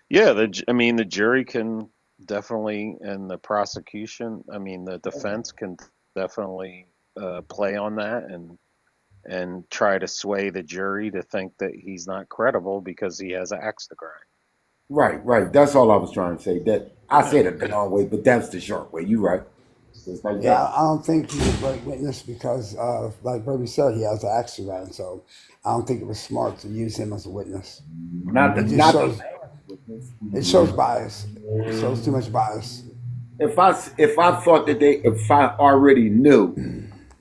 yeah. I mean, the jury can definitely, and the prosecution. I mean, the defense can definitely play on that and try to sway the jury to think that he's not credible because he has an axe to grind. Right, right. That's all I was trying to say. That I Yeah. said it the long way, but that's the short way. You right. Just like Yeah, that. I don't think he's a great witness because, like Bernie said, he has an accident. So I don't think it was smart to use him as a witness. Not the It just not the shows last witness. it shows bias. It shows too much bias. If I thought that if I already knew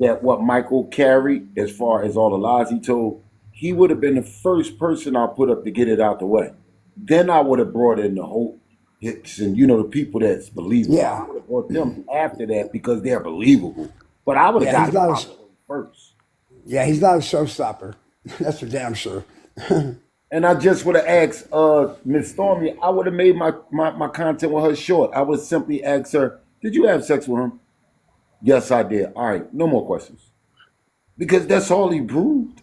that what Michael carried, as far as all the lies he told, he would have been the first person I put up to get it out the way. Then I would have brought in the whole hits and the people that's believable. I Yeah, would have brought them after that because they're believable. But I would have yeah, got him out the way first. he's not a showstopper. That's for damn sure. And I just would have asked Miss Stormy, I would have made my content with her short. I would simply ask her, did you have sex with him? Yes, I did. All right, no more questions. Because that's all he proved.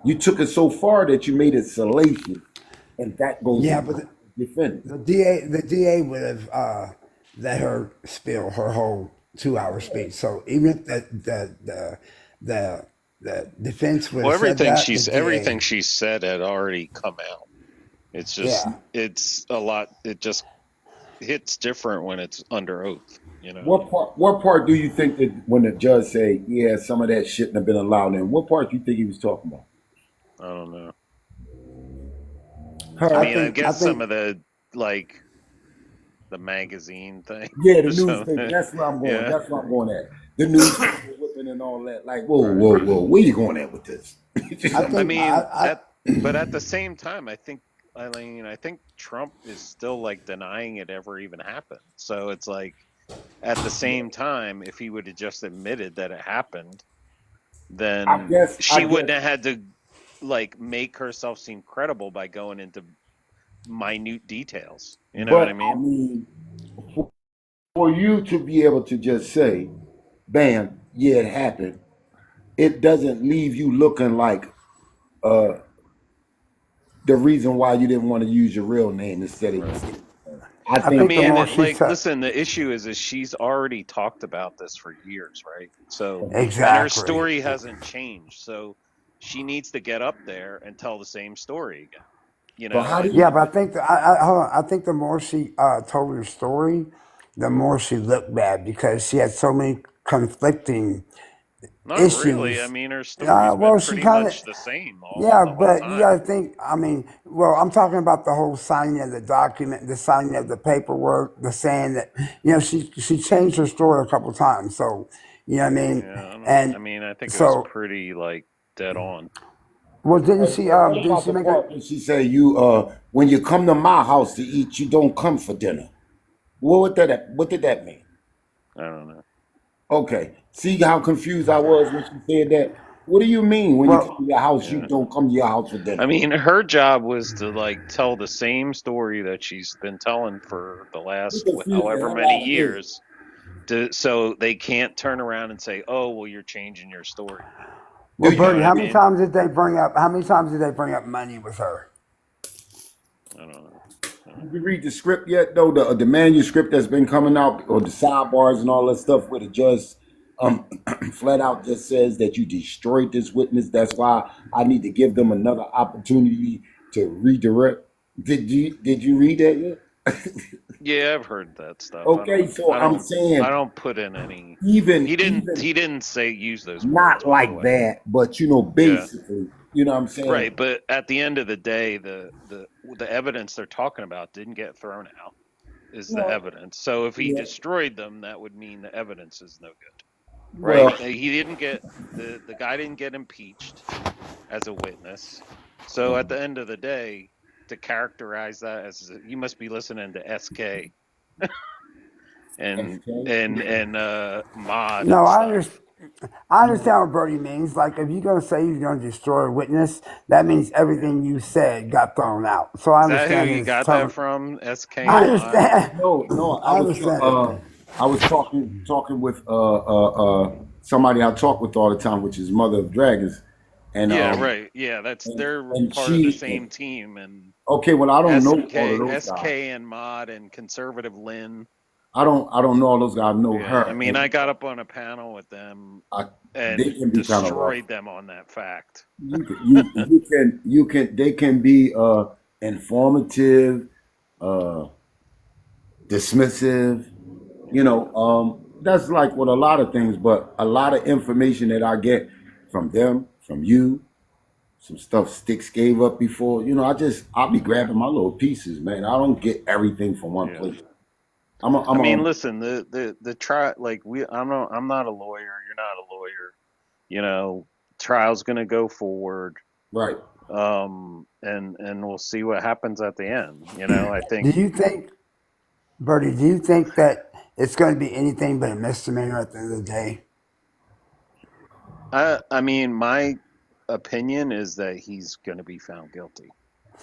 You took it so far that you made it salacious, and that goes Yeah, against but the defendant. the DA would have let her spill her whole 2 hour speech. So even if the the defense would Well, have said that, the everything DA, she said had already come out. It's just yeah, it's a lot. It just hits different when it's under oath. You know. What part do you think that when the judge say, yeah, some of that shouldn't have been allowed in? What part do you think he was talking about? I don't know. I Her. I mean, I think I guess some think of like the magazine thing Yeah, the or newspaper. something. That's where I'm going. Yeah. That's where I'm going at. The newspaper whipping and all that. Like, whoa, whoa, whoa. Where you going at with this? I I think mean, I but at the same time, I think Trump is still like denying it ever even happened. So it's like at the same time, if he would have just admitted that it happened, I then guess. I she guess. wouldn't have had to like make herself seem credible by going into minute details. You know what I But I mean? mean, for you to be able to just say, "Bam, yeah, it happened," it doesn't leave you looking like the reason why you didn't want to use your real name instead of your Right. stage name. I I think think the that more And she like, said, listen, the issue is she's already talked about this for years, right? So, and her exactly. story hasn't changed. So she needs to get up there and tell the same story again, but how do and you Yeah, but I think hold on. I think the more she told her story, the more she looked bad because she had so many conflicting not really. I issues. mean, her story's Well, been she pretty kind of, much the same all yeah, the whole but you got time. to think. I mean, well, I'm talking about the whole signing of the document, the signing of the paperwork, the saying that she changed her story a couple times. So you know what I mean, Yeah, I don't. I and mean, I think it was so pretty like dead on. well, what didn't about she the make a part when she say you when you come to my house to eat, you don't come for dinner? What did that mean? I don't know. Okay. See how confused I was when she said that? What do you mean when you come to well? your house, you Yeah. don't come to your house for I dinner? mean, her job was to like tell the same story that she's been telling for the You last confused the however hell many out of me. years, so they can't turn around and say, "Oh, well, you're changing your story now." Well, Do You know you Bertie, what I how many mean? times did they bring up? How many times did they bring up money with her? I don't know. did you read the script yet though? The manuscript that's been coming out or the sidebars and all that stuff where the judge um flat out just says that you destroyed this witness. That's why I need to give them another opportunity to redirect. Did you read that yet? Yeah, I've heard that stuff. I Okay, don't. so I I'm don't. I saying don't put in any. even He didn't. even He didn't say use those words, not by the like way. that, but Yeah. basically, what I'm saying. Right, but at the end of the day, the evidence they're talking about didn't get thrown out. Is the Well, evidence. So if he yeah, destroyed them, that would mean the evidence is no good, right? well, He didn't get the guy didn't get impeached as a witness. So at the end of the day, to characterize that as you must be listening to SK okay. and Mod No, and stuff. I understand what Bertie means. Like, if you're gonna say you're gonna destroy a witness, that means Yeah. everything you said got thrown out. So I Is that who understand you his got that tone. from? SK I and No, Mod? understand. no, I understand. I was talking with somebody I talk with all the time, which is Mother of Dragons, and Yeah, right. Yeah, that's and, they're and part of the she same team, and okay, well, I don't know all of SK those SK guys. and Mod and conservative Lynn. I don't know all those guys. I know Yeah, I her, mean, and I got up on a panel with them I, they and can be kind of rough. destroyed them on that fact. They can be informative, uh, dismissive. That's like with a lot of things, but a lot of information that I get from them, from you, some stuff Sticks gave up before. I'll be grabbing my little pieces, man. I don't get everything from one Yeah. place. I'm a, I I'm mean, a, listen, the try like I'm not a lawyer, you're not a lawyer. You know, trial's going to go forward. right. And we'll see what happens at the end. You know, I Do think you think, Bertie? Do you think that it's going to be anything but a misdemeanor at the end of the day I mean, my opinion is that he's going to be found guilty.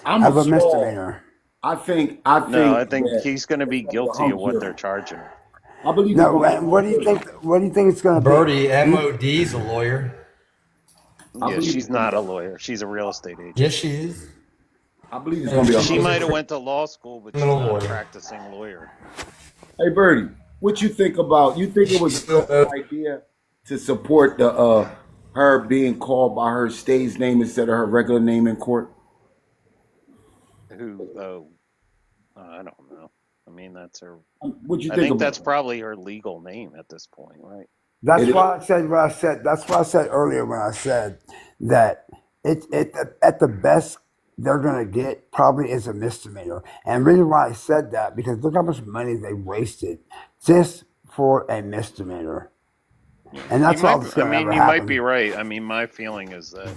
I'm a of a small. misdemeanor? I No, think I think that he's going to it's be gonna be a guilty of hung what they're jury. charging him for. I believe it's No. gonna be a What hung do you jury. think? What do you think it's going to be? Birdie, Do you, MOD's a lawyer. I Yeah, believe it's she's gonna be. not a lawyer. She's a real estate Yes, agent. she is. I believe it's And gonna be a she She hung was a might have jury. went to law school, but she's criminal not a lawyer. practicing lawyer. Hey, Bertie, what you think about? You think it She was a still good idea to support the her being called by her stage name instead of her regular name in court? Who? Oh, I don't know. I mean, that's her. What you I think think about that's that? probably her legal name at this point, right? that's It why I is. said what I said. That's what I said earlier when I said that it at the best they're gonna get probably is a misdemeanor. And the reason why I said that because look how much money they wasted just for a misdemeanor, Yeah, and you that's all might. that's I gonna mean, ever you might be happen. right. I mean, my feeling is that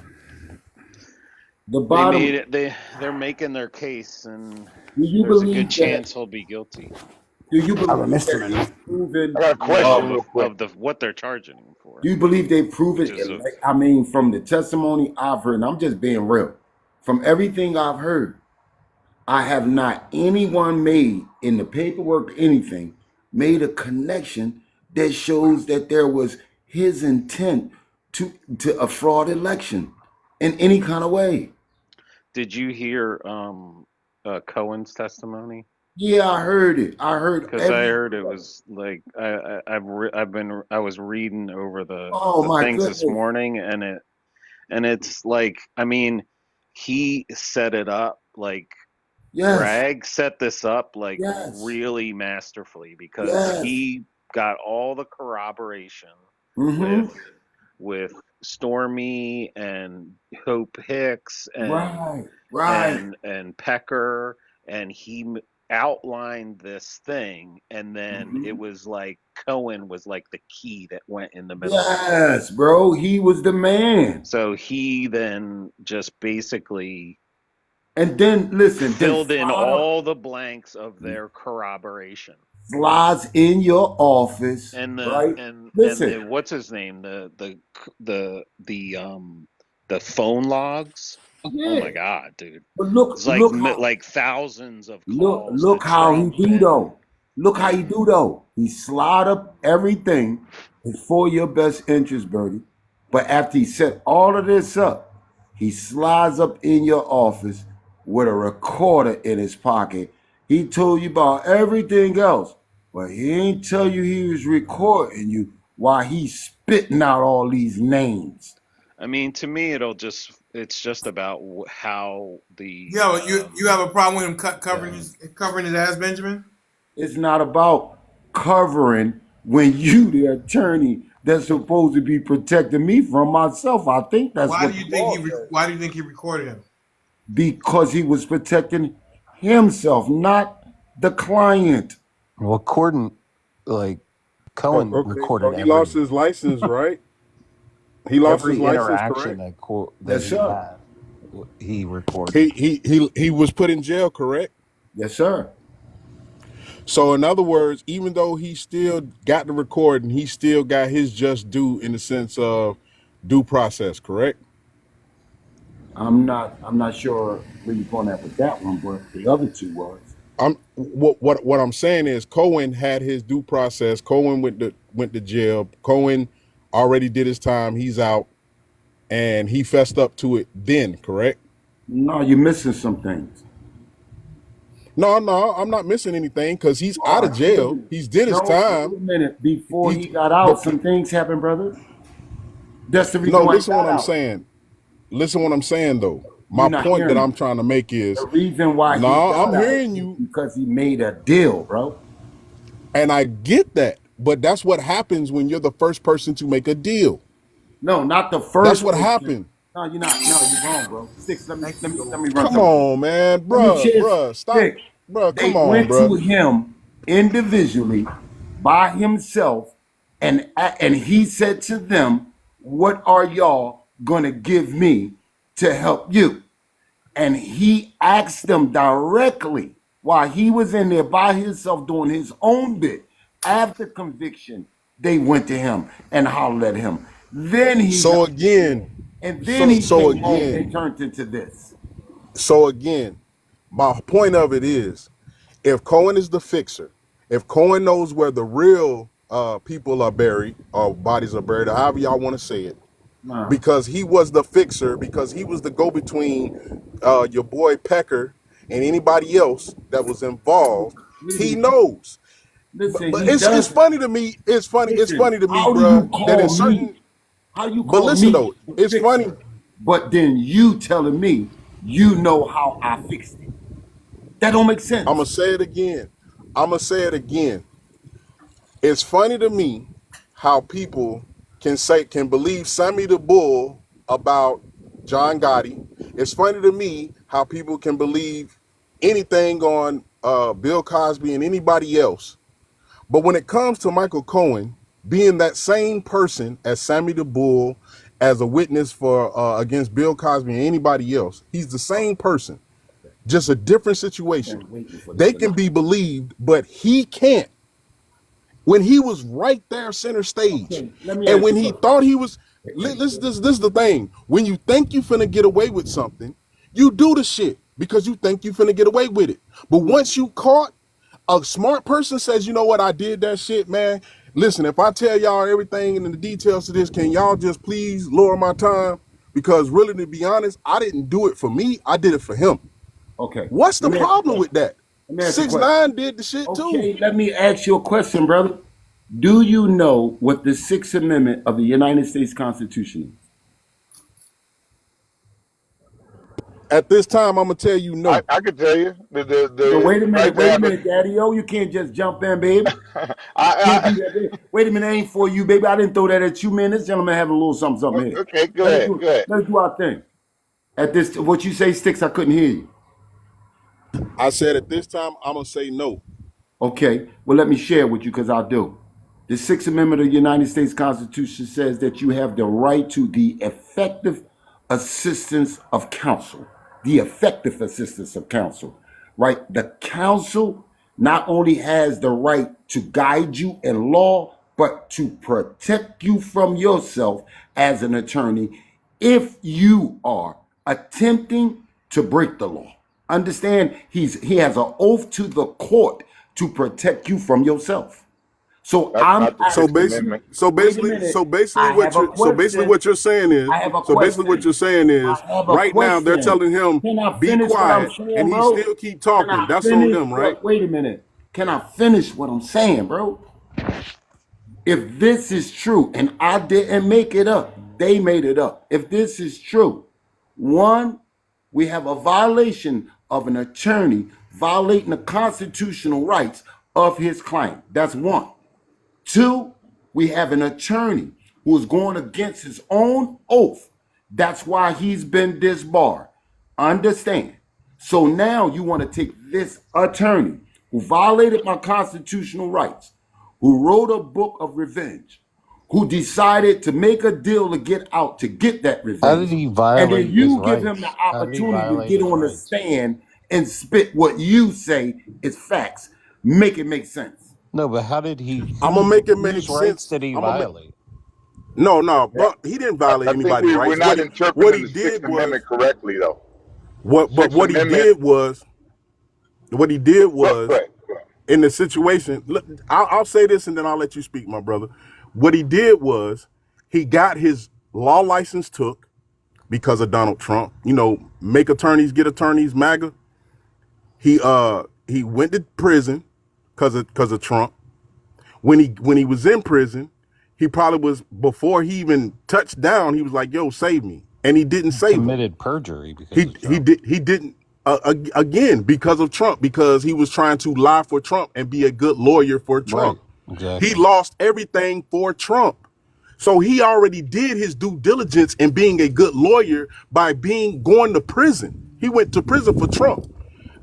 The they made bottom. it. They're making their case, and Do you there's a good believe that? chance he'll be guilty. Do you Of a believe that misdemeanor. they've proven? I got a You know, question of real quick. the what they're charging him for, Do you believe they've proven? which is a I mean, from the testimony I've heard, and I'm just being real. From everything I've heard, I have not anyone made in the paperwork, anything, made a connection that shows that there was his intent to a fraud election in any kind of way. Did you hear Cohen's testimony? Yeah, I heard it. I heard Because I every heard it word. was like I was reading over Oh the my things this goodness. morning, and it's like, I mean, he set it up like Yes. Greg set this up like Yes. really masterfully, because Yes. he got all the corroboration Mm-hmm. with Stormy and Hope Hicks Right. Right. and Pecker, and outlined this thing, and then it Mm-hmm. was like Cohen was like the key that went in the middle of it. Yes, bro. He was the man. So he then just basically And then listen, then filled in all the blanks of their corroboration. slides in your office, right? And Listen. the what's his name, the phone logs. Oh Yeah. my god, dude! But It's how like thousands of calls to look how he Trump, do and though. Look how he do though. He slide up everything. It's for your best interest, Bertie. But after he set all of this up, he slides up in your office with a recorder in his pocket. He told you about everything else, but he ain't tell you he was recording you while he's spitting out all these names. I mean, to me, it's just about how Yo, you have a problem with him covering his ass, Benjamin? It's not about covering when you, the attorney, that's supposed to be protecting me from myself. I think that's what the law says. Why do you think he recorded him? Because he was protecting himself, not the client. Well, Corden, like Cohen Okay, so recorded he lost his license, right? He lost his every license, interaction correct? that Yes, he sir. had. He recorded. He was put in jail, correct? Yes, sir. So in other words, even though he still got the recording, he still got his just due in the sense of due process, correct? I'm not sure where you're going at with that one, but the other two was. What I'm saying is Cohen had his due process. Cohen went to jail. Cohen already did his time. He's out, and he fessed up to it then, correct? No, you're missing some things. No, I'm not missing anything because he's You out of are. Wait a jail. minute. He's did his No, wait time. a minute. Before He he got but out, some things happened, brother. That's the no, reason why he listen what got I'm out. saying. Listen what I'm saying though. My You're not point that hearing me. I'm trying to make The is, reason why no, he I'm got out hearing is you, because he made a deal, bro. and I get that. But that's what happens when you're the first person to make a deal. No, not the That's first what person. happened. No, you're not. No, you're wrong, bro. Six. Let me run Come something. on, man, Let me chase stop, Six. come They on, went to bruh. him individually by himself, and he said to them, "What are y'all gonna give me to help you?" And he asked them directly while he was in there by himself doing his own bit. After conviction, they went to him and hollered at him. Then he So got in jail. again, And then so he so came home again, and turned into this. so again, my point of it is, if Cohen is the fixer, if Cohen knows where the real people are buried or bodies are buried, or however y'all want to say it, Nah. because he was the fixer, because he was the go-between your boy Pecker and anybody else that was involved, he knows. Listen, But he it's does. funny to me. It's Listen, funny to me, how do you bruh, that in call me? certain. How you But call listen me though, the it's funny. fixer? But then you telling me you know how I fixed it. That don't make I'm gonna sense. say it again. I'm gonna say it again. It's funny to me how people can believe Sammy the Bull about John Gotti. It's funny to me how people can believe anything on Bill Cosby and anybody else. But when it comes to Michael Cohen being that same person as Sammy the Bull, as a witness for against Bill Cosby and anybody else, he's the same person, just a different I've situation. been waiting for this They for can not. be believed, but he can't. When he was right there center stage, Okay, let me and ask when you a he question. thought he was, Okay. this is the thing. When you think you finna get away with something, you do the shit because you think you finna get away with it. But once you caught, a smart person says, you know what, I did that shit, man. Listen, if I tell y'all everything and the details to this, can y'all just please lower my time? Because really, to be honest, I didn't do it for me. I did it for him. Okay. What's the Let me ask you a problem with question. that? Let me ask you a question. 6ix9ine did the shit too. Okay, let me ask you a question, brother. Do you know what the Sixth Amendment of the United States Constitution is? At this time, I'm gonna tell you no. I could tell you No, the right to wait a have it. minute, Daddy. Oh, you can't just jump in, babe. Can't I do that, babe. Wait a minute, that ain't for you, baby. I didn't throw that at you, man. This gentleman having a little something here. okay, go ahead, go ahead. Let's do our thing. At this, what you say, Sticks? I couldn't hear you. I said at this time, I'm gonna say no. Okay, well, let me share with you because I do. The Sixth Amendment of the United States Constitution says that you have the right to the effective assistance of counsel. The effective assistance of counsel, right? The counsel not only has the right to guide you in law, but to protect you from yourself as an attorney if you are attempting to break the law. Understand, he has an oath to the court to protect you from yourself. So That's I'm not the So Sixth asking basically, you, Amendment. wait a minute. I have a question. what you're saying is, I have a so basically what question. you're saying I is, have a right now they're question. telling him Can I be finish what I'm quiet, saying, and he bro? still keep Can talking. I That's on finish them, right? what? Wait a minute. Can I finish what I'm saying, bro? If this is true, and I didn't make it up, they made it up. If this is true, one, we have a violation of an attorney violating the constitutional rights of his client. That's one. Two, we have an attorney who is going against his own oath. That's why he's been disbarred. Understand? So now you want to take this attorney who violated my constitutional rights, who wrote a book of revenge, who decided to make a deal to get out to get that How did revenge, he and then violate his you give him the rights? How did he opportunity to violate get his on the rights? stand and spit what you say is facts. Make it make sense. No, but how did he? I'm gonna make it Whose make rights sense. did he I'm gonna make. violate? No, Yeah, but he didn't violate I think anybody's we're rights. not What interpreting he the Sixth did Amendment was correctly, though. what Sixth what he Amendment. did was what he did Go was ahead. Go ahead. in the situation. Look, I'll say this and then I'll let you speak, my brother. What he did was he got his law license took because of Donald Trump. You know, make attorneys get attorneys, MAGA. He went to prison because of Trump. When he was in prison, he probably was before he even touched down. He was like, "Yo, save me," and he didn't He save him. committed perjury because of Trump. He didn't again because of Trump, because he was trying to lie for Trump and be a good lawyer for Right. Trump. He Exactly. lost everything for Trump. So he already did his due diligence in being a good lawyer by going to prison. He went to prison for Trump.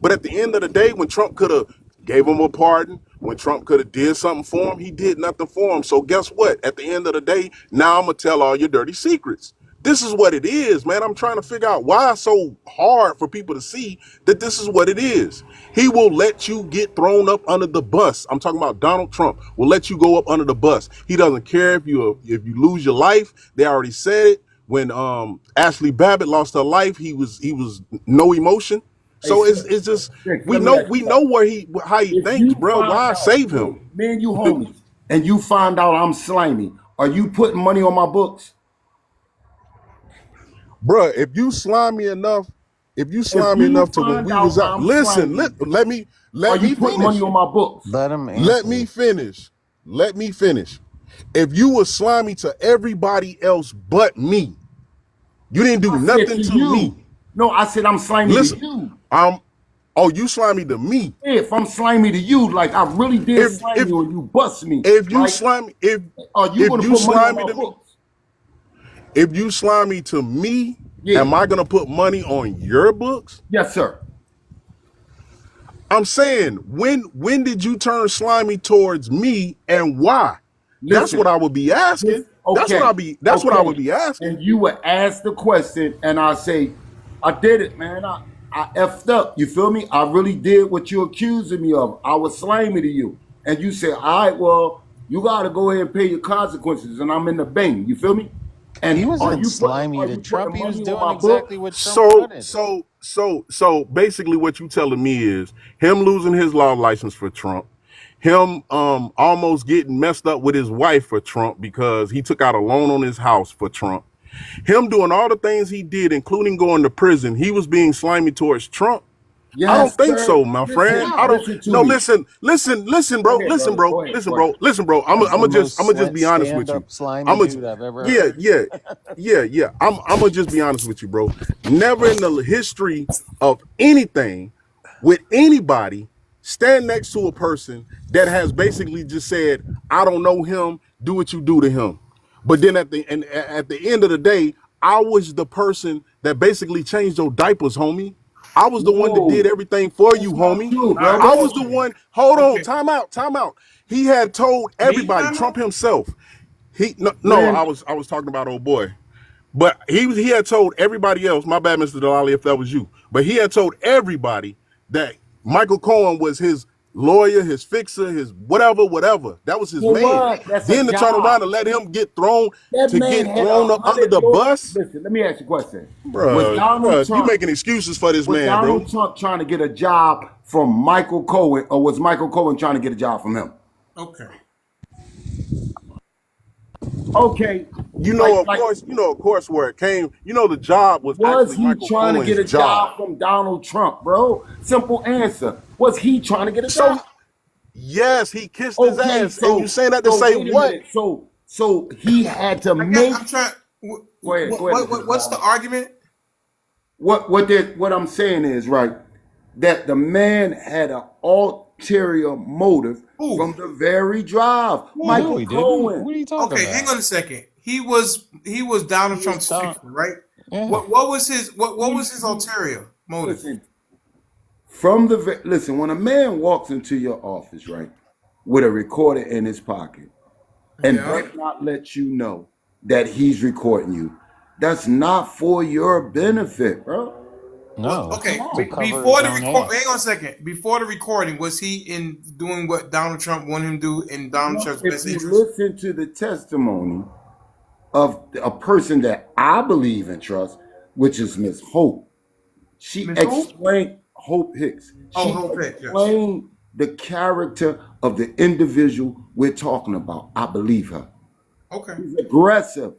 But at the end of the day, when Trump could have gave him a pardon, when Trump could have did something for him, he did nothing for him. So guess what? At the end of the day, now I'm gonna tell all your dirty secrets. This is what it is, man. I'm trying to figure out why it's so hard for people to see that this is what it is. He will let you get thrown up under the bus. I'm talking about Donald Trump will let you go up under the bus. He doesn't care if you lose your life. They already said it. When Ashley Babbitt lost her life, he was no emotion. Hey, So it's just Six, we let me know ask you we something. know how he If thinks, you bro. find Why out, save look, him, me and you homies, and you find out I'm slimy, are you putting money on my books? bro? If you slimy enough to when Find we out was out, I'm listen, slimy, are let you me putting money finish. on my books? Let him Let answer. me finish. Let me finish. If you were slimy to everybody else but me, you didn't do I said nothing to to me. you. No, I said I'm slimy to Listen, you. oh, you slimy to me. If I'm slimy to you, like I really did If slime if you and you bust me, if you right? slimy if Are you if gonna you put money on slimy my to me, books? if you slimy to me, Yeah. am I gonna put money on your books? Yes, sir. I'm saying, when did you turn slimy towards me and why? That's Listen, what I would be asking. okay, That's what I would okay. be asking. And you would ask the question, and I say, I did it, man. I effed up. You feel me? I really did what you're accusing me of. I was slimy to you. And you say, all right, well, you gotta go ahead and pay your consequences. And I'm in the bang. You feel me? He And wasn't slimy are to you Trump. putting He was money on doing my exactly books? what Trump So wanted. basically what you telling me is him losing his law license for Trump, him almost getting messed up with his wife for Trump because he took out a loan on his house for Trump. Him doing all the things he did, including going to prison, he was being slimy towards Trump. Yes, I don't think sir. so, my friend. Listen, I don't. listen to No, me. listen, Go bro. ahead, Listen, brother. bro. Go ahead. Listen, Go ahead. bro. Listen, bro. He's the most I'm gonna just be honest with you. stand-up slimy I'm gonna, dude I've ever yeah, heard. yeah, yeah. I'm gonna just be honest with you, bro. Never in the history of anything with anybody stand next to a person that has basically just said, "I don't know him. Do what you do to him." But then at the end of the day, I was the person that basically changed your diapers, homie. I was the one that did No, everything for that's you, not homie. true, All right. I brother. was the one. Hold on, Okay. time out, time out. He had told Me everybody, time Trump out. himself. He no, When I was talking about old boy. But he had told everybody else, my bad, Mr. Delali, if that was you. But he had told everybody that Michael Cohen was his lawyer, his fixer, his whatever, whatever. That was his for man. what? That's a Then to turn around job. and let him That man get had thrown up under 100 the lawyers. bus. Listen, let me ask you a question. Was Bruh, Donald bruh, you Trump making excuses for this was man, bro. Donald Trump trying to get a job from Michael Cohen, or was Michael Cohen trying to get a job from him? Okay. Okay, Of course, where it came, the job was was actually he Michael trying to get Cohen's a job. job from Donald Trump, bro? Simple answer. Was he trying to get a job? So, yes, he kissed his Okay, ass. And you saying that to so say wait a what? minute. So he had to I guess make. I'm trying. Go ahead, Mr. What's the Denali. argument? What I'm saying is right that the man had an ulterior motive Who? from the very drive. No, Michael he didn't. Cohen. What are you talking Okay, hang about? on a second. He was He Donald was Trump's done. fixer, right? Yeah. What was his what He, was his he ulterior motive? listen listen. When a man walks into your office, right, with a recorder in his pocket, and Yeah. does not let you know that he's recording you, that's not for your benefit, bro. Well, No, Come okay. it's to on. cover Before his the own record, hang on a ass. second. Before the recording, was he in doing what Donald Trump wanted him to do in Donald No, Trump's if best you interest? listen to the testimony of a person that I believe and trust, which is Miss Hope. She Miss who? explained Hope Hicks. Oh, She Hope Hicks, yes. explained the character of the individual we're talking about. I believe her. Okay. He's aggressive.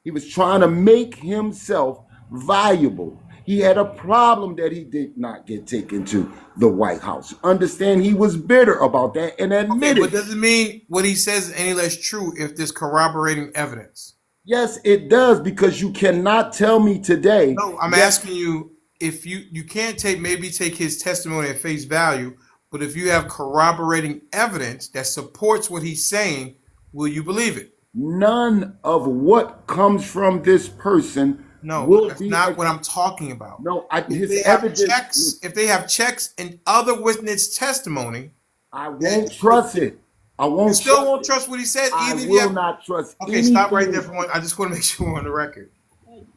He was trying to make himself valuable. He had a problem that he did not get taken to the White House. Understand he was bitter about that and Okay, but admitted. doesn't mean what he says is any less true if there's corroborating evidence. Yes, it does, because you cannot tell me today No, I'm that asking you if you can't take his testimony at face value, but if you have corroborating evidence that supports what he's saying, will you believe it? none of what comes from this person No, will that's be not what I'm talking about. no. If His they have evidence. checks, if they have checks and other witness testimony, I that won't trust it. I you won't still trust won't it. trust what he said, I even if you will have. not trust Okay, stop right there anything. for one. I just want to make sure we're on the record.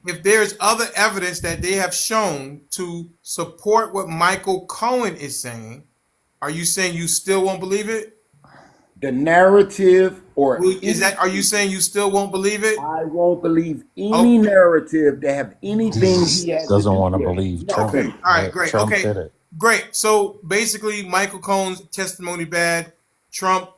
If there's other evidence that they have shown to support what Michael Cohen is saying, are you saying you still won't believe it? The narrative or Are you anything. saying you still won't believe it? I won't believe any Okay. narrative that have He anything just he has to doesn't do want to with believe Trump. Okay. nothing. All right. But Great. Trump Okay. did it. Great. So basically, Michael Cohen's testimony bad. Trump,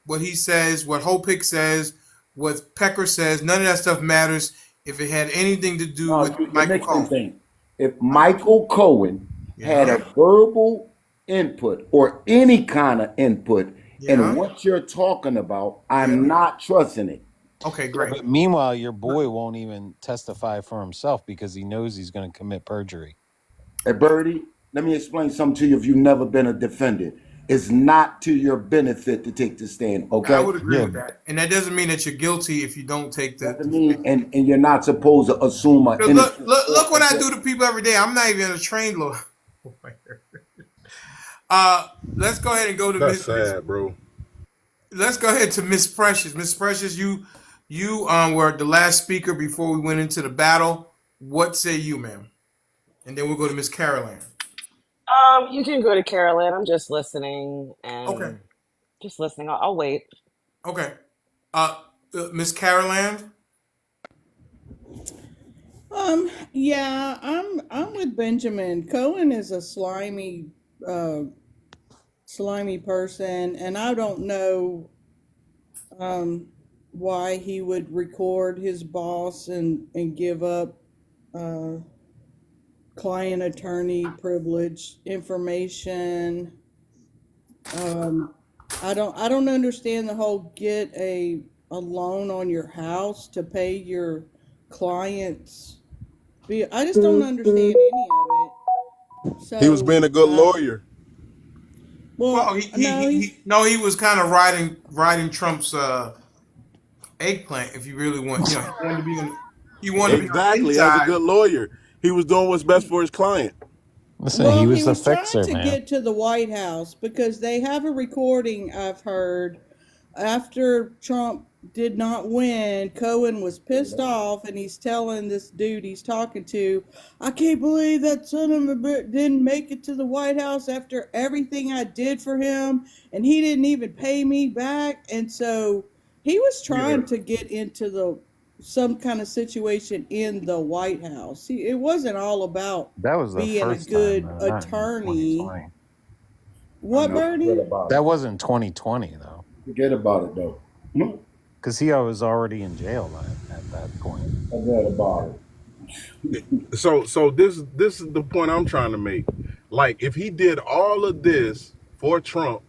what he says, what Hopick says, what Pecker says, none of that stuff matters if it had anything to do No, with you're Michael mixing Cohen. things. If Michael Cohen had a Yeah. verbal input or any kind of input in Yeah. what you're talking about, Yeah. I'm not trusting it. Okay. Yeah, Great. but meanwhile, your boy won't even testify for himself because he knows he's going to commit perjury. Hey, Birdie, let me explain something to you if you've never been a defendant. It's not to your benefit to take the stand, I okay? would agree Yeah, with that, and that doesn't mean that you're guilty if you don't take Doesn't the mean, stand. and you're not supposed to assume an Look, innocent look what I do to guilty. people every day. I'm not even a trained lawyer. Let's go ahead and go to That's Miss. sad, bro. Let's go ahead to Miss Precious. Miss Precious, you were the last speaker before we went into the battle. What say you, ma'am? And then we'll go to Miss Caroline. You can go to Carolyn. I'm just listening Okay. and just listening. I'll wait. Okay. Uh, Miss Caroline. Yeah, I'm with Benjamin. Cohen is a uh slimy person, and I don't know um why he would record his boss and give up uh client attorney privilege information. I don't understand the whole get a loan on your house to pay your clients. I just don't understand any of it. He was being So, a good lawyer. Well, well, no, he's he was kind of riding Trump's eggplant. If you really want, he wanted to be on the Exactly. As a inside. good lawyer, he was doing what's best for his client. Listen, he Well, he was the was trying fixer, to man. get to the White House because they have a recording I've heard after Trump did not win. Cohen was pissed off and he's telling this dude he's talking to, I can't believe that son of a bitch didn't make it to the White House after everything I did for him and he didn't even pay me back. And so he was Yeah. trying to get into the some kind of situation in the White House. It wasn't all about That was the being a first time, good though, not in attorney. 2020. I What, know. Forget Bernie? about it. That wasn't 2020 though, Forget about it though. because he was already in jail at that point. Forget about it. So this is the point I'm trying to make. Like, if he did all of this for Trump,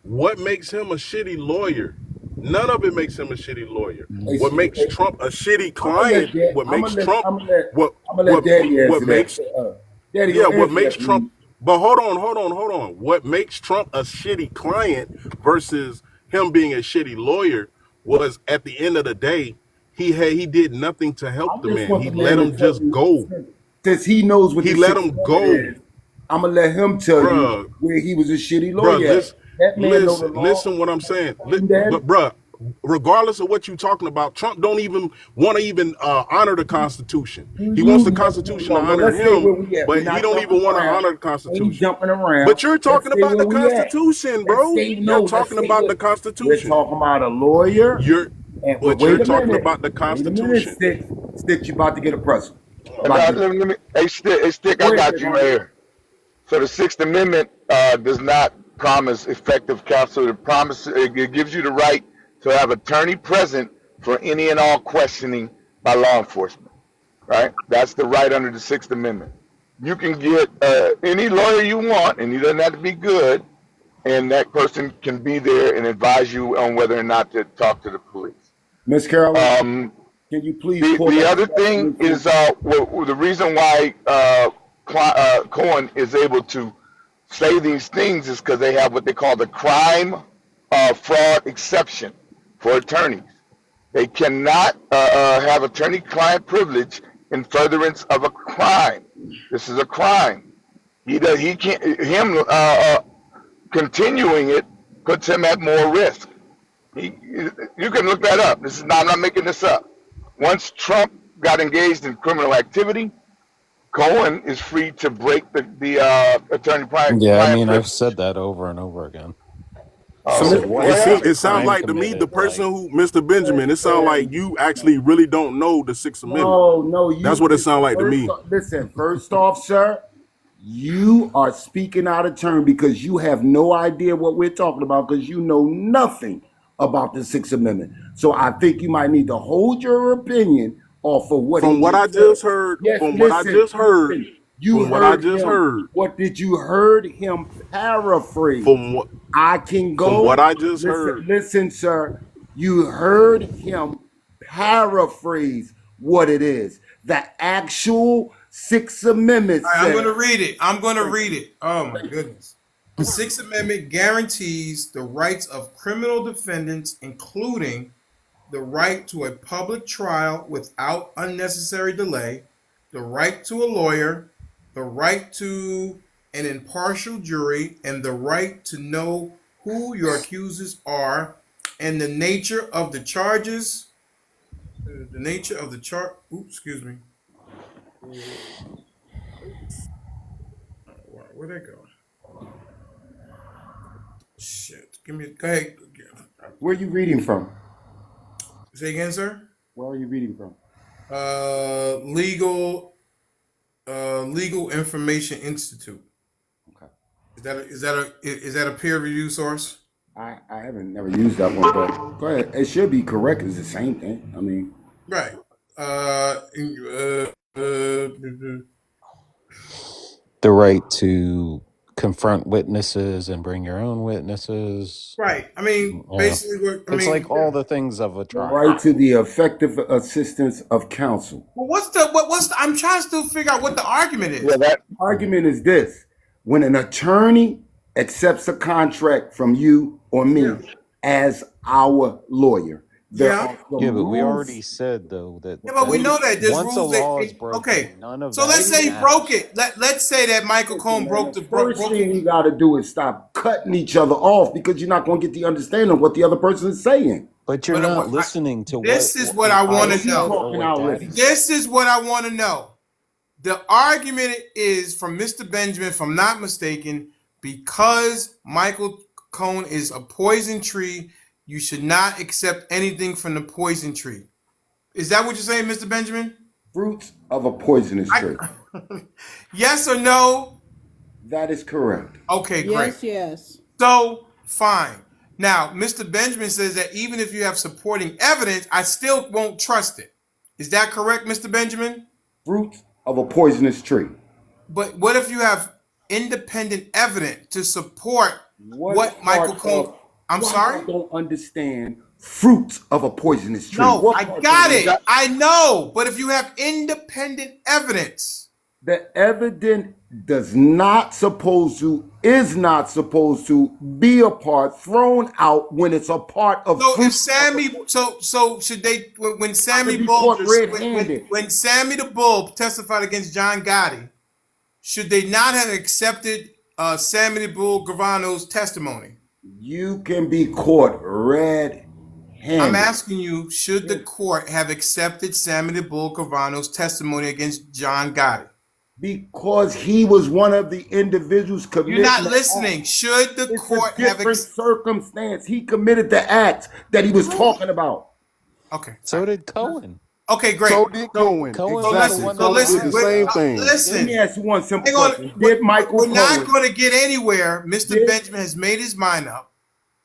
what makes him a shitty lawyer? None of it makes him a shitty lawyer. What makes Trump a shitty I'm gonna let client? What makes Trump I'm what gonna let Daddy what answer makes that. Daddy, yeah, go what answer makes that, Trump please. but hold on. What makes Trump a shitty client versus him being a shitty lawyer was at the end of the day, he did nothing to I help the just man. want He the man let to him tell just you, go. since he knows what He the let Sixth him Amendment go. is, I'm gonna let him tell you Bruh, where he was a shitty bruh, lawyer at. That man know the law. listen what I'm saying. Daddy. But bruh, regardless of what you're talking about, Trump don't even want to even honor the Constitution. Do He wants you? the No, Constitution to no, no. honor Let's stay him, where we at. We're but he not don't jumping even want to around. honor the Ain't Constitution. jumping around. But you're Let's talking stay about where the we at. Constitution, Let's bro. stay. You're No, let's talking stay about where the we're Constitution. talking about a lawyer. You're But but you're wait a talking minute. about the Wait a minute, Constitution. Sticks. Sticks, you about to get a present. Oh And my About to god. let me, hey, Stick, I go ahead, got Big you Homie. there. So the Sixth Amendment does not promise effective counsel. It gives you the right to have attorney present for any and all questioning by law enforcement. Right? That's the right under the Sixth Amendment. You can get any lawyer you want, and he doesn't have to be good, and that person can be there and advise you on whether or not to talk to the police. Miss Carolyn, Um, can you please pull the that other thing resolution? is the reason why Cohen is able to say these things is because they have what they call the crime fraud exception for attorneys. They cannot have attorney-client privilege in furtherance of a crime. This is a crime. He can't. Continuing it puts him at more risk. You can look that up. I'm not making this up. Once Trump got engaged in criminal activity, Cohen is free to break the Yeah, I attorney-client mean, I've privilege. said that over and over again. I So said, what if there's a it sounds crime like to me the committed? Like, person who Mr. Benjamin, it sounds like you actually really don't know the Sixth Amendment. No, That's you what it sounds like to first. me. Listen, first off, sir, you are speaking out of turn because you have no idea what we're talking about because you know nothing about the Sixth Amendment. So I think you might need to hold your opinion off of what he From what I just said. just heard, Yes, from what I listen, just heard, listen. You from what I heard just him. heard, What did you heard him paraphrase? from what I can from what go. I just Listen, heard, listen, sir. You heard him paraphrase what it is. The actual Sixth Amendment All right, I'm says. going to read it. I'm going to Thank read you. it. Oh my goodness. The Sixth Amendment guarantees the rights of criminal defendants, including the right to a public trial without unnecessary delay, the right to a lawyer, the right to an impartial jury, and the right to know who your accusers are and the nature of the charges. The nature of the chart. Oops, excuse me. Where'd that go? Shit. Give me. Go ahead. Where are you reading from? Say again, sir. Where are you reading from? Legal. Legal Information Institute. Okay. Is that a peer review source? I haven't never used that one, but go ahead. It should be correct. It's the same thing. I mean, Right. Uh, uh, The right to confront witnesses and bring your own witnesses. Right. I mean, Yeah. basically, It's like all the things of a The trial. right to the effective assistance of counsel. well, what's the, I'm trying to still figure out what the argument Yeah, is. that Argument is this: when an attorney accepts a contract from you or Yeah. me as our lawyer, there Yeah. are some Yeah, but we already rules. said though that, Yeah, but we know that there's once a rules that. law is broken, Okay. none of So that let's say he broke matters. it. Let's say that Michael Listen, Cohen man, broke the the first broke thing it. we got to do is stop cutting each other off because you're not going to get the understanding of what the other person is saying. But you're not listening to This is what I want I to know. said or what Daddy said. This is what I want to know. The argument is from Mr. Benjamin, if I'm not mistaken, because Michael Cohen is a poison tree, you should not accept anything from the poison tree. Is that what you're saying, Mr. Benjamin? Fruits of a poisonous tree. Yes or no? That is correct. Okay, great. Yes. So, fine. Now, Mr. Benjamin says that even if you have supporting evidence, I still won't trust it. Is that correct, Mr. Benjamin? Fruits of a poisonous tree. But what if you have independent evidence to support what Michael Cohen? I'm sorry? I don't understand fruits of a poisonous tree. No, I got it. I know. But if you have independent evidence. The evidence is not supposed to be a part thrown out when it's a part of. So if Sammy, so should they when Sammy Bull when Sammy the Bull testified against John Gotti, should they not have accepted Sammy the Bull Gravano's testimony? You can be caught red-handed. I'm asking you, should the court have accepted Sammy the Bull Gravano's testimony against John Gotti? Because he was one of the individuals committing. You're not listening. Should the court have different circumstance? He committed the act that he was talking about. Okay. So did Cohen. Okay, great. So did Cohen. Exactly. So listen, the same thing. Listen. Let me ask you one simple question. Did Michael We're Cohen? not going to get anywhere. Mr. Benjamin has made his mind up.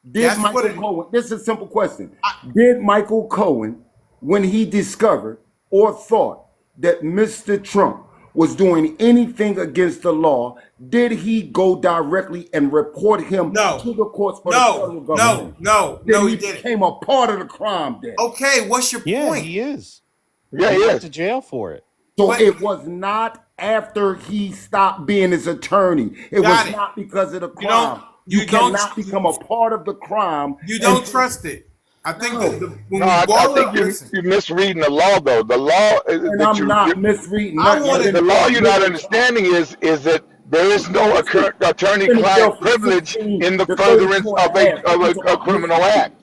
Did Michael Cohen? This is a simple question. Did Michael Cohen, when he discovered or thought that Mr. Trump was doing anything against the law, did he go directly and report him to the courts for the federal government? No, he didn't. Became a part of the crime then. Okay, what's your point? He is. Yeah, he went to jail for it. So it was not after he stopped being his attorney. It was not because of the crime. You cannot become a part of the crime. You don't trust it. I think I think you're misreading the law, though. The law, and I'm not misreading. The law you're not understanding is that there is no attorney-client privilege in the furtherance of a criminal act.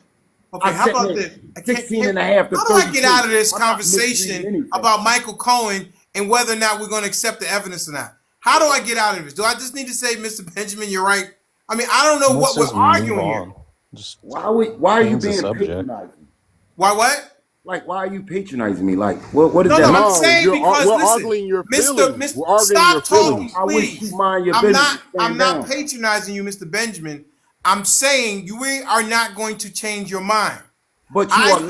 Okay, how about this? 16 and a half to How do I get 32. out of this I'm not conversation misreading anything. about Michael Cohen and whether or not we're going to accept the evidence or not? How do I get out of this? Do I just need to say, Mr. Benjamin, you're right? I mean, I don't know what we're arguing here. Why are you being patronizing? Why what? Like, why are you patronizing me? Like, what is no, that? No, I'm saying because we're listen, arguing your feelings. We're arguing stop your talking, feelings. I wish please. you mind your business. I'm not patronizing you, Mr. Benjamin. I'm saying you are not going to change your mind. But you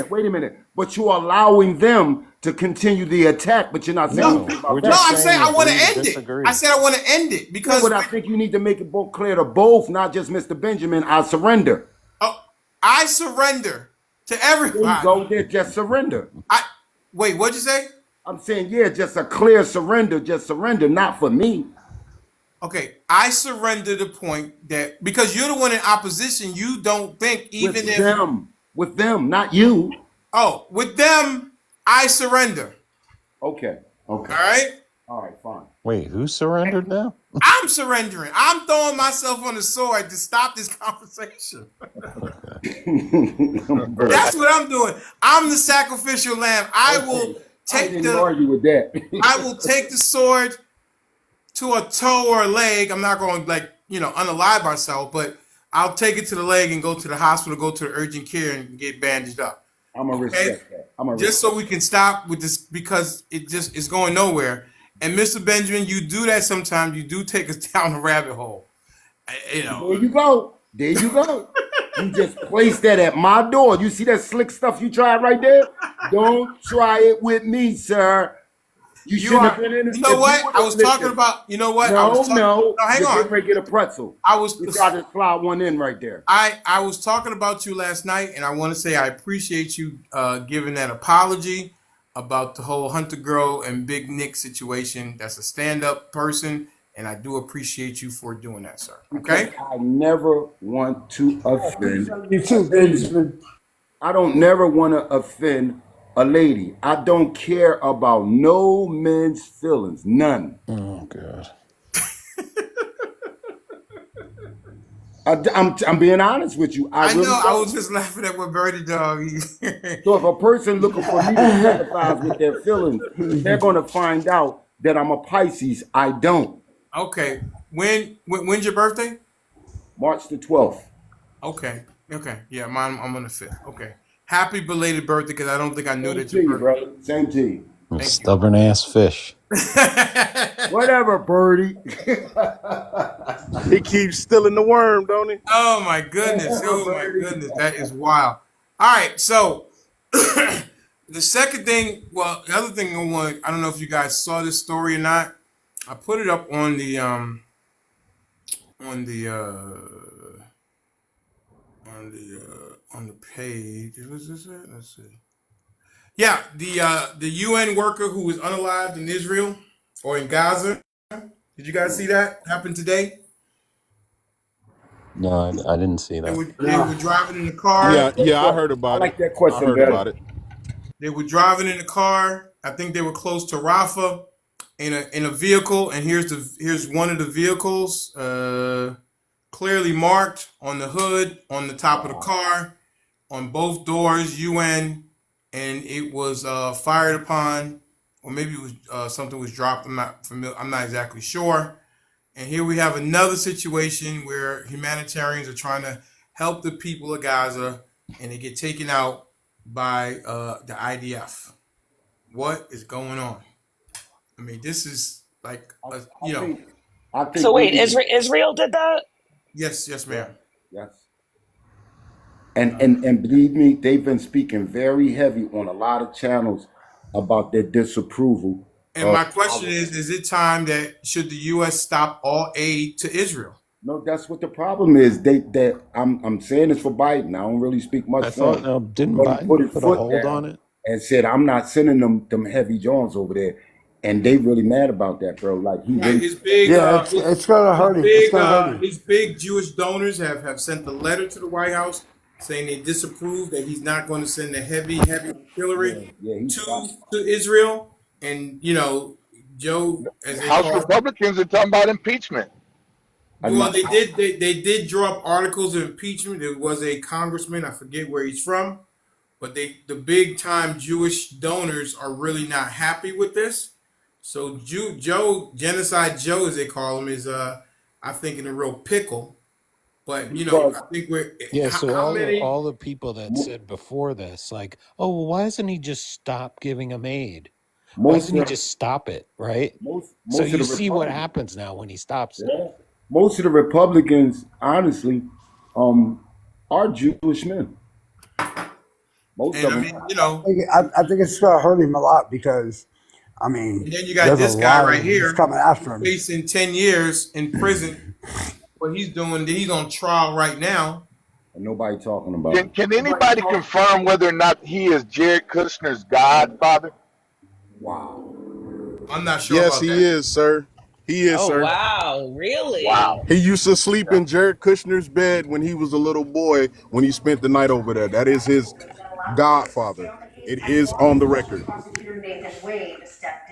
wait a minute. But you're allowing them to continue the attack, but you're not saying anything about that. No, I'm saying I want to end it. I said I want to end it because. But I think you need to make it both clear to both, not just Mr. Benjamin. I surrender. Oh, I surrender to everybody. There you go. There, just surrender. Wait. What'd you say? I'm saying, just a clear surrender. Just surrender, not for me. Okay, I surrender the point that because you're the one in opposition, you don't think even with them, not you. Oh, with them, I surrender. Okay. All right. All right. Fine. Wait, who surrendered now? I'm surrendering. I'm throwing myself on the sword to stop this conversation. That's what I'm doing. I'm the sacrificial lamb. I will take argue with that. I will take the sword to a toe or a leg. I'm not going to unalive myself, but I'll take it to the leg and go to the hospital, go to the urgent care and get bandaged up. I'm gonna respect that. So we can stop with this because it's going nowhere. And Mr. Benjamin, you do that sometimes. You do take us down a rabbit hole. There you go. You just place that at my door. You see that slick stuff you tried right there? Don't try it with me, sir. You You shouldn't are. have been in You it. know If you what? would I have was talking listened. about. You know what? I was No, talking. no. No, hang You're getting on. ready to get a pretzel. I was. You tried to slide one in right there. I was talking about you last night, and I want to say I appreciate you giving that apology about the whole Hunter girl and Big Nick situation. That's a stand-up person, and I do appreciate you for doing that, sir. Because Okay? I never want to offend You a too, lady. Benjamin. I don't never want to offend a lady. I don't care about no men's feelings. None. Oh God. I'm being honest with you. I I really know. I don't. was just laughing at what Birdie dog. So if a person looking for me to sympathize with their feelings, they're going to find out that I'm a Pisces. I don't. Okay. When's your birthday? March the 12th. Okay. Okay. Yeah, mine. I'm on the 5th. Okay. Happy belated birthday, because I don't think I knew Same that to your you, birthday. brother. Same to you. A Thank you. stubborn ass fish. Whatever, Birdie. He keeps stealing the worm, don't he? Oh my goodness. Whatever, Oh my Birdie. goodness. That is wild. All right. So the second thing, well, the other thing I don't know if you guys saw this story or not. I put it up on the on the on the page. What's this at? Let's see. Yeah, the UN worker who was unalived in Israel or in Gaza. Did you guys see that happen today? No, I didn't see They that. were they No. were driving in the I car. like Yeah, that yeah, I question. heard I about it. like that I question heard better. about it. They were driving in the car. I think they were close to Rafah in a vehicle. And here's one of the vehicles, clearly marked on the hood, on the top of the Wow. car, on both doors, UN, and it was fired upon, or maybe it was something was dropped. I'm not familiar. I'm not exactly sure. And here we have another situation where humanitarians are trying to help the people of Gaza, and they get taken out by the IDF. What is going on? I mean, this is like, I, you know, I think So we wait, need to. Israel did that? yes, yes, Yeah. ma'am. Yes. And believe me, they've been speaking very heavy on a lot of channels about their disapproval And of my question our. is it time that should the U.S. stop all aid to Israel? No, that's what the problem is. I'm saying this for Biden. I don't really speak much I for thought him, didn't but he put Biden his put a foot hold down on it? and said, "I'm not sending them heavy Johns over there," and they really mad about that, bro. Like he Right, really. his big, Yeah, it's gonna hurt him. It's gonna hurt him. his big Jewish donors have sent a letter to the White House saying they disapprove that he's not going to send the heavy artillery Yeah, he stopped. to Israel. And you know, Joe, as they House call it, Republicans are talking about impeachment. And well, they did draw up articles of impeachment. There was a congressman, I forget where he's from, but the big time Jewish donors are really not happy with this. So Joe, Genocide Joe, as they call him, is I think in a real pickle. But you know, because I think we're Yeah, so how many. all the people that said before this, like, oh, well, why doesn't he just stop giving them aid? Why most doesn't he of just stop it, right? So most of you the see what Republicans, happens now when he stops it. yeah, most of the Republicans, honestly, um, are Jewish men. Most And of I them. mean, you know, I think it's gonna hurt him a lot because, I and mean, then you got there's a this guy lot right of this here coming after him. facing 10 years in prison. What he's doing, he's on trial right now. And nobody talking about Can it. can anybody confirm whether or not he is Jared Kushner's godfather? Wow. I'm not sure Yes, about he that. is, sir. He is, Oh sir. wow, really? Wow. He used to sleep in Jared Kushner's bed when he was a little boy when he spent the night over there. That is his godfather. It is on the record.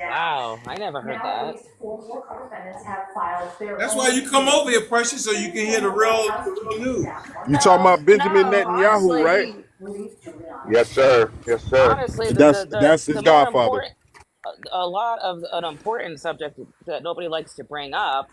Wow, I never heard that. That's why you come over here, Precious, so you can hear the real news. You talking about Benjamin No, Netanyahu, right? Yes, sir. Yes, sir. honestly, That's his the more godfather. important, a lot of an important subject that nobody likes to bring up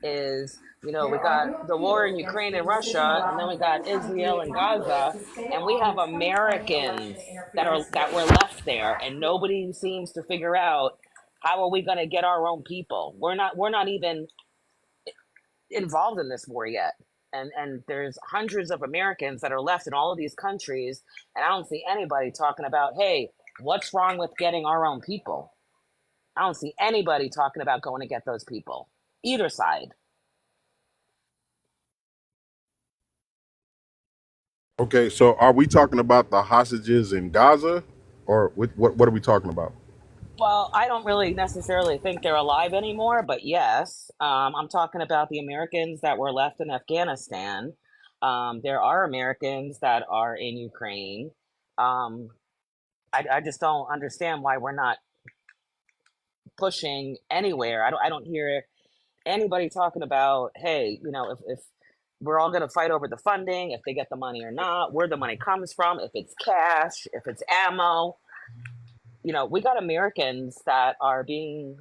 is, you know, we got the war in Ukraine and Russia, and then we got Israel and Gaza, and we have Americans that were left there, and nobody seems to figure out how are we going to get our own people. We're not even involved in this war yet. And there's hundreds of Americans that are left in all of these countries, and I don't see anybody talking about, hey, what's wrong with getting our own people? I don't see anybody talking about going to get those people, either side. Okay, so are we talking about the hostages in Gaza, or what are we talking about? Well, I don't really necessarily think they're alive anymore, but yes, I'm talking about the Americans that were left in Afghanistan. There are Americans that are in Ukraine. Um, I just don't understand why we're not pushing anywhere. I don't hear anybody talking about, hey, if we're all going to fight over the funding, if they get the money or not, where the money comes from, if it's cash, if it's ammo. We got Americans that are being,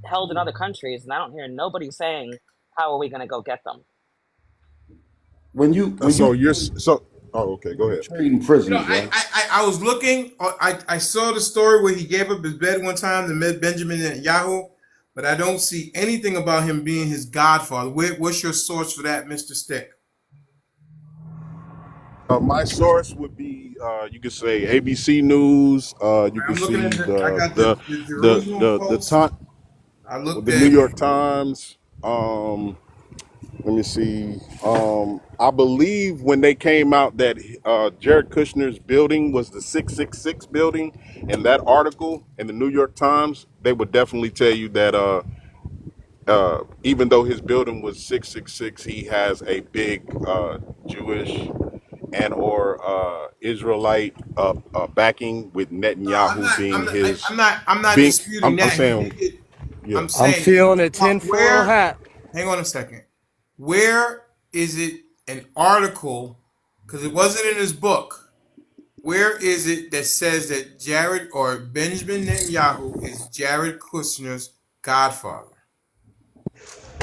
held in other countries, and I don't hear nobody saying, how are we going to go get them? When you So you're so. Oh, okay. Go ahead. trading You know, prisoners, I, right? I, I was looking. I saw the story where he gave up his bed one time to Benjamin Netanyahu, but I don't see anything about him being his godfather. What's your source for that, Mister Stick? My source would be, you could say ABC News. You could I'm looking at see the. I got the Jerusalem the Post. time, I looked the New at. York Times. Let me see. I believe when they came out that Jared Kushner's building was the 666 building, in that article in the New York Times, they would definitely tell you that even though his building was 666, he has a big Jewish and or Israelite backing, with No, I'm Netanyahu not. being I'm not. his I'm not being. disputing I'm that. He saying, did it. yeah. I'm I'm saying feeling a tinfoil where. hat. Hang on a second. Where is it an article? Because it wasn't in his book. Where is it that says that Jared or Benjamin Netanyahu is Jared Kushner's godfather?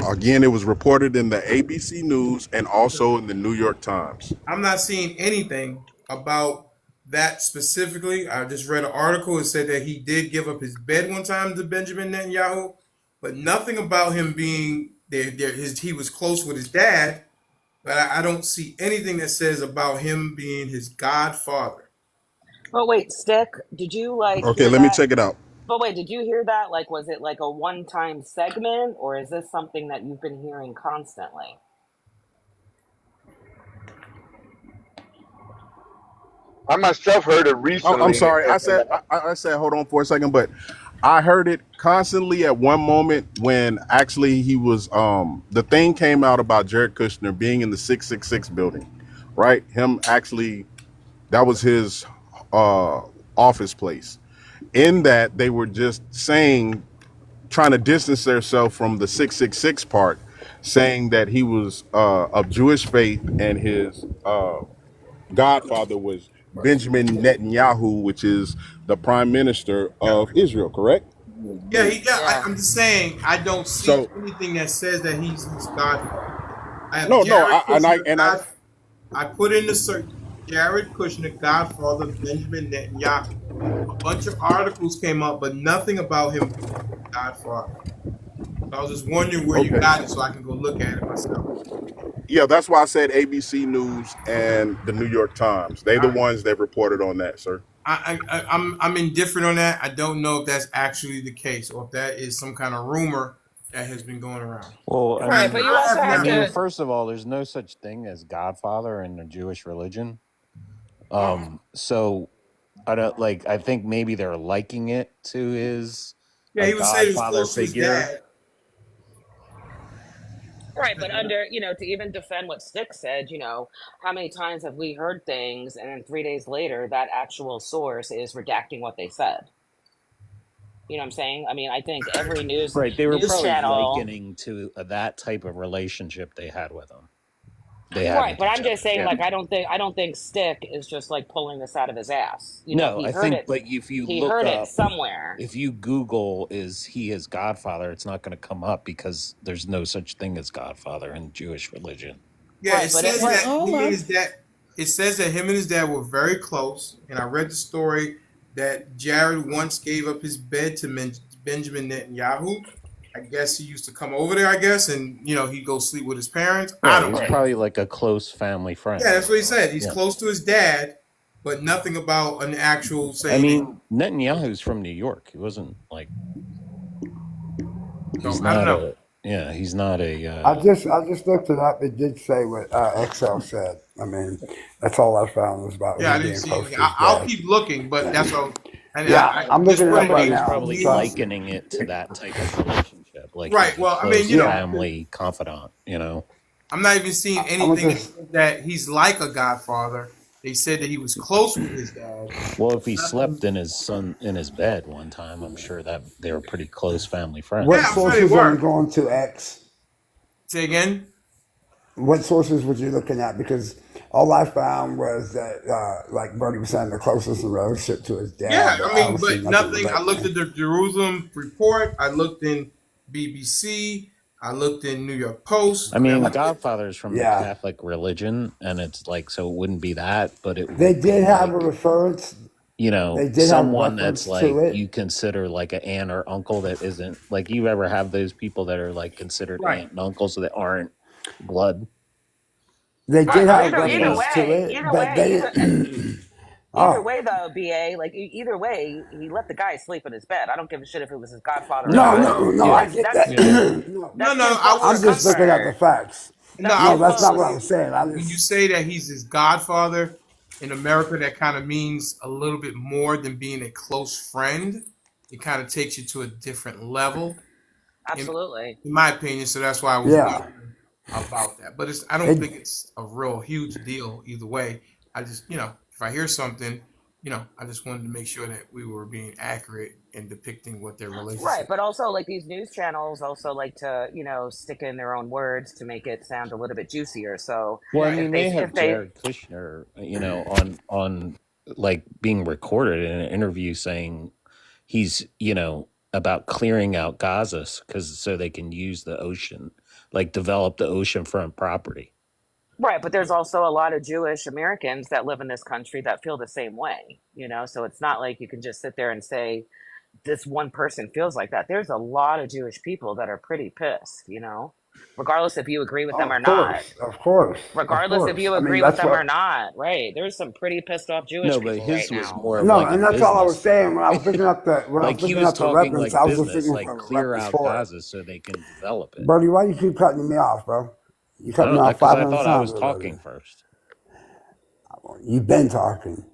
Again, it was reported in the ABC News and also in the New York Times. I'm not seeing anything about that specifically. I just read an article. It said that he did give up his bed one time to Benjamin Netanyahu, but nothing about him being there. He was close with his dad, but I don't see anything that says about him being his godfather. But wait, Stick, did you Okay, hear let me that? check it out. But wait, did you hear that? Was it like a one-time segment, or is this something that you've been hearing constantly? I myself heard it Oh, I'm recently. sorry. I said hold on for a second, but I heard it constantly at one moment when actually he was the thing came out about Jared Kushner being in the 666 building, right? Him actually, that was his uh office place. In that, they were just saying, trying to distance themselves from the 666 part, saying that he was of Jewish faith and his godfather was Benjamin Netanyahu, which is the prime minister Yeah, of Israel, correct? yeah, Yeah. I'm just saying I don't see So anything that says that he's his godfather. I have no, Jared Kushner, and I God. I put in the search Jared Kushner, godfather Benjamin Netanyahu. A bunch of articles came up, but nothing about him being his godfather. So I was just wondering where you okay. got it, so I can go look at it myself. Yeah, that's why I said ABC News and the New York Times. They're the I, ones that reported on that, sir. I'm indifferent on that. I don't know if that's actually the case or if that is some kind of rumor that has been going around. Well, I Right, mean, but you I also have I have never. mean, to. first of all, there's no such thing as Godfather in the Jewish religion. So I don't like. I think maybe they're liking it to his Yeah, a he would say he was Godfather close to his figure. dad. Right, but to even defend what Stick said, how many times have we heard things and then 3 days later that actual source is redacting what they said? You know what I'm saying? I mean, I think every Right. They were news It's probably channel. likening to that type of relationship they had with him. They had Right, with but each I'm just other. saying, Yeah. I don't think Stick is just pulling this out of his ass. No, I think, but if you He look heard it up, somewhere. if you Google "is he his Godfather," it's not going to come up because there's no such thing as Godfather in Jewish religion. Yeah, it Right, but says And that all him and I've his dad. It says that him and his dad were very close, and I read the story that Jared once gave up his bed to Benjamin Netanyahu. I guess he used to come over there. I guess, and he'd go sleep with his parents. I Right. don't He's know. probably like a close family Yeah, friend. that's what he said. He's Yeah. close to his dad, but nothing about an actual I saying. mean, Netanyahu's from New York. He wasn't like he's I don't not know. a yeah. He's not a. I just looked it up. It did say what XL said. I mean, that's all I found was about Yeah, I him didn't being see close anything. to his I'll dad. keep looking, but Yeah, that's all. And yeah. I I'm just looking it put up it right Somebody in was now. probably news. likening it to that type of relationship, like Right. he's a Well, I mean, close Yeah, family confidant. You know. I'm not even seeing I went anything to. that says that he's like a godfather. They said that he was close with his dad. Well, if he Nothing. slept in his son in his bed one time, I'm sure that they were pretty close family What Yeah, friends. I'm sure they sources are you were. going to, X? Say again. What sources were you looking at? Because all I found was that, like Bertie was saying, the closest in relationship to his Yeah, dad, but I I mean, don't see but nothing nothing. I relating. looked at the Jerusalem report. I looked in BBC. I looked in New York Post. I I mean, I mean, looked at. Godfather's from the Yeah, Catholic religion, and it's like so it wouldn't be that, but it they would be did have a like reference. They did have a someone that's reference to like it. you consider like an aunt or uncle that isn't like you ever have those people that are like considered Right. aunt and uncles that aren't blood. They Right, did but have either You either know, reference to way, it, either but way, they. either Oh way though, BA, like either way, he let the guy sleep in his bed. I don't give a shit if it was his godfather or no, no, not. but no, no! yeah, I That's get that's you know, that. No, No, that's no. too I close was. for I'm I just looking said. at the comfort. facts. No, That's I No, too was that's gonna not close. what I'm say saying. I when you just say that he's his godfather in America, that kind of means a little bit more than being a close friend. It kind of takes you to a different level, in, Absolutely. in my opinion. So that's why I was yeah. wondering about that. But I don't It think it's a real huge deal either way. I just, if I hear something, I just wanted to make sure that we were being accurate in depicting what their Right, relationship. but also like these news channels also like to, stick in their own words to make it sound a little bit juicier. So well, I Right. mean, they have if they Jared Kushner, on like being recorded in an interview saying he's, about clearing out Gaza because so they can use the ocean, like develop the oceanfront property. Right, but there's also a lot of Jewish Americans that live in this country that feel the same way, So it's not like you can just sit there and say this one person feels like that. There's a lot of Jewish people that are pretty pissed. Regardless if you agree with them or Of not. course, of course, of Regardless if course. you I mean, agree with that's them or what. not, right? There's some pretty pissed off No, Jewish but people right his was now. more of No, like a and that's all I was business. saying when I was looking up Like he was the talking reference. like I was just business, looking like for a clear reference out for it. Gaza so they can develop it. Brody, why you keep cutting me off, bro? You I cut me don't off because I 500 thought I times was already. talking first. You've been talking.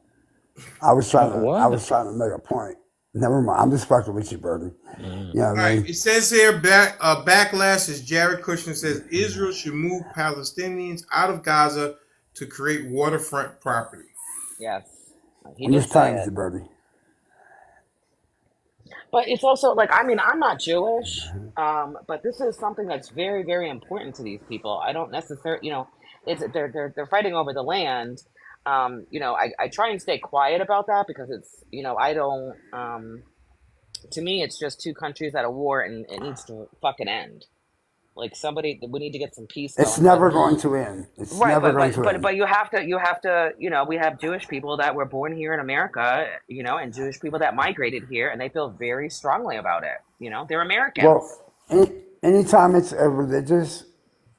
I What? was trying to make a point. Never mind. I'm just fucking with you, Brody. Mm. You know All what I right. mean? It says here, backlash is Jared Kushner says Israel should move Palestinians out of Gaza to create waterfront property. Yes, he I'm did just say playing with it. you, Brody. But it's also like, I mean, I'm not Jewish, but this is something that's very, very important to these people. I don't necessarily, it's they're fighting over the land. I try and stay quiet about that because it's, I don't. To me, it's just two countries at a war, and it needs to fucking end. Like we need to get some peace It's going. But never going to end. It's right, never but going but to but end. but you have to, we have Jewish people that were born here in America, and Jewish people that migrated here, and they feel very strongly about it. They're Well, Americans. anytime it's a religious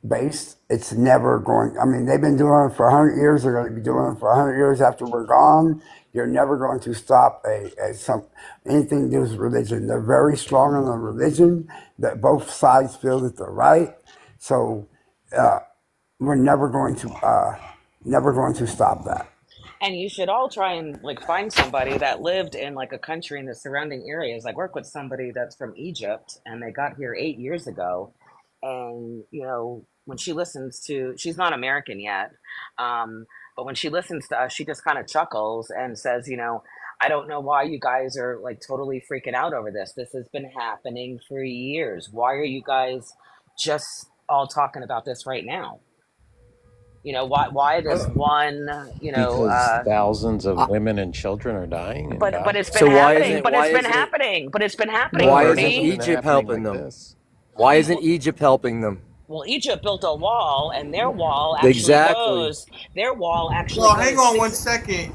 based, it's never going. I mean, they've been doing it for 100 years. They're going to be doing it for 100 years after we're gone. You're never going to stop anything to do with religion. They're very strong on the religion that both sides feel that they're right. So uh, we're never going to stop that. And you should all try and like find somebody that lived in like a country in the surrounding areas. Like work with somebody that's from Egypt and they got here 8 years ago. And when she listens to, she's not American yet, but when she listens to us, she just kind of chuckles and says, I don't know why you guys are like totally freaking out over this. This has been happening for years. Why are you guys just all talking about this right now? Why this one, Because thousands of women and children are dying in but it's Gaza. been So why happening. isn't But why it's been isn't it happening. But it's been happening, why No, it isn't hasn't Bernie. been Egypt happening helping like them? this. Why isn't Egypt helping them? Well, Egypt built a wall, and their wall actually Exactly. goes. Their wall actually Well, hang goes on one six. second.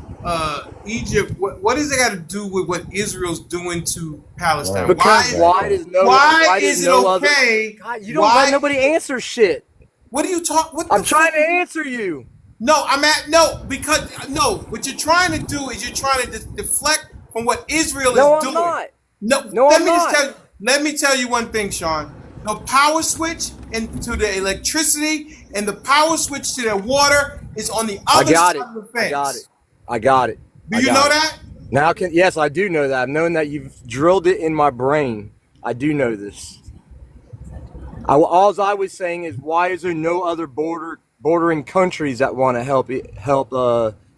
Egypt, what does it got to do with what Israel's doing to Palestine? Right, Because exactly. Why why does is it no other okay? God, you don't let Why? nobody answer shit. What do you talk? What I'm the trying fuck? to answer you. No, I'm at no because no. What you're trying to do is you're trying to deflect from what Israel is No, I'm doing. not. No, No, let I'm me just not. tell you. Let me tell you one thing, Sean. The power switch into the electricity and the power switch to the water is on the I other got side it. of the I got it. fence. I got it. Do I you know got it. that? Now can yes, I do know that. I've known that you've drilled it in my brain. I do know this. All I was saying is, why is there no other bordering countries that want to help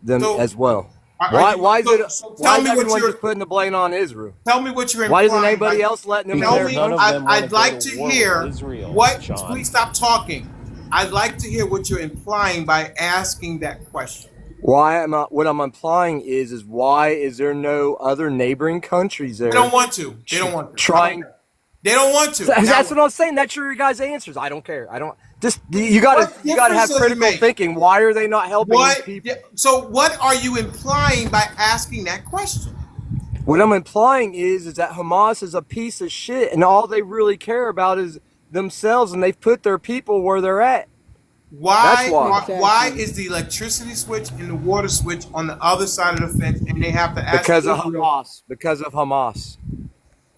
them So, as well? are Why you? why is it So why tell is me what everyone you're. just putting the blame on Israel? Tell me what you're Why isn't implying by. anybody else letting them in Tell their because me. none of country? them want to I'd go to like to war with hear Israel, what. Sean. Please stop talking. I'd like to hear what you're implying by asking that question. What I'm implying is why is there no other neighboring countries They don't there want to. They don't want to. How about trying? that? They don't want to. That's Now, what I'm saying. That's your guys' answers. I don't care. I don't just what you gotta difference have does it critical make? thinking. Why are they not helping these What? people? So, what are you implying by asking that question? What I'm implying is that Hamas is a piece of shit, and all they really care about is themselves, and they've put their people where they're at. That's Why? why. Why Exactly. is the electricity switch and the water switch on the other side of the fence, and they have to ask Because of Israel Hamas. Because of Hamas.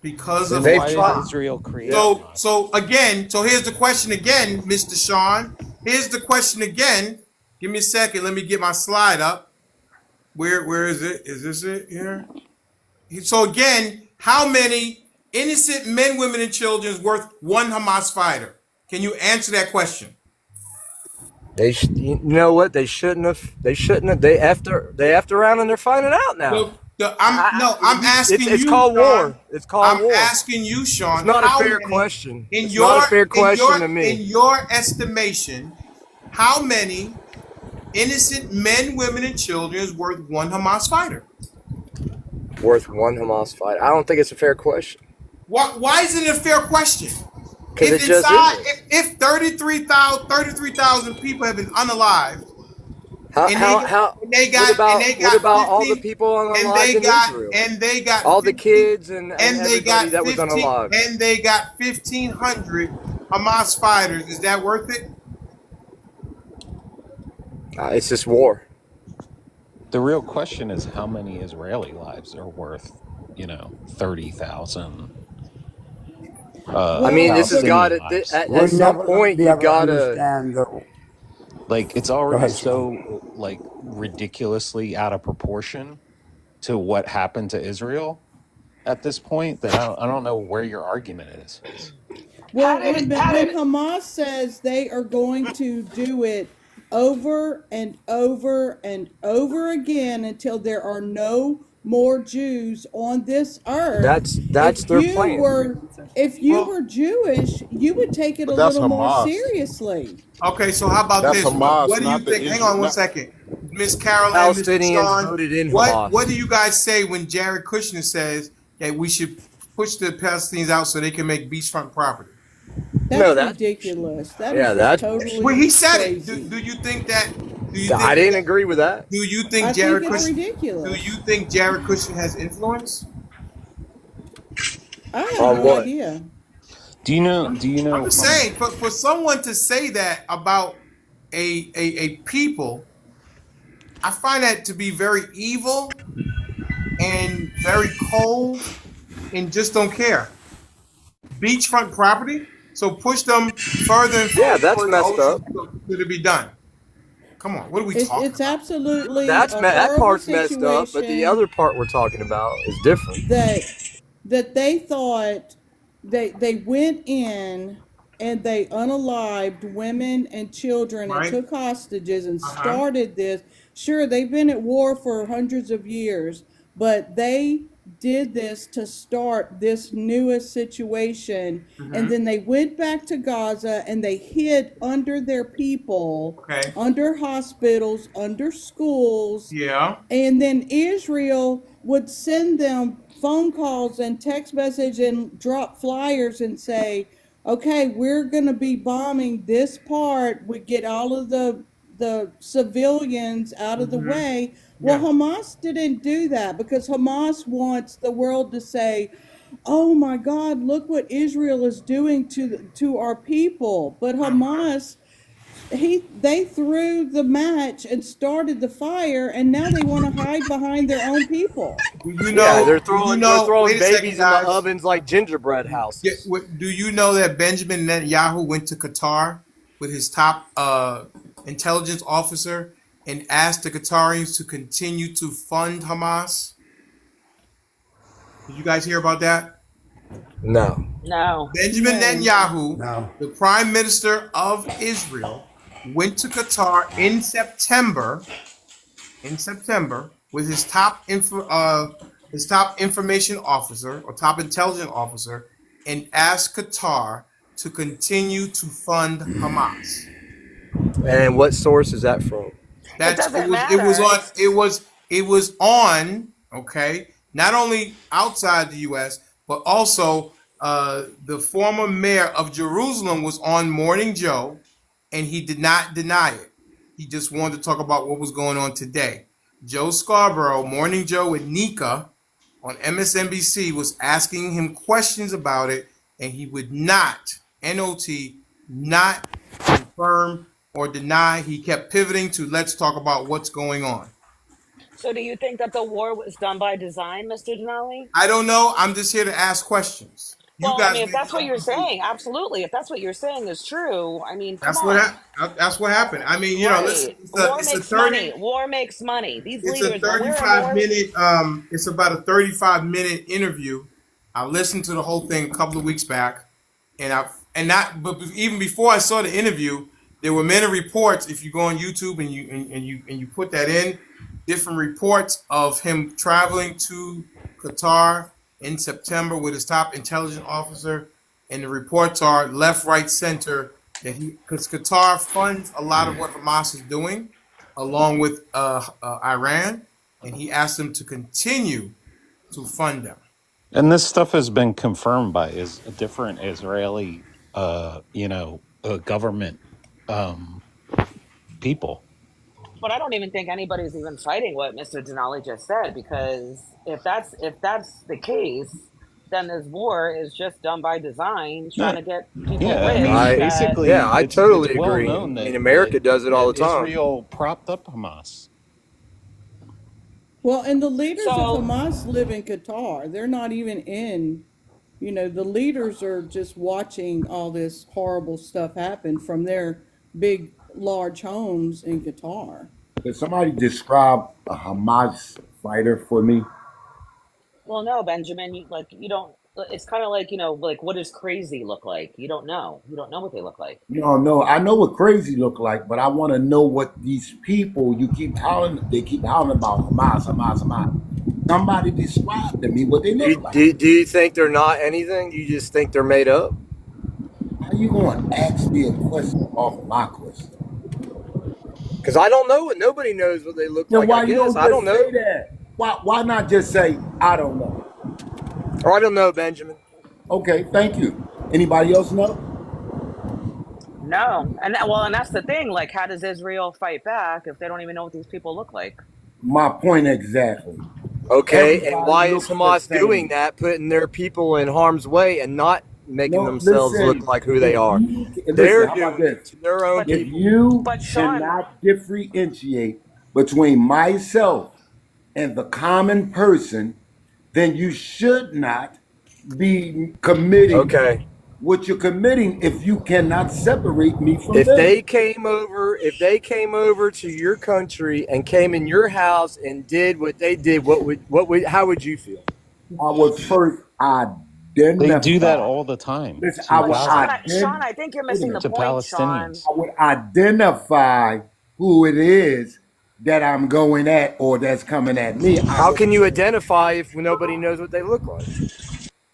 because of Then They've why did tried. Hamas? Israel create Yep. Hamas? So here's the question again, Mr. Sean. Here's the question again. Give me a second. Let me get my slide up. Where is it? Is this it here? So again, how many innocent men, women, and children is worth one Hamas fighter? Can you answer that question? You know what? They shouldn't have. They shouldn't have. They effed around and they're finding out now. I'm asking It's you, called Sean. war. It's called I'm war. asking you, It's Sean. not a How fair many question. It's not a fair question to me. in your estimation? How many innocent men, women, and children is worth one Hamas fighter? Worth one Hamas fight. I don't think it's a fair question Why isn't it a fair question? because If it just inside, isn't. if 33,000 people have been unalived, and they got, How? they What got about all the 15, people unalived in Israel? and they got All the 15, kids and everybody that was unalived. and they got 1,500 Hamas fighters. Is that worth it? It's just war. The real question is how many Israeli lives are worth, 30,000 I mean, Well, this has the got Palestinian to. lives. At We're some never going to point, be you've able to got to. understand the. Like it's Go already ahead, Sean. so like ridiculously out of proportion to what happened to Israel at this point that I don't know where your argument is. Well, when Hamas says they are going to do it over and over and over again until there are no more Jews on this earth, That's their plan. if you Well, were Jewish, you would take it But a that's little more Hamas. seriously. okay. So how about That's this? What Hamas, do you not the think? Hang Israel. on one Not, second, Miss Carolyn, Mr. Palestinians Sean. voted in What do Hamas. you guys say when Jared Kushner says that we should push the Palestinians out so they can make beachfront property? No, That's that's ridiculous. That yeah, is just that's bullshit. Well, totally he said it. crazy. Do you think that? Do you I think didn't that? agree with that. Do you think I think Jared it's Kushner? Do you ridiculous. think Jared Kushner has influence? I have On no what? idea. Do you know I'm, do you I'm know just saying, for someone to say that about a people, I find that to be very evil and very cold and just don't care. Beachfront property, so push them further and Yeah, further that's towards the messed ocean up. to be done. Come on, what are we talking It's about? absolutely a That horrible part's messed up, but the situation other part we're talking about is different. that they thought they went in and they unalived women and children and Right? took hostages and Uh huh. started this. Sure, they've been at war for hundreds of years, but they did this to start this newest situation, and Mm-hmm. then they went back to Gaza and they hid under their people, Okay. under hospitals, under schools, Yeah. and then Israel would send them phone calls and text message and drop flyers and say, okay, we're going to be bombing this part. We get all of the civilians out of the Mm-hmm. way. Well, Yeah. Hamas didn't do that because Hamas wants the world to say, "Oh my God, look what Israel is doing to our people." But Uh-huh. Hamas they threw the match and started the fire, and now they want to hide behind their own people. Do you Yeah, know? Do you they're know? throwing Wait a second, babies in the guys. ovens like gingerbread houses. Do you know that Benjamin Netanyahu went to Qatar with his top intelligence officer and asked the Qatarians to continue to fund Hamas? Did you guys hear about that? No. No. Benjamin No. Netanyahu, No. the prime minister of Israel, went to Qatar in September with his top information officer or top intelligence officer and asked Qatar to continue to fund Hamas. And what source is that from? It That's doesn't it was matter. on it was on okay, not only outside the US but also the former mayor of Jerusalem was on Morning Joe and he did not deny it. He just wanted to talk about what was going on today. Joe Scarborough, Morning Joe with Nika on MSNBC was asking him questions about it and he would not not confirm or deny. He kept pivoting to let's talk about what's going on. So, do you think that the war was done by design, Mr. Denali? I don't know. I'm just here to ask questions. You Well, I guys mean, if make that's your what own you're conclusion. saying, absolutely. If that's what you're saying is true, I mean, come That's what on. that's what happened. I mean, listen, Right. War it's a makes 30 money. War makes money. These it's a leaders, when we're at 35 wars, minute it's about a 35-minute interview. I listened to the whole thing a couple of weeks back and but even before I saw the interview, there were many reports. If you go on YouTube and you put that in, different reports of him traveling to Qatar in September with his top intelligence officer, and the reports are left, right, center that because Qatar funds a lot of what Hamas is doing, along with Iran, and he asked them to continue to fund them. And this stuff has been confirmed by different Israeli, government people. but I don't even think anybody's even fighting what Mr. Denali just said, because if that's the case, then this war is just done by design, trying No, to get people yeah, I rich. mean, That basically, I it's totally well agree. known I mean, that America does it all the time. Israel propped up Hamas. Well, and the leaders of so. Hamas live in Qatar. They're not even in, the leaders are just watching all this horrible stuff happen from their big, large homes in Qatar. Can somebody describe a Hamas fighter for me? Well, no, Benjamin, you don't. It's kind of like like what does crazy look like? You don't know. You don't know what they look like. No, no, I know what crazy look like, but I want to know what these people you keep hollering. They keep hollering about Hamas, Hamas, Hamas. Somebody describe to me what they look like. Do you think they're not anything? Do you just think they're made up? How you going to ask me a question off of my question? Because I don't know. Nobody knows what they look Then like. I why you guess don't I don't just know. say that? Why not just say I don't know? Or I don't know, Benjamin. Okay, thank you. Anybody else know? No, and that's the thing. Like, how does Israel fight back if they don't even know what these people look like? My point exactly. Okay, and Everybody why is looks the Hamas doing same. that, putting their people in harm's way and not making No, themselves look listen. like who they If are? you listen, They're how about doing this? it to their own But If people. you but Sean, cannot differentiate between myself and the common person, then you should not be committing Okay. what you're committing if you cannot separate me from If them. they came over to your country and came in your house and did what they did, how would you feel? I would first They do that identify. all the time Listen, to but Gaza, Sean, I think you're wait a missing the minute. to point, Sean. Palestinians. I would identify who it is that I'm going at or that's coming at me. How can you identify if nobody knows what they look like?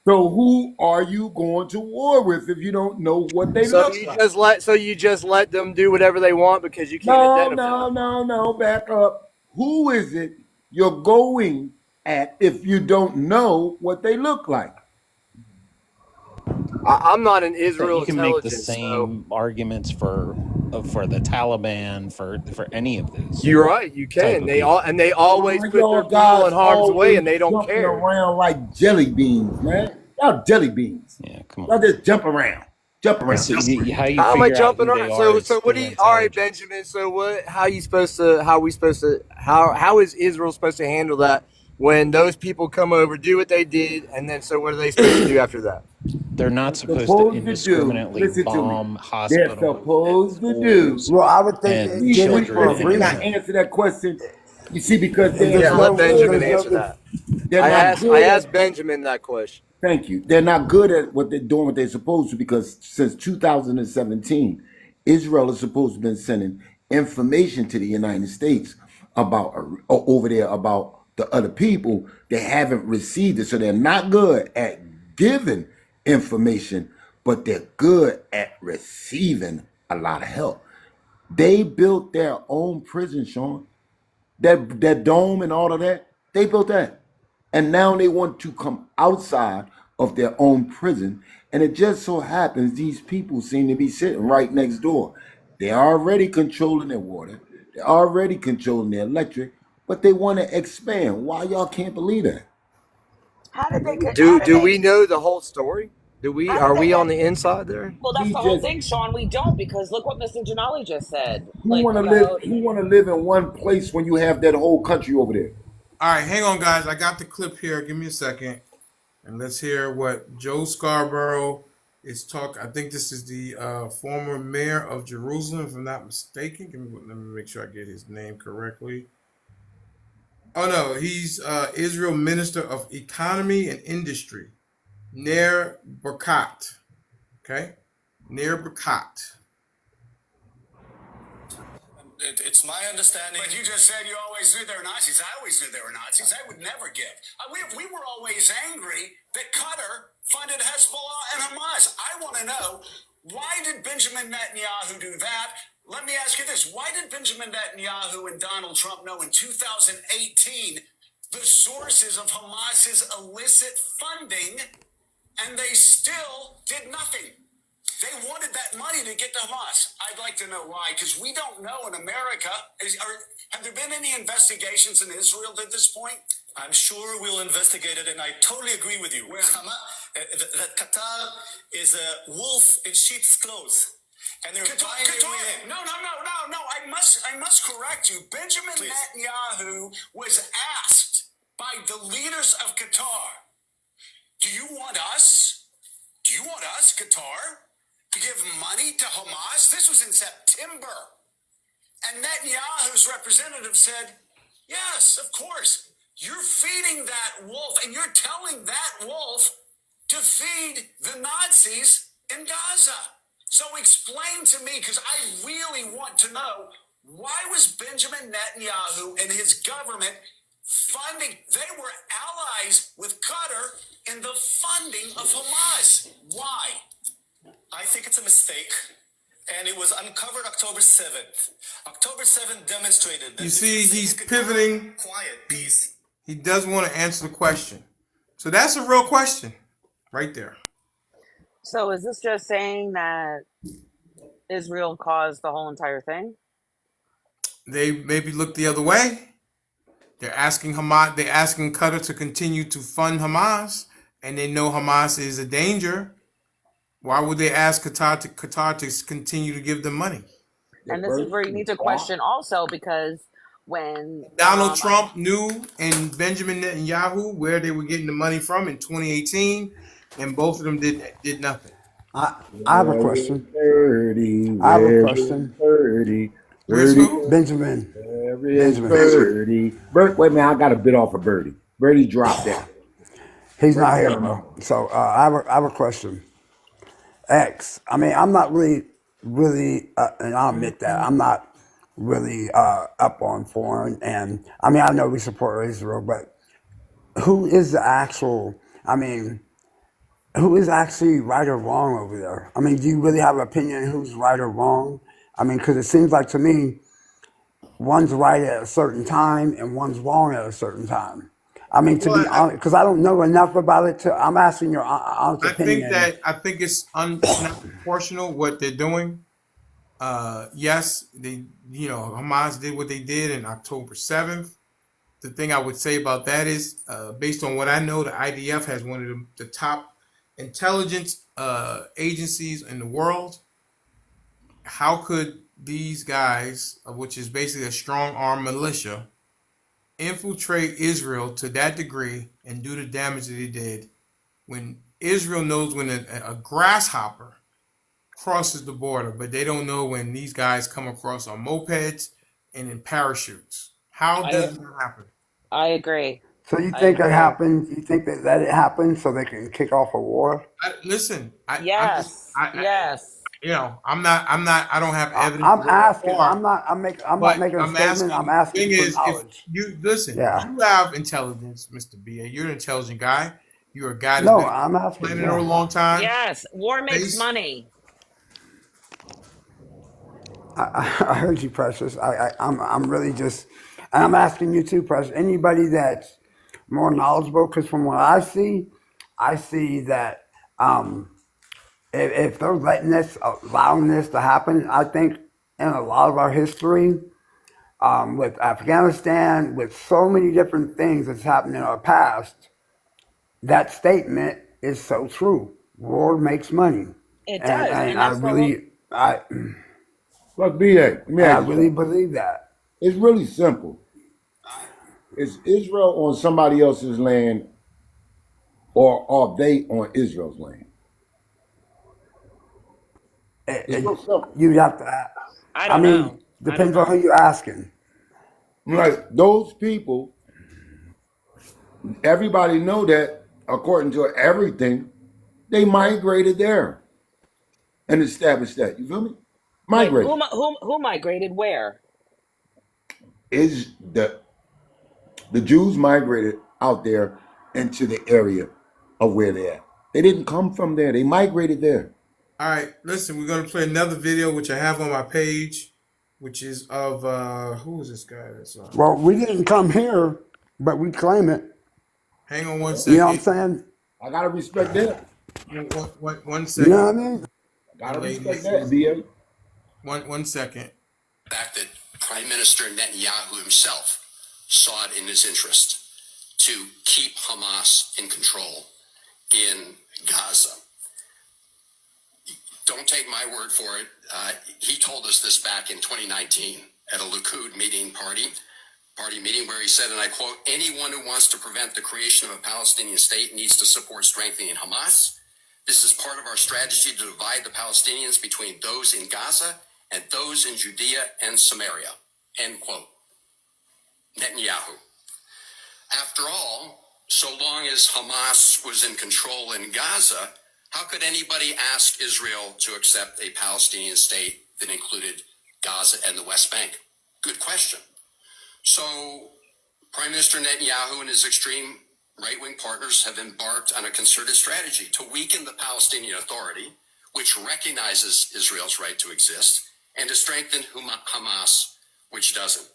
So who are you going to war with if you don't know what they look like? You just let them do whatever they want because you can't No, identify. no, no, no. Back up. Who is it you're going at if you don't know what they look like? I'm not in That Israel you can make the intelligence, so same arguments for the Taliban, for any of those you're right. You type can. of people. They always Why put their y'all people guys in harm's way, always and they don't jumping care. around like jelly beans, man? Y'all jelly beans. Yeah, come Y'all on. just jump around. Jump Yeah, around. so Jump around. how you How am I figure out jumping who they around? are So is what do through you? All right, intelligence. Benjamin. So what? How you supposed to? How we supposed to? How is Israel supposed to handle that when those people come over, do what they did, and then so what are they supposed to do after that? They're not They're supposed to supposed to do. indiscriminately Listen to me. bomb They're hospitals and supposed to do. schools Well, I would think and they We, did it we for a children listen. and Can I reason. everything. answer that question? You see, because they're Yeah, There's not let no, good. Benjamin there's no, answer that. They're I not asked I good at. asked Benjamin that question. Thank you. They're not good at what they're doing, what they're supposed to, because since 2017, Israel is supposed to have been sending information to the United States about over there about the other people. They haven't received it, so they're not good at giving information, but they're good at receiving a lot of help. They built their own prison, Sean. That dome and all of that, they built that. And now they want to come outside of their own prison. And it just so happens these people seem to be sitting right next door. They're already controlling their water, they're already controlling their electric, but they want to expand. Why y'all can't believe that? How did they get? How Do did do they? we know the whole story? How did Are they we on get? the inside there? Well, that's We the whole just thing, Sean. We don't because look what Mr. Denali just said. who Like want to live about who want to live in one place when you have that whole country over there? All right, hang on, guys. I got the clip here. Give me a second, and let's hear what Joe Scarborough is talking. I think this is the former mayor of Jerusalem, if I'm not mistaken. Let me make sure I get his name correctly. Oh no, he's Israel Minister of Economy and Industry, Ner Barkat. Okay, Ner Barkat. It's my understanding. But you just said you always knew they were Nazis. I always knew they were Nazis. I would never give. We were always angry that Qatar funded Hezbollah and Hamas. I want to know, why did Benjamin Netanyahu do that? Let me ask you this. Why did Benjamin Netanyahu and Donald Trump know in 2018 the sources of Hamas's illicit funding, and they still did nothing? They wanted that money to get to Hamas. I'd like to know why, because we don't know in America. Have there been any investigations in Israel at this point? I'm sure we'll investigate it, and I totally agree with you. That Qatar is a wolf in sheep's clothes. And they're buying their way in. No. I must correct you. Benjamin Netanyahu was asked by the leaders of Qatar, do you want us? Do you want us, Qatar, to give money to Hamas? This was in September. And Netanyahu's representative said, yes, of course. You're feeding that wolf, and you're telling that wolf to feed the Nazis in Gaza. So explain to me, because I really want to know, why was Benjamin Netanyahu and his government funding? They were allies with Qatar in the funding of Hamas. Why? I think it's a mistake, and it was uncovered October 7th. October 7th demonstrated that. You see, he's pivoting. Quiet, peace. He doesn't want to answer the question. So that's a real question right there. so is this just saying that Israel caused the whole entire thing? They maybe look the other way. They're asking Hamas. They're asking Qatar to continue to fund Hamas, and they know Hamas is a danger. Why would they ask Qatar to continue to give them money? And this is where you need to question also because when Donald Trump knew and Benjamin Netanyahu where they were getting the money from in 2018, and both of them did nothing. I have a Where is question. Birdie? I have a Where is question. Birdie? Where's Birdie, who? Benjamin. where is Benjamin. Birdie? Wait a minute, I got a bit off of Birdie. Birdie dropped down. He's Birdie not here, dropped bro. down. So I have a question. X. I mean, I'm not really, and I'll admit that I'm not really up on foreign. And I mean, I know we support Israel, but who is the actual? I mean, who is actually right or wrong over there? I mean, do you really have an opinion who's right or wrong? I mean, because it seems like to me, one's right at a certain time and one's wrong at a certain time. I mean, to Well, be honest, because I don't know enough about it. I'm asking your honest opinion. I think it's not proportional what they're doing. Yes, Hamas did what they did in October 7th. The thing I would say about that is, based on what I know, the IDF has one of the top intelligence agencies in the world. How could these guys, which is basically a strong arm militia, infiltrate Israel to that degree and do the damage that they did when Israel knows when a grasshopper crosses the border, but they don't know when these guys come across on mopeds and in parachutes? How I does that happen? I agree. So you I think it agree. happened? You think they let it happen so they can kick off a war? Listen, I'm just, Yes. Yes. I don't have evidence I'm to go that asking. far. I'm not But making a I'm statement. I'm asking, the asking thing for is, if knowledge. you listen, Yeah. you have intelligence, Mr. BA. You're an intelligent guy. You're a guy that's No, been I'm asking. planning for a Yeah. long time. Yes. War makes Base. money. I heard you, Precious. I'm really just, and I'm asking you too, Precious. Anybody that's more knowledgeable, because from what I see that if they're letting this, allowing this to happen, I think in a lot of our history, with Afghanistan, with so many different things that's happened in our past, that statement is so true. War makes money, It and does. and And I that's the whole really, I But BA, let me and I ask you really something. believe that. It's really simple. Is Israel on somebody else's land, or are they on Israel's land? It's real simple. You have to. I I don't mean, know. I don't depends on who know. you're asking. Like those people, everybody know that according to everything, they migrated there and established that. You feel me? Wait, Migrated. who migrated where? Is the Jews migrated out there into the area of where they're at. They didn't come from there. They migrated there. All right, listen, we're gonna play another video which I have on my page, which is of who is this guy that's Well, we didn't come here, but we claim it. hang on one You know what I'm second. saying? I gotta respect that. One You know second, what I mean? I young gotta respect ladies. that, BA. One second. The fact that Prime Minister Netanyahu himself saw it in his interest to keep Hamas in control in Gaza. Don't take my word for it. He told us this back in 2019 at a Likud party meeting where he said, and I quote, anyone who wants to prevent the creation of a Palestinian state needs to support strengthening Hamas. This is part of our strategy to divide the Palestinians between those in Gaza and those in Judea and Samaria. End quote. Netanyahu. After all, so long as Hamas was in control in Gaza, how could anybody ask Israel to accept a Palestinian state that included Gaza and the West Bank? Good question. So Prime Minister Netanyahu and his extreme right-wing partners have embarked on a concerted strategy to weaken the Palestinian Authority, which recognizes Israel's right to exist, and to strengthen Hamas, which doesn't.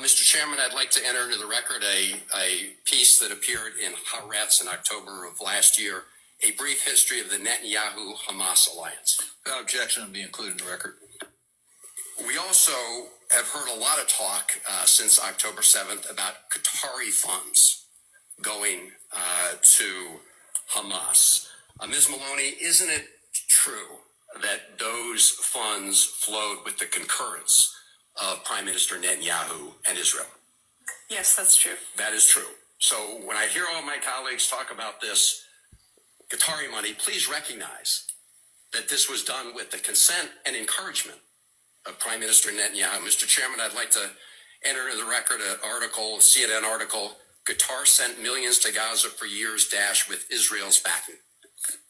Mr. Chairman, I'd like to enter into the record a piece that appeared in Haaretz in October of last year, a brief history of the Netanyahu-Hamas alliance. Without objection, will be included in the record. We also have heard a lot of talk since October 7th about Qatari funds going to Hamas. Ms. Maloney, isn't it true that those funds flowed with the concurrence of Prime Minister Netanyahu and Israel? Yes, that's true. That is true. So when I hear all my colleagues talk about this Qatari money, please recognize that this was done with the consent and encouragement of Prime Minister Netanyahu. Mr. Chairman, I'd like to enter into the record an article, a CNN article, Qatar sent millions to Gaza for years, with Israel's backing.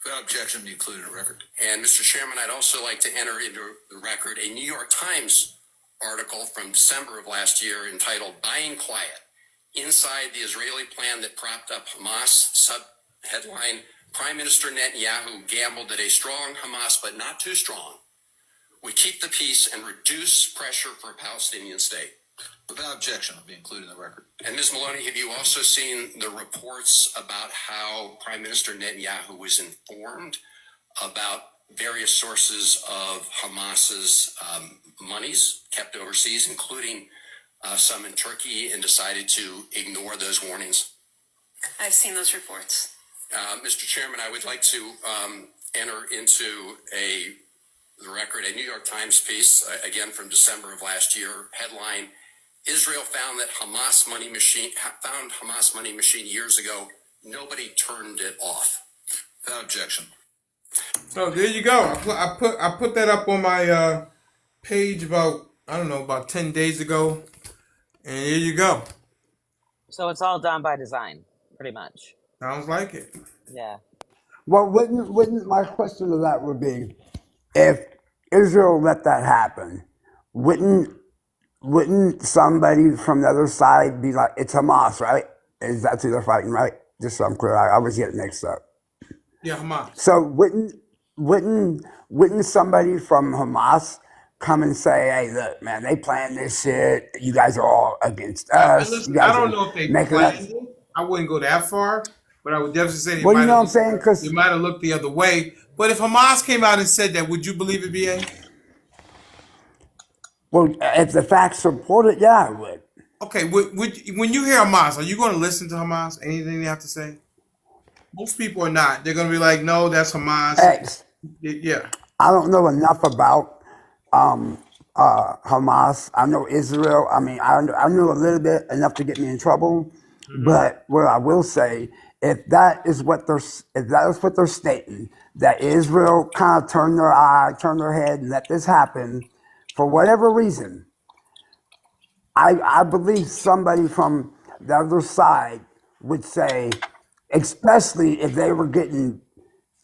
Without objection, be included in the record. And Mr. Chairman, I'd also like to enter into the record a New York Times article from December of last year entitled Buying Quiet, Inside the Israeli Plan That Propped Up Hamas, sub-headline, Prime Minister Netanyahu gambled that a strong Hamas, but not too strong, would keep the peace and reduce pressure for a Palestinian state. Without objection, will be included in the record. And Ms. Maloney, have you also seen the reports about how Prime Minister Netanyahu was informed about various sources of Hamas's monies kept overseas, including some in Turkey, and decided to ignore those warnings? I've seen those reports. Mr. Chairman, I would like to enter into the record a New York Times piece, again from December of last year, headline, Israel found Hamas money machine years ago. Nobody turned it off. Without objection. So there you go. I put that up on my page about 10 days ago, and here you go. So it's all done by design, pretty much. Sounds like it. Yeah. Well, wouldn't my question to that would be, if Israel let that happen, wouldn't somebody from the other side be like, it's Hamas, right? Is that who they're fighting, right? Just so I'm clear, I always get mixed up. Yeah, Hamas. So wouldn't somebody from Hamas come and say, "Hey, look, man, they planned this shit. You guys are all against us. You Listen, I guys don't are know if they making planned us." it. I wouldn't go that far, but I would definitely say Well, you know what I'm saying? they Because might have looked the other way. But if Hamas came out and said that, would you believe it, BA? well, if the facts support it, yeah, I would. Okay, when you hear Hamas, are you going to listen to Hamas? Anything they have to say? Most people are not. They're going to be like, no, that's Hamas. X. Yeah. I don't know enough about Hamas. I know Israel. I mean, I knew a little bit enough to get me in trouble. But what I will say, if that is what they're stating, that Israel kind of turned their head, and let this happen for whatever reason, I believe somebody from the other side would say, especially if they were getting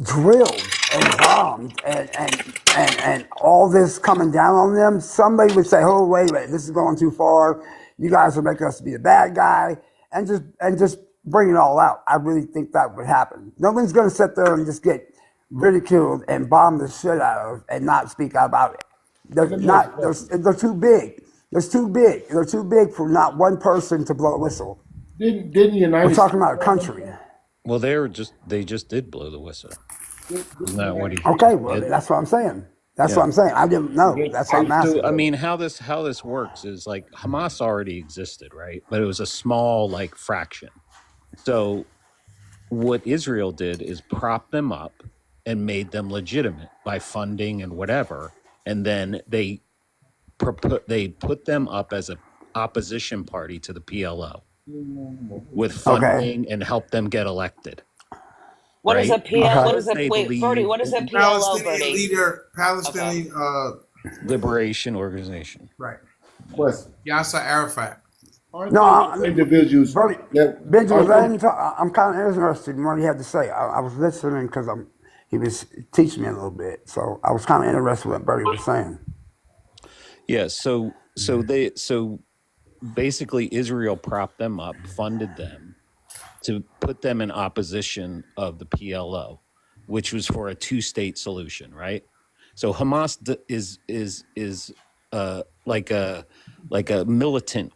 drilled and bombed and all this coming down on them, somebody would say, "Oh, wait, this is going too far. You guys are making us to be the bad guy," and just bring it all out. I really think that would happen. Nobody's going to sit there and just get ridiculed and bomb the shit out of and not speak out about it. They're Let me ask you not. a question. They're too big. They're too big. They're too big for not one person to blow a whistle. Didn't the We're United talking States about a tell them country. that? Well, they just did blow the whistle. Didn't Isn't the that what United he States Okay, well, did? that's what I'm saying. That's Yeah. what I'm saying. I didn't know. didn't That's what I'm ISIS So I asking. tell mean, them? how this works is like Hamas already existed, right? But it was a small like fraction. So what Israel did is prop them up and made them legitimate by funding and whatever, and then they put them up as a opposition party to the PLO with Okay. funding and help them get elected, What is a right? PL? Okay. What is Because a they wait, Bertie? believe What is a in PLO, Palestinian Bertie? leader, Okay. Palestinian, liberation organization. right. Question. Yasser Arafat. Aren't No, there some individuals Bernie, that Benjamin, aren't let there? him talk. I'm kind of interested in what he had to say. I was listening because he was teaching me a little bit, so I was kind of interested in what Bertie was saying. Yeah, so basically Israel propped them up, funded them to put them in opposition of the PLO, which was for a two-state solution, right? So Hamas is like a militant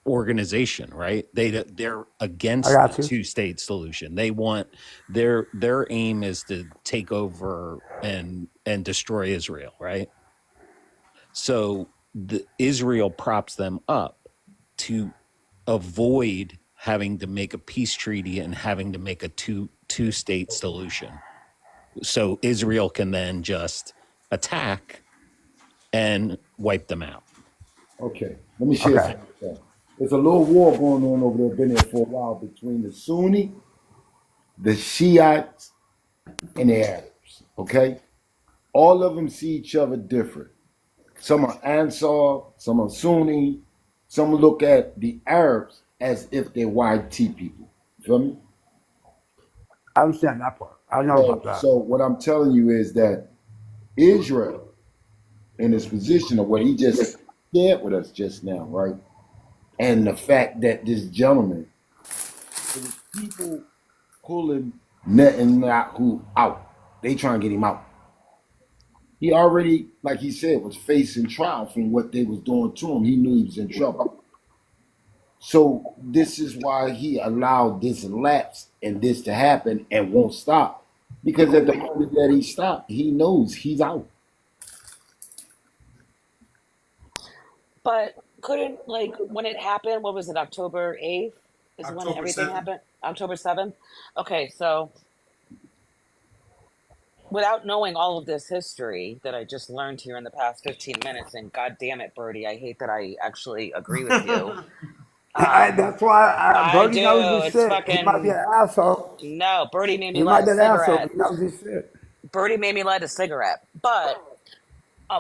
organization, right? They're I against the got you. two-state solution. They want their aim is to take over and destroy Israel, right? So Israel props them up to avoid having to make a peace treaty and having to make a two-state solution. So Israel can then just attack and wipe them out. Okay, let me share Okay. something with you. There's a little war going on over there, been there for a while, between the Sunni, the Shiites, and the Arabs. Okay? All of them see each other different. Some are Ansar, some are Sunni, some look at the Arabs as if they're YT people. Feel me? I understand that part. I know So, about that. so what I'm telling you is that Israel, in his position of what he just shared with us just now, right? And the fact that this gentleman, it was people pulling Netanyahu out. They trying to get him out. He already, like he said, was facing trial from what they was doing to him. He knew he was in trouble. So this is why he allowed this lapse and this to happen and won't stop. Because at the moment that he stopped, he knows he's out. But couldn't, like, when it happened, what was it, October 8th? is when October everything 7th. happened. October 7th. Okay, so without knowing all of this history that I just learned here in the past 15 minutes, and God damn it, Birdie, I hate that I actually agree with you. That's why I Birdie knows do. his It's shit. He might be fucking an asshole. no. Birdie made me He light might a be an asshole, cigarette. but he knows his shit. Birdie made me light a cigarette. But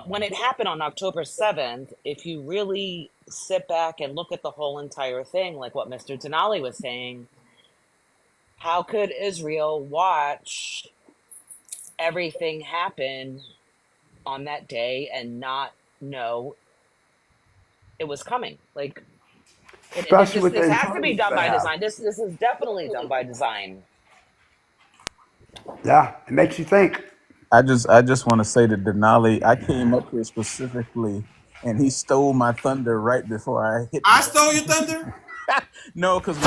when it happened on October 7th, if you really sit back and look at the whole entire thing, like what Mr. Denali was saying, how could Israel watch everything happen on that day and not know it was coming? Like, Especially with the this has to be intelligence done they by have. design. This is definitely done by design. Yeah, it makes you think. I just want to say to Denali, I came up here specifically, and he stole my thunder right before I hit the I button. stole your thunder. No, because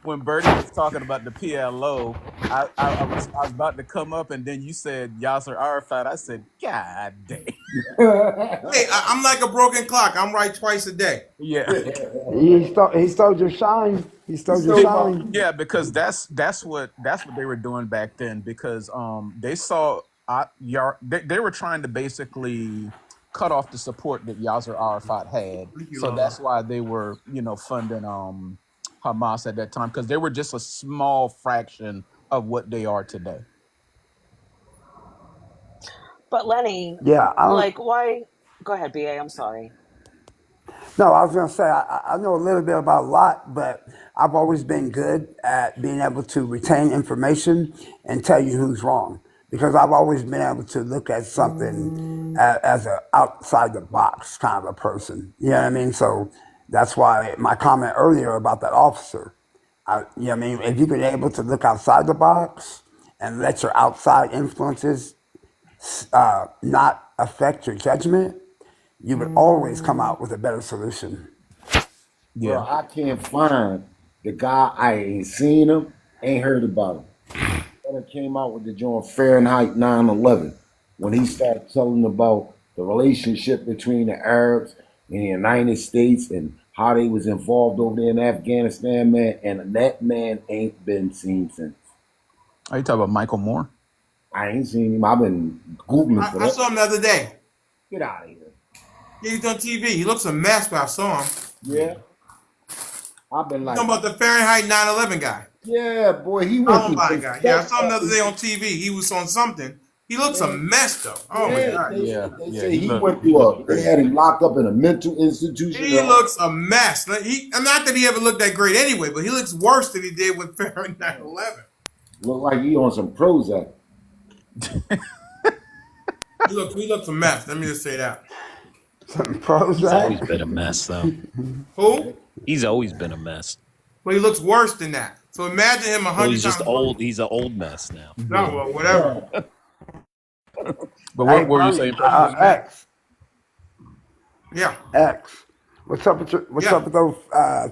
when Bertie was talking about the PLO, I was about to come up, and then you said Yasser Arafat. I said, God damn. Hey, I'm like a broken clock. I'm right twice a day. Yeah. He stole your shine. He He stole your stole my shine. yeah, because that's what they were doing back then. Because they saw they were trying to basically cut off the support that Yasser Arafat had. Thank you, So Lola. that's why they were funding Hamas at that time, because they were just a small fraction of what they are today. But Lenny, Yeah, I don't. like, why? Go ahead, BA. I'm sorry. No, I was gonna say I know a little bit about a lot, but I've always been good at being able to retain information and tell you who's wrong because I've always been able to look at something as an outside the box kind of a person. You know what I mean? So that's why my comment earlier about that officer. You know what I mean? If you've been able to look outside the box and let your outside influences not affect your judgment, you would always come out with a better solution. Bro, Yeah. I can't find the guy. I ain't seen him, ain't heard about him. That came out with the joint Fahrenheit 9/11 when he started telling about the relationship between the Arabs and the United States and how they was involved over there in Afghanistan, man. And that man ain't been seen since. Are you talking about Michael Moore? I ain't seen him. I've been Googling for I that. saw him the other day. Get out of here. Yeah, he's on TV. He looks a mess, but I saw him. Yeah. I've been You like, talking about the Fahrenheit 9/11 guy? yeah, boy, he went through Columbine some guy. Yeah, I stuff. saw him the other day on TV. He was on something. He looks a Man, mess though. Oh my yeah, god. Yeah. they Yeah. say he went He through looked they crazy. had him locked up in a mental institution. He looks a mess. I'm not that he ever looked that great anyway, but he looks worse than he did with Fahrenheit 9/11. Look like he on some Prozac. He looks a mess. Let me just say that. Some He's always Prozac. been a mess, though. Who? He's always been a mess. But he looks worse than that. So imagine him a Well, hundred he's just times worse. old. He's an old mess now. No, well, whatever. But Hey, what were you Bernie, saying, Precious? X, Yeah. X. What's up Yeah. with those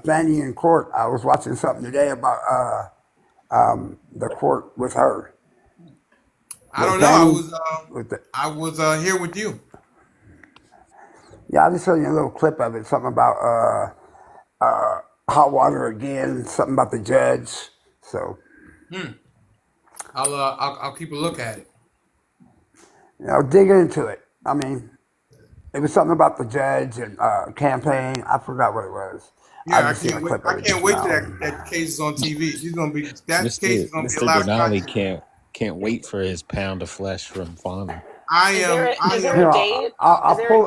Fanny in court? I was watching something today about the court with her. I With don't know. Fanny. With the, I was here with you. yeah, I just showed you a little clip of it. Something about hot water again. Something about the judge. So I'll keep a look at it. dig into it. I mean, it was something about the judge and campaign. I forgot what it was. I Yeah, I just seen a can't wait. clip I of it can't just wait till now. that case is on TV. That case Mister is gonna be a Mister lot of Denali content. can't wait for his pound of flesh from Fonzie. Is there Here, a date? Is there?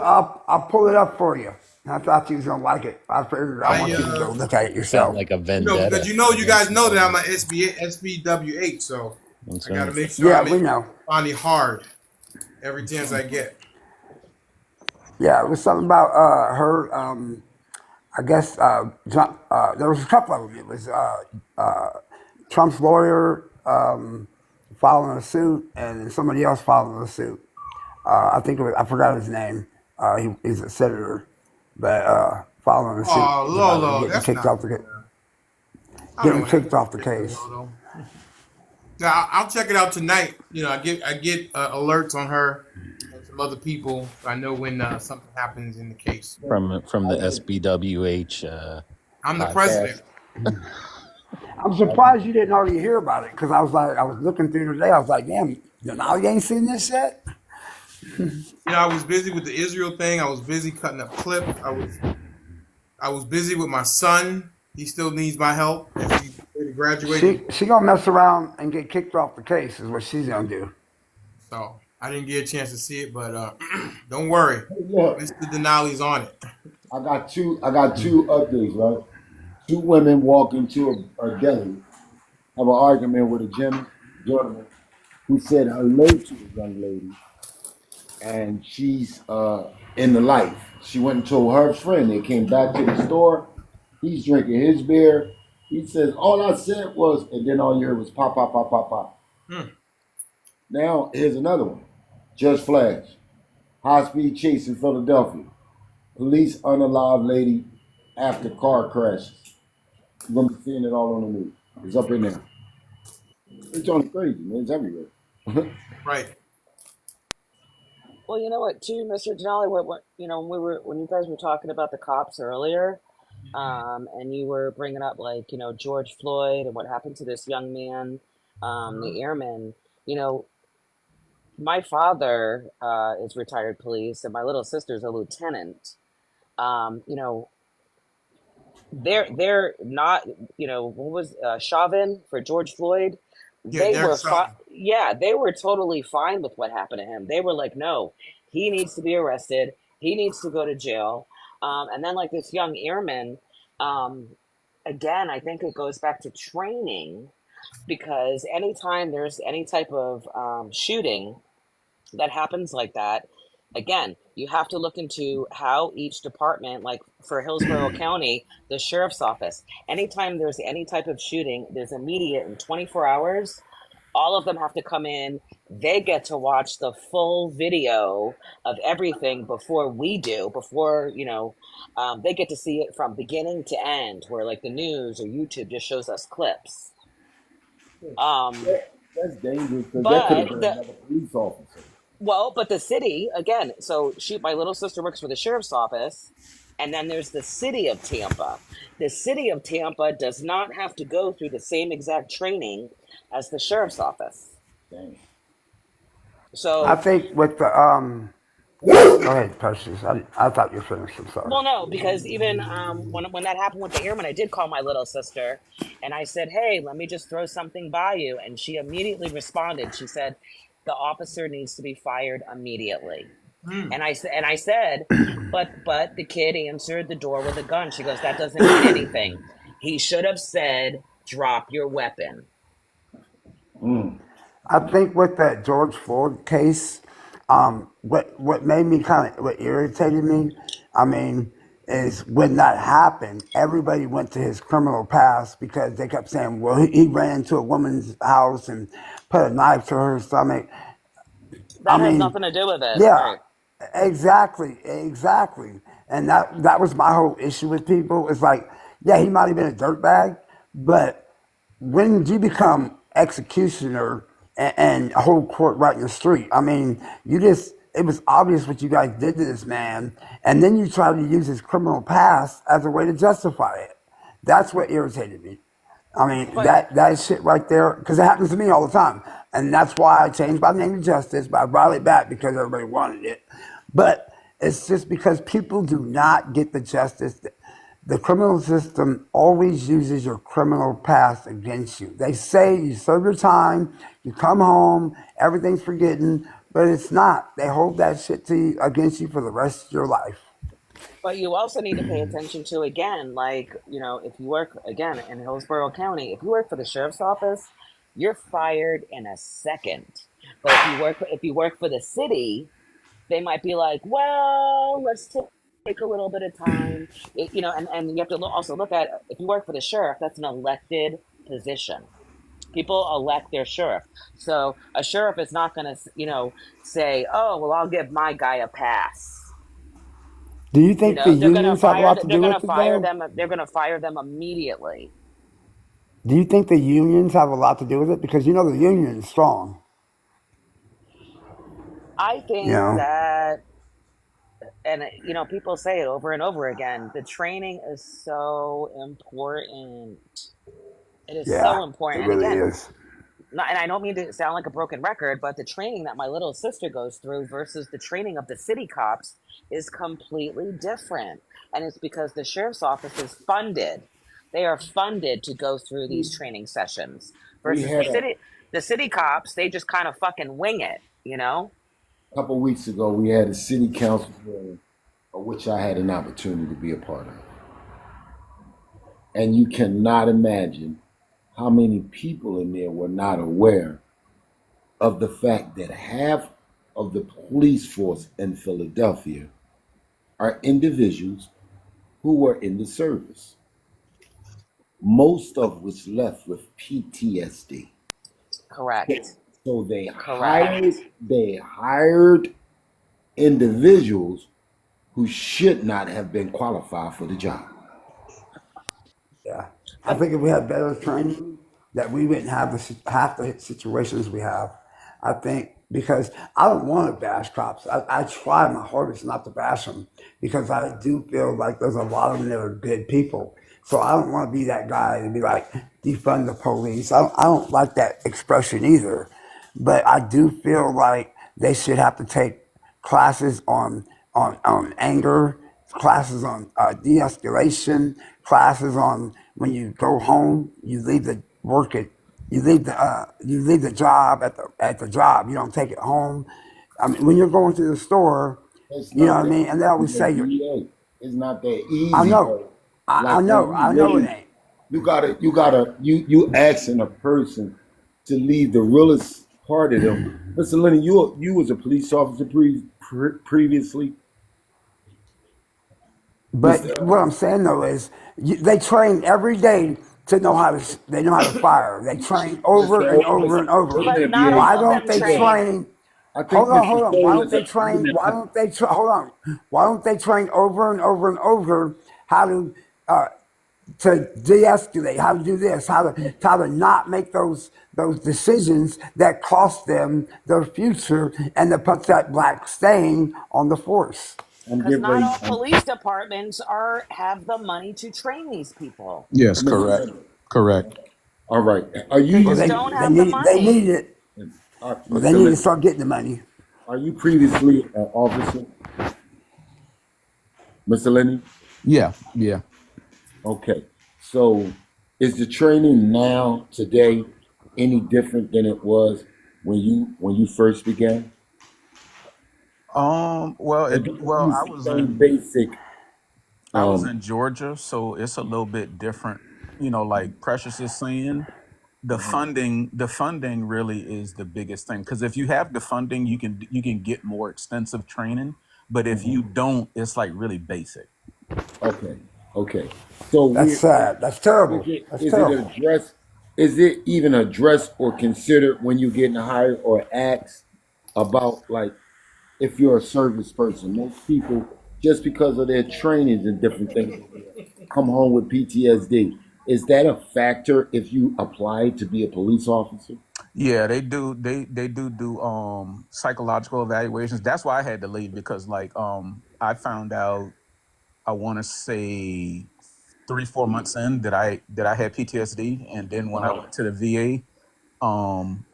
I'll pull it up for you. I thought you was gonna like it. I figured I want you to go look at it He's got yourself. like a because vendetta you guys against know that I'm Fonzie. a SBW8, so That's I got to right. make sure I Yeah, make we know. Bonnie hard every chance I get. Yeah, it was something about her. I guess there was a couple of them. It was Trump's lawyer filing a suit, and then somebody else filing a suit. I think I forgot his name. He's a senator, but filing a suit Oh, is about her Lolo, that's not fair. I don't getting know what kicked off the happened to case. Lolo. Yeah, I'll check it out tonight. I get alerts on her and some other people. So I know when something happens in the case. From the SBWH I'm the podcast. president. I'm surprised you didn't already hear about it because I was looking through today. I was like, damn, Denali ain't seen this yet. I was busy with the Israel thing. I was busy cutting up clips. I was busy with my son. He still needs my help as he graduating. She gonna mess around and get kicked off the case is what she's gonna do. So I didn't get a chance to see it, but don't worry, Hey, look, Mr. Denali's on it. I got two updates, right? Two women walk into a deli, have an argument with a gentleman who said hello to the young lady, and she's in the life. She went and told her friend. They came back to the store. He's drinking his beer. He says, all I said was, and then all you heard was pop, pop, pop, pop, pop. Hmm. Now, here's another one. Just flash. High speed chase in Philadelphia. Police unalive lady after car crashes. You're going to be seeing it all on the news. It's up in there. It's only crazy, man. It's everywhere. Right. Well, you know what, too, Mr. Denali, what when you guys were talking about the cops earlier, and you were bringing up like George Floyd and what happened to this young man, the airman. You know, my father is retired police, and my little sister's a lieutenant. You know, they're not, what was Chauvin for George Floyd. Yeah, They Derek were Chauvin. yeah, they were totally fine with what happened to him. They were like, no, he needs to be arrested, he needs to go to jail. And then like this young airman, um again, I think it goes back to training, because anytime there's any type of shooting that happens like that, again, you have to look into how each department, like for Hillsborough County, the sheriff's office, anytime there's any type of shooting, there's immediate in 24 hours. All of them have to come in. They get to watch the full video of everything before we do, before, they get to see it from beginning to end, where like the news or YouTube just shows us clips. Um, That's dangerous because that could have but been the another police officer. Well, but the city, again, so my little sister works for the sheriff's office, and then there's the city of Tampa. The city of Tampa does not have to go through the same exact training as the sheriff's office. Dang. I So, think with the go ahead, Precious. I thought you were finished. I'm sorry. well, no, because even when that happened with the airman, I did call my little sister, and I said, "Hey, let me just throw something by you," and she immediately responded. She said, "The officer needs to be fired immediately." Hmm. And I said, but the kid answered the door with a gun. She goes, that doesn't mean anything. He should have said, drop your weapon. Mm. I think with that George Floyd case, what made me what irritated me, I mean, is when that happened, everybody went to his criminal past because they kept saying, well, he ran into a woman's house and put a knife to her stomach. I That has mean, nothing to do with it, yeah, right? exactly. And that was my whole issue with people. It's like, yeah, he might have been a dirtbag, but when did you become executioner and hold court right in the street? I mean, it was obvious what you guys did to this man, and then you tried to use his criminal past as a way to justify it. That's what irritated me. I mean, But that shit right there, because it happens to me all the time. And that's why I changed my name to Justice, but I brought it back because everybody wanted it. But it's just because people do not get the justice. The criminal system always uses your criminal past against you. They say you serve your time, you come home, everything's forgotten, but it's not. They hold that shit to you, against you for the rest of your life. but you also need to pay attention to, again, like, if you work again in Hillsborough County, if you work for the sheriff's office, you're fired in a second. But if you work for the city, they might be like, well, let's take a little bit of time. And you have to also look at, if you work for the sheriff, that's an elected position. People elect their sheriff. So a sheriff is not going to, say, oh, well, I'll give my guy a pass. Do you think the They're going to unions have a fire, lot to they're do going to with it, fire though? them. They're going to fire them immediately. Do you think the unions have a lot to do with it? Because you know the union is strong. I You think know, that, and people say it over and over again, the training is so important. It is Yeah, so it important. And really again, is. not, and I don't mean to sound like a broken record, but the training that my little sister goes through versus the training of the city cops is completely different. And it's because the sheriff's office is funded. They are funded to go through these training sessions We versus had the city cops, they just kind of fucking wing it, you know? a couple weeks ago, we had a city council hearing, of which I had an opportunity to be a part of. And you cannot imagine how many people in there were not aware of the fact that half of the police force in Philadelphia are individuals who were in the service, most of which left with PTSD. Correct. So Correct. they hired individuals who should not have been qualified for the job. Yeah, I think if we had better training, that we wouldn't have half the situations we have. I think because I don't want to bash cops. I try my hardest not to bash them because I do feel like there's a lot of them that are good people. So I don't want to be that guy and be like defund the police. I don't like that expression either. But I do feel like they should have to take classes on anger, classes on de-escalation, classes on when you go home, you leave the work at you leave the job at the job. You don't take it home. I mean, when you're going to the store, It's you know not what I that mean. And they easy, always though, say, DA. It's not that "I easy, know, though. Like when I know it you ain't." you asking a person to leave the realest part of them. Listen, Lenny, you was a police officer previously, Mister. But what I'm saying though is, they train every day to know how to. They know how to fire. They train over and over and Wait a over. But minute, not BA. all Why of don't them they train. train? I think Mr. Hold on. Why Soul don't is a they wait a train? minute. Why don't they hold on? Why don't they train over and over and over how uh, to de-escalate, how to do this, how to not make those decisions that cost them their future and to put that black stain on the force. I'm Because getting not ready. all police departments have the money to train these people. Yes, Mr. correct. Lenny. Correct. All right. Are you They Well, just used don't to have the they money. need it. Well, they Mr. need to Lenny? start getting the money. Are you previously an officer, Mr. Lenny? Yeah, yeah. Okay. So is the training now today any different than it was when you first began? Well, Or do you well, use the same basic I was um in Georgia, so it's a little bit different. You know, like Precious is saying, the funding really is the biggest thing. Because if you have the funding, you can get more extensive training. But if you don't, it's like really basic. okay. Okay. So That's we sad. That's terrible. That's is it terrible. addressed is it even addressed or considered when you're getting hired or asked about like if you're a service person? Most people, just because of their trainings and different things, come home with PTSD. Is that a factor if you apply to be a police officer? Yeah, they do. They do psychological evaluations. That's why I had to leave because like I found out I want to say 3 4 months in that I had PTSD, and then when I Uh-huh. went to the VA,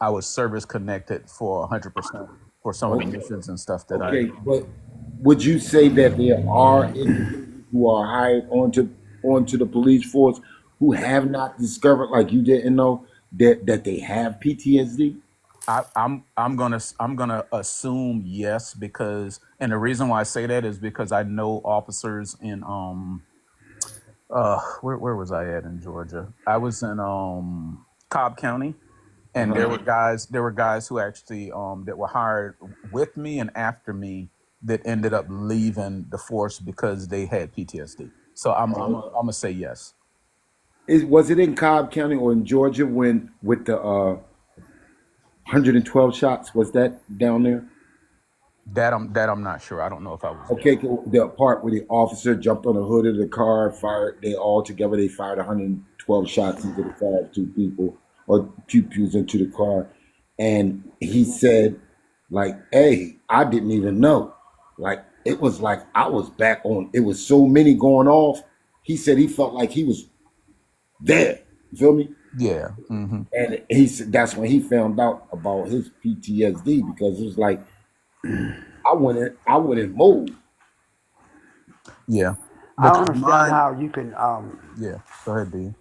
I was service connected for 100% for some of the Okay. missions and stuff that I. Okay, but would you say that there are individuals who are hired onto the police force who have not discovered, like you didn't know, that they have PTSD? I'm gonna assume yes because and the reason why I say that is because I know officers in where was I at in Georgia? I was in Cobb County, and Uh-huh. there were guys who actually that were hired with me and after me that ended up leaving the force because they had PTSD. So I'm gonna say yes. Was it in Cobb County or in Georgia when with the 112 shots? Was that down there? That I'm not sure. I don't know if I was there. Okay, cool. The part where the officer jumped on the hood of the car, fired. They all together they fired 112 shots into the car of two people or pew pews into the car, and he said, like, "Hey, I didn't even know. Like, it was like I was back on. It was so many going off. He said he felt like he was there. You feel me? Yeah. And he said that's when he found out about his PTSD because it was like I wouldn't move. Yeah. I don't Because understand mine. how you can. Yeah. Go ahead, D.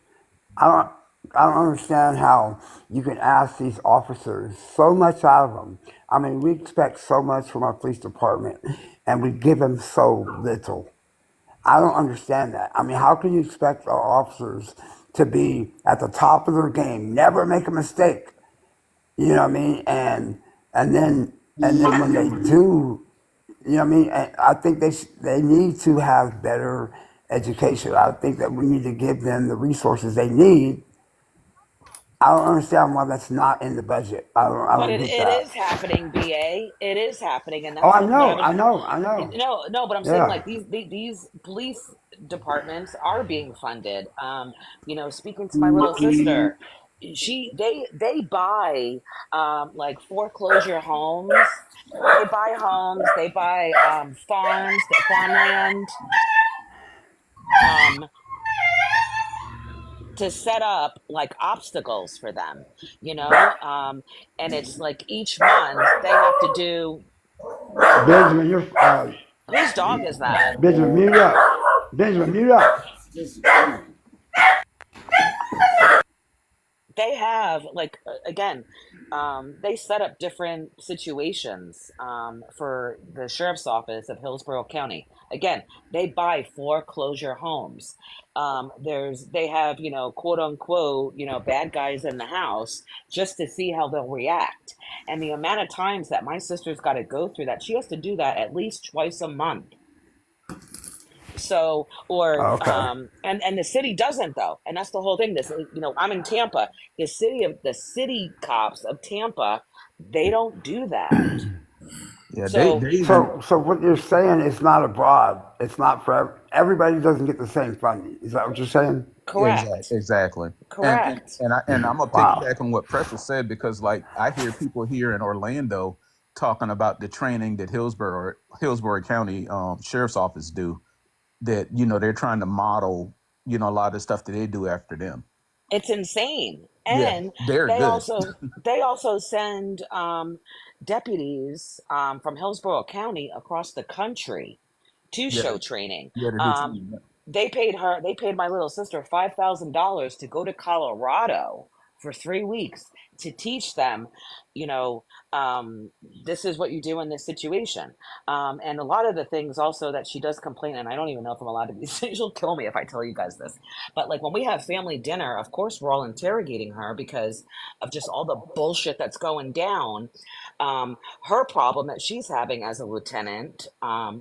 I don't. I don't understand how you can ask these officers so much out of them. I mean, we expect so much from our police department, and we give them so little. I don't understand that. I mean, how can you expect our officers to be at the top of their game, never make a mistake? You know what I mean? And then when they do, you know what I mean? And I think they need to have better education. I think that we need to give them the resources they need. I don't understand why that's not in the budget. I But don't get it that. is happening, BA. It is happening, and Oh, that's I what I know, was. I know, I know. No, but I'm saying Yeah. like these police departments are being funded. Speaking to my little sister, they buy like foreclosure homes. They buy homes. They buy farmland. Um, to set up like obstacles for them, and it's like each month they have to do. Benjamin, you're Whose dog is that? Benjamin, mute up. Benjamin, mute up. They have like again, they set up different situations for the sheriff's office of Hillsborough County. Again, they buy foreclosure homes. They have, quote unquote, bad guys in the house just to see how they'll react. And the amount of times that my sister's got to go through that, she has to do that at least twice a month. So, or Okay. and the city doesn't, though, and that's the whole thing. I'm in Tampa. The city cops of Tampa, they don't do that. Yeah. They So even. So what you're saying is not abroad. It's not for everybody. Doesn't get the same funding. Is that what you're saying? correct, Exactly. correct. And I'm gonna Wow. piggyback on what Precious said because like I hear people here in Orlando talking about the training that Hillsborough County Sheriff's Office do, that they're trying to model a lot of the stuff that they do after them. It's insane. Yeah, And they're they good. also they also send deputies from Hillsborough County across the country to Yeah, show training. yeah, to do Um, training. they paid my little sister $5,000 to go to Colorado for 3 weeks to teach them, you know, um, this is what you do in this situation. And a lot of the things also that she does complain, and I don't even know if I'm allowed to be, she'll kill me if I tell you guys this. But like when we have family dinner, of course, we're all interrogating her because of just all the bullshit that's going down. Her problem that she's having as a lieutenant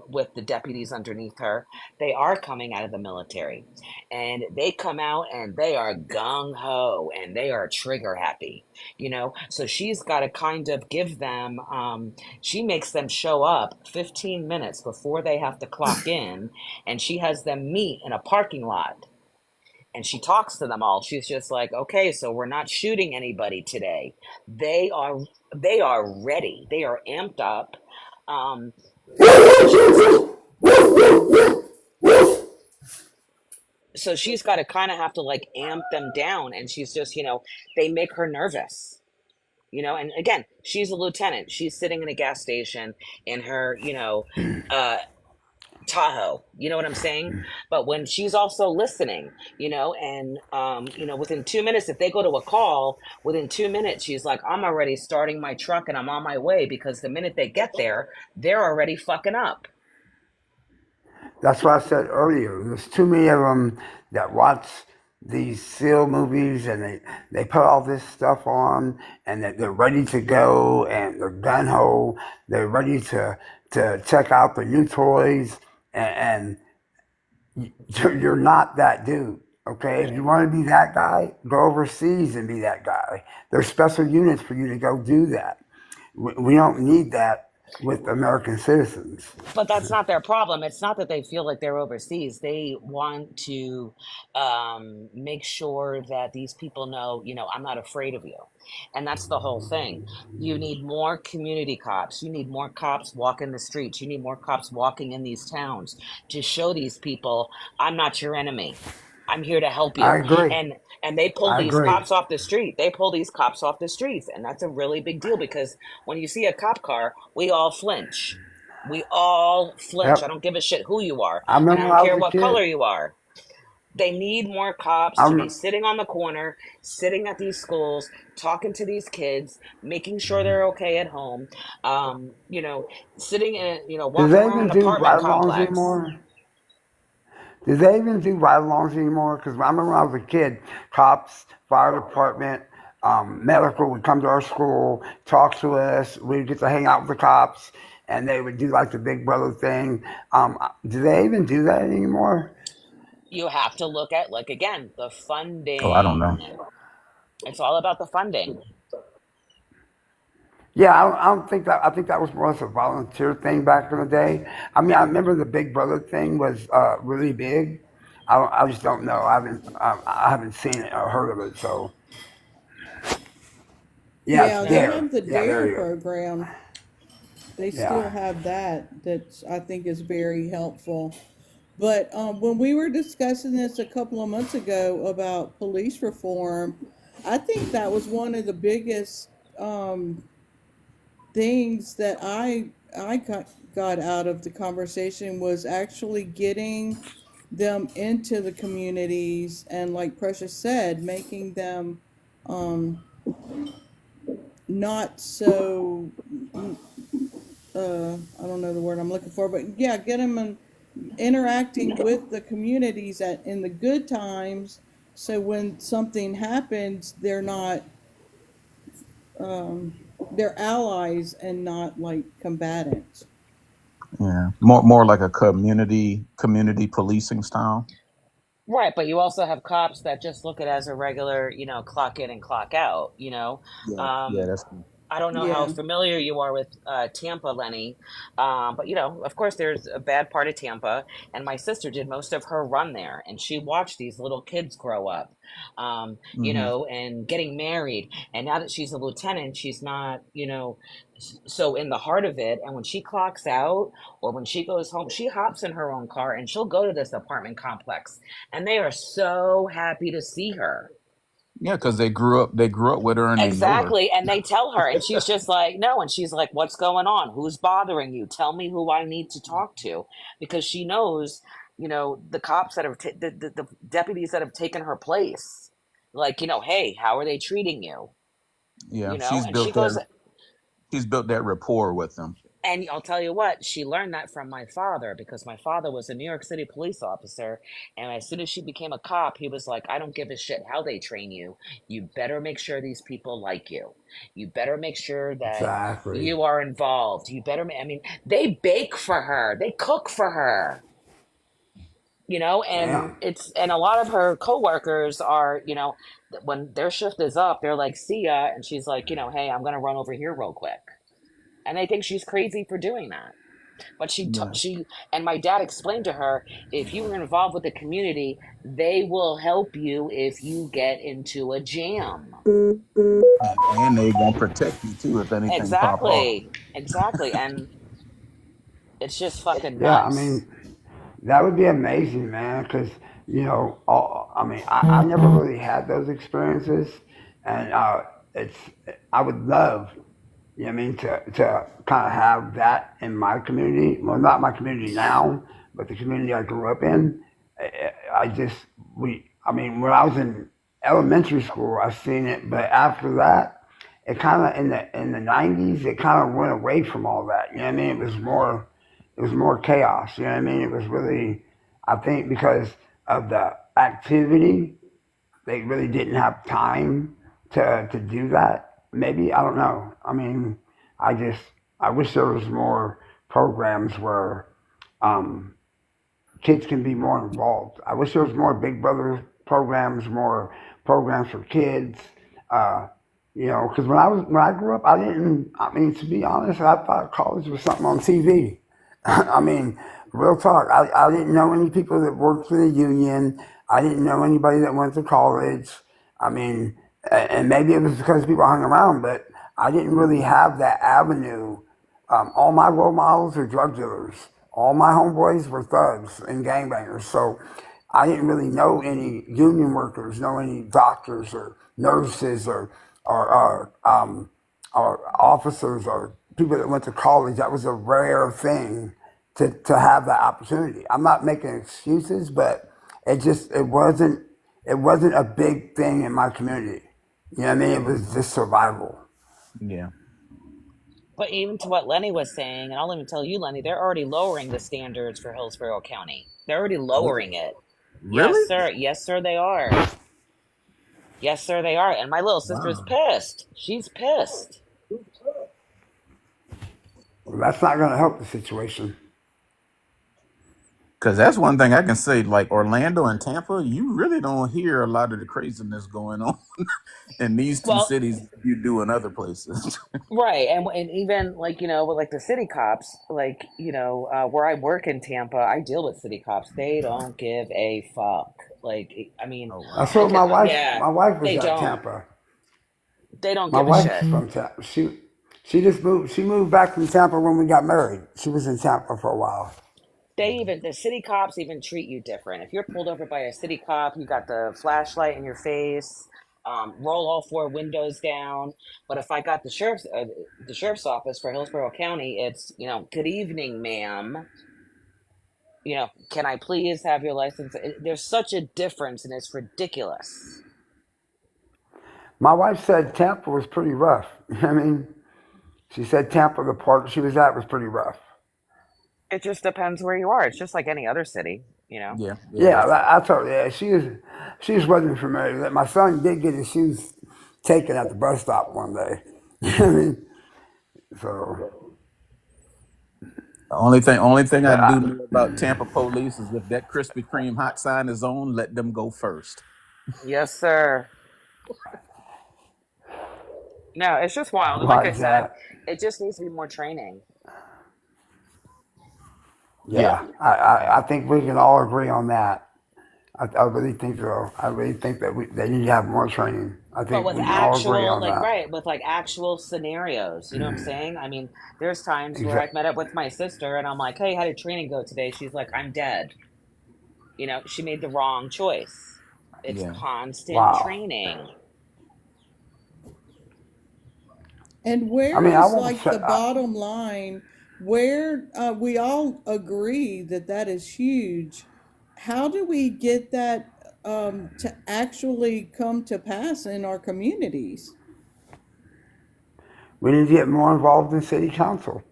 with the deputies underneath her, they are coming out of the military, and they come out and they are gung ho and they are trigger happy, so she's got to kind of give them, she makes them show up 15 minutes before they have to clock in, and she has them meet in a parking lot, and she talks to them all. She's just like, okay, so we're not shooting anybody today. They are ready, they are amped up. um so she's got to kind of have to like amp them down, and she's just, they make her nervous, and again, she's a lieutenant, she's sitting in a gas station in her, uh Tahoe, you know what I'm saying? But when she's also listening, and within 2 minutes, if they go to a call, within 2 minutes, she's like, I'm already starting my truck and I'm on my way, because the minute they get there, they're already fucking up. That's what I said earlier. There's too many of them that watch these SEAL movies and they put all this stuff on and they're ready to go and they're gun ho. They're ready to check out the new toys and you're not that dude. Okay, if you want to be that guy, go overseas and be that guy. There's special units for you to go do that. We don't need that with American citizens. But that's not their problem. It's not that they feel like they're overseas. They want to make sure that these people know, I'm not afraid of you. And that's the whole thing. You need more community cops. You need more cops walking the streets. You need more cops walking in these towns to show these people, I'm not your enemy. I'm here to help I you. agree. And they pull I these agree. cops off the street. They pull these cops off the streets, and that's a really big deal because when you see a cop car, we all flinch. We all flinch. I Yep. don't give a shit who you are, I and I remember when don't I care was a what kid. color you are. They need more cops to be I'm sitting on the corner, sitting at these schools, talking to these kids, making sure they're okay at home. You know, sitting in, Do walking they around even an do apartment ride-alongs complex. anymore? Do they even do ride-alongs anymore? Because I remember when I was a kid, cops, fire department, medical would come to our school, talk to us. We'd get to hang out with the cops, and they would do like the Big Brother thing. Do they even do that anymore? You have to look at, like, again, the Oh, I don't know. funding. It's all about the funding. Yeah, I don't think that. I think that was more of a volunteer thing back in the day. I mean, I remember the Big Brother thing was really big. I just don't know. I haven't seen it or heard of it. So yeah, it's Yeah, they No. have there. the Yeah, there DARE you go. program. They still Yeah. have that. That I think is very helpful. But when we were discussing this a couple of months ago about police reform, I think that was one of the biggest things that I got out of the conversation was actually getting them into the communities and, like Precious said, making them not so I don't know the word I'm looking for, but yeah, get them interacting with the communities in the good times, so when something happens, they're not they're allies and not like combatants. Yeah, more like a community policing style. Right, but you also have cops that just look at it as a regular, clock in and clock out. Yeah, yeah, Um, that's true. I don't know how Yeah. familiar you are with Tampa, Lenny, but of course, there's a bad part of Tampa, and my sister did most of her run there, and she watched these little kids grow up, Hmm. and getting married, and now that she's a lieutenant, she's not, so in the heart of it, and when she clocks out or when she goes home, she hops in her own car and she'll go to this apartment complex, and they are so happy to see her. Yeah, because they grew up with her and they know her. Exactly. And they tell her, and she's just like, no. And she's like, what's going on? Who's bothering you? Tell me who I need to talk to. Because she knows, the cops that have, the deputies that have taken her place. Like, hey, how are they treating you? Yeah, And she goes, she's built that rapport with them. and I'll tell you what, she learned that from my father because my father was a New York City police officer. And as soon as she became a cop, he was like, I don't give a shit how they train you. You better make sure these people like you. You better make sure that Exactly. you are involved. I mean, they bake for her, they cook for her. And Damn. and a lot of her coworkers are, when their shift is up, they're like, see ya. And she's like, hey, I'm going to run over here real quick. And they think she's crazy for doing that. But Yeah, she and my dad explained to her, if you are involved with the community, they will help you if you get into a jam. and they gonna protect you too if anything pop off. Exactly. And it's just fucking Yeah, I nuts. mean, that would be amazing, man. Because I mean, I never really had those experiences, and it's I would love, you know what I mean, to kind of have that in my community. Well, not my community now, but the community I grew up in. I just I mean, when I was in elementary school, I seen it, but after that, it kind of in the '90s, it kind of went away from all that. You know what I mean? It was more chaos. You know what I mean? It was really, I think, because of the activity, they really didn't have time to do that. Maybe I don't know. I mean, I just I wish there was more programs where um, kids can be more involved. I wish there was more Big Brother programs, more programs for kids. Uh, because when I grew up, I didn't. I mean, to be honest, I thought college was something on TV. I mean, real talk. I didn't know any people that worked for the union. I didn't know anybody that went to college. I mean, and maybe it was because people hung around, but I didn't really have that avenue. All my role models are drug dealers. All my homeboys were thugs and gangbangers. So I didn't really know any union workers, know any doctors or nurses or officers or people that went to college. That was a rare thing to have that opportunity. I'm not making excuses, but it wasn't a big thing in my community. You know what I mean? It was just survival. Yeah. But even to what Lenny was saying, and I'll even tell you, Lenny, they're already lowering the standards for Hillsborough County. They're already lowering it. Yes, Really? sir. Yes, sir, they are. Yes, sir, they are. And my little sister's Wow. pissed. She's pissed. Well, that's not going to help the situation. Because that's one thing I can say. Like Orlando and Tampa, you really don't hear a lot of the craziness going on in these two Well, cities that you do in other places. right. And even like, with like the city cops, like, where I work in Tampa, I deal with city cops. They don't give a fuck. Like, I mean, Oh That's wow. what because, my wife. yeah, My wife was they at don't. Tampa. They don't My give a wife's shit. from Tampa. She just moved. She moved back from Tampa when we got married. She was in Tampa for a while. The city cops even treat you different. If you're pulled over by a city cop, you got the flashlight in your face, roll all four windows down. But if I got the sheriff's office for Hillsborough County, it's, good evening, ma'am. Can I please have your license? There's such a difference, and it's ridiculous. My wife said Tampa was pretty rough. I mean, she said Tampa, the part she was at, was pretty rough. It just depends where you are. It's just like any other city. Yeah, yeah, it Yeah, is. I told her. Yeah, she just wasn't familiar. That my son did get his shoes taken at the bus stop one day. I mean, so Only thing I but do know about Tampa police is if that Krispy Kreme hot sign is on, let them go first. Yes, sir. No, it's just wild. And like why I is said, that? it just needs to be more training. Yeah, Yeah, I think we can all agree on that. I really think so. I really think that they need to have more training. I But think with we can all agree actual, on like, that. right, with like actual scenarios, you know what I'm saying? I mean, there's times where I've Exactly. met up with my sister and I'm like, hey, how did training go today? She's like, I'm dead. She made the wrong choice. It's yeah. constant Wow. training. And I where mean, I is won't like say. the bottom line where we all agree that that is huge? How do we get that to actually come to pass in our communities? We need to get more involved in city council.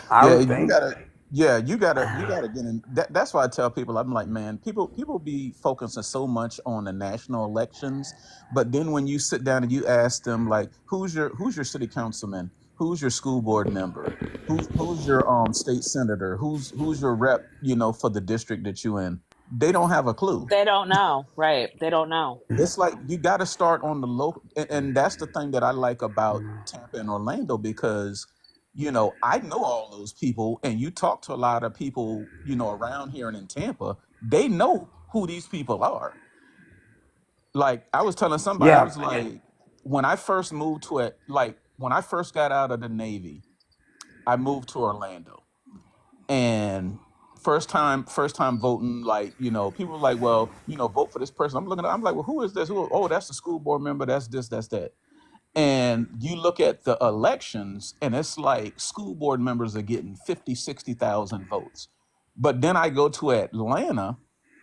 I Yeah, would you think. gotta. Yeah, you gotta get in. That's why I tell people, I'm like, man, people be focusing so much on the national elections, but then when you sit down and you ask them, like, who's your city councilman, who's your school board member, who's your state senator, who's your rep, for the district that you in, they don't have a clue. They don't know, right? They don't know. It's like you got to start on the local, and that's the thing that I like about Tampa and Orlando because I know all those people, and you talk to a lot of people around here and in Tampa, they know who these people are. Like I was telling somebody, I Yeah. was like, when I first moved to it, like when I first got out of the Navy, I moved to Orlando, and first time voting, like people were like, well, vote for this person. I'm like, well, who is this? Who? Oh, that's the school board member. That's this, that's that. And you look at the elections and it's like school board members are getting 50, 60,000 votes. But then I go to Atlanta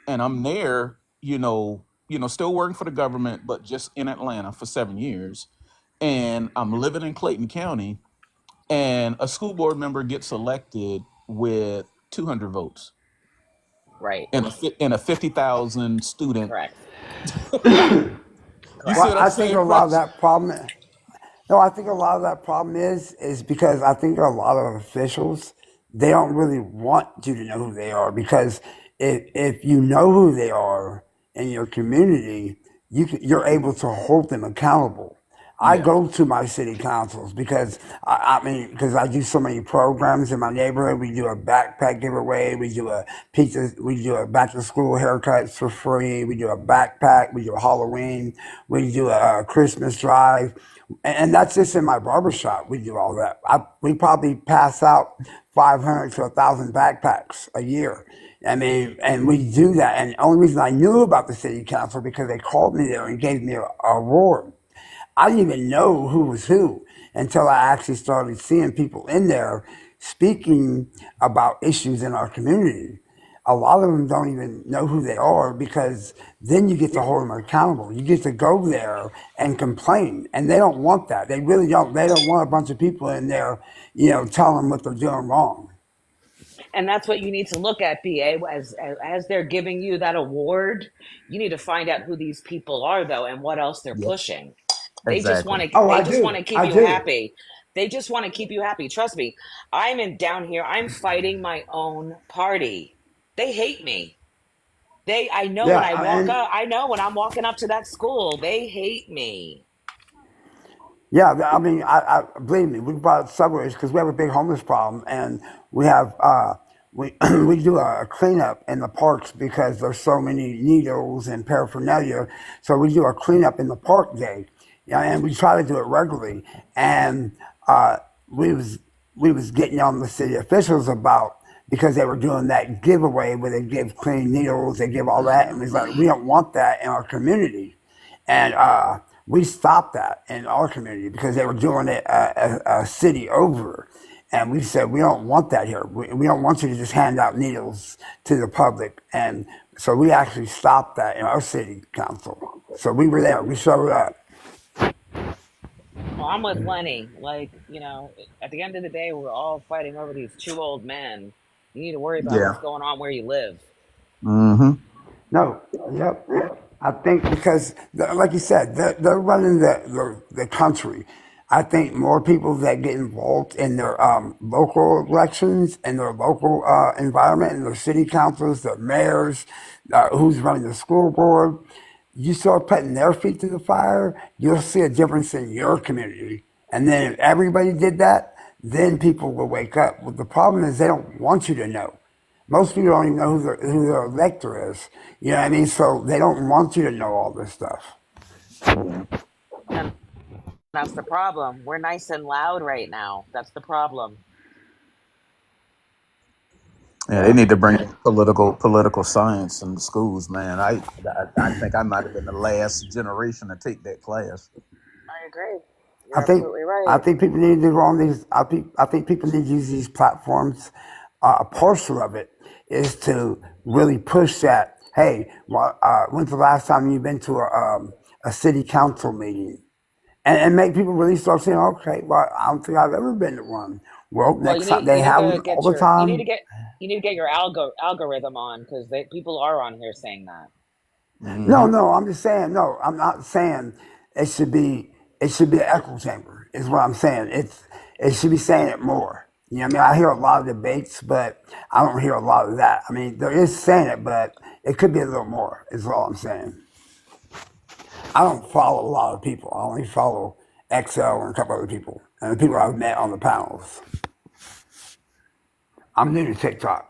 and I'm there, still working for the government, but just in Atlanta for 7 years. And I'm living in Clayton County, and a school board member gets elected with 200 votes Right. in a 50,000 student. Correct. You see Well, what Correct. I'm I think saying, a lot of Fresh? that problem. No, I think a lot of that problem is because I think a lot of officials they don't really want you to know who they are because if you know who they are in your community, you're able to hold them accountable. I Yeah. go to my city councils because because I do so many programs in my neighborhood. We do a backpack giveaway. We do a pizza. We do a back to school haircuts for free. We do a backpack. We do a Halloween. We do a Christmas drive, and that's just in my barbershop. We do all that. We probably pass out 500 to 1,000 backpacks a year. I mean, and we do that. And the only reason I knew about the city council because they called me there and gave me a award. I didn't even know who was who until I actually started seeing people in there speaking about issues in our community. A lot of them don't even know who they are because then you get to hold them accountable. You get to go there and complain, and they don't want that. They really don't. They don't want a bunch of people in there, telling them what they're doing wrong. And that's what you need to look at, BA, as they're giving you that award. You need to find out who these people are, though, and what else they're Yep. pushing. They just want Exactly. to. Oh, They I just want do. to keep I you do. happy. They just want to keep you happy. Trust me. I'm in down here. I'm fighting my own party. They hate me. I know when Yeah, I walk and up. I know when I'm walking up to that school. They hate me. yeah, I mean, I believe me, we brought subways because we have a big homeless problem, and we have we we do a cleanup in the parks because there's so many needles and paraphernalia. So we do a cleanup in the park day, yeah, and we try to do it regularly. And uh, we was we was getting on the city officials about because they were doing that giveaway where they give clean needles, they give all that, and we was like, we don't want that in our community. And we stopped that in our community because they were doing it a city over. And we said, we don't want that here. We don't want you to just hand out needles to the public. And so we actually stopped that in our city council. So we were there. We showed up. Well, I'm with Lenny. At the end of the day, we're all fighting over these two old men. You need to worry about Yeah. what's going on where you live. Mm-hmm. No, yep. I think because, like you said, they're running the country. I think more people that get involved in their local elections and their local environment and their city councils, their mayors, who's running the school board, you start putting their feet to the fire, you'll see a difference in your community. And then if everybody did that, then people will wake up. Well, the problem is they don't want you to know. Most people don't even know who their elector is. You know what I mean? So they don't want you to know all this stuff. And that's the problem. We're nice and loud right now. That's the problem. Yeah, they Yeah. need to bring in political science in the schools, man. I think I might have been the last generation to take that class. I agree. I You're think absolutely I right. think people need to go on these. I think people need to use these platforms. A portion of it is to really push that. Hey, when's the last time you've been to a city council meeting? And make people really start saying, okay, well, I don't think I've ever been to one. Well, Well, next time they you need have to them all get the your time. you need to get your algorithm on because people are on here saying that. No, Mm-hmm. no, I'm just saying. No, I'm not saying it should be. It should be an echo chamber. Is what I'm saying. It should be saying it more. You know, what I mean, I hear a lot of debates, but I don't hear a lot of that. I mean, there is saying it, but it could be a little more. Is all I'm saying. I don't follow a lot of people. I only follow XL and a couple other people, and the people I've met on the panels. I'm new to TikTok.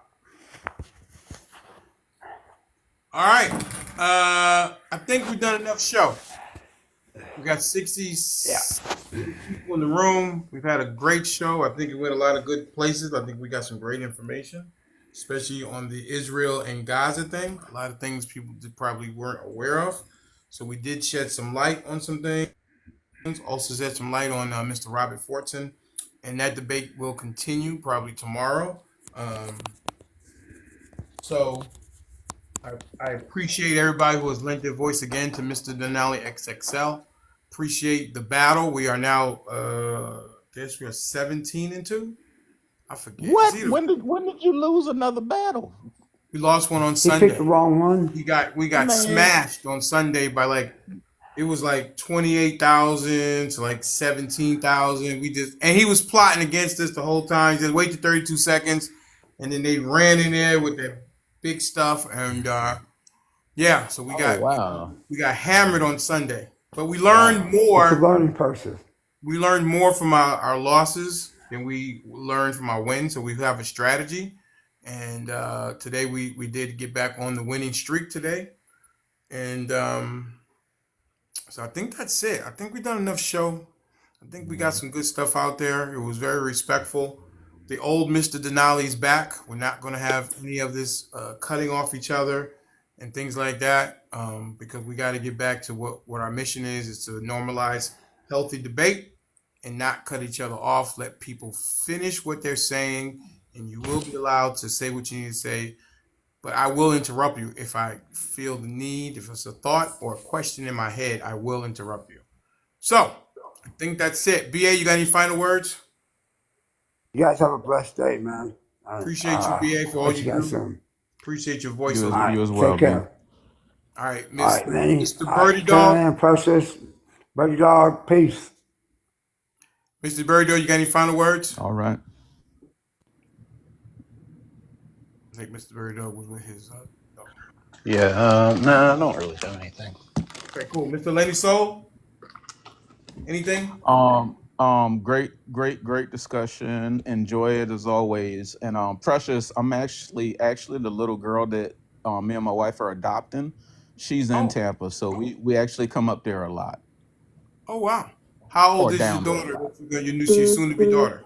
All right. I think we've done enough show. We got 60 Yeah. people in the room. We've had a great show. I think it went a lot of good places. I think we got some great information, especially on the Israel and Gaza thing. A lot of things people probably weren't aware of. So we did shed some light on some things. Also shed some light on Mr. Robert Fortson. And that debate will continue probably tomorrow. So I appreciate everybody who has lent their voice again to Mr. Denali XXL. Appreciate the battle. We are now, I guess we are 17 and 2. I forget. It's What? either When did you lose another battle, we lost one on He picked the Sunday. wrong one. We got man? smashed on Sunday by it was like 28,000 to like 17,000. And he was plotting against us the whole time. He just wait to 32 seconds, and then they ran in there with that big stuff and yeah, so Oh wow, we got hammered on Sunday, but we learned wow. It's a more. learning process. We learned more from our losses than we learned from our wins. So we have a strategy, and today we did get back on the winning streak today, and so I think that's it. I think we done enough show. I think we got some good stuff out there. It was very respectful. The old Mr. Denali's back. We're not going to have any of this cutting off each other and things like that because we got to get back to what our mission is to normalize healthy debate and not cut each other off. Let people finish what they're saying, and you will be allowed to say what you need to say. But I will interrupt you if I feel the need, if it's a thought or a question in my head, I will interrupt you. So I think that's it. BA, you got any final words? You guys have a blessed day, man. Appreciate you, BA, for I'll all let you you guys do. soon. Appreciate your voice You on as the All beat. you right, as well, take B. care. All right, All right, Lenny. Mr. All Birdie right, turn Dog. in, Precious. Birdie Dog, peace. Mr. Birdie Dog, you got any final words? All right. I think Mr. Birdie Dog was with his dog. Yeah, no, I don't really have anything. Okay, cool. Mr. Lenny Soul, anything? Great discussion. Enjoy it as always. And Precious, I'm actually the little girl that me and my wife are adopting. She's in Oh, Tampa, so we actually come up there a lot, oh wow. How old or is your down there a daughter? lot. Your new, she's soon to be daughter.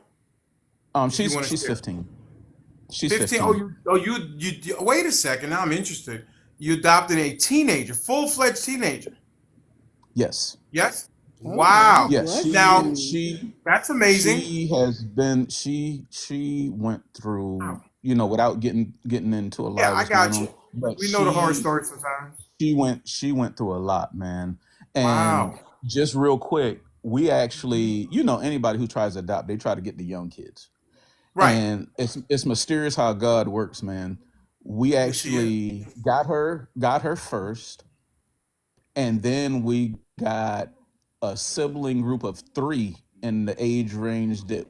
If you want to She's share. 15. She's 15. 15. Wait a second. Now I'm interested. You adopted a teenager, full-fledged teenager. Yes. Yes? Oh, God Wow. Yes, bless Now, you. that's amazing. she went through, Wow. without getting into a Yeah, lot of I what's going got on, you. but We know the horror stories sometimes. she went through a lot, man. And Wow. just real quick, we actually, anybody who tries to adopt, they try to get the young kids. Right. And it's mysterious how God works, man. We Yes, he is. actually got her first, and then we got a sibling group of three in the age range that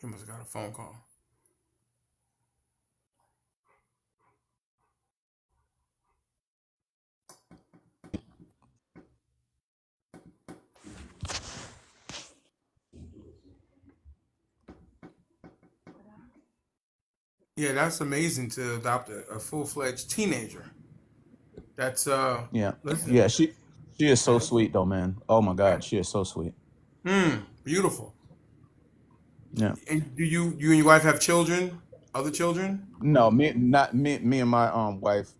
He must have got a phone call. Yeah, that's amazing to adopt a full-fledged teenager. That's yeah, listen, yeah, she is so that's sweet though, man. Oh my God, that, she is so sweet. beautiful. Yeah. And do you and your wife have children? Other children? No, me and my wife.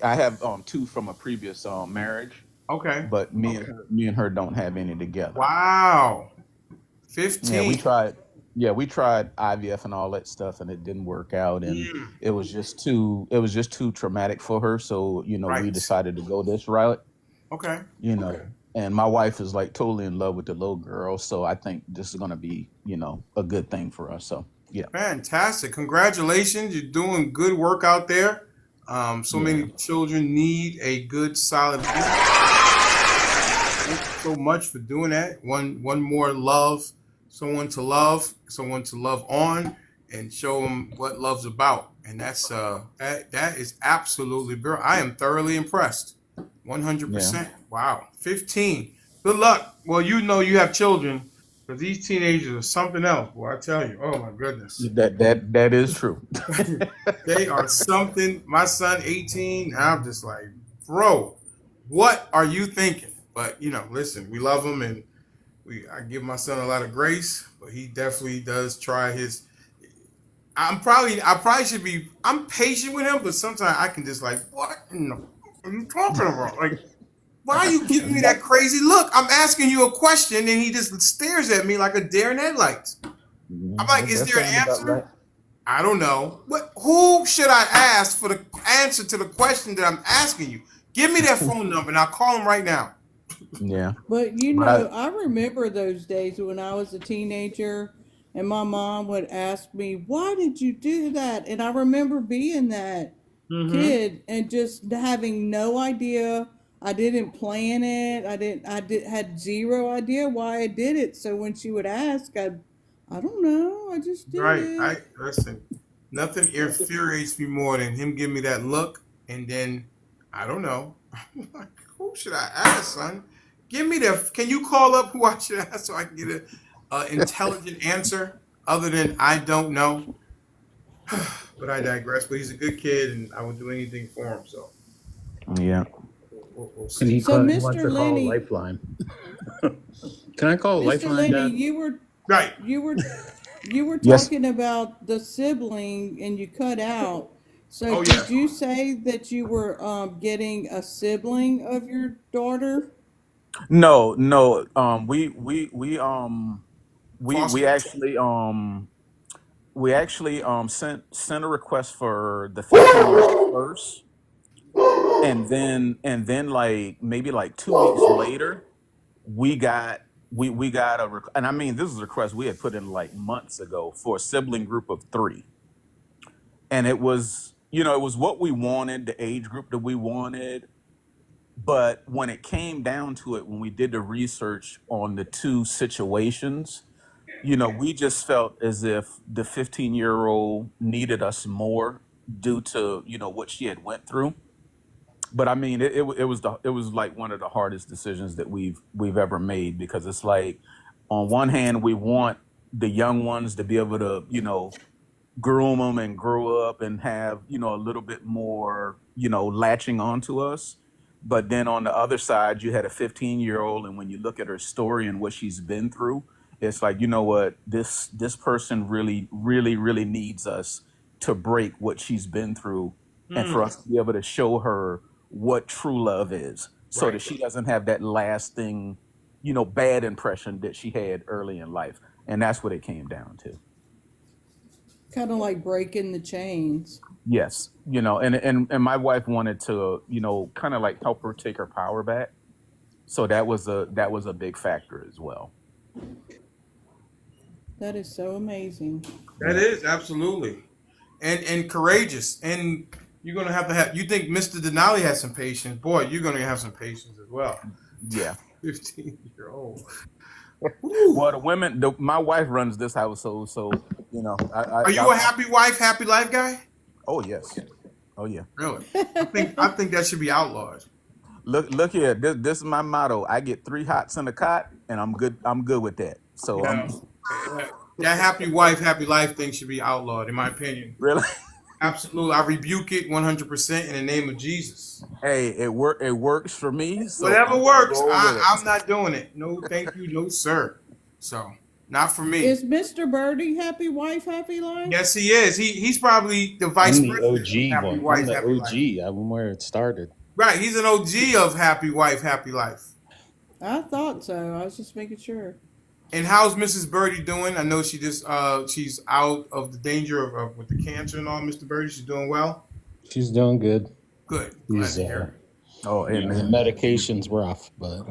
I have two from a previous marriage, Okay. but me and Okay. her don't have any together. Wow. Yeah, 15. we tried IVF and all that stuff, and it didn't work out, and Mm, it was just too traumatic for her. So we right. decided to go this route. Okay. And my wife is like totally in love with the little girl, so I think this is gonna be a good thing for us. So yeah, Fantastic. Congratulations. You're doing good work out there. So yeah, many children need a good, solid leader. Thank you so much for doing that. One more love, someone to love on, and show them what love's about. And that is absolutely brilliant. I am thoroughly impressed. yeah. 100%. Wow. 15. Good luck. Well, you have children because these teenagers are something else. Boy, I tell you. Oh my goodness. That is true. They are something. My son, 18. I'm just like, bro, what are you thinking? But listen, we love him, and I give my son a lot of grace, but he definitely does try his. I probably should be. I'm patient with him, but sometimes I can just like, what in the are you talking about? Like, why are you giving me that crazy look? I'm asking you a question, and he just stares at me like a deer in headlights. I'm like, is That there an sounds about right. answer? I don't know. What? Who should I ask for the answer to the question that I'm asking you? Give me that phone number, and I'll call him right now. Yeah, But but I I remember those days when I was a teenager and my mom would ask me, "Why did you do that?" And I remember being that Mm-hmm. kid and just having no idea. I didn't plan it. I did had zero idea why I did it. So when she would ask, I don't know. I just did Right. I it. listen. Nothing infuriates me more than him giving me that look, and then I don't know. Like, who should I ask, son? Give me the. Can you call up who I should ask so I can get a intelligent answer other than I don't know? But I digress. But he's a good kid, and I would do anything for him. So yeah. we'll And see. So, he wants Mr. to call Lenny, Lifeline. Can I call Mr. Lifeline, Lenny, Dad? Right. you were Yes. talking about the sibling and you cut out. So Oh yeah. did you say that you were getting a sibling of your daughter? No, no. Foster. We actually sent a request for the 15-year-old first, and then like maybe like 2 weeks later we got and I mean this is a request we had put in like months ago for a sibling group of three, and it was, it was what we wanted, the age group that we wanted. But when it came down to it, when we did the research on the two situations, we just felt as if the 15-year-old needed us more due to, what she had went through. But I mean, it was like one of the hardest decisions that we've ever made, because it's like, on one hand, we want the young ones to be able to, groom them and grow up and have, a little bit more, latching onto us. But then on the other side, you had a 15-year-old, and when you look at her story and what she's been through, it's like, you know what, this person really, really, really needs us to break what she's been through, and for Hmm. us to be able to show her what true love is, so that Right. she doesn't have that lasting, bad impression that she had early in life. And that's what it came down to. Kind of like breaking the chains. Yes, and my wife wanted to, kind of like help her take her power back. So that was a big factor as well. That is so amazing. That Yeah. is absolutely, and courageous. And you're gonna have to have. You think Mr. Denali has some patience? Boy, you're gonna have some patience as well. Yeah. 15-year-old. Well, Woo. my wife runs this household, so Are I you a happy wife, happy life guy? oh yes, oh yeah. Really? I think that should be outlawed. Look here. This is my motto. I get three hots in a cot, and I'm good. I'm good with that. So I'm Yeah. That happy wife, happy life thing should be outlawed, in my opinion. really. Absolutely, I rebuke it 100% in the name of Jesus. Hey, it works for me, so Whatever I'm gonna works. roll with it. I'm not doing it. No, thank you, no sir. So, not for me. Is Mr. Birdie happy wife, happy life? Yes, he is. He's probably the I'm vice the president of OG Happy one. I'm Wife, the Happy Life. OG. I'm where it started. Right, he's an OG of Happy Wife, Happy Life. I thought so. I was just making sure. And how's Mrs. Birdie doing? I know she's out of the danger of with the cancer and all. Mr. Birdie, she's doing well. She's doing good. Good, glad She's to hear it. Oh, the amen. medication's rough, but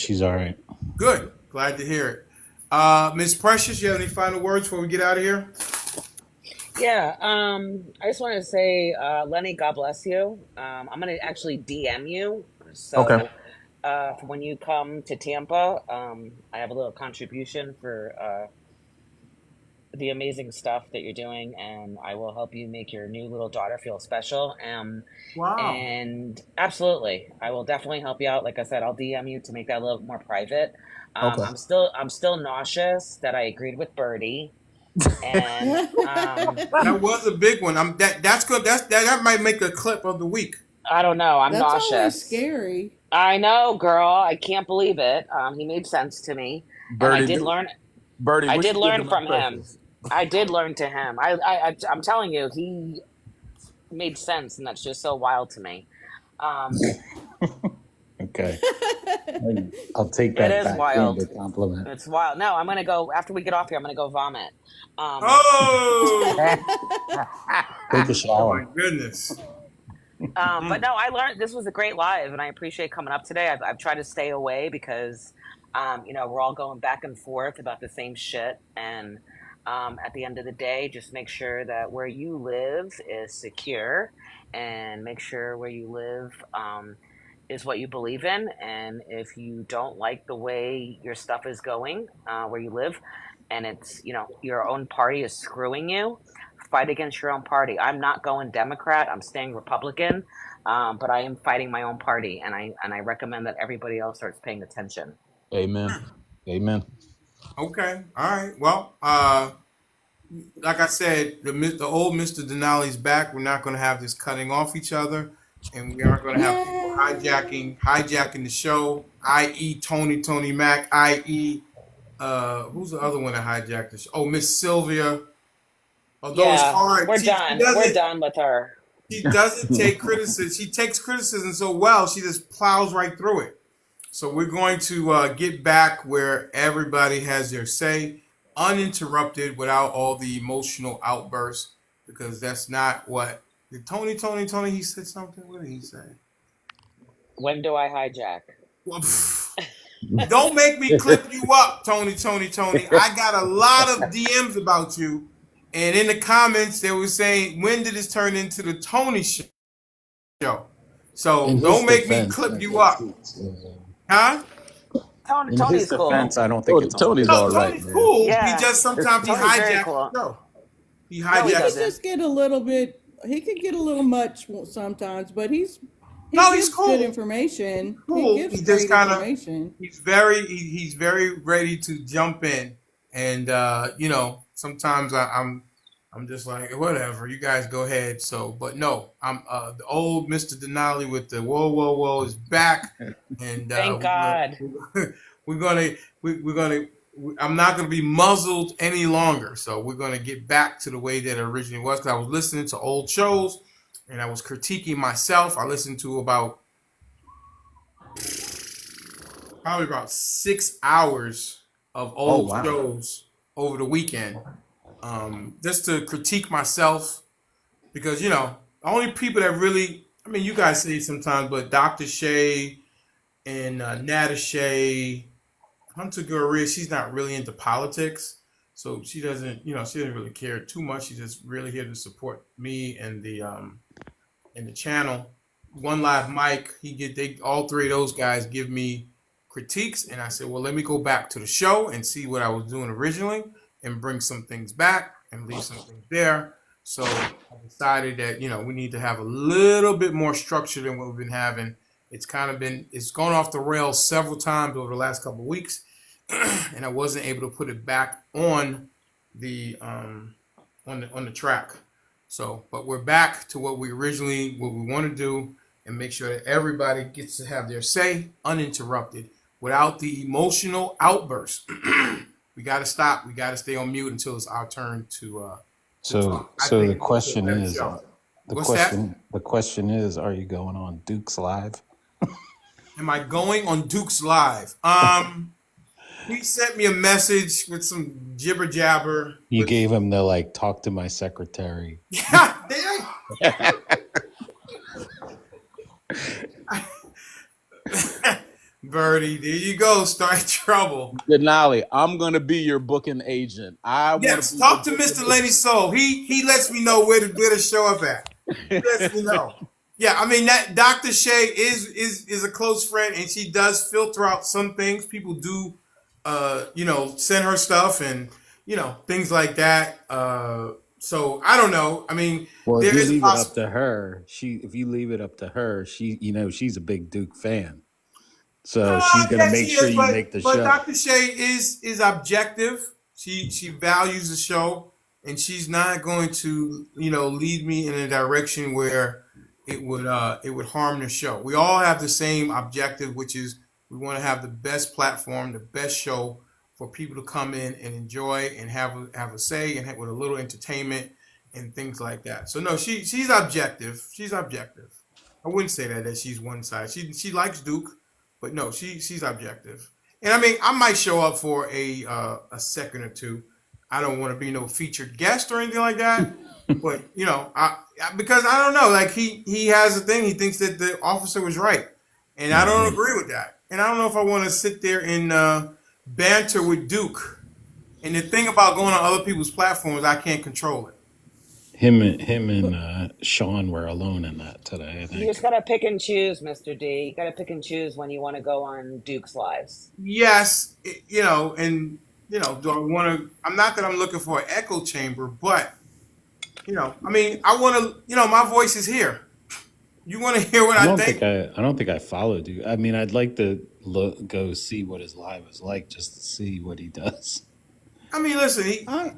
she's all right. Good, glad to hear it. Miss Precious, you have any final words before we get out of here? Yeah, I just wanted to say, Lenny, God bless you. I'm gonna actually DM you. Okay. So, for when you come to Tampa, I have a little contribution for the amazing stuff that you're doing, and I will help you make your new little daughter feel special. Wow. And absolutely, I will definitely help you out. Like I said, I'll DM you to make that a little more private. Okay. I'm still nauseous that I agreed with Birdie, and That was a big one. That's good. That might make a clip of the week. I don't know. I'm That's always nauseous. scary. I know, girl. I can't believe it. He made sense to me, and I Birdie, did learn. Birdie, I what did you did to learn my from him. precious? I did learn to him. I'm telling you, he made sense, and that's just so wild to me. Um, Okay. I'll take it that is wild. backhanded compliment. It's wild. No, I'm gonna go after we get off here. I'm gonna go vomit. Um, Oh, Take a oh my shower. goodness. but no, I learned this was a great live, and I appreciate coming up today. I've tried to stay away because, we're all going back and forth about the same shit, and at the end of the day, just make sure that where you live is secure, and make sure where you live is what you believe in. And if you don't like the way your stuff is going where you live, and it's your own party is screwing you, fight against your own party. I'm not going Democrat. I'm staying Republican, but I am fighting my own party, and I recommend that everybody else starts paying attention. Amen. Amen. Okay. All right. Well, like I said, the old Mr. Denali's back. We're not going to have this cutting off each other. and we aren't going to have people Yay! hijacking the show, i.e. Tony Mac, i.e. Who's the other one that hijacked the show? Oh, Miss Sylvia. Although it's Yeah, hard, we're done. We're done with her. she doesn't take criticism. She takes criticism so well, she just plows right through it. So we're going to get back where everybody has their say, uninterrupted, without all the emotional outbursts, because that's not what did Tony. He said something. What did he say? When do I hijack? Well, don't make me clip you up, Tony. I got a lot of DMs about you, and in the comments they were saying, "When did this turn into the Tony show?" So In his don't make me defense, clip you up, huh? in his Tony's defense, cool. I don't think it's on Tony's all No, purpose. right, Tony's man. cool. He Yeah, just sometimes he Tony's very hijacks the cool. show. He No, he He hijacks. could doesn't. just get a little bit. He could get a little much sometimes, but he No, he's gives good cool. information. He Cool. gives He just great kind of information. he's very ready to jump in, and sometimes I'm just like, whatever, you guys go ahead. So, but no, I'm the old Mr. Denali with the whoa is back, and Thank God. we're gonna we're gonna I'm not gonna be muzzled any longer. So we're gonna get back to the way that it originally was. Because I was listening to old shows, and I was critiquing myself. I listened to probably about 6 hours of Oh old wow. shows over the weekend, just to critique myself, because the only people that really, I mean, you guys say sometimes, but Dr. Shay and Nada Shay, Hunter Goria, she's not really into politics, so she doesn't really care too much. She's just really here to support me and the channel. One Live Mike, they all three of those guys give me critiques, and I said, well, let me go back to the show and see what I was doing originally, and bring some things back and leave some things there. So I decided that we need to have a little bit more structure than what we've been having. It's gone off the rails several times over the last couple of weeks, and I wasn't able to put it back on the on the track. So, but we're back to what we want to do, and make sure that everybody gets to have their say uninterrupted, without the emotional outbursts. We got to stop. We got to stay on mute until it's our turn to So, talk. I so think the it makes it a question better is, show. What's that? the question is, are you going on Duke's Live? Am I going on Duke's Live? He sent me a message with some jibber jabber. You gave him the like, talk to my secretary. Yeah, Birdie, there you go. Start trouble. Denali, I'm gonna be your booking agent. I want to Yes, be your talk to booking Mr. Lenny agent. Soul. He lets me know where to show up at. He lets me know. Yeah, I mean that Dr. Shay is a close friend, and she does filter out some things. People do send her stuff, and things like that. So I don't know. I mean, Well, if there you is a leave it up possibility. to her, she's a big Duke fan. So she's gonna Yes, she make sure is, you make the but show. Dr. Shay is objective. She values the show, and she's not going to lead me in a direction where it would harm the show. We all have the same objective, which is we want to have the best platform, the best show for people to come in and enjoy and have a say, and with a little entertainment and things like that. So no, she's objective. She's objective. I wouldn't say that she's one side. She likes Duke, but no, she's objective. And I mean, I might show up for a second or two. I don't want to be no featured guest or anything like that. But because I don't know, like he has a thing. He thinks that the officer was right, and I don't agree with that. And I don't know if I want to sit there and banter with Duke. And the thing about going on other people's platforms, I can't control it. Him and Sean were alone in that today, I You just think. gotta pick and choose, Mr. D. You gotta pick and choose when you want to go on Duke's Lives. Yes, and do I want to? I'm not that I'm looking for an echo chamber, but I mean, I want to. My voice is here. You want to hear what I think? I don't think I followed you. I mean, I'd like to go see what his live is like, just to see what he does. I mean, listen, I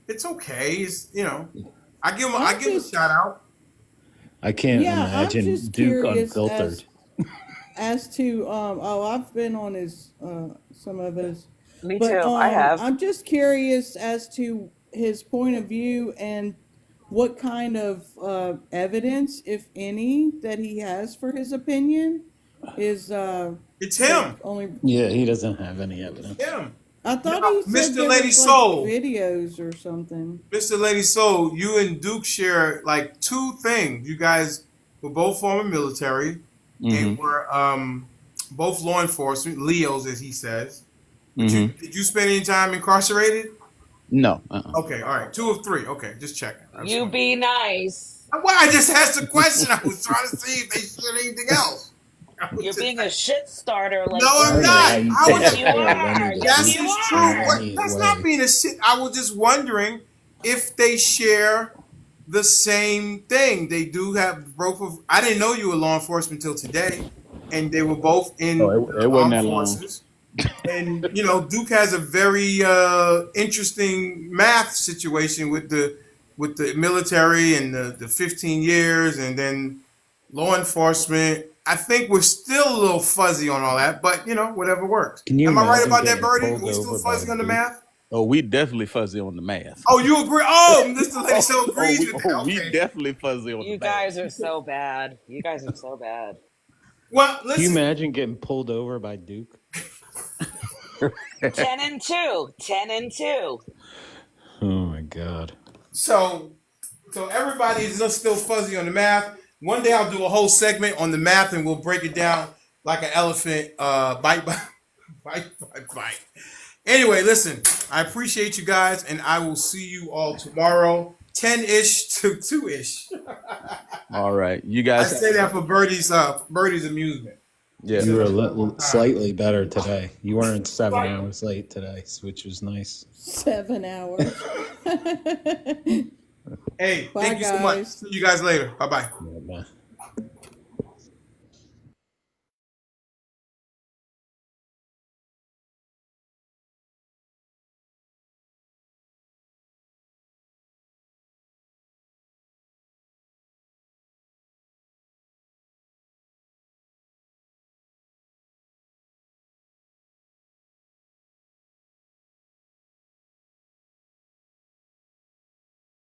it's okay. It's I give him I'm a just shout out. I can't Yeah, I'm imagine just Duke curious unfiltered. as to I've been on his some of his, Me but too. I have. I'm just curious as to his point of view and what kind of evidence, if any, that he has for his opinion is It's like him. only. Yeah, he doesn't have any It's evidence. him. I Now, thought he said Mr. there Lady was like Soul, videos or something. Mr. Lady Soul, you and Duke share like two things. You guys were both former military and Mm-hmm. were both law enforcement, Leos as he says. But you Mm-hmm. did you spend any time incarcerated? No. Okay, all right. Two of three. Okay, just checking. I just You want. be nice. Well, I just asked a question. I was trying to see if they said anything else. I was You're just being a shit starter no, like I I'm don't know not. how Bernie. you I can was. Yes, you compare are. Lenny to Yes, This you Duke is in true. What? are. any That's not way. being a shit. I was just wondering if they share the same thing. They do have both of. I didn't know you were law enforcement until today, and they were both Oh, in it the wasn't armed that long. forces. And Duke has a very interesting math situation with the military and the 15 years, and then law enforcement. I think we're still a little fuzzy on all that, but whatever works. Can you Am I right imagine about that, getting Birdie? Are pulled we still over by fuzzy on the Duke? math? Oh, we definitely fuzzy on the math. Oh, you agree? Oh, Mr. Lady so agrees with that. We Okay. definitely fuzzy on the You math. guys are so bad. You guys are so bad. Well, Can you listen. imagine getting pulled over by Duke? 10 and 2. 10 and 2. Oh my god. So everybody is just still fuzzy on the math. One day I'll do a whole segment on the math and we'll break it down like an elephant, bite by bite by bite. Anyway, listen, I appreciate you guys, and I will see you all tomorrow, 10-ish to 2-ish. All right, you I guys. say that for Birdie's amusement. He Yeah. You says were that all the time. slightly better today. You weren't 7 hours late today, which was nice. 7 hours. Hey, Bye, thank you so much. guys. See you guys later. Bye bye. Yeah, bye.